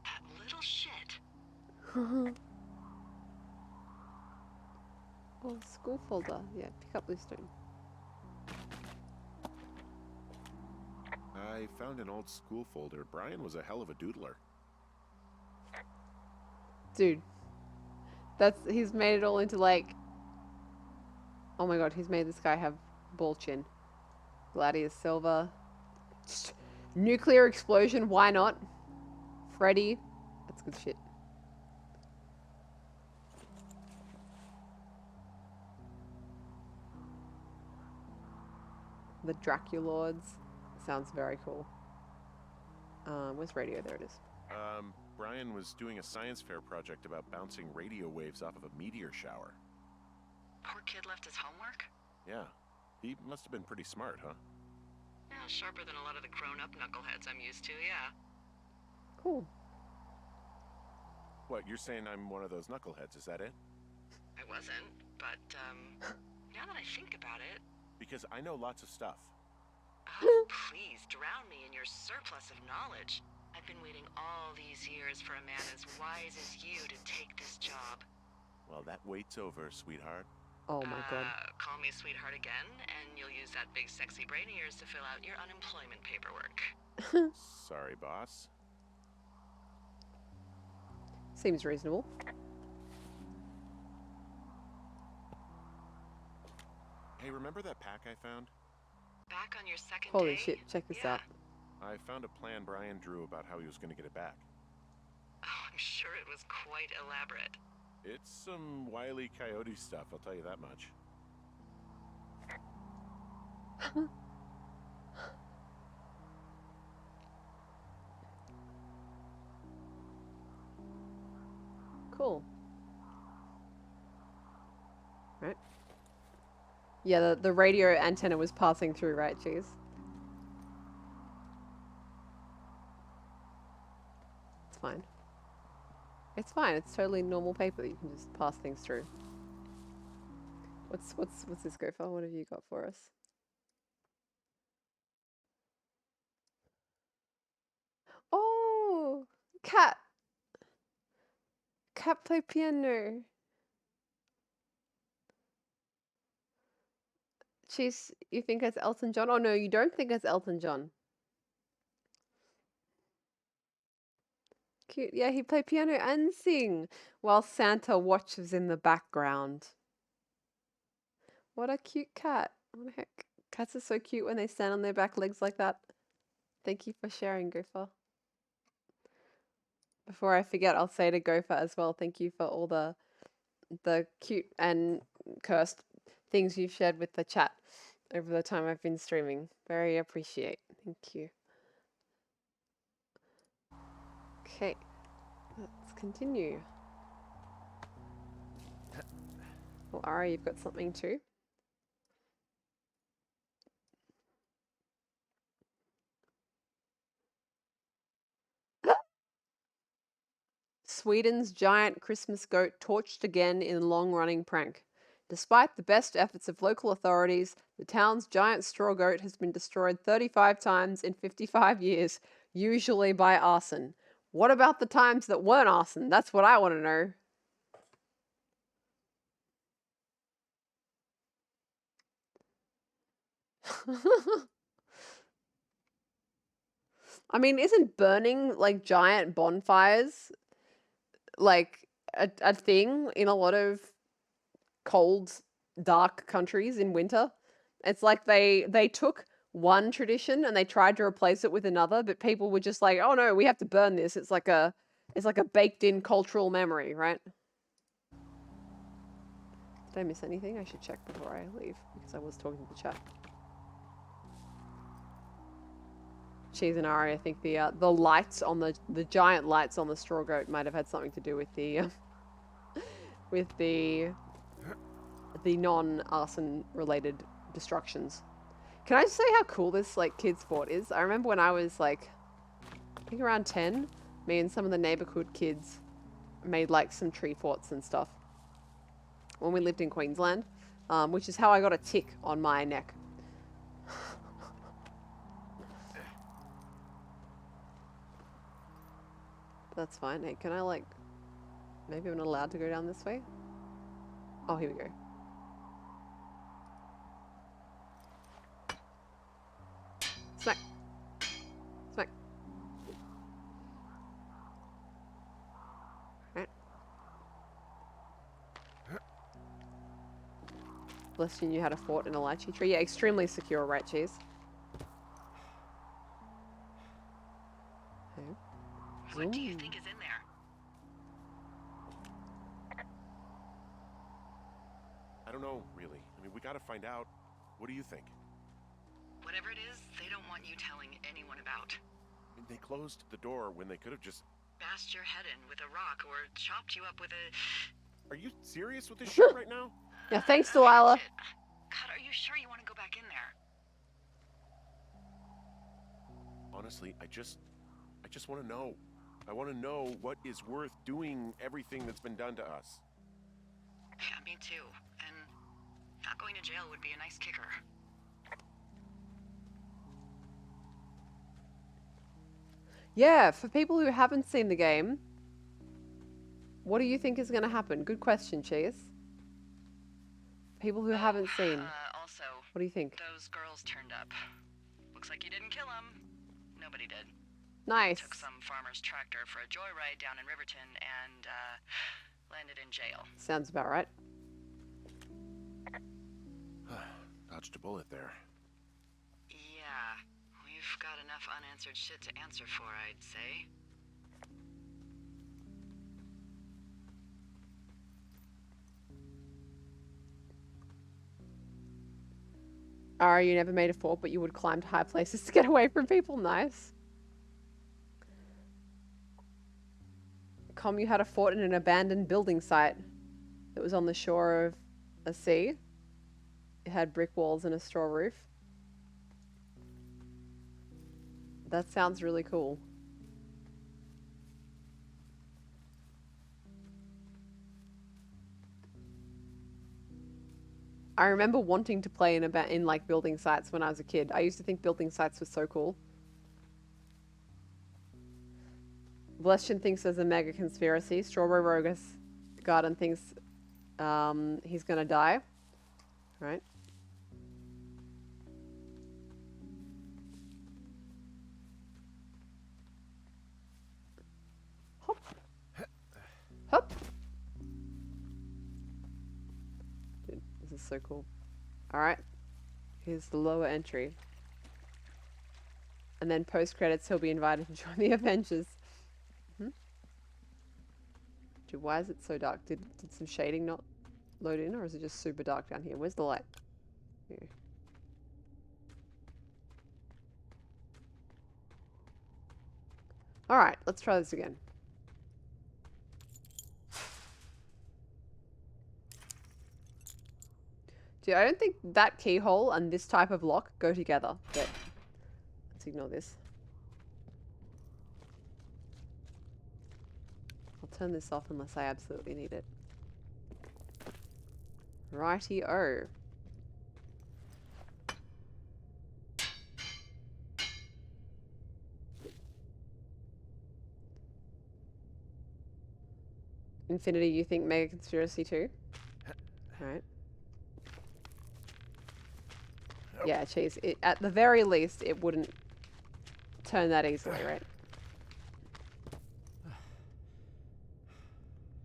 That little shit. Oh, school folder. Yeah, pick up this stone. I found an old school folder. Brian was a hell of a doodler. Dude. He's made it all into like... Oh my god, he's made this guy have ball chin. Gladius Silver. Nuclear explosion, why not? Freddy. That's good shit. The Draculords. Sounds very cool. Where's radio? There it is. Brian was doing a science fair project about bouncing radio waves off of a meteor shower. Poor kid left his homework? Yeah. He must have been pretty smart, huh? Yeah, sharper than a lot of the grown-up knuckleheads I'm used to, yeah. Cool. What, you're saying I'm one of those knuckleheads, is that it? I wasn't, but, now that I think about it... Because I know lots of stuff. Oh, please, drown me in your surplus of knowledge. I've been waiting all these years for a man as wise as you to take this job. Well, that wait's over, sweetheart. Oh my god. Call me sweetheart again, and you'll use that big sexy brain of yours to fill out your unemployment paperwork. Sorry, boss. Seems reasonable. Hey, remember that pack I found? Back on your second Holy day? shit, check this Yeah. out. I found a plan Brian drew about how he was going to get it back. Oh, I'm sure it was quite elaborate. It's some Wile E. Coyote stuff, I'll tell you that much. Cool. Right. Yeah, the radio antenna was passing through, right, Cheese? It's fine. It's fine. It's totally normal paper that you can just pass things through. What's this go for? What have you got for us? Oh, cat. Cat play piano. Cheese, you think it's Elton John? Oh no, you don't think it's Elton John. Cute. Yeah, he played piano and sing while Santa watches in the background. What a cute cat. What the heck? Cats are so cute when they stand on their back legs like that. Thank you for sharing, Gopher. Before I forget, I'll say to Gopher as well, thank you for all the cute and cursed things you've shared with the chat over the time I've been streaming. Very appreciate. Thank you. Okay, let's continue. Well, Ari, you've got something too? Sweden's giant Christmas goat torched again in long-running prank. Despite the best efforts of local authorities, the town's giant straw goat has been destroyed 35 times in 55 years, usually by arson. What about the times that weren't arson? That's what I want to know. I mean, isn't burning like giant bonfires like a thing in a lot of cold, dark countries in winter? It's like they took one tradition and they tried to replace it with another, but people were just like, "Oh no, we have to burn this." It's like a baked in cultural memory, right? Did I miss anything? I should check before I leave because I was talking to the chat. Cheese and Ari, I think the lights on the giant lights on the straw goat might have had something to do with the with the non-arson related destructions. Can I just say how cool this like kids fort is? I remember when I was like, I think around 10, me and some of the neighborhood kids made like some tree forts and stuff when we lived in Queensland, which is how I got a tick on my neck. That's fine. Hey, can I like, maybe I'm not allowed to go down this way? Oh, here we go. Smack. Smack. Right. Bless you knew how to fort in a lychee tree. Yeah, extremely secure, right, Cheese? Okay. What do you think is in there? I don't know, really. I mean, we gotta find out. What do you think? Whatever it is, they don't want you telling anyone about. I mean, they closed the door when they could have just... Bashed your head in with a rock or chopped you up with a... Are you serious with this shit right now? Yeah, thanks, Delilah. God, are you sure you want to go back in there? Honestly, I just want to know. I want to know what is worth doing everything that's been done to us. Yeah, me too. And not going to jail would be a nice kicker. Yeah, for people who haven't seen the game, what do you think is going to happen? Good question, Cheese. People who haven't seen. Also, what do you think? Those girls turned up. Looks like you didn't kill them. Nobody did. Nice. Took some farmer's tractor for a joyride down in Riverton and landed in jail. Sounds about right. Dodged a bullet there. Yeah, we've got enough unanswered shit to answer for, I'd say. You never made a fort, but you would climb to high places to get away from people. Nice. You had a fort in an abandoned building site that was on the shore of a sea. It had brick walls and a straw roof. That sounds really cool. I remember wanting to play in like building sites when I was a kid. I used to think building sites were so cool. Blestian thinks there's a mega conspiracy. Strawberry Rogus Garden thinks he's gonna die. Right. Hop. Hop. Dude, this is so cool. Alright. Here's the lower entry. And then post-credits he'll be invited to join the Avengers. Dude, why is it so dark? Did some shading not load in, or is it just super dark down here? Where's the light? Here. Alright, let's try this again. Dude, I don't think that keyhole and this type of lock go together, but let's ignore this. I'll turn this off unless I absolutely need it. Righty-o. Infinity, you think Mega Conspiracy too? Alright. Yeah, Cheese. At the very least, it wouldn't turn that easily, right?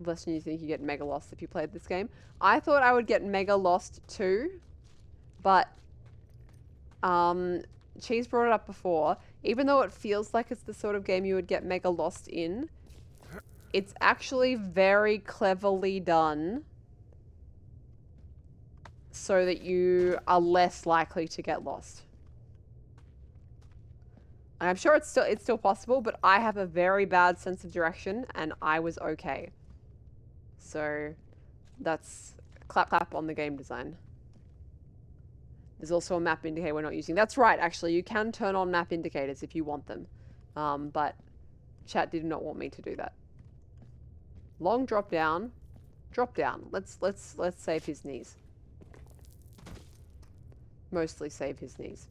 Less than you think you get mega lost if you played this game. I thought I would get mega lost too, but Cheese brought it up before. Even though it feels like it's the sort of game you would get mega lost in, it's actually very cleverly done so that you are less likely to get lost. And I'm sure it's still possible, but I have a very bad sense of direction and I was okay. So that's clap clap on the game design. There's also a map indicator we're not using. That's right, actually. You can turn on map indicators if you want them. But chat did not want me to do that. Long drop down. Drop down. Let's save his knees. Mostly save his knees.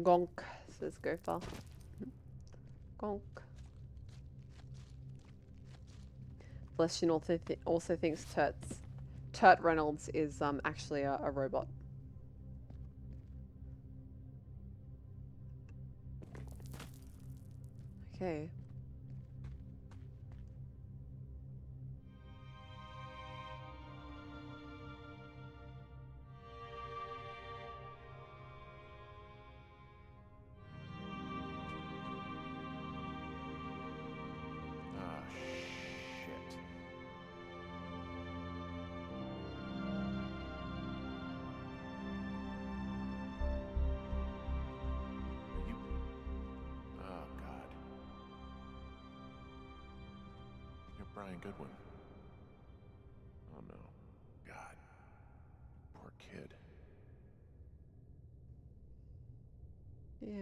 Gonk, says Gopher. Gonk. Blestion also thinks Turt Reynolds is actually a robot. Okay. Goodwin. Oh no. God. Poor kid. Yeah.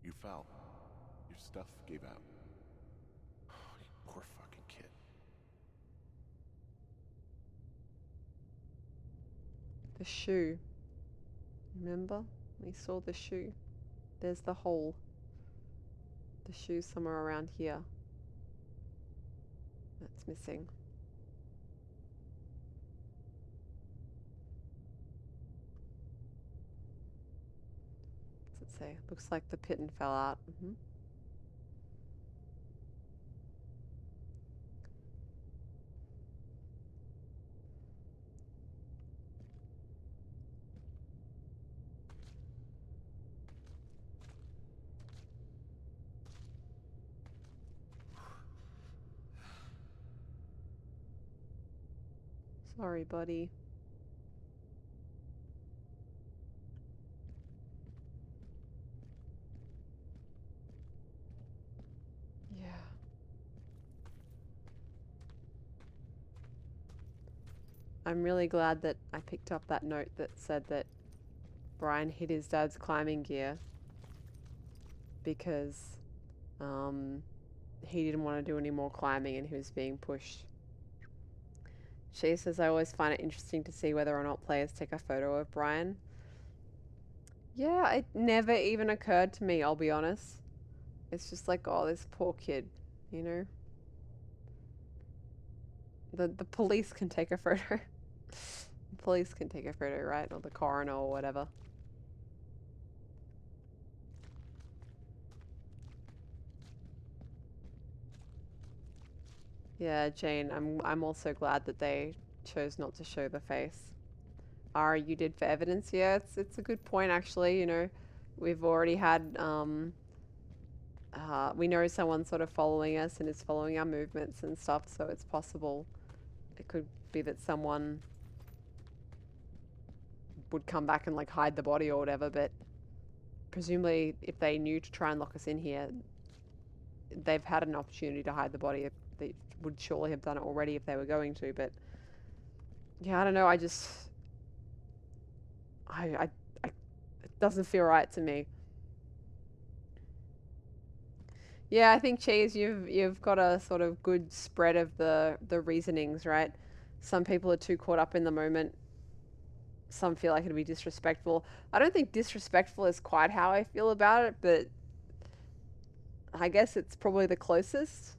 You fell. Your stuff gave out. Oh, you poor fucking kid. The shoe. Remember? We saw the shoe. There's the hole. The shoe somewhere around here. That's missing. What's it say? Looks like the pitten fell out. Sorry, buddy. Yeah. I'm really glad that I picked up that note that said that Brian hid his dad's climbing gear because he didn't want to do any more climbing and he was being pushed. She says, I always find it interesting to see whether or not players take a photo of Brian. Yeah, it never even occurred to me, I'll be honest. It's just like, oh, this poor kid, you know? The police can take a photo. The police can take a photo, right? Or the coroner or whatever. Yeah, Jane, I'm also glad that they chose not to show the face. Ara, you did for evidence? Yeah, it's a good point actually, you know. We've already had we know someone's sort of following us and is following our movements and stuff, so it's possible it could be that someone would come back and like hide the body or whatever, but presumably if they knew to try and lock us in here, they've had an opportunity to hide the body. They would surely have done it already if they were going to, but yeah, I don't know, I it doesn't feel right to me. Yeah, I think Cheese, you've got a sort of good spread of the reasonings, right? Some people are too caught up in the moment. Some feel like it'd be disrespectful. I don't think disrespectful is quite how I feel about it, but I guess it's probably the closest.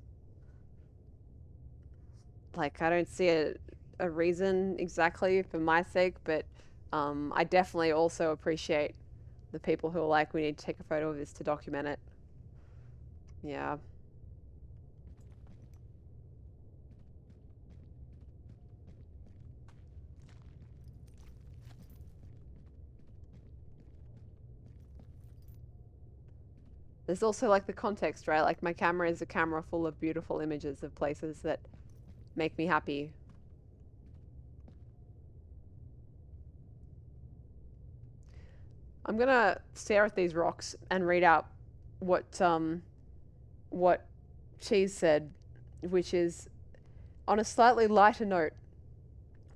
Like, I don't see a reason exactly for my sake, but I definitely also appreciate the people who are like, we need to take a photo of this to document it. Yeah. There's also like the context, right? Like my camera is a camera full of beautiful images of places that make me happy. I'm gonna stare at these rocks and read out what Cheese said, which is on a slightly lighter note.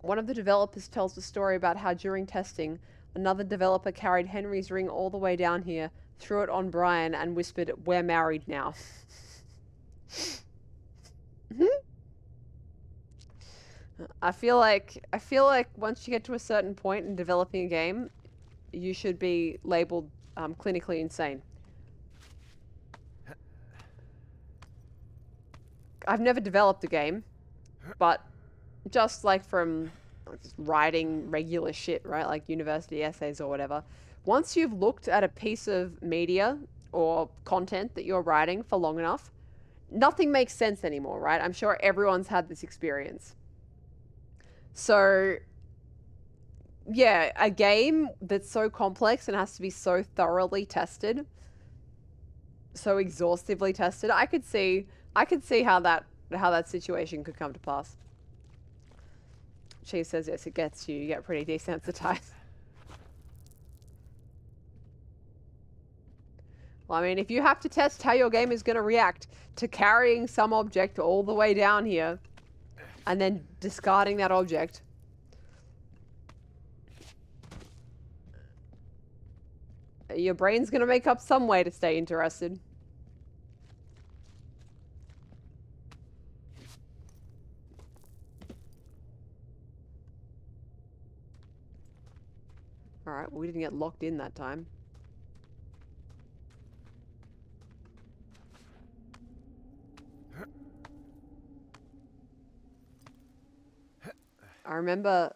One of the developers tells a story about how during testing, another developer carried Henry's ring all the way down here, threw it on Brian, and whispered, "We're married now." I feel like once you get to a certain point in developing a game, you should be labeled clinically insane. I've never developed a game, but just like from just writing regular shit, right? Like university essays or whatever. Once you've looked at a piece of media or content that you're writing for long enough, nothing makes sense anymore, right? I'm sure everyone's had this experience. So, yeah, a game that's so complex and has to be so thoroughly tested, so exhaustively tested, I could see how that situation could come to pass. She says yes, it gets you. You get pretty desensitized. Well, I mean, if you have to test how your game is going to react to carrying some object all the way down here and then discarding that object, your brain's going to make up some way to stay interested. Alright, well, we didn't get locked in that time. I remember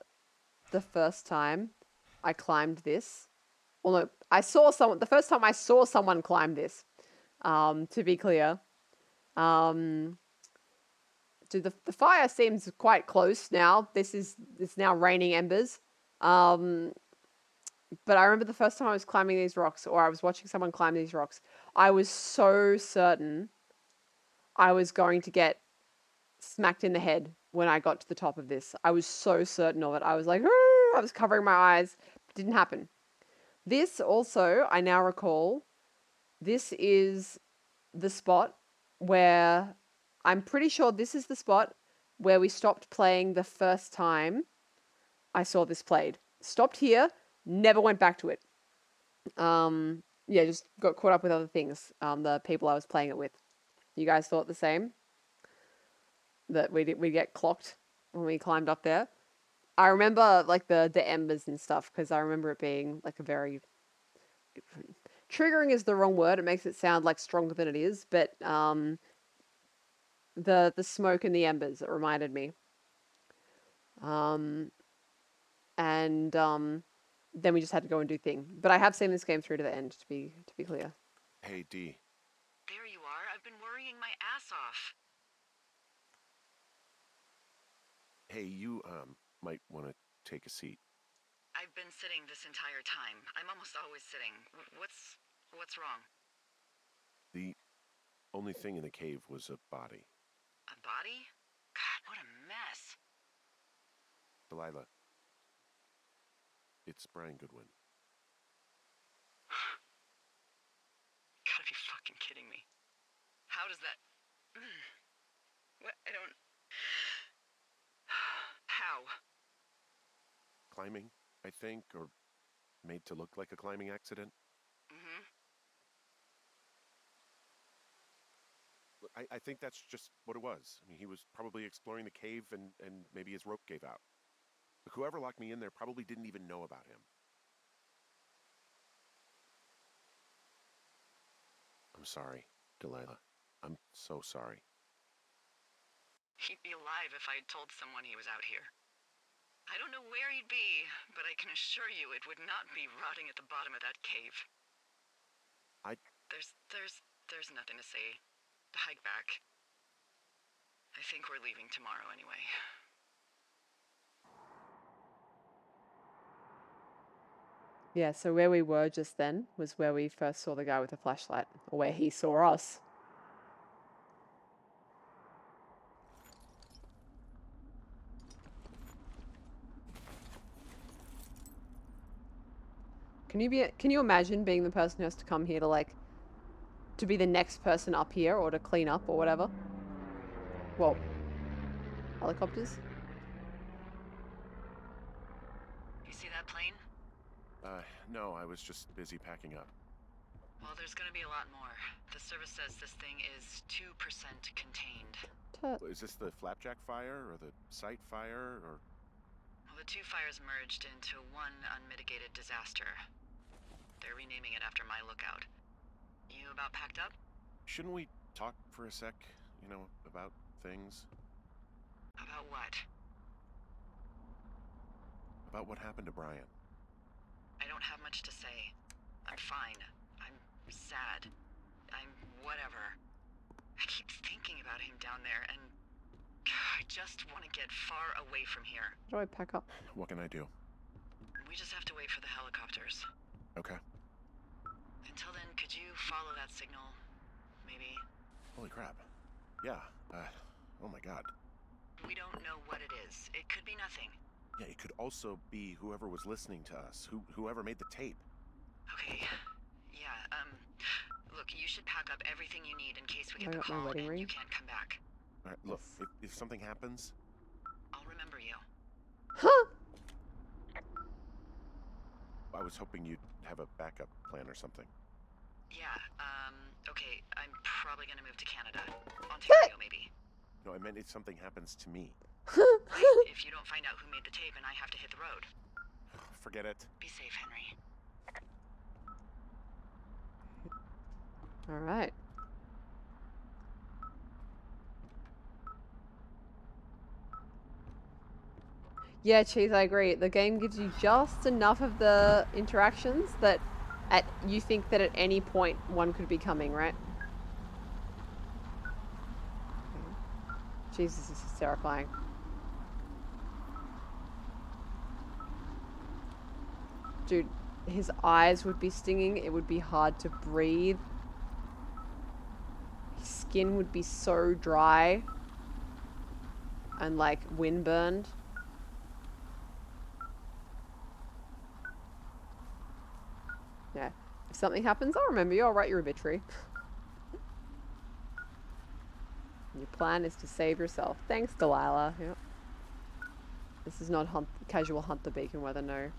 the first time I climbed this. Well, no, I saw someone. The first time I saw someone climb this. To be clear, the fire seems quite close now. It's now raining embers. But I remember the first time I was climbing these rocks, or I was watching someone climb these rocks. I was so certain I was going to get smacked in the head when I got to the top of this. I was so certain of it. I was like, I was covering my eyes. Didn't happen. This also, I now recall, this is the spot where I'm pretty sure this is the spot where we stopped playing the first time I saw this played. Stopped here, never went back to it. Yeah, just got caught up with other things. The people I was playing it with. You guys thought the same? That we get clocked when we climbed up there. I remember like the embers and stuff because I remember it being like a very triggering is the wrong word. It makes it sound like stronger than it is, but the smoke and the embers, it reminded me. And then we just had to go and do thing. But I have seen this game through to the end, to be clear. Hey, D. There you are. I've been worrying my ass off. Hey, you, might want to take a seat. I've been sitting this entire time. I'm almost always sitting. What's wrong? The only thing in the cave was a body. A body? God, what a mess. Delilah. It's Brian Goodwin. Gotta be fucking kidding me. How does that... What? I don't... How? Climbing, I think, or made to look like a climbing accident. Mm-hmm. I think that's just what it was. I mean, he was probably exploring the cave and maybe his rope gave out. But whoever locked me in there probably didn't even know about him. I'm sorry, Delilah. I'm so sorry. He'd be alive if I'd told someone he was out here. I don't know where he'd be, but I can assure you it would not be rotting at the bottom of that cave. There's nothing to say. Hike back. I think we're leaving tomorrow anyway. Yeah, so where we were just then was where we first saw the guy with the flashlight, or where he saw us. Can you imagine being the person who has to come here to like to be the next person up here or to clean up or whatever? Whoa. Helicopters? You see that plane? No, I was just busy packing up. Well, there's gonna be a lot more. The service says this thing is 2% contained. Is this the Flapjack fire or the site fire or? Well, the two fires merged into one unmitigated disaster. They're renaming it after my lookout. You about packed up? Shouldn't we talk for a sec, you know, about things? About what? About what happened to Brian. I don't have much to say. I'm fine. I'm sad. I'm whatever. I keep thinking about him down there, and I just want to get far away from here. How do I pack up? What can I do? We just have to wait for the helicopters. Okay. Until then, could you follow that signal? Maybe? Holy crap. Yeah. Oh my god. We don't know what it is. It could be nothing. Yeah, it could also be whoever was listening to us, whoever made the tape. Okay. Yeah, look, you should pack up everything you need in case we get the got my call wedding and ring. you can't come back. All right, look, if something happens, I'll remember you. Huh? I was hoping you'd have a backup plan or something. Yeah, okay, I'm probably gonna move to Canada. Ontario, maybe. No, I meant if something happens to me. If you don't find out who made the tape and I have to hit the road. Forget it. Be safe, Henry. All right. Yeah, Cheese, I agree. The game gives you just enough of the interactions that you think that at any point one could be coming, right? Jesus, this is terrifying. Dude, his eyes would be stinging. It would be hard to breathe. His skin would be so dry and like windburned. Yeah. If something happens, I'll remember you. I'll write your obituary. Your plan is to save yourself. Thanks, Delilah. Yep. This is not casual hunt the beacon weather, no.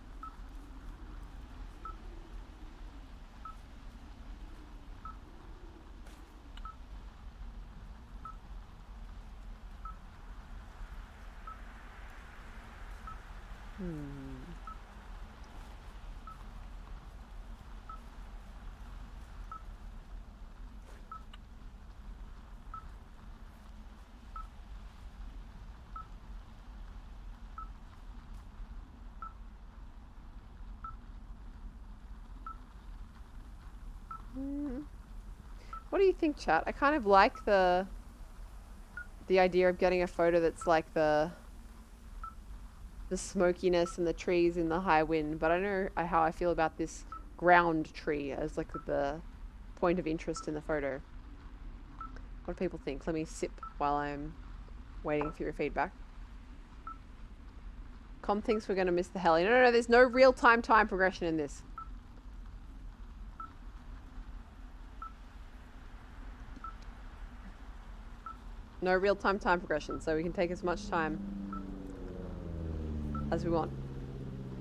What do you think, chat? I kind of like the idea of getting a photo that's like the smokiness and the trees in the high wind, but I know how I feel about this ground tree as like the point of interest in the photo. What do people think? Let me sip while I'm waiting for your feedback. Com thinks we're going to miss the heli. No, there's no real-time time progression in this. No real-time time progression, so we can take as much time as we want.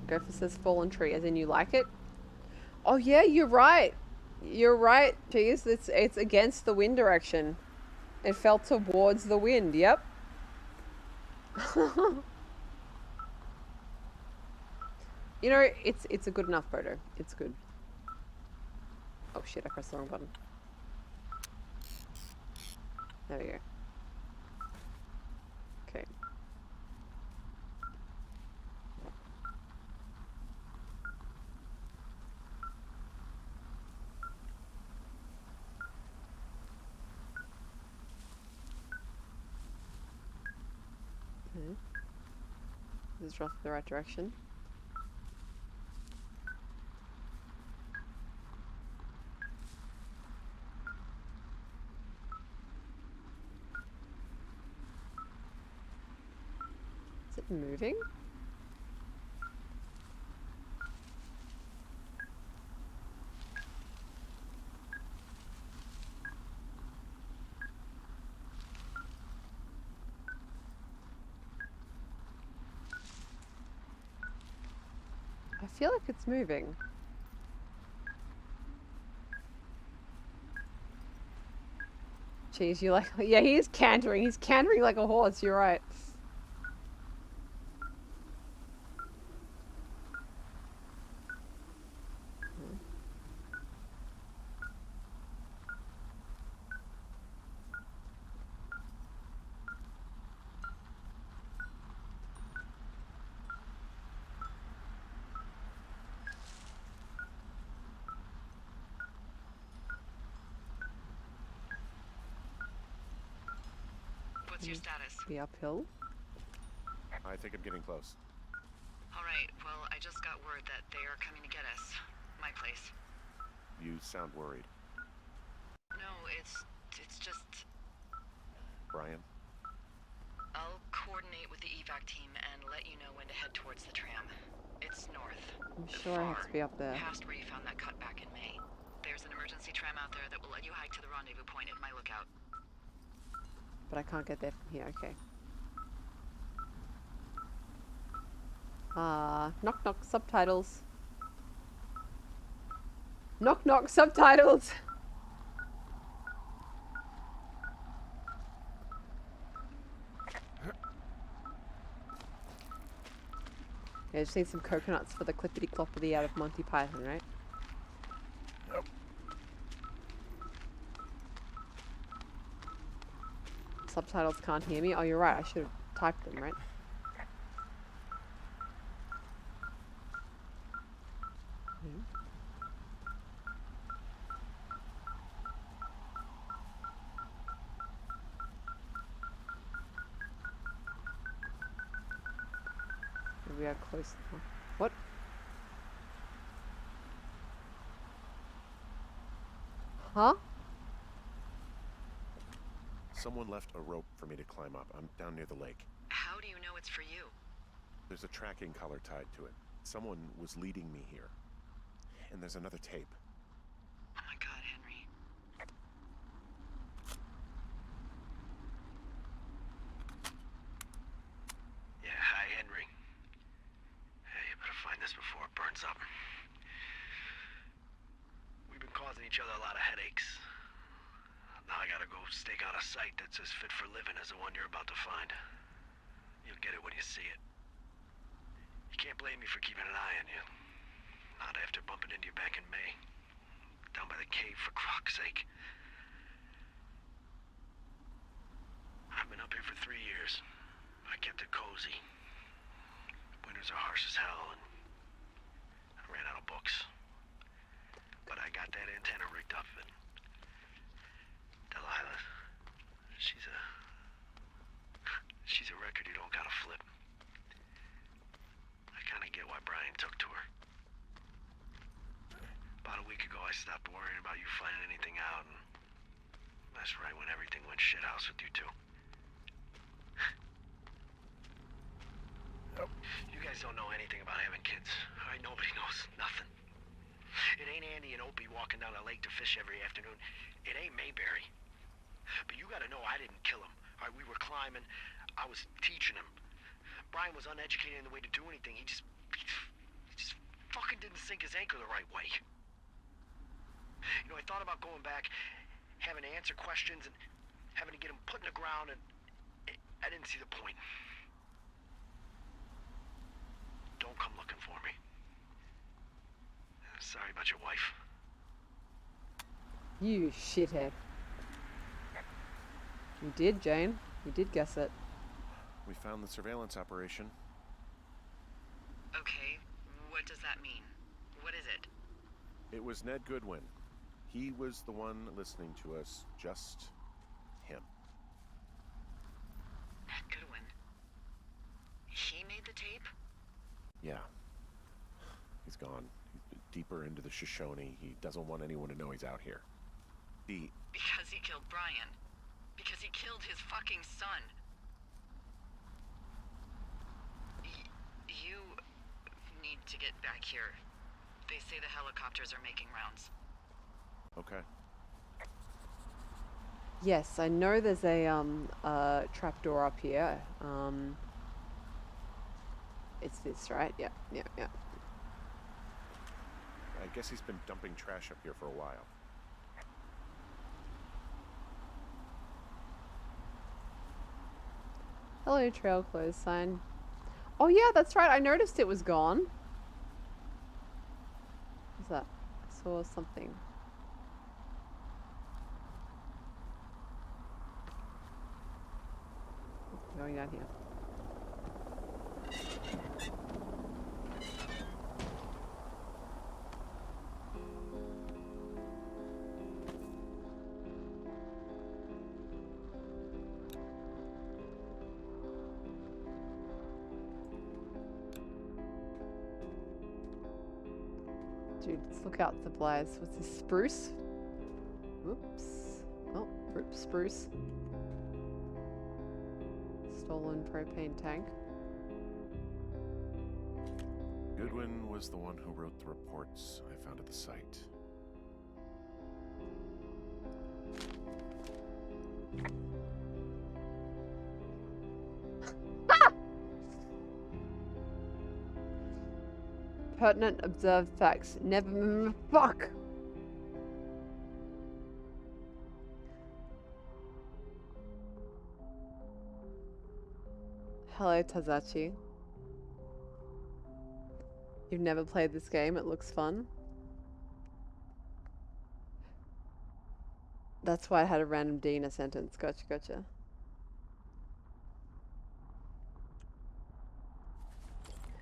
Gopher says fallen tree, as in you like it. Oh yeah, you're right. You're right, Cheese. It's against the wind direction. It fell towards the wind, yep. You know, it's a good enough photo. It's good. Oh shit, I pressed the wrong button. There we go. Okay. Okay. This is roughly the right direction. Is it moving? I feel like it's moving. Jeez, you like... Yeah, he is cantering. He's cantering like a horse. You're right. What's your status? Be uphill. I think I'm getting close. Alright, well, I just got word that they are coming to get us. My place. You sound worried. No, it's just... Brian? I'll coordinate with the evac team and let you know when to head towards the tram. It's north. I'm sure I have to be up there. Past where you found that cut back in May. There's an emergency tram out there that will let you hike to the rendezvous point at my lookout. But I can't get there from here. Okay. Knock knock, subtitles. Knock knock, subtitles. Yeah, just need some coconuts for the clippity cloppity out of Monty Python, right? Nope. Subtitles can't hear me. Oh, you're right. I should have typed them, right? We are close now. What? Huh? Someone left a rope for me to climb up. I'm down near the lake. How do you know it's for you? There's a tracking collar tied to it. Someone was leading me here. And there's another tape. Oh my god, Henry. Yeah, hi, Henry. Hey, you better find this before it burns up. We've been causing each other a lot of headaches. Now I gotta go stake out a site that's as fit for living as the one you're about to find. You'll get it when you see it. You can't blame me for keeping an eye on you. Not after bumping into you back in May. Down by the cave, for croc's sake. I've been up here for 3 years. I kept it cozy. Winters are harsh as hell, and I ran out of books. But I got that antenna rigged up, and Delilah, she's a record you don't gotta flip. I kinda get why Brian took to her. About a week ago, I stopped worrying about you finding anything out, and that's right when everything went shithouse with you two. You guys don't know anything about having kids. All right, nobody knows nothing. It ain't Andy and Opie walking down the lake to fish every afternoon. It ain't Mayberry. But you gotta know I didn't kill him. All right, we were climbing. I was teaching him. Brian was uneducated in the way to do anything. He just fucking didn't sink his anchor the right way. You know, I thought about going back, having to answer questions, and having to get him put in the ground, and I didn't see the point. Don't come looking for me. Sorry about your wife. You shithead. You did, Jane. You did guess it. We found the surveillance operation. Okay, what does that mean? What is it? It was Ned Goodwin. He was the one listening to us. Just him. Ned Goodwin. He made the tape? Yeah. He's gone. He's deeper into the Shoshone. He doesn't want anyone to know he's out here. Because he killed Brian. Because he killed his fucking son. You need to get back here. They say the helicopters are making rounds. Okay. Yes, I know there's a trapdoor up here. It's this, right? Yeah. I guess he's been dumping trash up here for a while. Hello, trail closed sign. Oh yeah, that's right. I noticed it was gone. What's that? I saw something. Going down here. Dude, let's look out supplies. What's this? Spruce? Whoops. Oh, spruce. Stolen propane tank. Goodwin was the one who wrote the reports I found at the site. Pertinent observed facts. Never. Fuck! Hello, Tazachi. You've never played this game, it looks fun. That's why I had a random D in a sentence. Gotcha.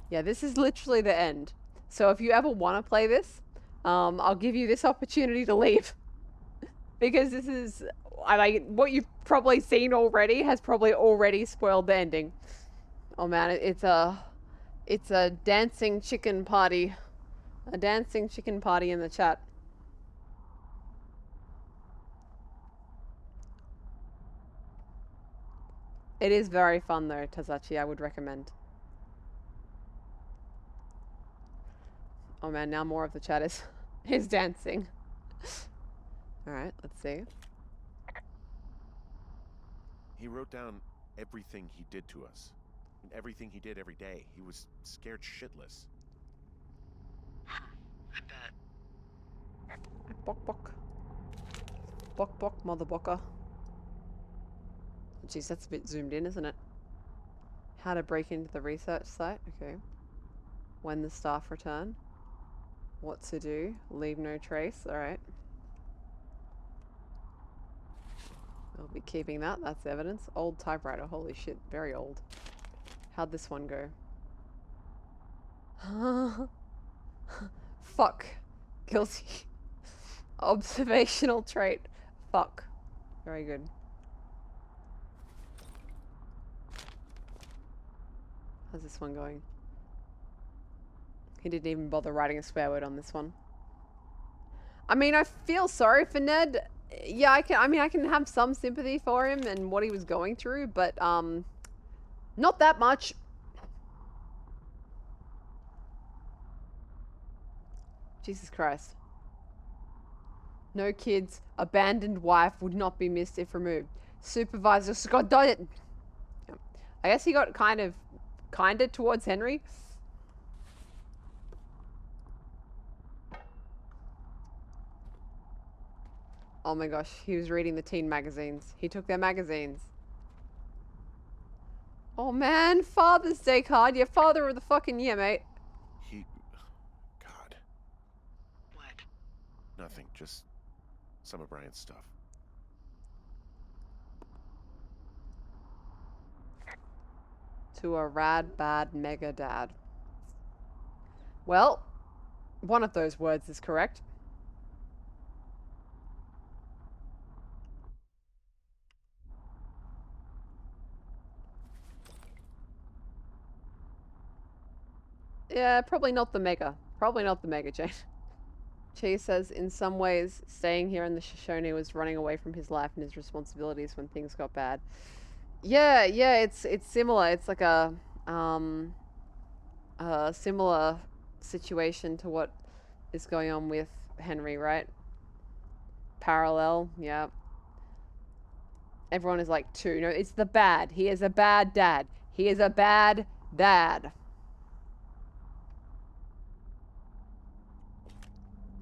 Yeah, this is literally the end. So if you ever want to play this, I'll give you this opportunity to leave. Because this is, what you've probably seen already has probably already spoiled the ending. Oh man, it's a dancing chicken party. A dancing chicken party in the chat. It is very fun though, Tazachi, I would recommend. Oh man, now more of the chat is dancing. Alright, let's see. He wrote down everything he did to us. And everything he did every day. He was scared shitless. I bet. Bok. Bok, mother bocker. Jeez, that's a bit zoomed in, isn't it? How to break into the research site. Okay. When the staff return. What to do. Leave no trace. Alright. I'll be keeping that. That's evidence. Old typewriter. Holy shit. Very old. How'd this one go? Fuck. Guilty. Observational trait. Fuck. Very good. How's this one going? He didn't even bother writing a swear word on this one. I mean, I feel sorry for Ned. Yeah, I can have some sympathy for him and what he was going through, but not that much. Jesus Christ. No kids, abandoned wife would not be missed if removed. Supervisor Scott Diet. I guess he got kinder towards Henry. Oh my gosh, he was reading the teen magazines. He took their magazines. Oh man, Father's Day card. You're father of the fucking year, mate. He... God. What? Nothing. Just some of Brian's stuff. To a rad, bad, mega dad. Well, one of those words is correct. Yeah, probably not the mega. Probably not the mega, Jane. Chi says, in some ways, staying here in the Shoshone was running away from his life and his responsibilities when things got bad. Yeah, it's similar. It's like a similar situation to what is going on with Henry, right? Parallel, yeah. Everyone is like two. No, it's the bad. He is a bad dad. He is a bad dad.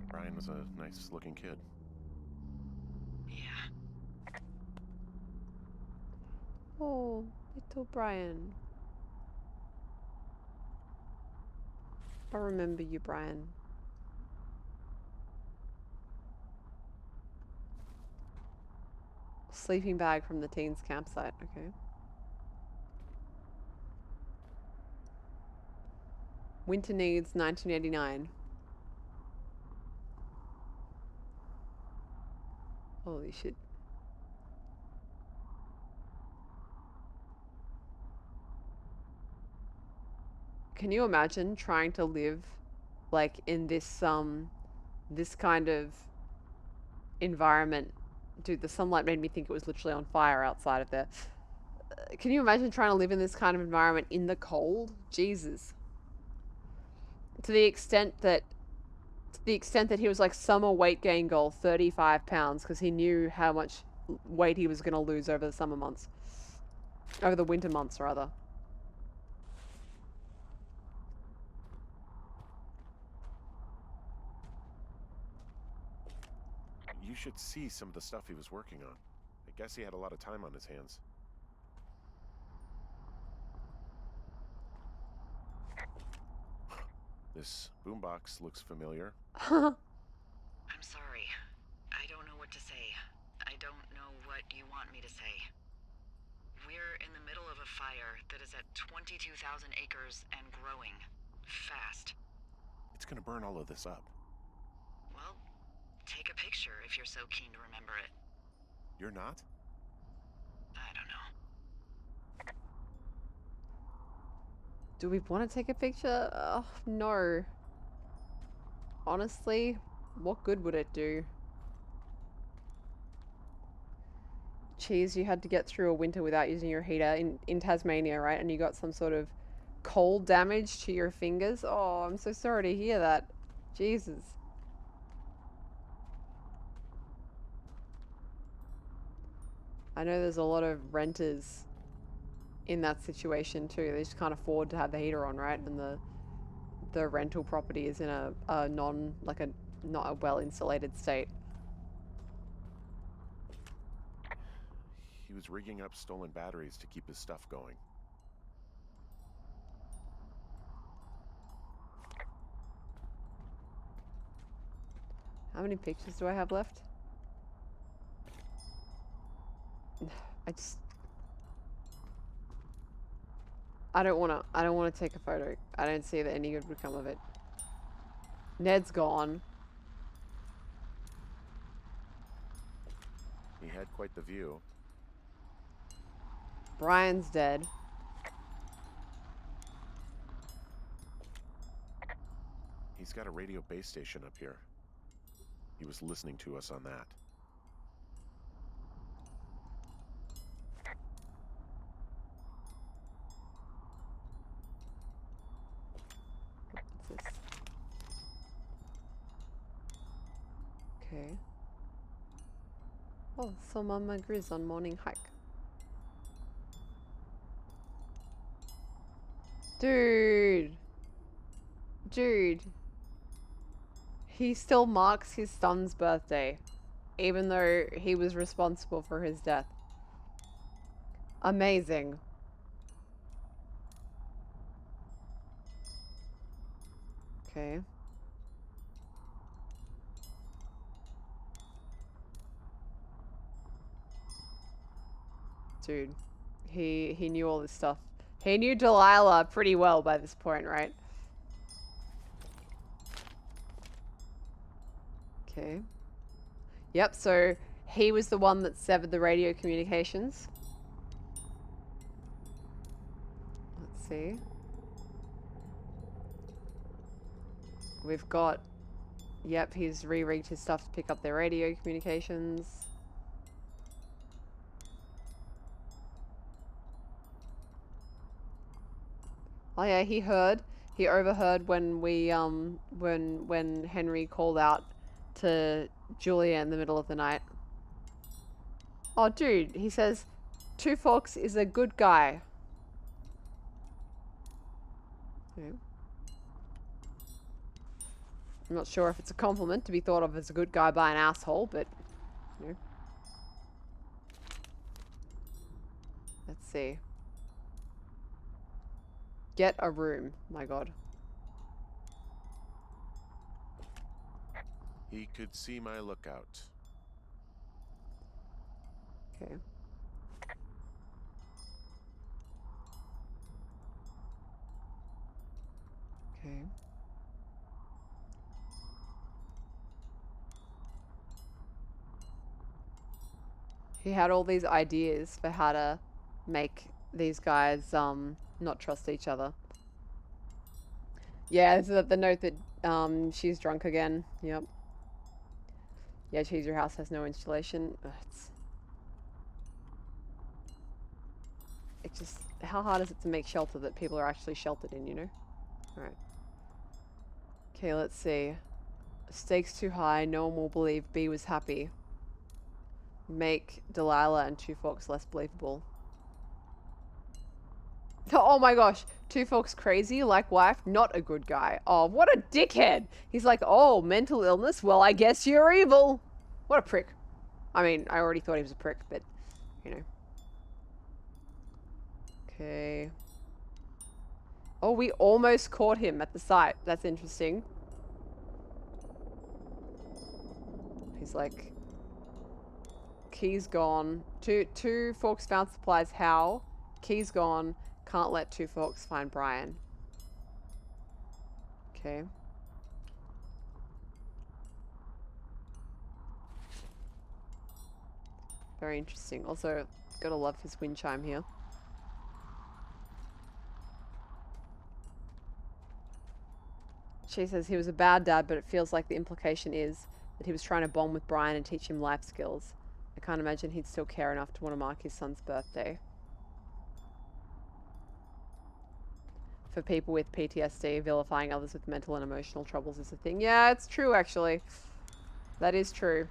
Brian was a nice looking kid. Yeah. Oh, little Brian. I remember you, Brian. Sleeping bag from the teens campsite. Okay. Winter needs 1989. Holy shit. Can you imagine trying to live like in this this kind of environment? Dude, the sunlight made me think it was literally on fire outside of there. Can you imagine trying to live in this kind of environment in the cold? Jesus. To the extent that he was like summer weight gain goal 35 pounds because he knew how much weight he was going to lose over the summer months. Over the winter months, rather. You should see some of the stuff he was working on. I guess he had a lot of time on his hands. This boombox looks familiar. I'm sorry. I don't know what to say. I don't know what you want me to say. We're in the middle of a fire that is at 22,000 acres and growing. Fast. It's gonna burn all of this up. Well, take a picture if you're so keen to remember it. You're not? I don't know. Do we want to take a picture? Oh, no. Honestly, what good would it do? Cheese, you had to get through a winter without using your heater in Tasmania, right? And you got some sort of cold damage to your fingers. Oh, I'm so sorry to hear that. Jesus. I know there's a lot of renters in that situation too. They just can't afford to have the heater on, right? And the rental property is in a not a well insulated state. He was rigging up stolen batteries to keep his stuff going. How many pictures do I have left? I don't wanna take a photo. I don't see that any good would come of it. Ned's gone. He had quite the view. Brian's dead. He's got a radio base station up here. He was listening to us on that. What's this? Okay. Oh, saw Mama Grizz on morning hike. Dude. Dude. He still marks his son's birthday. even though he was responsible for his death. Amazing. Okay. Dude, he knew all this stuff. He knew Delilah pretty well by this point, right? Okay. Yep, so he was the one that severed the radio communications. Let's see. We've got... Yep, he's re-rigged his stuff to pick up their radio communications. Oh yeah, he heard. He overheard when we, when Henry called out to Julia in the middle of the night. Oh, dude, he says, Two Forks is a good guy. Yeah. I'm not sure if it's a compliment to be thought of as a good guy by an asshole, but, you know. Let's see. Get a room. My god. He could see my lookout. Okay. Okay. He had all these ideas for how to make these guys not trust each other. Yeah, this is the note that she's drunk again. Yep. Yeah, Cheese, your house has no installation. Ugh, it's just, how hard is it to make shelter that people are actually sheltered in, you know? Alright. Okay, let's see. Stakes too high, no one will believe B was happy. Make Delilah and Two Forks less believable. Oh my gosh, Two Forks crazy, like wife, not a good guy. Oh, what a dickhead! He's like, oh, mental illness? Well, I guess you're evil. What a prick. I mean, I already thought he was a prick, but, you know. Okay. Oh, we almost caught him at the site. That's interesting. He's like, key's gone. Two Forks found supplies. How? Key's gone. Can't let Two Forks find Brian. Okay. Very interesting. Also, gotta love his wind chime here. She says he was a bad dad, but it feels like the implication is that he was trying to bond with Brian and teach him life skills. I can't imagine he'd still care enough to want to mark his son's birthday. For people with PTSD, vilifying others with mental and emotional troubles is a thing. Yeah, it's true, actually. That is true.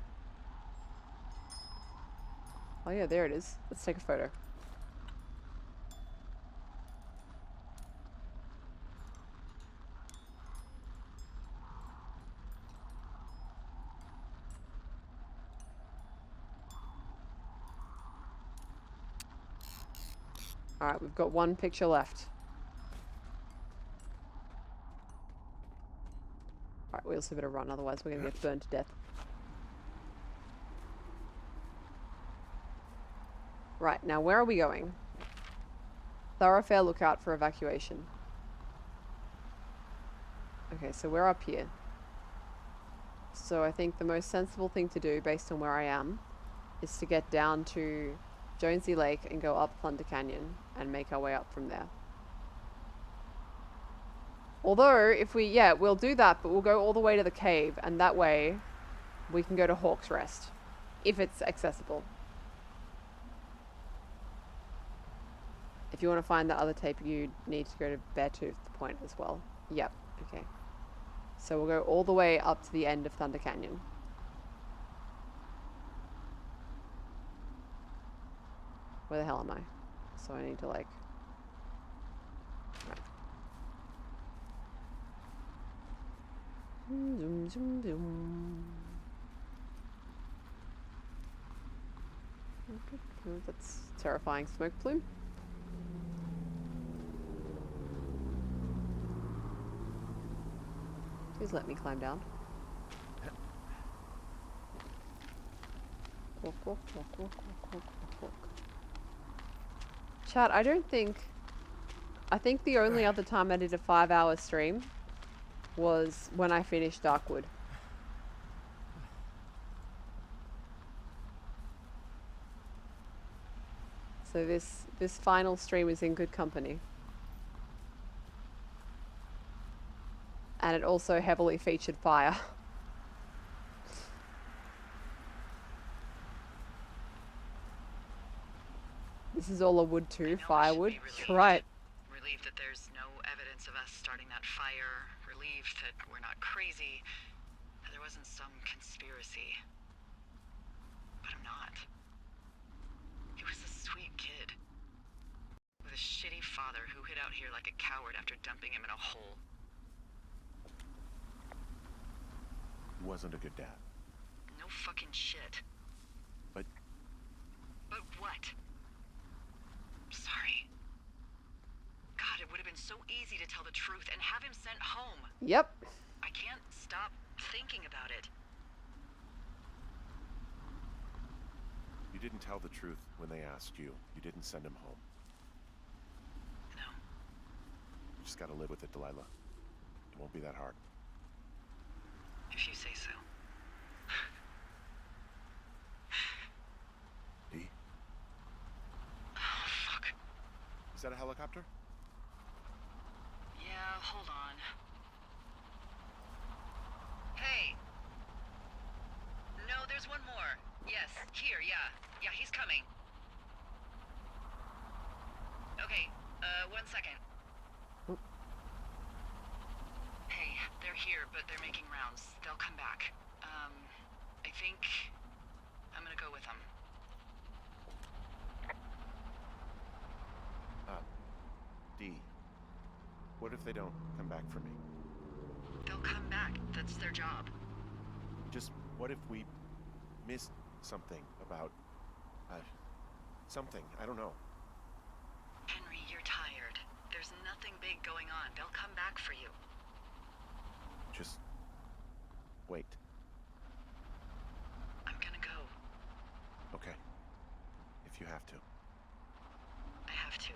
Oh yeah, there it is. Let's take a photo. Alright, we've got one picture left. Alright, we also better run, otherwise we're gonna get burned to death. Right, now where are we going? Thoroughfare lookout for evacuation. Okay, so we're up here. So I think the most sensible thing to do, based on where I am, is to get down to Jonesy Lake and go up Thunder Canyon and make our way up from there. Although, if we, yeah, we'll do that, but we'll go all the way to the cave, and that way we can go to Hawk's Rest, if it's accessible. If you want to find that other tape, you need to go to Beartooth Point as well. Yep, okay. So we'll go all the way up to the end of Thunder Canyon. Where the hell am I? So I need to like... Right. Zoom, zoom, zoom. That's a terrifying smoke plume. Please let me climb down. Walk, walk, walk, walk, walk, walk, walk, walk. Chat, I think the only other time I did a 5-hour stream was when I finished Darkwood. So this final stream is in good company. And it also heavily featured fire. This is all a wood too, firewood. You're right. Relieved that there's no evidence of us starting that fire. Relieved that we're not crazy. That there wasn't some conspiracy. But I'm not. He was a sweet kid. With a shitty father who hid out here like a coward after dumping him in a hole. He wasn't a good dad. No fucking shit. But... But what? Sorry. God, it would have been so easy to tell the truth and have him sent home. Yep. I can't stop thinking about it. You didn't tell the truth when they asked you. You didn't send him home. No. You just gotta live with it, Delilah. It won't be that hard. If you say so. Dee? Oh, fuck. Is that a helicopter? Yeah, hold on. Hey. No, there's one more. Yes, here, yeah. Yeah, he's coming. Okay, 1 second. Hey, they're here, but they're making rounds. They'll come back. I think I'm gonna go with them. Dee. What if they don't come back for me? They'll come back. That's their job. Just what if we missed something about... something, I don't know. Henry, you're tired. There's nothing big going on. They'll come back for you. Just... wait. I'm gonna go. Okay. If you have to. I have to.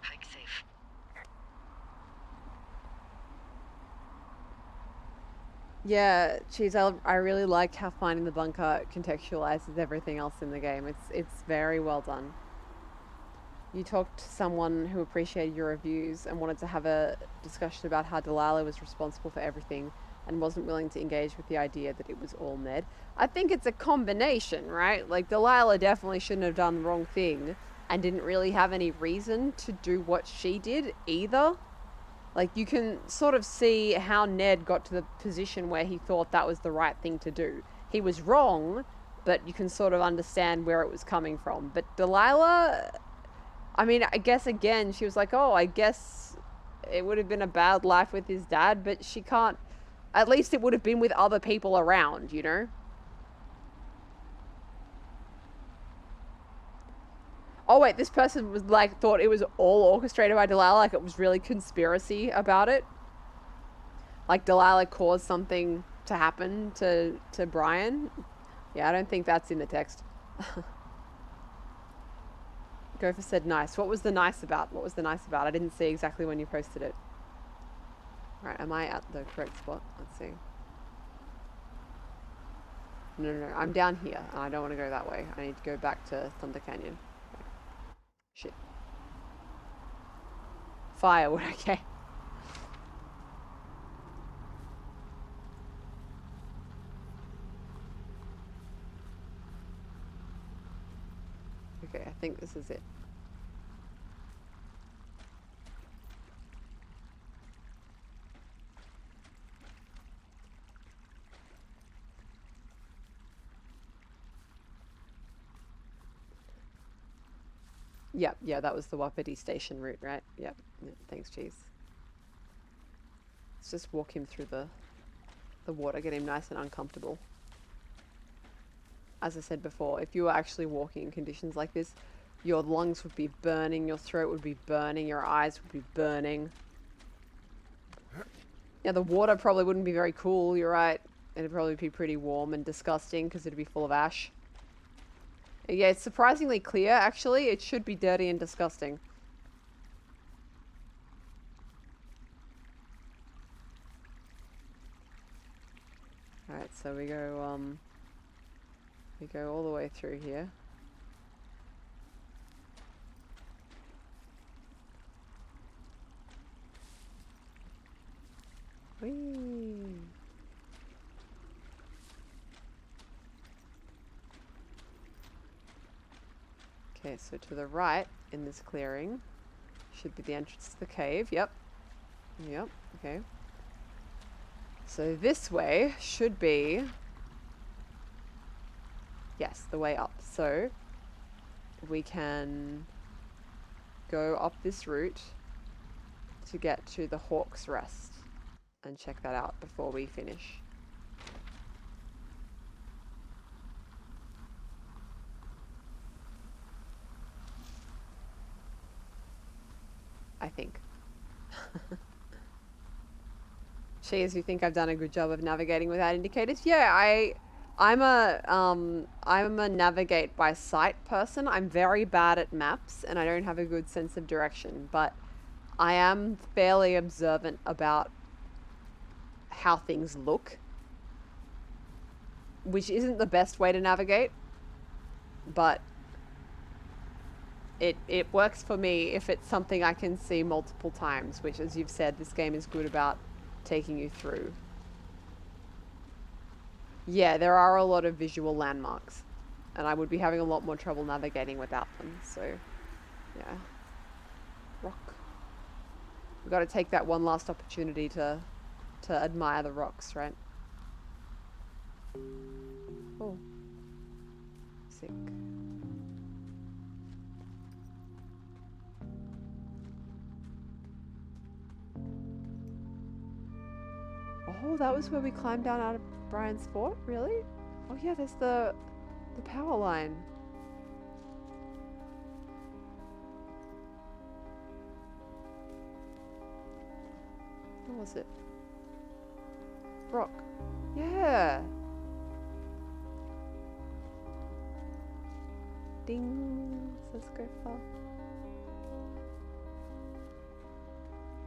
Hike safe. Yeah, geez, I really like how finding the bunker contextualizes everything else in the game. It's very well done. You talked to someone who appreciated your reviews and wanted to have a discussion about how Delilah was responsible for everything and wasn't willing to engage with the idea that it was all Ned. I think it's a combination, right? Like, Delilah definitely shouldn't have done the wrong thing and didn't really have any reason to do what she did either. Like, you can sort of see how Ned got to the position where he thought that was the right thing to do. He was wrong, but you can sort of understand where it was coming from. But Delilah, I mean, I guess again, she was like, oh, I guess it would have been a bad life with his dad, but she can't, at least it would have been with other people around, you know? Oh wait, this person was like, thought it was all orchestrated by Delilah, like it was really conspiracy about it. Like Delilah caused something to happen to Brian. Yeah, I don't think that's in the text. Gopher said nice. What was the nice about? What was the nice about? I didn't see exactly when you posted it. Right, am I at the correct spot? Let's see. No, I'm down here, and I don't want to go that way. I need to go back to Thunder Canyon. Shit. Firewood, okay. Okay, I think this is it. Yep, yeah, that was the Wapiti station route, right? Yep, thanks, Cheese. Let's just walk him through the water, get him nice and uncomfortable. as I said before, if you were actually walking in conditions like this, your lungs would be burning, your throat would be burning, your eyes would be burning. Yeah, the water probably wouldn't be very cool, you're right. It'd probably be pretty warm and disgusting because it'd be full of ash. Yeah, it's surprisingly clear, actually. It should be dirty and disgusting. Alright, so we go all the way through here. Whee! Okay, so to the right in this clearing should be the entrance to the cave. Yep. Yep, okay. So this way should be, yes, the way up. So we can go up this route to get to the Hawk's Rest and check that out before we finish. I think. Cheers, you think I've done a good job of navigating without indicators? Yeah, I'm a navigate by sight person. I'm very bad at maps and I don't have a good sense of direction, but I am fairly observant about how things look, which isn't the best way to navigate, but it works for me if it's something I can see multiple times, which, as you've said, this game is good about taking you through. Yeah, there are a lot of visual landmarks, and I would be having a lot more trouble navigating without them, so yeah. Rock. We've got to take that one last opportunity to admire the rocks, right? Oh. Sick. Oh, that was where we climbed down out of Brian's fort? Really? Oh yeah, there's the power line. What was it? Rock. Yeah. Ding. Let's go far.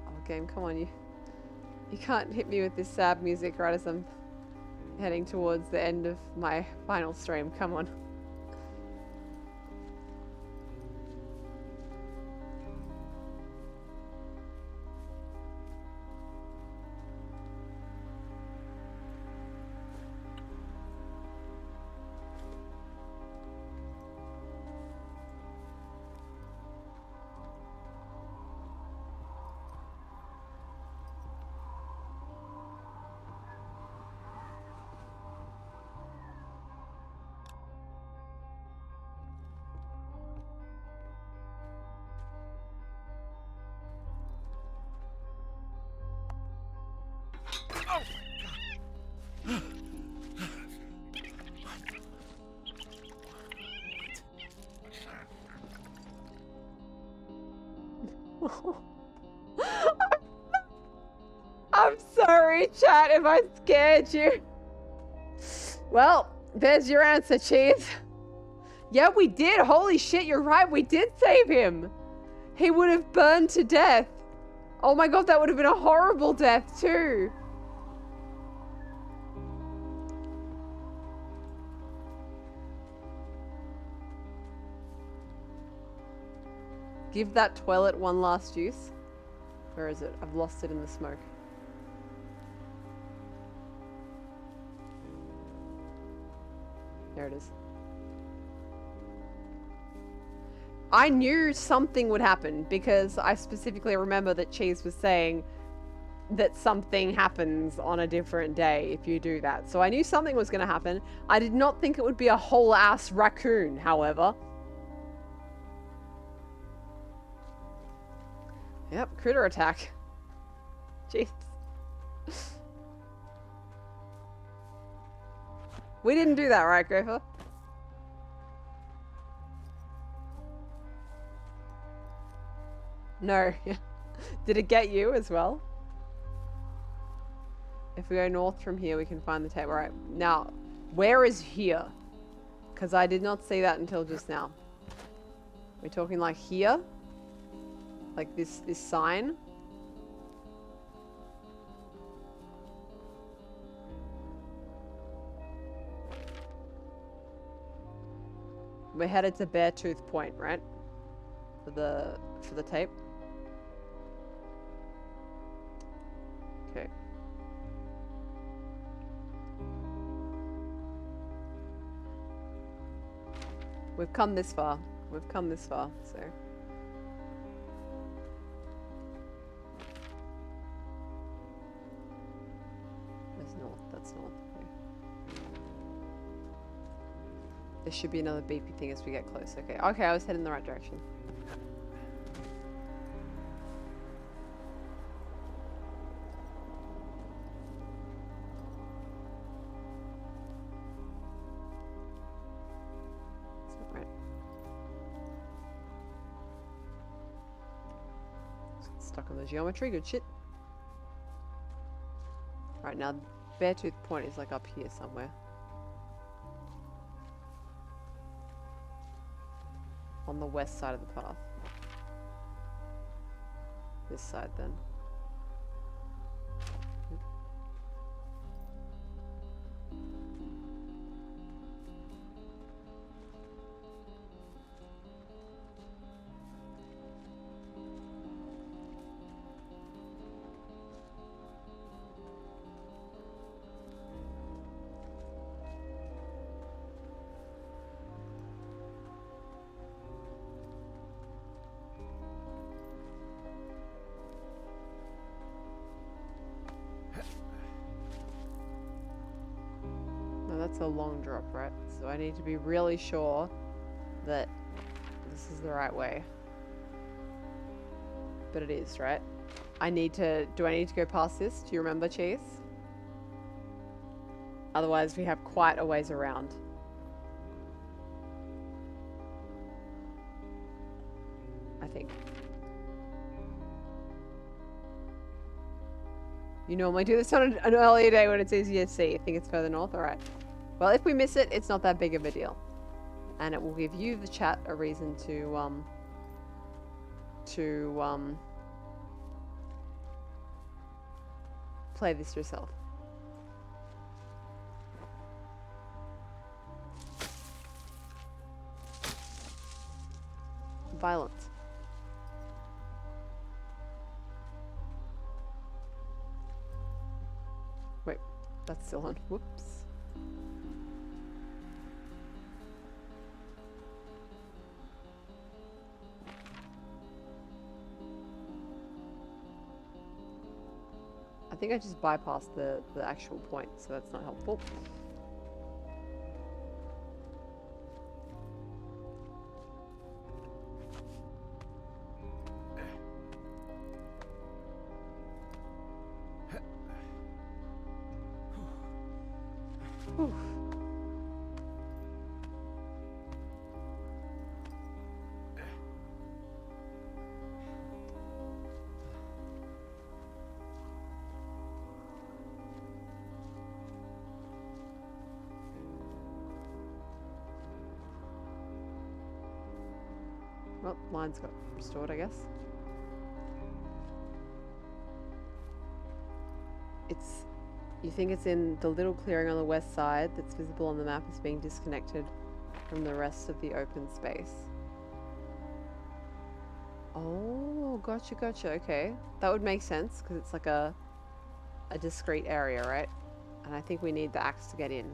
Oh, game, come on, you can't hit me with this sad music right as I'm heading towards the end of my final stream. Come on. I'm sorry, chat, if I scared you. Well, there's your answer, Cheese. Yeah, we did. Holy shit, you're right. We did save him. He would have burned to death. Oh my god, that would have been a horrible death too. Give that toilet one last use. Where is it? I've lost it in the smoke. There it is. I knew something would happen because I specifically remember that Cheese was saying that something happens on a different day if you do that. So I knew something was going to happen. I did not think it would be a whole ass raccoon, however. Yep, critter attack. Jeez. We didn't do that, right, Gopher? No. Did it get you as well? If we go north from here, we can find the tape. Right. Now, where is here? Because I did not see that until just now. We're talking like here? Like this sign? We're headed to Beartooth Point, right? For the tape. Okay. We've come this far. We've come this far, so. That's north. That's north. Okay. There should be another beepy thing as we get close. Okay. Okay, I was heading in the right direction. Stuck on the geometry, good shit. Right now, Beartooth Point is like up here somewhere. On the west side of the path. This side then. That's a long drop, right? So I need to be really sure that this is the right way. But it is, right? Do I need to go past this? Do you remember, Chase? Otherwise we have quite a ways around. I think. You normally do this on an earlier day when it's easier to see. I think it's further north, alright. Well, if we miss it, it's not that big of a deal. And it will give you, the chat, a reason to play this yourself. Violence. Wait, that's still on. Whoops. I think I just bypassed the actual point, so that's not helpful. Whew. Well, line's got restored, I guess. You think it's in the little clearing on the west side that's visible on the map as being disconnected from the rest of the open space. Oh, gotcha, okay. That would make sense, because it's like a discrete area, right? And I think we need the axe to get in.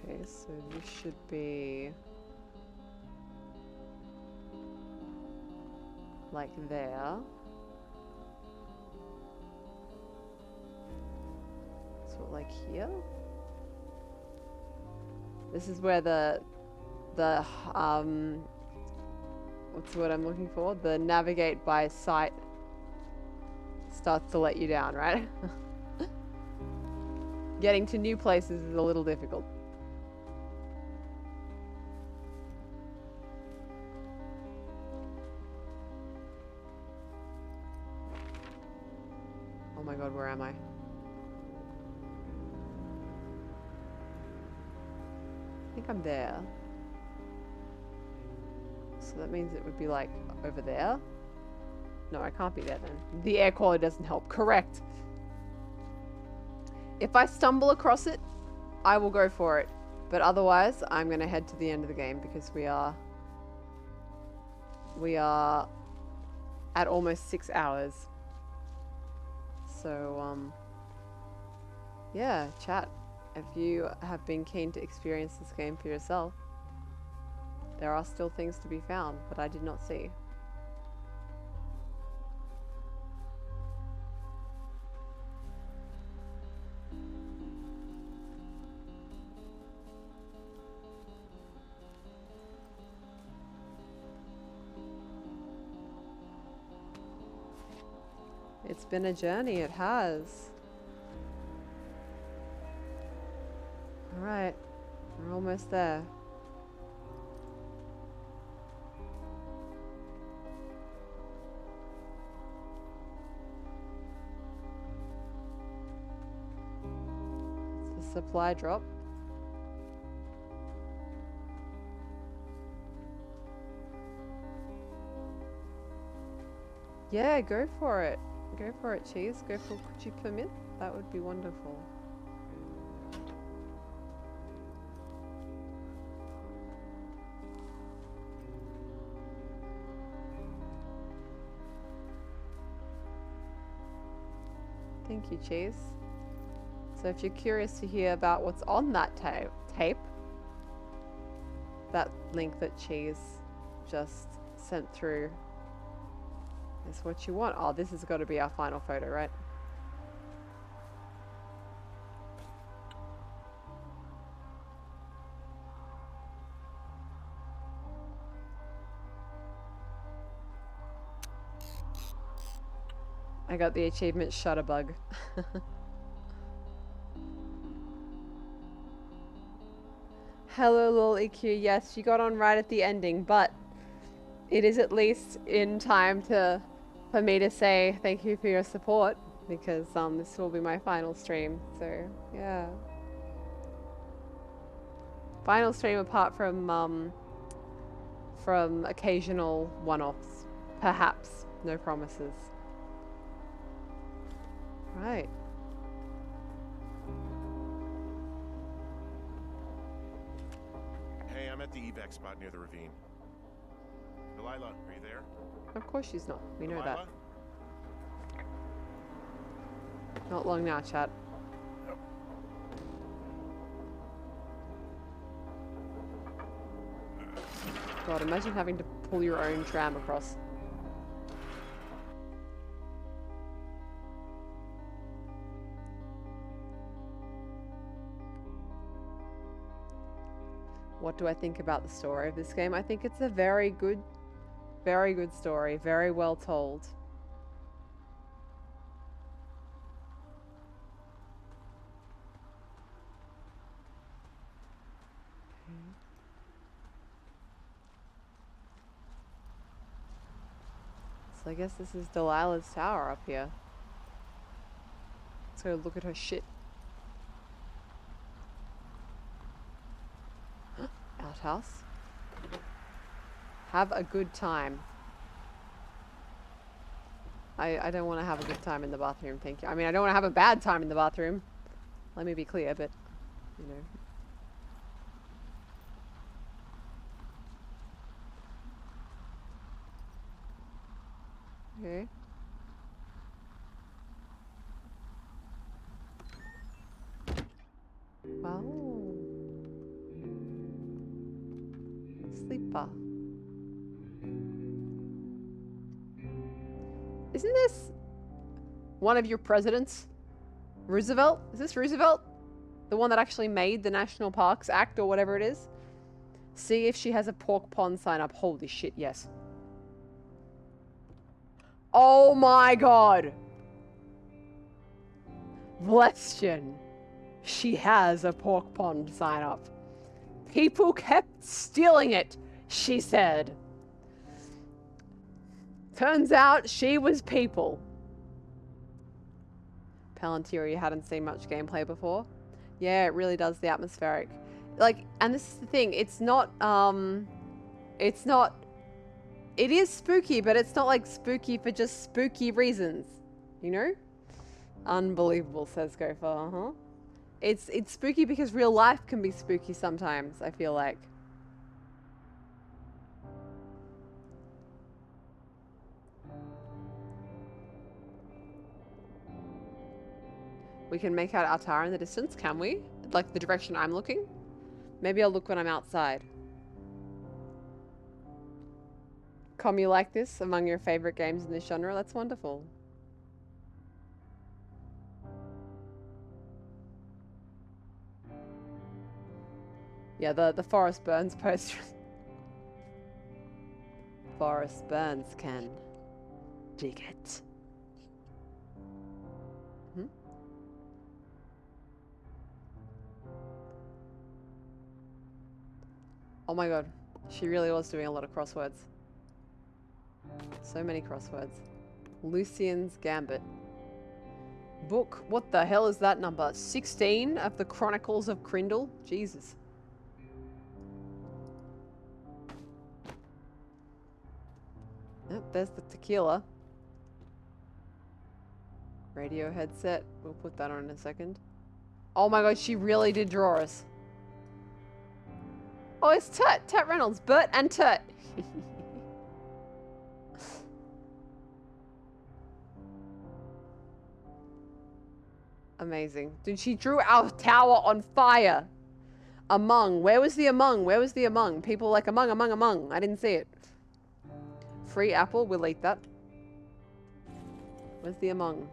Okay, so this should be like there. So like here. This is where the what's the word I'm looking for? The navigate by sight starts to let you down, right? Getting to new places is a little difficult. Oh my god, where am I? I think I'm there. So that means it would be like over there. No, I can't be there then. The air quality doesn't help. Correct. If I stumble across it, I will go for it. But otherwise, I'm going to head to the end of the game because we are at almost 6 hours. So, yeah, chat. If you have been keen to experience this game for yourself, there are still things to be found, but I did not see. It's been a journey, it has. Alright, we're almost there. It's the supply drop. Yeah, go for it. Go for it, Cheese. Go for could you permit? That would be wonderful. Thank you, Cheese. So if you're curious to hear about what's on that tape, that link that Cheese just sent through is what you want. Oh, this has got to be our final photo, right? I got the achievement Shutterbug. Hello, Lil EQ. Yes, you got on right at the ending, but it is at least in time for me to say thank you for your support, because this will be my final stream. So yeah, final stream apart from occasional one-offs, perhaps. No promises. Right. Hey, I'm at the evac spot near the ravine. Delilah, are you there? Of course she's not. We know Delilah? that. Not long now, chat. Nope. God, imagine having to pull your own tram across. What do I think about the story of this game? I think it's a very good story. Very well told. So I guess this is Delilah's tower up here. Let's go look at her shit. Outhouse. Have a good time. I don't want to have a good time in the bathroom, thank you. I mean, I don't want to have a bad time in the bathroom. Let me be clear, but, you know. Okay. Wow. Sleeper. Isn't this one of your presidents? Roosevelt? Is this Roosevelt? The one that actually made the National Parks Act or whatever it is? See if she has a pork pond sign up. Holy shit, yes. Oh my god. Question. She has a pork pond sign up. People kept stealing it, she said. Turns out she was people. Palantir, you hadn't seen much gameplay before. Yeah, it really does the atmospheric. Like, and this is the thing, it's not, it is spooky, but it's not like spooky for just spooky reasons, you know? Unbelievable, says Gopher, It's spooky because real life can be spooky sometimes, I feel like. We can make out Altara in the distance, can we? Like the direction I'm looking? Maybe I'll look when I'm outside. Com, you like this among your favorite games in this genre? That's wonderful. Yeah, the Forest Burns poster. Forest Burns can dig it. Oh my god, she really was doing a lot of crosswords. So many crosswords. Lucian's Gambit. Book, what the hell is that number? 16 of the Chronicles of Crindle? Jesus. Yep, there's the tequila. Radio headset. We'll put that on in a second. Oh my god, she really did draw us. Oh, it's Tut. Tut Reynolds. Bert and Tut. Amazing. Dude, she drew our tower on fire. Among. Where was the among? Where was the among? People like among. I didn't see it. Free apple. We'll eat that. Where's the among?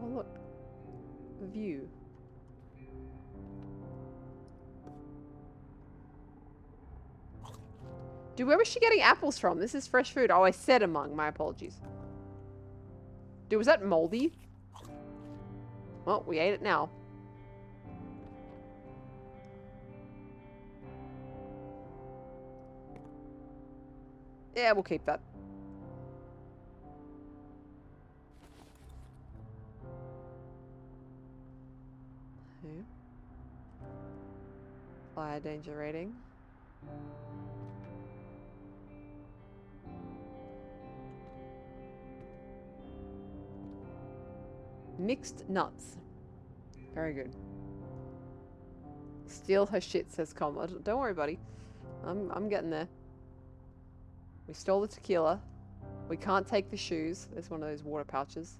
Oh, look. View. Dude, where was she getting apples from? This is fresh food. Oh, I said among. My apologies. Dude, was that moldy? Well, we ate it now. Yeah, we'll keep that. Okay. Fire danger rating. Mixed nuts. Very good. Steal her shit, says Com. Don't worry, buddy. I'm getting there. We stole the tequila. We can't take the shoes. There's one of those water pouches.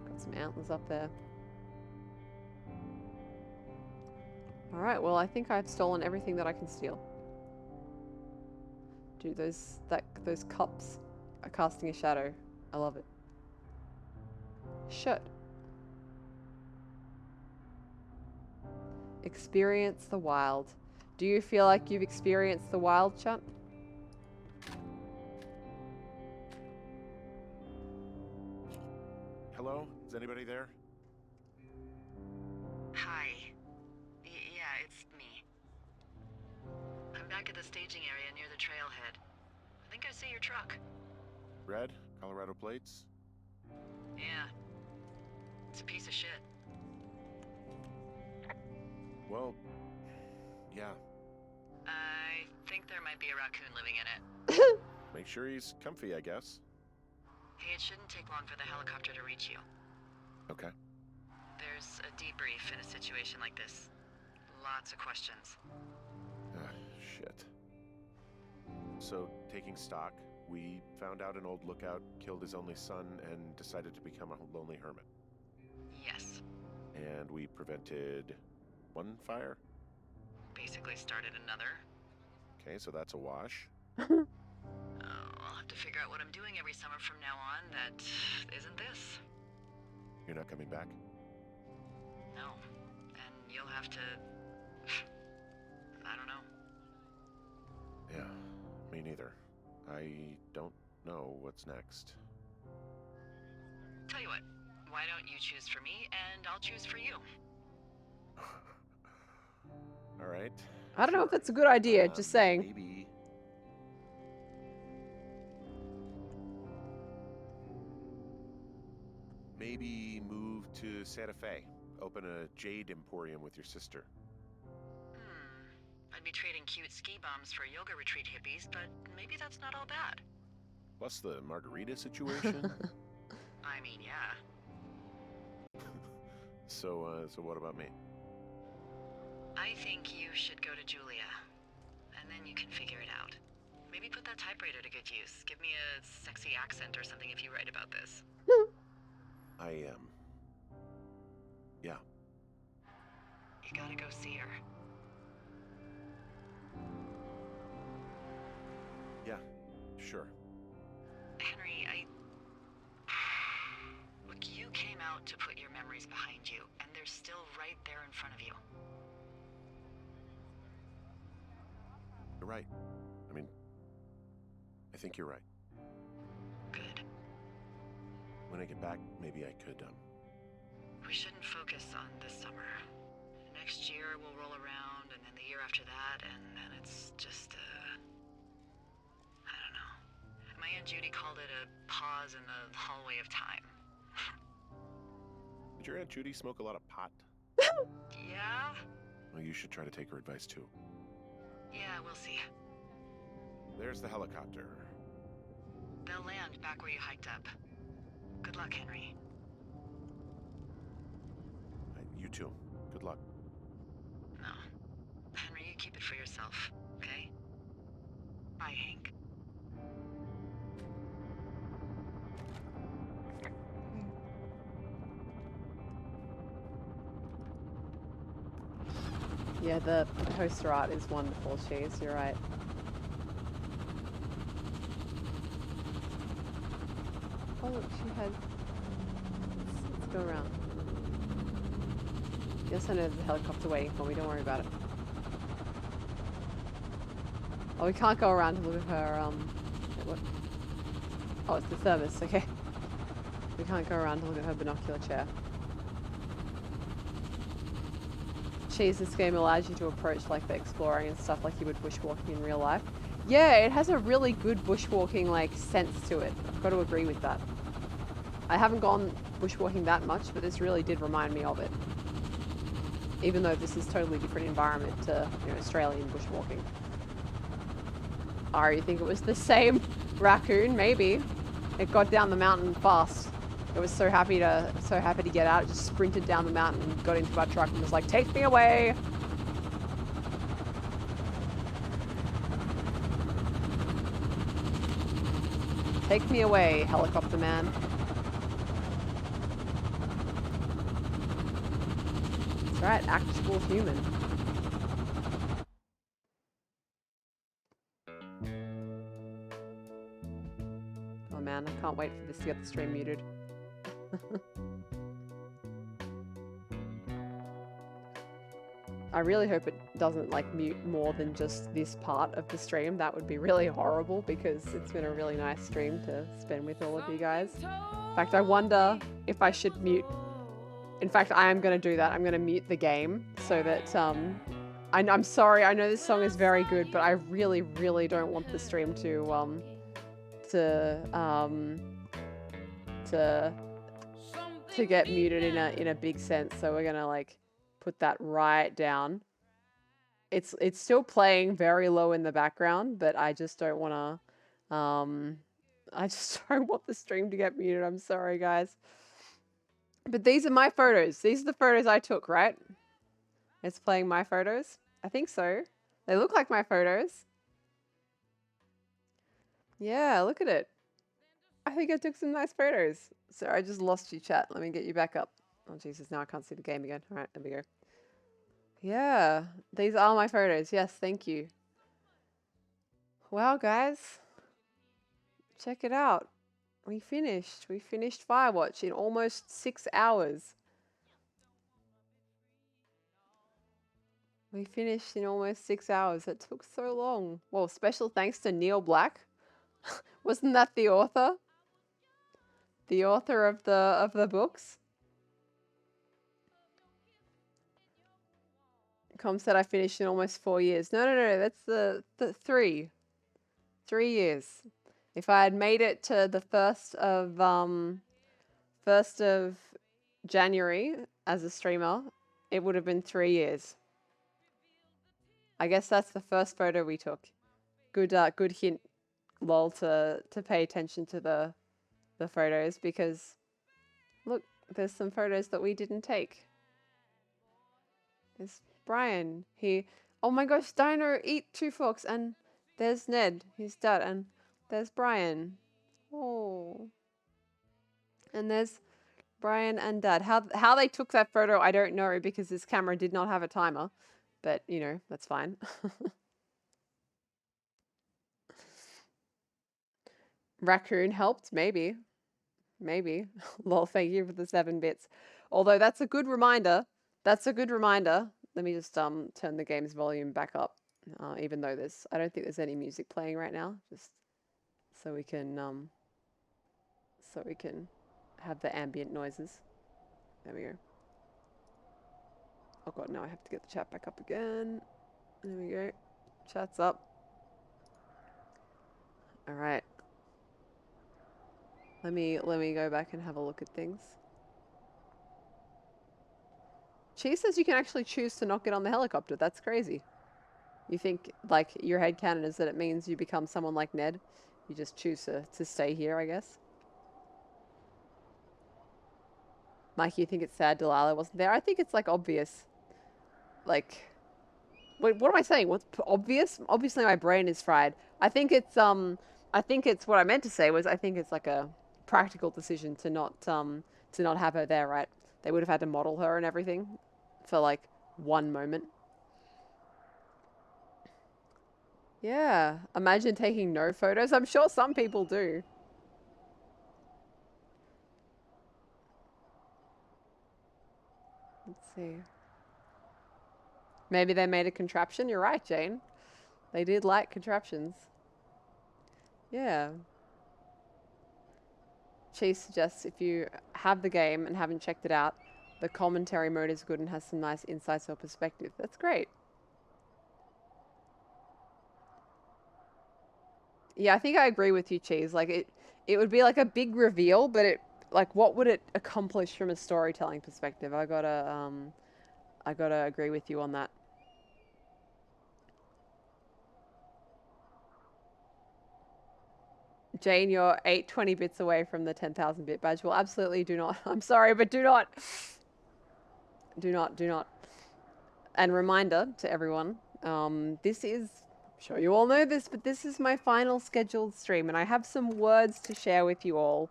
Got some antlers up there. Alright, well, I think I've stolen everything that I can steal. Dude, those cups are casting a shadow. I love it. Shit. Experience the wild. Do you feel like you've experienced the wild, chat? Hello? Is anybody there? Hi. Yeah, it's me. I'm back at the staging area near the trailhead. I think I see your truck. Red? Colorado plates? Yeah. It's a piece of shit. Well, yeah. I think there might be a raccoon living in it. Make sure he's comfy, I guess. Hey, it shouldn't take long for the helicopter to reach you. Okay. There's a debrief in a situation like this. Lots of questions. Shit. So, taking stock, we found out an old lookout killed his only son and decided to become a lonely hermit. Yes. And we prevented one fire? Basically started another. Okay, so that's a wash. I'll have to figure out what I'm doing every summer from now on that isn't this. You're not coming back? No. And you'll have to... I don't know. Yeah, me neither. I don't know what's next. Tell you what, why don't you choose for me and I'll choose for you? All right. I don't know if Sure. that's a good idea, just saying. Maybe move to Santa Fe. Open a jade emporium with your sister. I'd be trading cute ski bums for yoga retreat hippies, but maybe that's not all bad. Plus the margarita situation. I mean, yeah. So what about me? I think you should go to Julia, and then you can figure it out. Maybe put that typewriter to good use. Give me a sexy accent or something if you write about this. Yeah. You gotta go see her. Yeah, sure. Henry, Look, you came out to put your memories behind you, and they're still right there in front of you. You're right. I mean, I think you're right. Good. When I get back, maybe I could, We shouldn't focus on this summer. Next year we'll roll around, and then the year after that, and then it's just, I don't know. My Aunt Judy called it a pause in the hallway of time. Did your Aunt Judy smoke a lot of pot? Yeah? Well, you should try to take her advice, too. Yeah, we'll see. There's the helicopter. They'll land back where you hiked up. Good luck, Henry. You too. Good luck. No. Henry, you keep it for yourself, okay? Bye, Hank. Yeah, the poster art is wonderful, Cheese. You're right. Oh, look, she has... Let's go around. Yes, I know there's a helicopter waiting for me. Don't worry about it. Oh, we can't go around to look at her, what? Oh, it's the thermos, okay. We can't go around to look at her binocular chair. Cheese, this game allows you to approach like the exploring and stuff like you would bushwalking in real life. Yeah, it has a really good bushwalking like sense to it. I've got to agree with that. I haven't gone bushwalking that much, but this really did remind me of it. Even though this is totally different environment to, you know, Australian bushwalking. Oh, you think it was the same raccoon? Maybe. It got down the mountain fast. It was so happy to get out. It just sprinted down the mountain and got into our truck and was like, "Take me away!" Take me away, helicopter man. That's right, actual human. Oh man, I can't wait for this to get the stream muted. I really hope it doesn't like mute more than just this part of the stream. That would be really horrible because it's been a really nice stream to spend with all of you guys. In fact, I wonder if I should mute. In fact, I am going to do that. I'm going to mute the game so that I'm sorry. I know this song is very good, but I really, really don't want the stream to get muted in a big sense. So we're going to like put that right down. It's still playing very low in the background, but I just don't want to I just don't want the stream to get muted. I'm sorry, guys. But these are my photos. These are the photos I took, right? It's playing my photos. I think so. They look like my photos. Yeah, look at it. I think I took some nice photos. Sorry, I just lost you, chat. Let me get you back up. Oh, Jesus, now I can't see the game again. All right, there we go. Yeah, these are my photos. Yes, thank you. Wow, guys. Check it out. We finished. We finished Firewatch in almost 6 hours. We finished in almost 6 hours. It took so long. Well, special thanks to Neil Black Wasn't that the author? The author of the books? Com said I finished in almost 4 years. No, that's the 3. 3 years. If I had made it to the 1st of January as a streamer, it would have been 3 years. I guess that's the first photo we took. Good hint, lol, to pay attention to the photos, because look, there's some photos that we didn't take. There's Brian. Oh my gosh, Dino, eat 2 forks. And there's Ned. He's dead. And there's Brian. Oh. And there's Brian and Dad. How they took that photo, I don't know, because this camera did not have a timer. But, you know, that's fine. Raccoon helped, maybe. Maybe. Lol, thank you for the 7 bits. Although that's a good reminder. That's a good reminder. Let me just turn the game's volume back up. Even though I don't think there's any music playing right now. Just so we can have the ambient noises. There we go. Oh god, now I have to get the chat back up again. There we go. Chat's up. Alright. Let me go back and have a look at things. Cheese says you can actually choose to not get on the helicopter. That's crazy. You think, like, your headcanon is that it means you become someone like Ned. You just choose to stay here, I guess. Mike, you think it's sad Delilah wasn't there? I think it's, like, obvious. Like, wait, what am I saying? What's obvious? Obviously my brain is fried. I think it's what I meant to say was I think it's like a practical decision to not have her there, right? They would have had to model her and everything for like 1 moment. Yeah, imagine taking no photos. I'm sure some people do. Let's see. Maybe they made a contraption. You're right, Jane. They did like contraptions. Yeah. Cheese suggests if you have the game and haven't checked it out, the commentary mode is good and has some nice insights or perspective. That's great. Yeah, I think I agree with you, Cheese. Like it would be like a big reveal, but what would it accomplish from a storytelling perspective? I gotta agree with you on that. Jane, you're 820 bits away from the 10,000 bit badge. Well, absolutely do not. I'm sorry, but do not. Do not. And reminder to everyone, this is, I'm sure you all know this, but this is my final scheduled stream, and I have some words to share with you all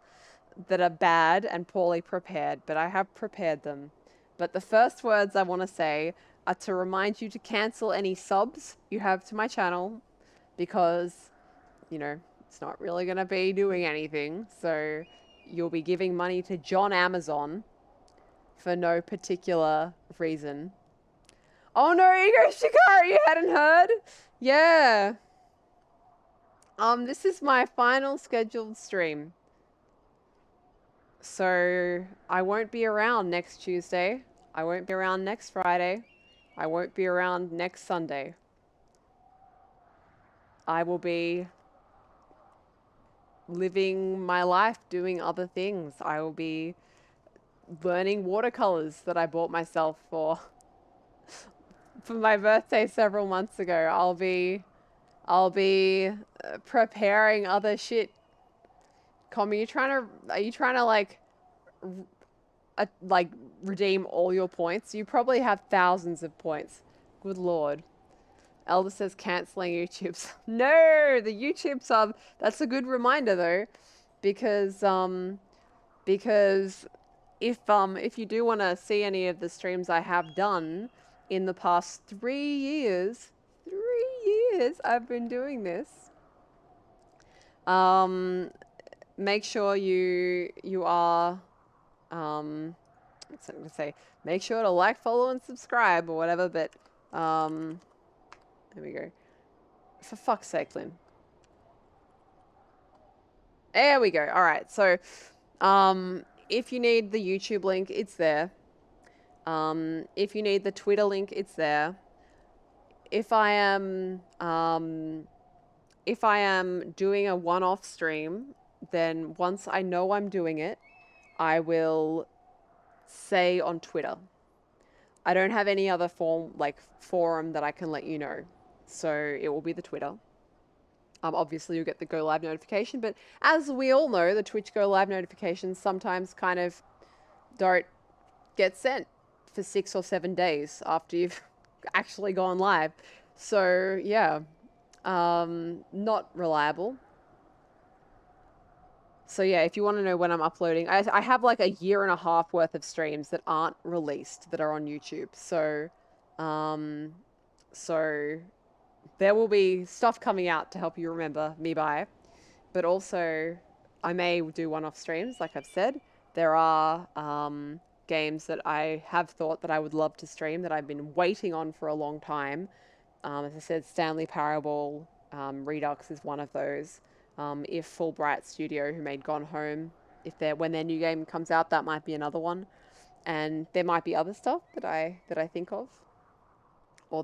that are bad and poorly prepared, but I have prepared them. But the first words I want to say are to remind you to cancel any subs you have to my channel, because, you know, it's not really going to be doing anything. So you'll be giving money to John Amazon for no particular reason. Oh no, Ego Shikara, you hadn't heard? Yeah. This is my final scheduled stream. So I won't be around next Tuesday. I won't be around next Friday. I won't be around next Sunday. I will be living my life doing other things. I will be learning watercolors that I bought myself for my birthday several months ago. I'll be preparing other shit. Com, are you trying to like redeem all your points? You probably have thousands of points. Good lord. Elder says cancelling YouTube. No, the YouTube sub. That's a good reminder though, because if you do want to see any of the streams I have done in the past 3 years, I've been doing this. Make sure you are what's I going to say? Make sure to like, follow, and subscribe or whatever. But there we go. For fuck's sake, Lynn. There we go. All right. So, if you need the YouTube link, it's there. If you need the Twitter link, it's there. If I am doing a one-off stream, then once I know I'm doing it, I will say on Twitter. I don't have any other forum that I can let you know. So it will be the Twitter. Obviously you'll get the go live notification, but as we all know, the Twitch go live notifications sometimes kind of don't get sent for 6 or 7 days after you've actually gone live. So yeah, not reliable. So yeah, if you want to know when I'm uploading, I have like a year and a half worth of streams that aren't released that are on YouTube. So, so there will be stuff coming out to help you remember me by, but also I may do one-off streams, like I've said. There are games that I have thought that I would love to stream that I've been waiting on for a long time. As I said, Stanley Parable Redux is one of those. If Fulbright Studio, who made Gone Home, when their new game comes out, that might be another one. And there might be other stuff that I think of, or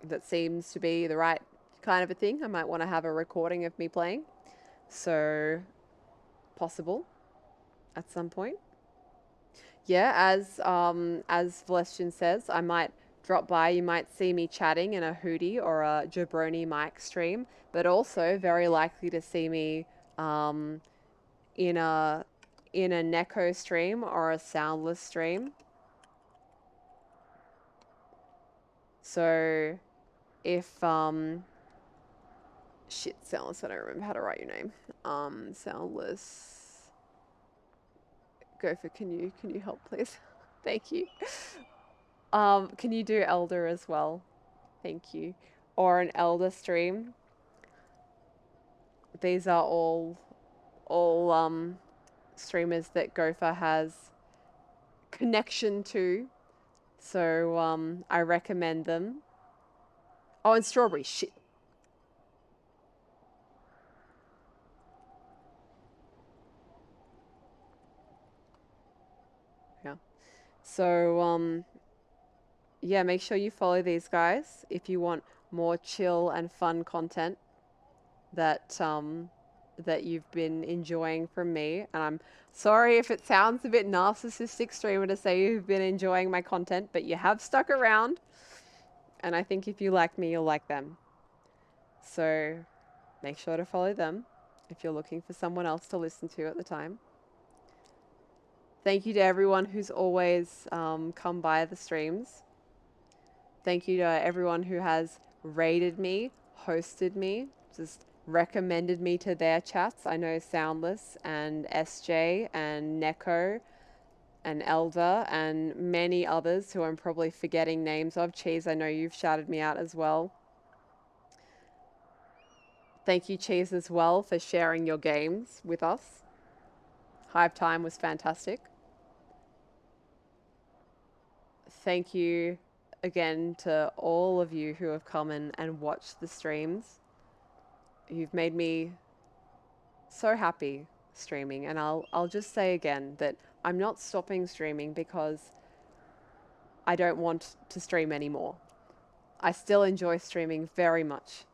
that seems to be the right kind of a thing. I might want to have a recording of me playing. So possible at some point. Yeah, as Celestian says, I might drop by. You might see me chatting in a Hootie or a Jabroni mic stream, but also very likely to see me in a Neko stream or a Soundless stream. So if Soundless, I don't remember how to write your name. Soundless. Gopher, can you help please? Thank you. Can you do Elder as well? Thank you. Or an Elder stream. These are all streamers that Gopher has connection to. So I recommend them. Oh, and Strawberry. Shit. Yeah. So yeah, make sure you follow these guys if you want more chill and fun content that that you've been enjoying from me. And I'm sorry if it sounds a bit narcissistic, streamer, to say you've been enjoying my content, but you have stuck around. And I think if you like me, you'll like them. So make sure to follow them if you're looking for someone else to listen to at the time. Thank you to everyone who's always come by the streams. Thank you to everyone who has rated me, hosted me, just recommended me to their chats. I know Soundless and SJ and Neko and Elder and many others who I'm probably forgetting names of. Cheese, I know you've shouted me out as well. Thank you, Cheese, as well, for sharing your games with us. Hive Time was fantastic. Thank you again to all of you who have come in and watched the streams. You've made me so happy streaming, and I'll just say again that I'm not stopping streaming because I don't want to stream anymore. I still enjoy streaming very much.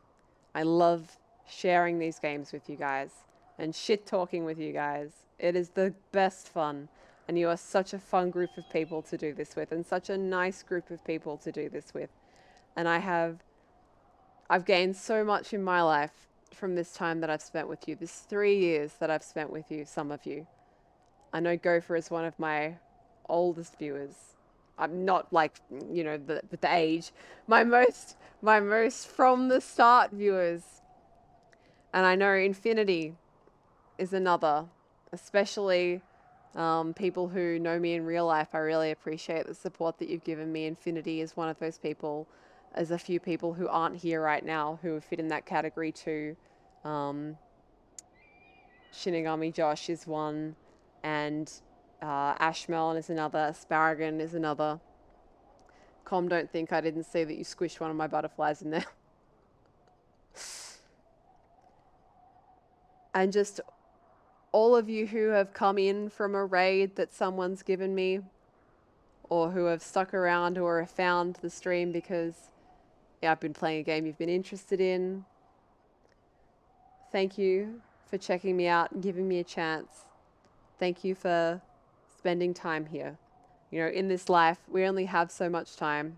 I love sharing these games with you guys and shit talking with you guys. It is the best fun, and you are such a fun group of people to do this with, and such a nice group of people to do this with. And I've gained so much in my life from this time that I've spent with you, this 3 years that I've spent with you, some of you. I know Gopher is one of my oldest viewers. I'm not like, you know, the age. My most from the start viewers. And I know Infinity is another, especially people who know me in real life. I really appreciate the support that you've given me. Infinity is one of those people. There's a few people who aren't here right now who fit in that category too. Shinigami Josh is one, and Ashmelon is another, Asparagon is another. Don't think I didn't see that you squished one of my butterflies in there. And just all of you who have come in from a raid that someone's given me, or who have stuck around or have found the stream because, yeah, I've been playing a game you've been interested in. Thank you for checking me out and giving me a chance. Thank you for spending time here. You know, in this life, we only have so much time,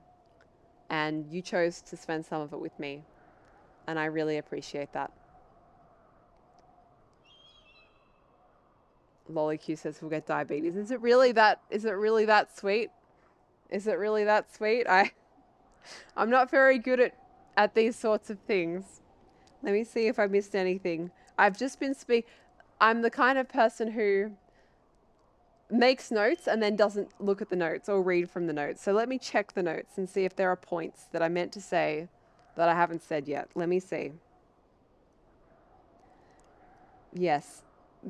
and you chose to spend some of it with me, and I really appreciate that. LollyQ says we'll get diabetes. Is it really that sweet? Is it really that sweet? I'm not very good at these sorts of things. Let me see if I missed anything. I've just been I'm the kind of person who makes notes and then doesn't look at the notes or read from the notes. So let me check the notes and see if there are points that I meant to say that I haven't said yet. Let me see. Yes.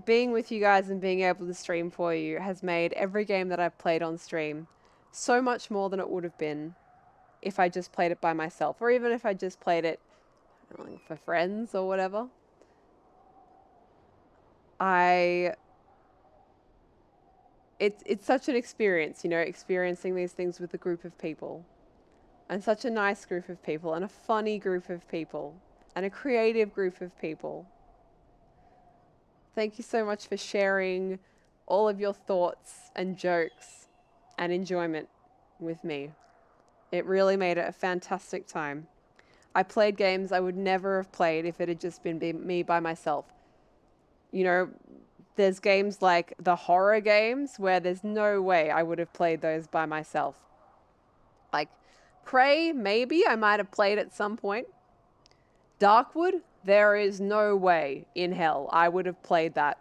Being with you guys and being able to stream for you has made every game that I've played on stream so much more than it would have been if I just played it by myself, or even if I just played it for friends or whatever. It's such an experience, you know, experiencing these things with a group of people, and such a nice group of people, and a funny group of people, and a creative group of people. Thank you so much for sharing all of your thoughts and jokes and enjoyment with me. It really made it a fantastic time. I played games I would never have played if it had just been me by myself. You know, there's games like the horror games where there's no way I would have played those by myself. Like Prey, maybe I might have played at some point. Darkwood, there is no way in hell I would have played that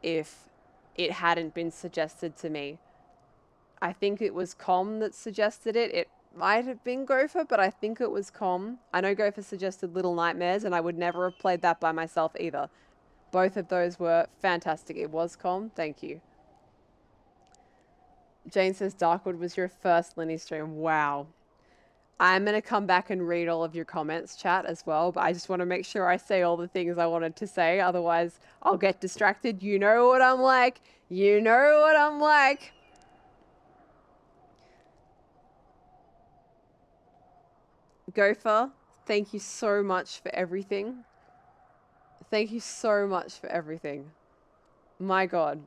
if it hadn't been suggested to me. I think it was Com that suggested it. It might have been Gopher, but I think it was Com. I know Gopher suggested Little Nightmares, and I would never have played that by myself either. Both of those were fantastic. It was Com. Thank you. Jane says Darkwood was your first Linnie stream. Wow. I'm going to come back and read all of your comments, chat, as well, but I just want to make sure I say all the things I wanted to say. Otherwise, I'll get distracted. You know what I'm like. You know what I'm like. Gopher, thank you so much for everything. Thank you so much for everything. My God.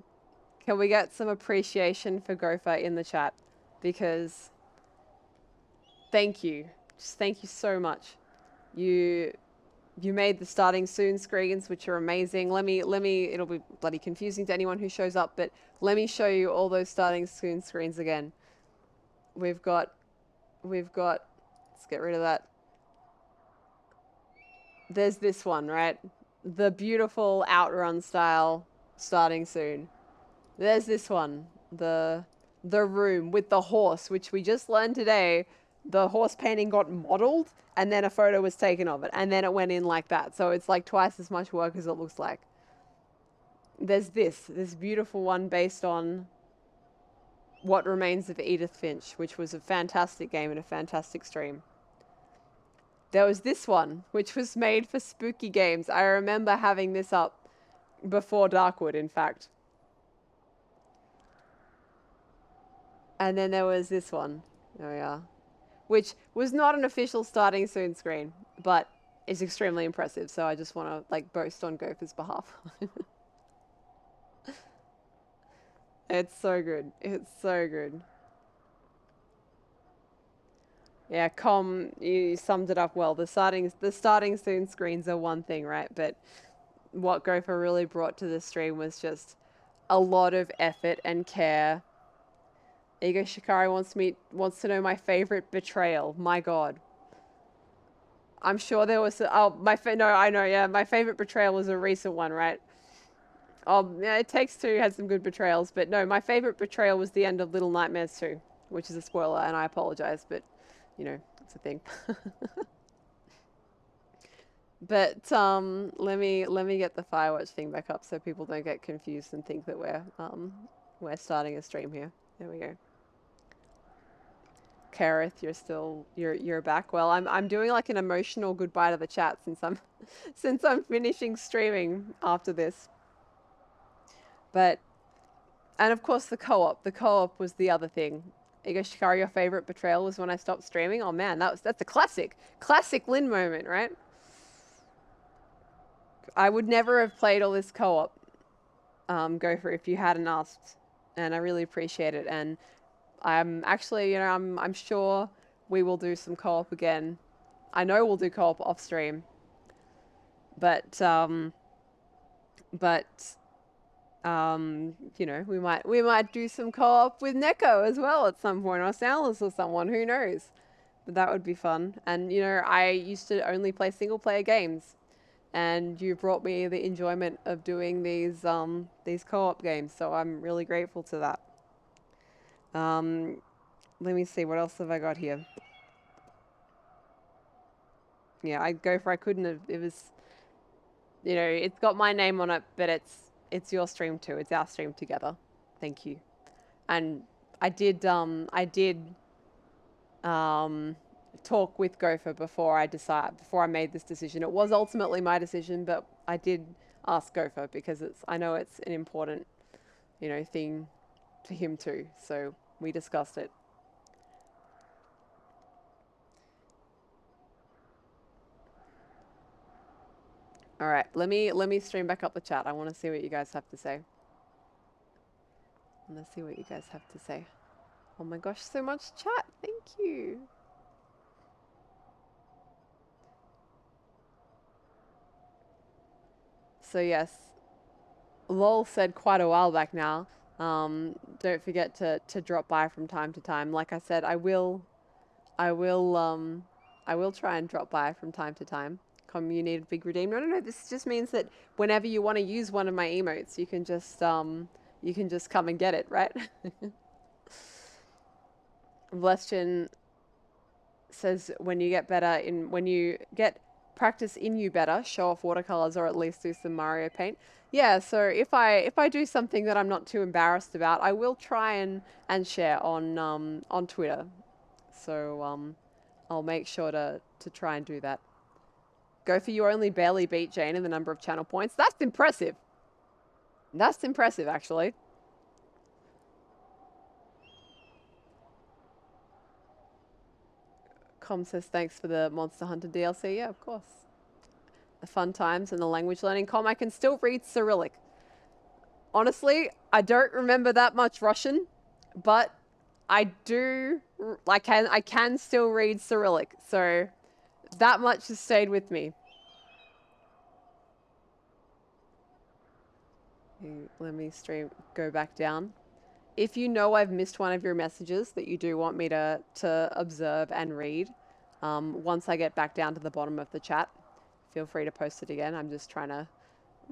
Can we get some appreciation for Gopher in the chat? Because thank you. Just thank you so much. You made the starting soon screens, which are amazing. Let me, it'll be bloody confusing to anyone who shows up, but let me show you all those starting soon screens again. We've got, let's get rid of that. There's this one, right? The beautiful Outrun style starting soon. There's this one, the room with the horse, which we just learned today. The horse painting got modeled and then a photo was taken of it and then it went in like that. So it's like twice as much work as it looks like. There's this beautiful one based on What Remains of Edith Finch, which was a fantastic game and a fantastic stream. There was this one, which was made for spooky games. I remember having this up before Darkwood, in fact. And then there was this one. There we are. Which was not an official starting soon screen, but is extremely impressive. So I just want to like boast on Gopher's behalf. It's so good. It's so good. Yeah, Com, you summed it up well. The starting soon screens are one thing, right? But what Gopher really brought to the stream was just a lot of effort and care. Ego Shikari wants to know my favorite betrayal. My God. I'm sure there was my favorite betrayal was a recent one, right? Oh, yeah, It Takes Two had some good betrayals, but no, my favorite betrayal was the end of Little Nightmares 2, which is a spoiler, and I apologize, but you know, it's a thing. But let me get the Firewatch thing back up so people don't get confused and think that we're starting a stream here. There we go. Kareth, you're back. Well, I'm doing like an emotional goodbye to the chat since I'm finishing streaming after this. But and of course the co-op. The co-op was the other thing. Shikari, your favorite betrayal was when I stopped streaming. Oh man, that's a classic Lynn moment, right? I would never have played all this co-op, Gopher, if you hadn't asked, and I really appreciate it. And I'm actually, I'm sure we will do some co-op again. I know we'll do co-op off stream, but we might do some co-op with Neko as well at some point, or Salas or someone, who knows? But that would be fun. And I used to only play single player games, and you brought me the enjoyment of doing these co-op games, so I'm really grateful to that. Let me see, what else have I got here? Yeah, I couldn't have, it was, it's got my name on it, but it's your stream too. It's our stream together. Thank you. And I did talk with Gopher before I made this decision. It was ultimately my decision, but I did ask Gopher because I know it's an important, thing to him too. So we discussed it. All right, let me stream back up the chat. I want to see what you guys have to say. Let's see what you guys have to say. Oh my gosh, so much chat. Thank you. So yes, Lol said quite a while back now. Don't forget to drop by from time to time. Like I said, I will try and drop by from time to time. You need a big redeem. No. This just means that whenever you want to use one of my emotes, you can just come and get it, right? Vlestian says when you get practice in you better, show off watercolors or at least do some Mario paint. Yeah, so if I do something that I'm not too embarrassed about, I will try and share on Twitter. So I'll make sure to try and do that. Gopher, you only barely beat Jane in the number of channel points. That's impressive. That's impressive, actually. Com says thanks for the Monster Hunter DLC. Yeah, of course. The fun times and the language learning. Com, I can still read Cyrillic. Honestly, I don't remember that much Russian, but I can still read Cyrillic. So that much has stayed with me. Let me go back down. If you know I've missed one of your messages that you do want me to observe and read, once I get back down to the bottom of the chat, feel free to post it again. I'm just trying to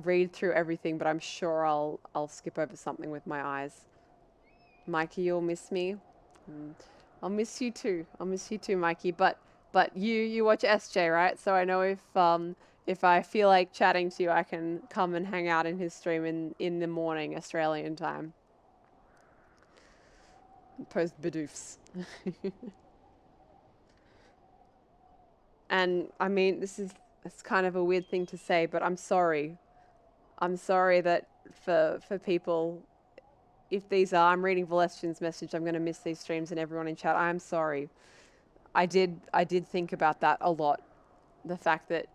read through everything, but I'm sure I'll skip over something with my eyes. Mikey, you'll miss me. I'll miss you too. I'll miss you too, Mikey. But you watch SJ, right? So I know if I feel like chatting to you, I can come and hang out in his stream in the morning Australian time. Post Bidoofs. And I mean, it's kind of a weird thing to say, but I'm sorry. I'm sorry that for people, if I'm reading Valestian's message, I'm going to miss these streams and everyone in chat. I'm sorry. I did think about that a lot. The fact that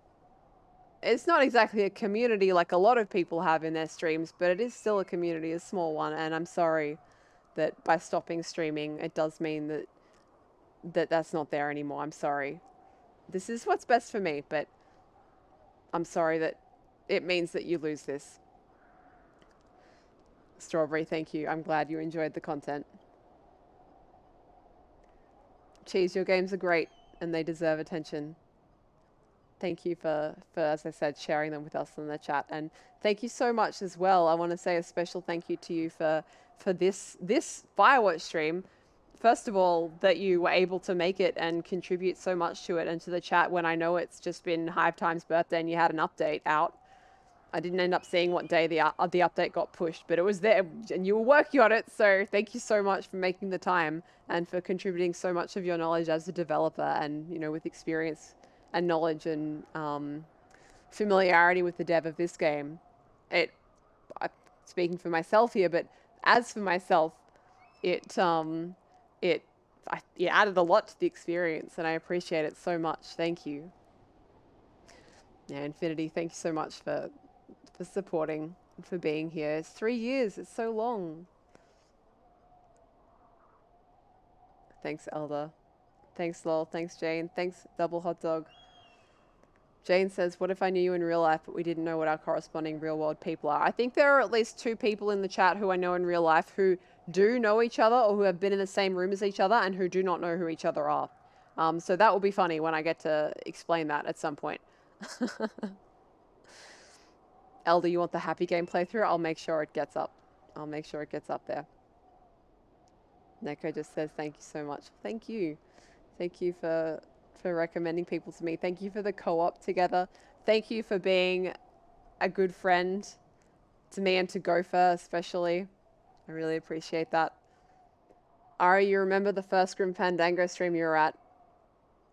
it's not exactly a community like a lot of people have in their streams, but it is still a community, a small one. And I'm sorry that by stopping streaming, it does mean that's not there anymore. I'm sorry. This is what's best for me, but I'm sorry that it means that you lose this. Strawberry, thank you. I'm glad you enjoyed the content. Cheese, your games are great and they deserve attention. Thank you for, as I said, sharing them with us in the chat. And thank you so much as well. I want to say a special thank you to you for this Firewatch stream. First of all, that you were able to make it and contribute so much to it and to the chat when I know it's just been Hive Time's birthday and you had an update out. I didn't end up seeing what day the update got pushed, but it was there, and you were working on it. So thank you so much for making the time and for contributing so much of your knowledge as a developer, and with experience and knowledge and familiarity with the dev of this game. I'm speaking for myself here, but as for myself, it added a lot to the experience, and I appreciate it so much. Thank you. Yeah, Infinity, thank you so much for supporting, for being here. It's 3 years. It's so long. Thanks, Elder. Thanks, Lol. Thanks, Jane. Thanks, Double Hot Dog. Jane says, what if I knew you in real life, but we didn't know what our corresponding real-world people are? I think there are at least 2 people in the chat who I know in real life who do know each other, or who have been in the same room as each other, and who do not know who each other are. So that will be funny when I get to explain that at some point. Elder, you want the happy game playthrough? I'll make sure it gets up. I'll make sure it gets up there. Neko just says, thank you so much. Thank you. Thank you for recommending people to me. Thank you for the co-op together. Thank you for being a good friend to me and to Gopher especially. I really appreciate that. Ari, you remember the first Grim Fandango stream you were at?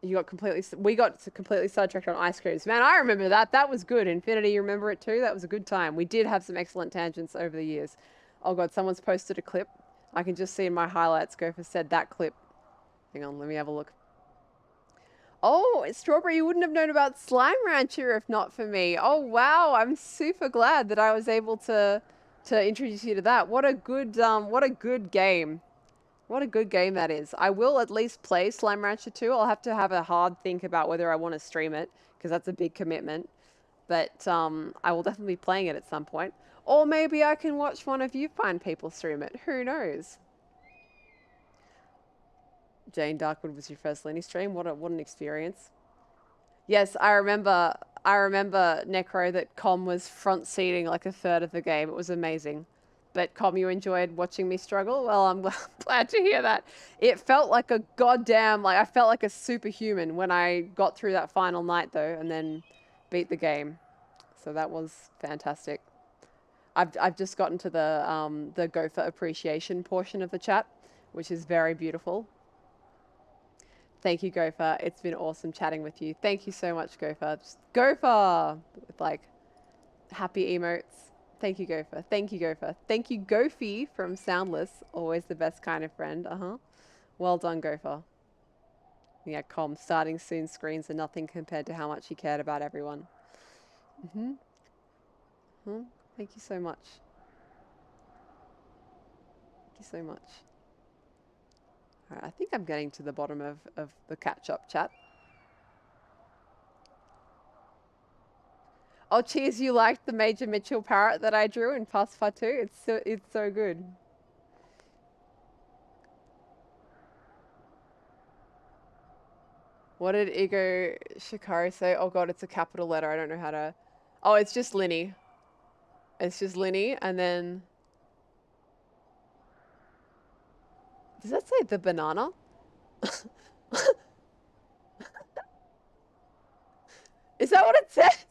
We got completely sidetracked on ice creams. Man, I remember that. That was good. Infinity, you remember it too? That was a good time. We did have some excellent tangents over the years. Oh god, someone's posted a clip. I can just see in my highlights, Gopher said that clip. Hang on, let me have a look. Oh, Strawberry, you wouldn't have known about Slime Rancher if not for me. Oh wow, I'm super glad that I was able to introduce you to that. What a good game. What a good game that is. I will at least play Slime Rancher 2. I'll have to have a hard think about whether I want to stream it, because that's a big commitment. But I will definitely be playing it at some point. Or maybe I can watch one of you fine people stream it. Who knows? Jane Darkwood was your first Linnie stream. What an experience. Yes, I remember Necro that Com was front seating like a third of the game. It was amazing. But Com, you enjoyed watching me struggle? Well, I'm glad to hear that. It felt like a goddamn, I felt like a superhuman when I got through that final night though, and then beat the game. So that was fantastic. I've just gotten to the Gopher appreciation portion of the chat, which is very beautiful. Thank you, Gopher. It's been awesome chatting with you. Thank you so much, Gopher. Just Gopher! With happy emotes. Thank you, Gopher. Thank you, Gopher. Thank you, Gophie from Soundless. Always the best kind of friend. Well done, Gopher. Yeah, Com, starting soon screens are nothing compared to how much he cared about everyone. Thank you so much. Thank you so much. Alright, I think I'm getting to the bottom of the catch-up chat. Oh, cheers, you liked the Major Mitchell parrot that I drew in Pacifier 2? It's so good. What did Ego Shikari say? Oh god, it's a capital letter. I don't know how to... Oh, it's just Linnie. It's just Linnie, and then... Does that say the banana? Is that what it says?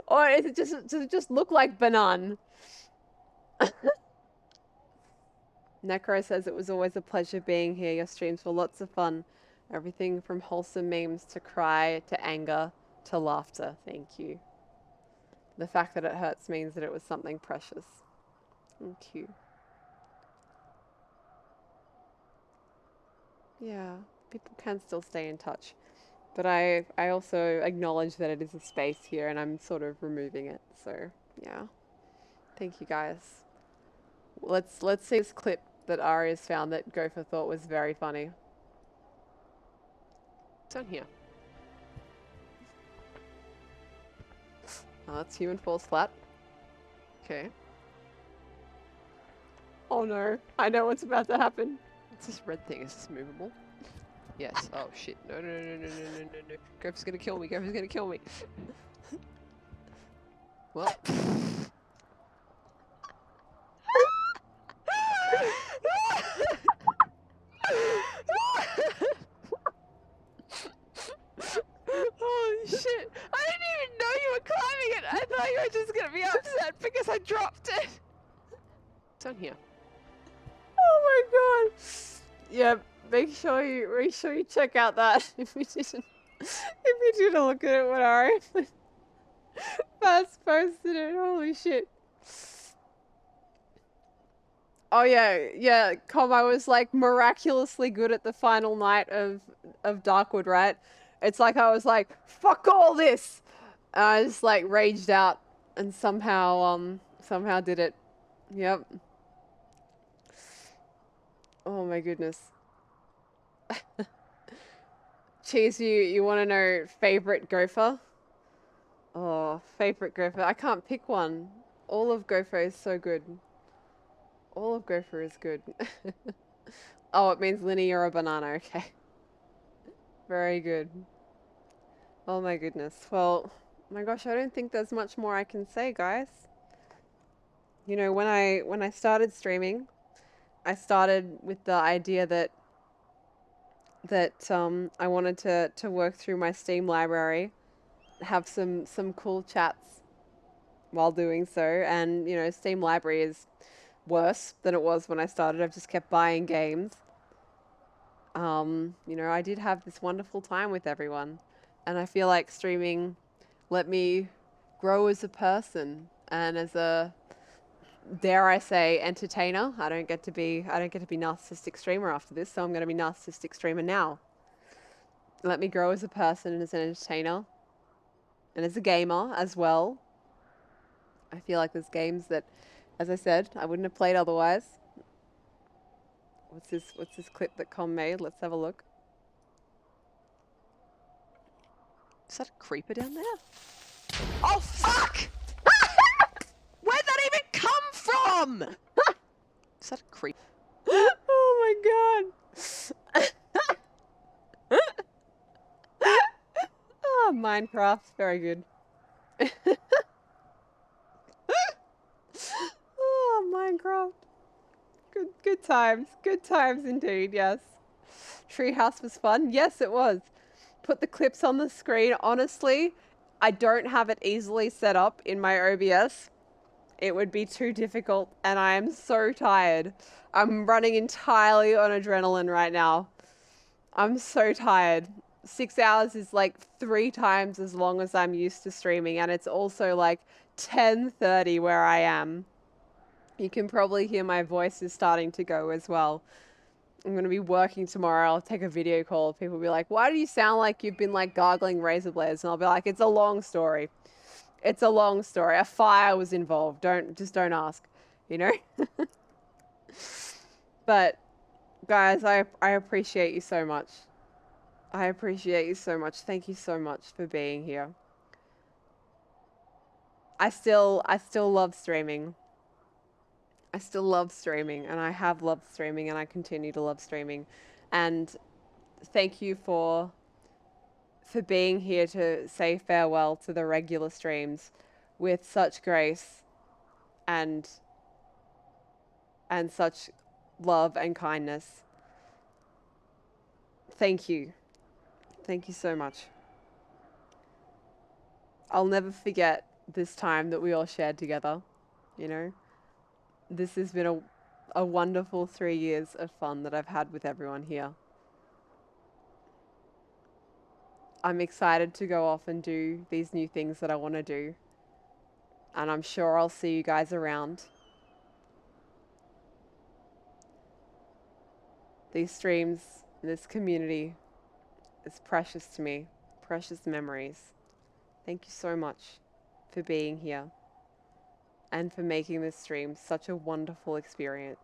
Or is it does it just look like banan? Necro says it was always a pleasure being here. Your streams were lots of fun. Everything from wholesome memes to cry to anger to laughter. Thank you. The fact that it hurts means that it was something precious. Thank you. Yeah, people can still stay in touch. But I also acknowledge that it is a space here and I'm sort of removing it. So, yeah. Thank you guys. Let's see this clip that Ari has found that Gopher thought was very funny. It's on here. Oh, that's human falls flat. Okay. Oh no, I know what's about to happen. What's this red thing? Is this movable? Yes. Oh shit. No. Gopher's gonna kill me. Gopher's gonna kill me. Well. Holy shit. I didn't even know you were climbing it. I thought you were just gonna be up that because I dropped it. It's on here. Oh my god. Yeah, make sure you check out that if you didn't look at it when I first posted it. Holy shit. Oh yeah, Com, I was like miraculously good at the final night of Darkwood, right? It's like I was like, fuck all this! And I just like raged out and somehow did it. Yep. Oh my goodness. Cheese, you wanna know favorite gopher? Oh, favorite gopher. I can't pick one. All of gopher is so good. All of gopher is good. Oh, it means Linnie, you're a banana. Okay. Very good. Oh my goodness. Well, my gosh, I don't think there's much more I can say, guys. You know, when I started streaming, I started with the idea that I wanted to work through my Steam library, have some cool chats while doing so, and you know, Steam library is worse than it was when I started. I've just kept buying games. You know, I did have this wonderful time with everyone, and I feel like streaming let me grow as a person and as a, dare I say, entertainer. I don't get to be narcissistic streamer after this, so I'm going to be narcissistic streamer now. Let me grow as a person and as an entertainer and as a gamer as well. I feel like there's games that, as I said, I wouldn't have played otherwise. What's this clip that Com made? Let's have a look. Is that a creeper down there? Oh, fuck! Where'd that even come from? Is that a creep? Oh my god. Oh, Minecraft. Very good. Oh, Minecraft. Good times. Good times indeed, yes. Treehouse was fun. Yes, it was. Put the clips on the screen. Honestly, I don't have it easily set up in my OBS. It would be too difficult, and I am so tired. I'm running entirely on adrenaline right now. I'm so tired. 6 hours is like 3 times as long as I'm used to streaming, and it's also like 10:30 where I am. You can probably hear my voice is starting to go as well. I'm going to be working tomorrow. I'll take a video call. People will be like, why do you sound like you've been like gargling razor blades? And I'll be like, it's a long story. It's a long story. A fire was involved. Just don't ask, you know? But guys, I appreciate you so much. I appreciate you so much. Thank you so much for being here. I still love streaming. I still love streaming, and I have loved streaming, and I continue to love streaming. And thank you for being here to say farewell to the regular streams with such grace and such love and kindness. Thank you. Thank you so much. I'll never forget this time that we all shared together, you know? This has been a wonderful 3 years of fun that I've had with everyone here. I'm excited to go off and do these new things that I want to do. And I'm sure I'll see you guys around. These streams, this community is precious to me. Precious memories. Thank you so much for being here and for making this stream such a wonderful experience.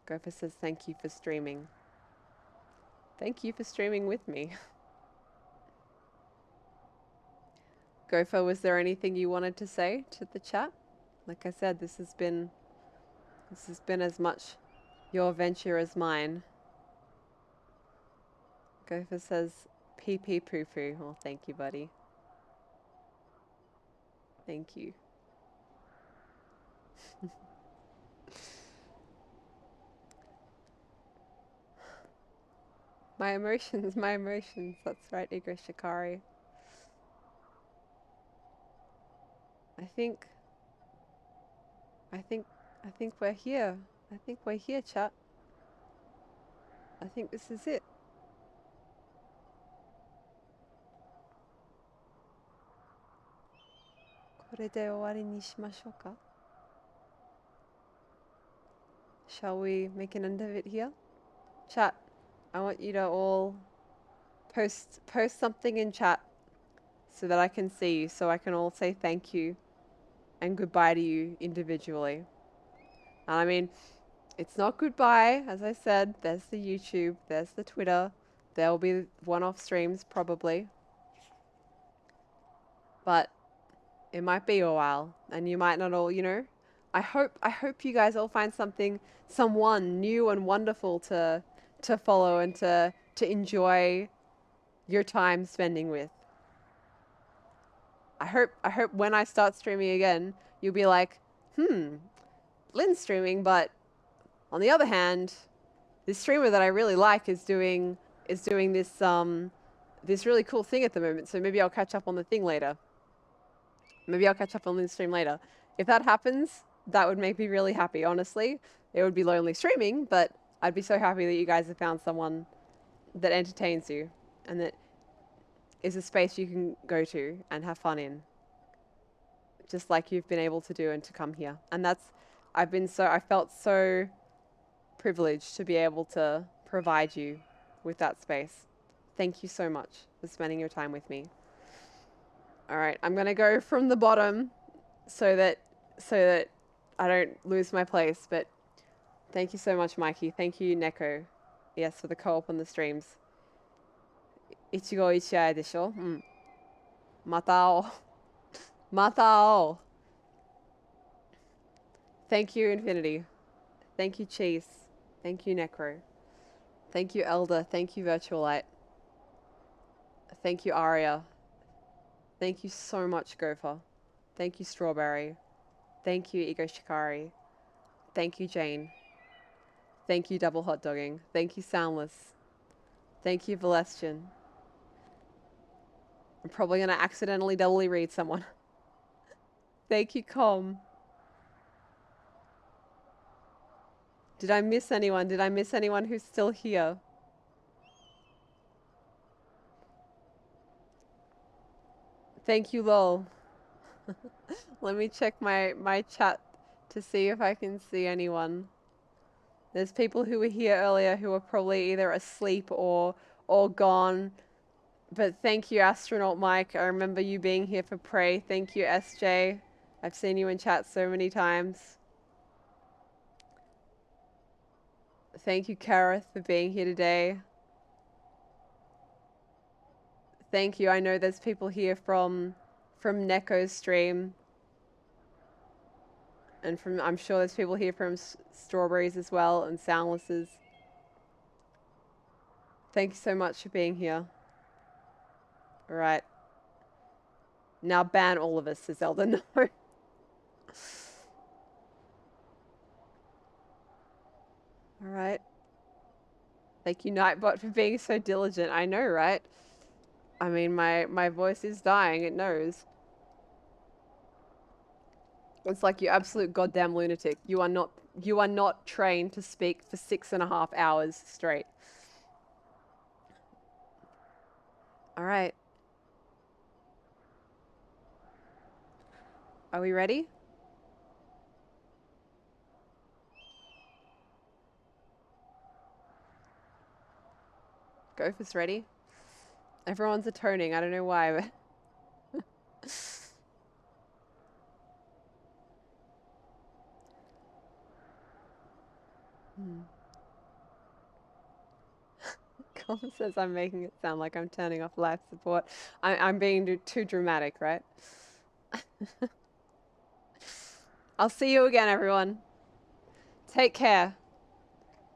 Gopher says thank you for streaming. Thank you for streaming with me. Gopher, was there anything you wanted to say to the chat? Like I said, this has been as much your venture as mine. Gopher says pee pee poo poo. Well, thank you, buddy. Thank you. My emotions, my emotions. That's right, Ego Shikari. I think we're here. I think we're here, chat. I think this is it. Shall we make an end of it here? Chat, I want you to all post something in chat so that I can see you, so I can all say thank you and goodbye to you individually. And I mean, it's not goodbye, as I said. There's the YouTube, there's the Twitter. There will be one-off streams probably. But it might be a while, and you might not all, you know. I hope you guys all find someone new and wonderful to follow and to enjoy your time spending with. I hope when I start streaming again, you'll be like, Lynn's streaming, but on the other hand, this streamer that I really like is doing this this really cool thing at the moment. So maybe I'll catch up on the thing later. Maybe I'll catch up on Lynn's stream later. If that happens, that would make me really happy. Honestly, it would be lonely streaming, but I'd be so happy that you guys have found someone that entertains you and that is a space you can go to and have fun in, just like you've been able to do and to come here. And I felt so privileged to be able to provide you with that space. Thank you so much for spending your time with me. All right, I'm gonna go from the bottom so that I don't lose my place. But thank you so much, Mikey. Thank you, Neko. Yes, for the co-op on the streams. Ichigo ichiai desho. Matao. Matao. Thank you, Infinity. Thank you, Cheese. Thank you, Necro. Thank you, Elder. Thank you, Virtual Light. Thank you, Aria. Thank you so much, Gopher. Thank you, Strawberry. Thank you, Ego Shikari. Thank you, Jane. Thank you, Double Hot Dogging. Thank you, Soundless. Thank you, Valestian. I'm probably going to accidentally doubly read someone. Thank you, Com. Did I miss anyone? Did I miss anyone who's still here? Thank you, lol. Let me check my chat to see if I can see anyone. There's people who were here earlier who are probably either asleep or gone. But thank you, Astronaut Mike. I remember you being here for Prey. Thank you, SJ. I've seen you in chat so many times. Thank you, Kareth, for being here today. Thank you. I know there's people here from Neko's stream. And I'm sure there's people here from Strawberries as well, and Soundlesses. Thank you so much for being here. All right. Now ban all of us, says Elder. No. All right. Thank you, Nightbot, for being so diligent. I know, right? I mean, my voice is dying. It knows. It's like you absolute goddamn lunatic. You are not trained to speak for 6.5 hours straight. All right. Are we ready? Gopher's ready. Everyone's atoning. I don't know why, but Colin says I'm making it sound like I'm turning off life support. I'm being too dramatic, right? I'll see you again, everyone. Take care.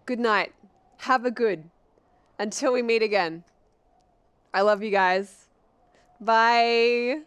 Good night. Have a good. Until we meet again. I love you guys. Bye.